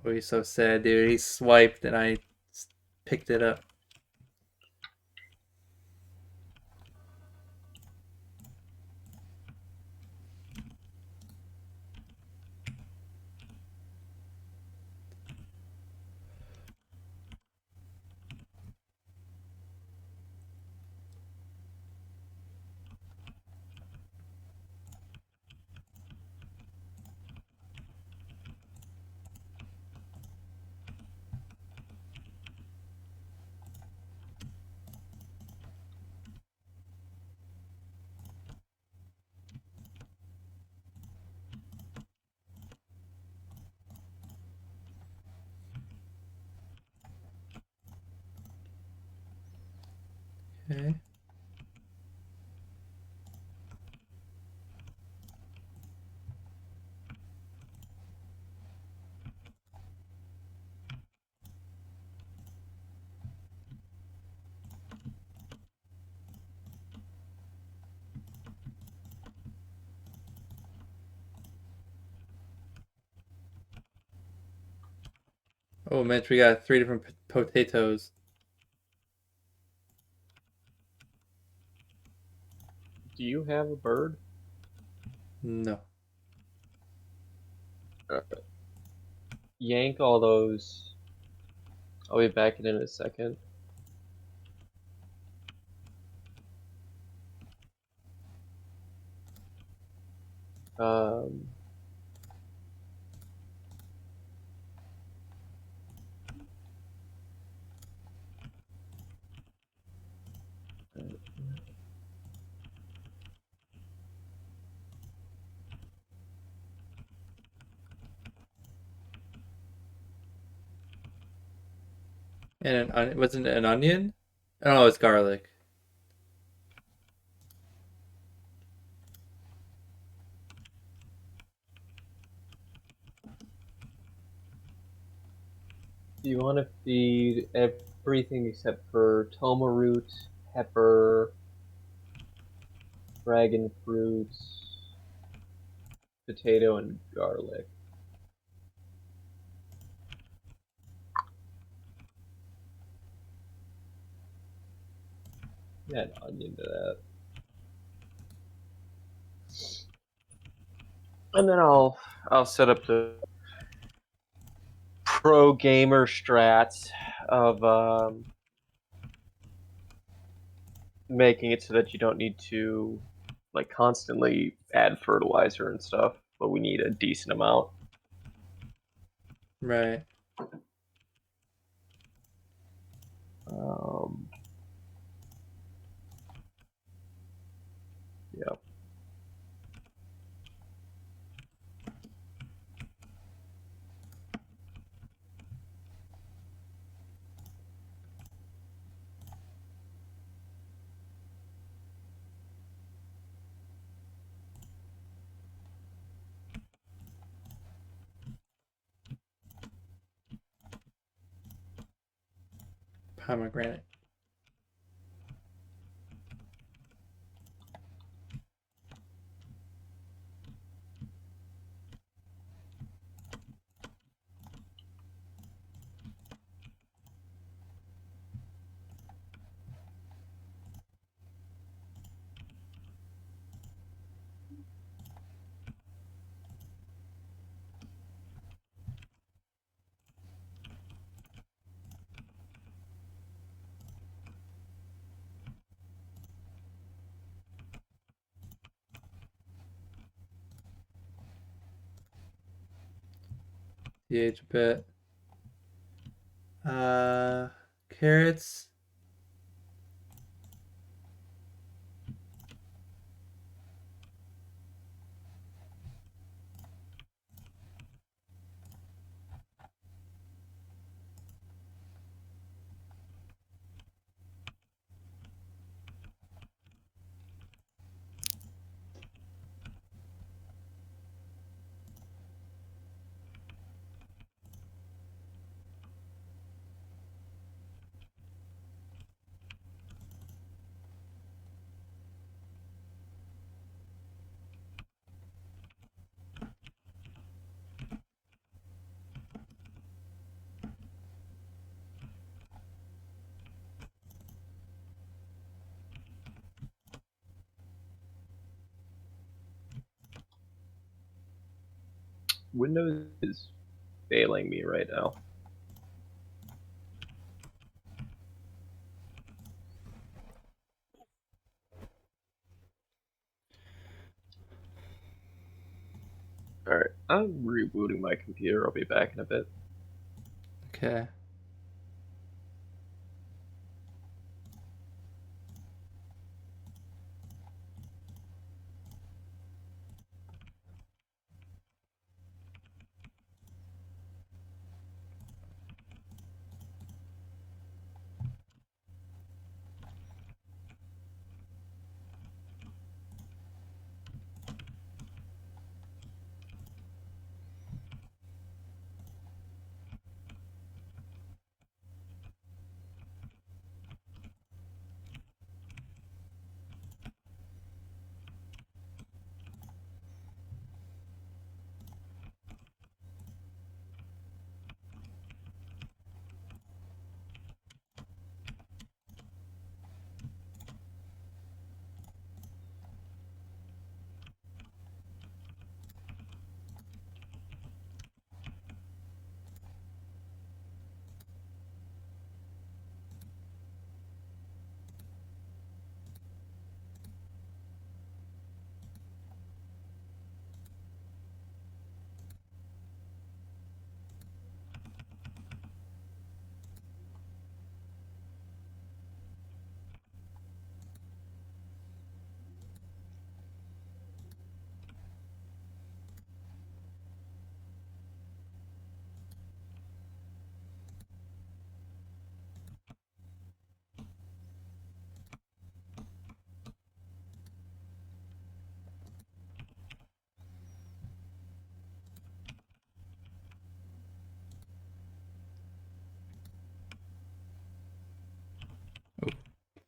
Oh, he's so sad, dude. He swiped and I picked it up. Okay. Oh, Mitch, we got 3 different potatoes. Do you have a bird? No. Yank all those. I'll be back in a second. Um, And wasn't it an onion? Oh, it's garlic. do you want to feed everything except for toma root, pepper, dragon fruit, potato, and garlic? Add onion to that. And then I'll set up the pro gamer strats of making it so that you don't need to like constantly add fertilizer and stuff, but we need a decent amount. Right. Yeah. Pomegranate. DH a bit. Carrots. Windows is failing me right now. Alright, I'm rebooting my computer. I'll be back in a bit. Okay.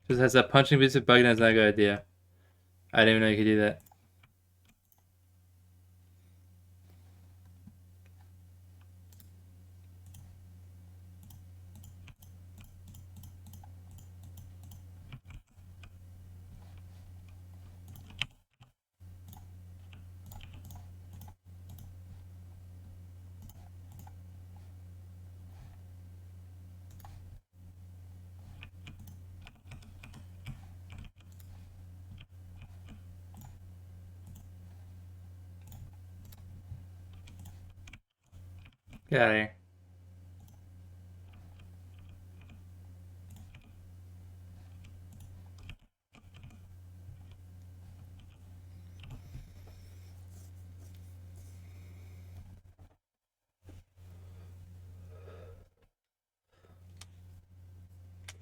Just has that punching music bug, and that's not a good idea. I didn't even know you could do that. Get out of here.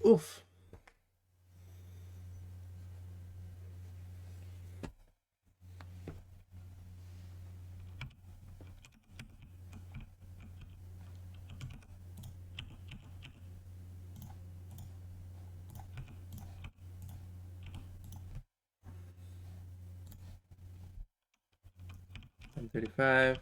Oof. I'm 35.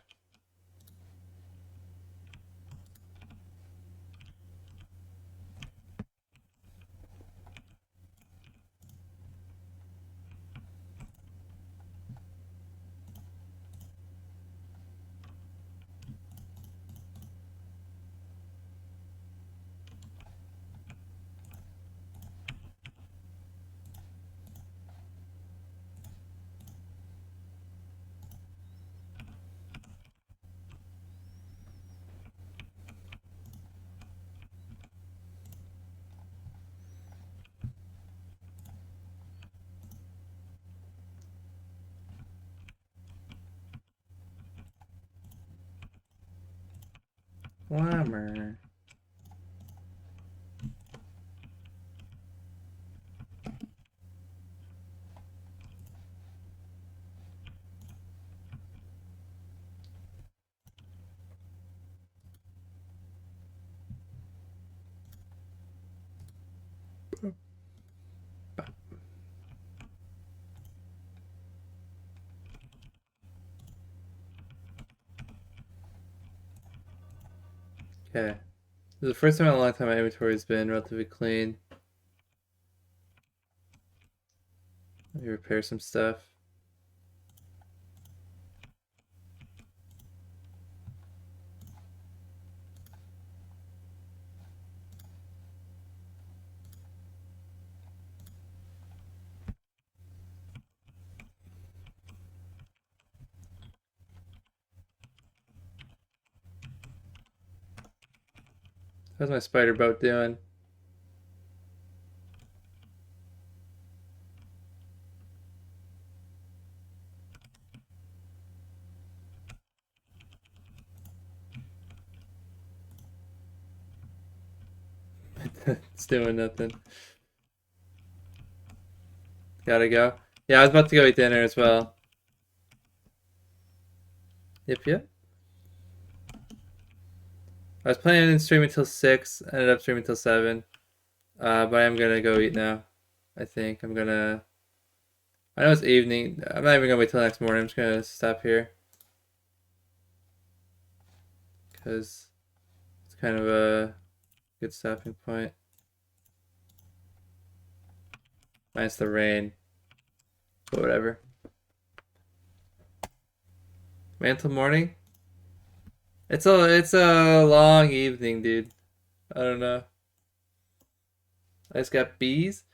Whammer. Okay. This is the first time in a long time my inventory has been relatively clean. Let me repair some stuff. How's my spider boat doing? It's doing nothing. Gotta go. Yeah, I was about to go eat dinner as well. Yep. I was planning on streaming till 6, ended up streaming till 7. But I'm gonna go eat now. I think I'm gonna. I know it's evening. I'm not even gonna wait till next morning. I'm just gonna stop here. Because it's kind of a good stopping point. Minus the rain. But whatever. Mantle morning? It's a long evening, dude. I don't know. I just got bees.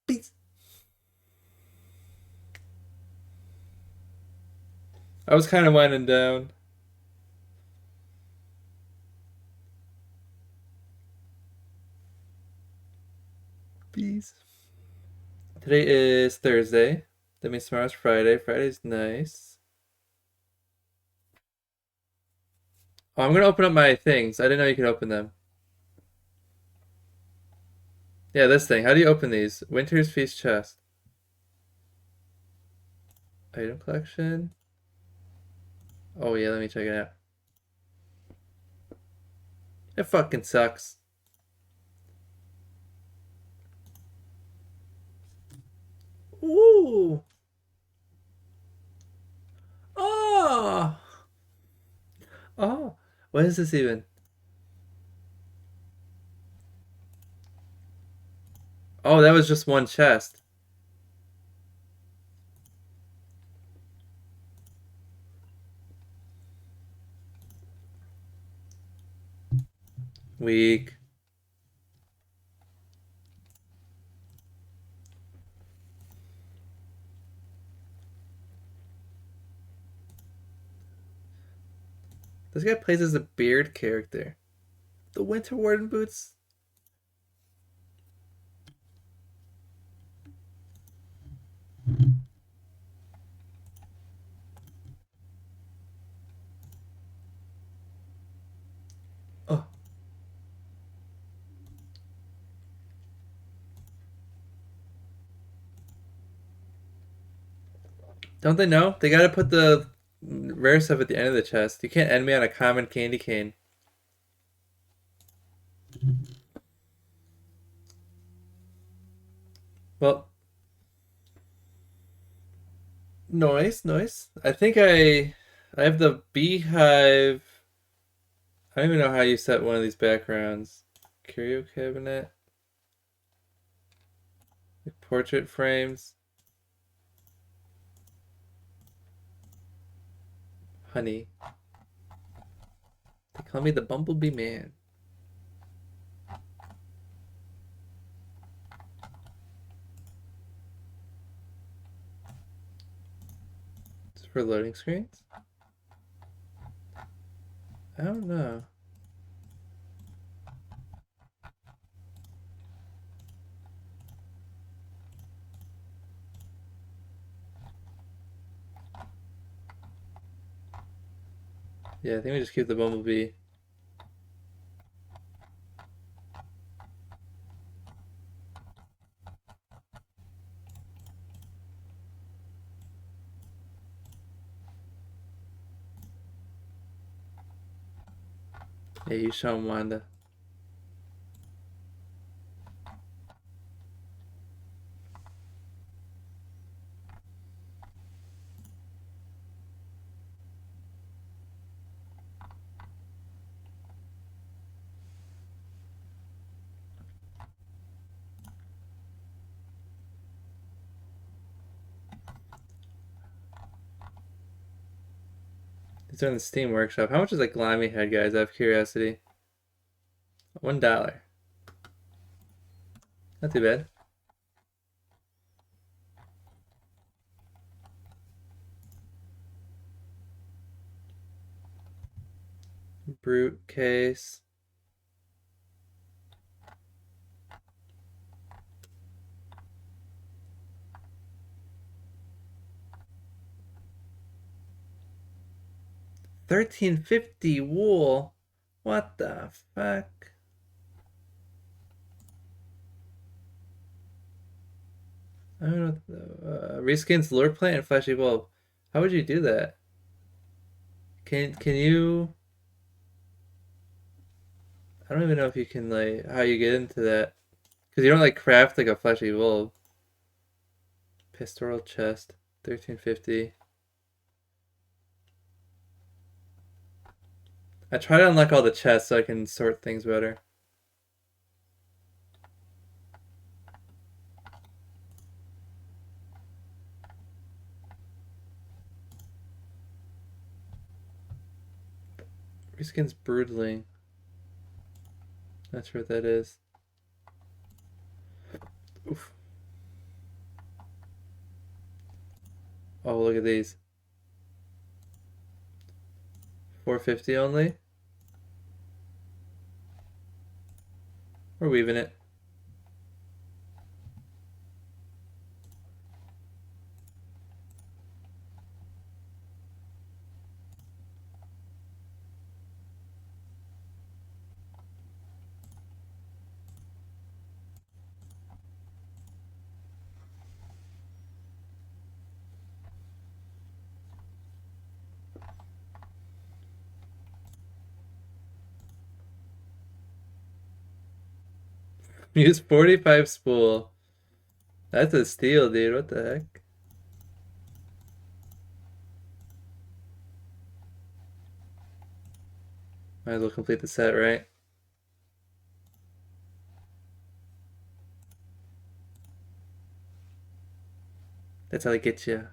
Bees. I was kind of winding down. Bees. Today is Thursday. That means tomorrow's Friday. Friday's nice. Oh, I'm gonna open up my things. I didn't know you could open them. Yeah, this thing. How do you open these? Winter's Feast chest. Item collection. Oh yeah, let me check it out. It fucking sucks. Ooh. Oh. Oh. What is this even? Oh, that was just one chest. Weak. This guy plays as a beard character. The Winter Warden boots. Oh. Don't they know? They gotta put the rare stuff at the end of the chest. You can't end me on a common candy cane. Well, noise. I think I have the beehive. I don't even know how you set one of these backgrounds. Curio cabinet. Portrait frames. Honey. They call me the Bumblebee Man. It's for loading screens? I don't know. Yeah, I think we just keep the Bumblebee. Yeah, you show him, Wanda. These are in the Steam Workshop. How much is a Glimey head, guys? I have curiosity. $1. Not too bad. Brute case. $13.50 wool. What the fuck? I don't know. Reskins lure plant and flashy bulb. How would you do that? Can you? I don't even know if you can like how you get into that because you don't like craft like a flashy bulb. Pastoral chest, $13.50. I try to unlock all the chests so I can sort things better. Reskin's Broodling. Not sure what that is. Oof. Oh, look at these. $4.50 only? We're weaving it. Use 45 spool. That's a steal, dude. What the heck? Might as well complete the set, right? That's how they get you.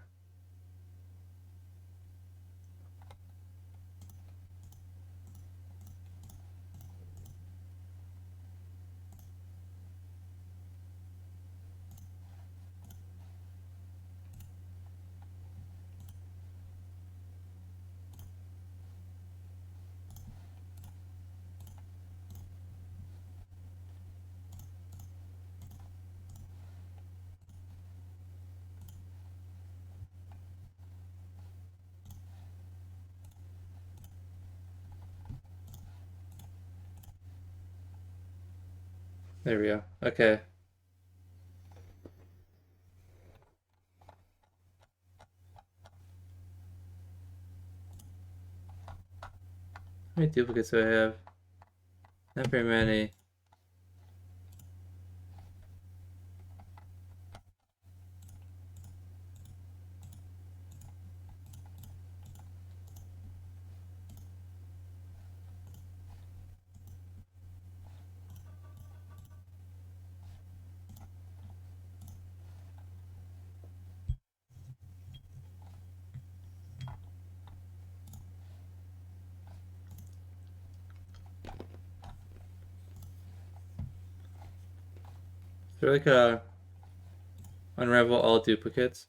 There we go. Okay. How many duplicates do I have? Not very many. Is there like a unravel all duplicates?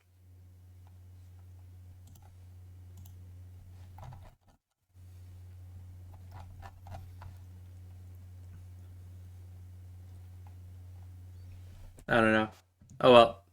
I don't know. Oh well.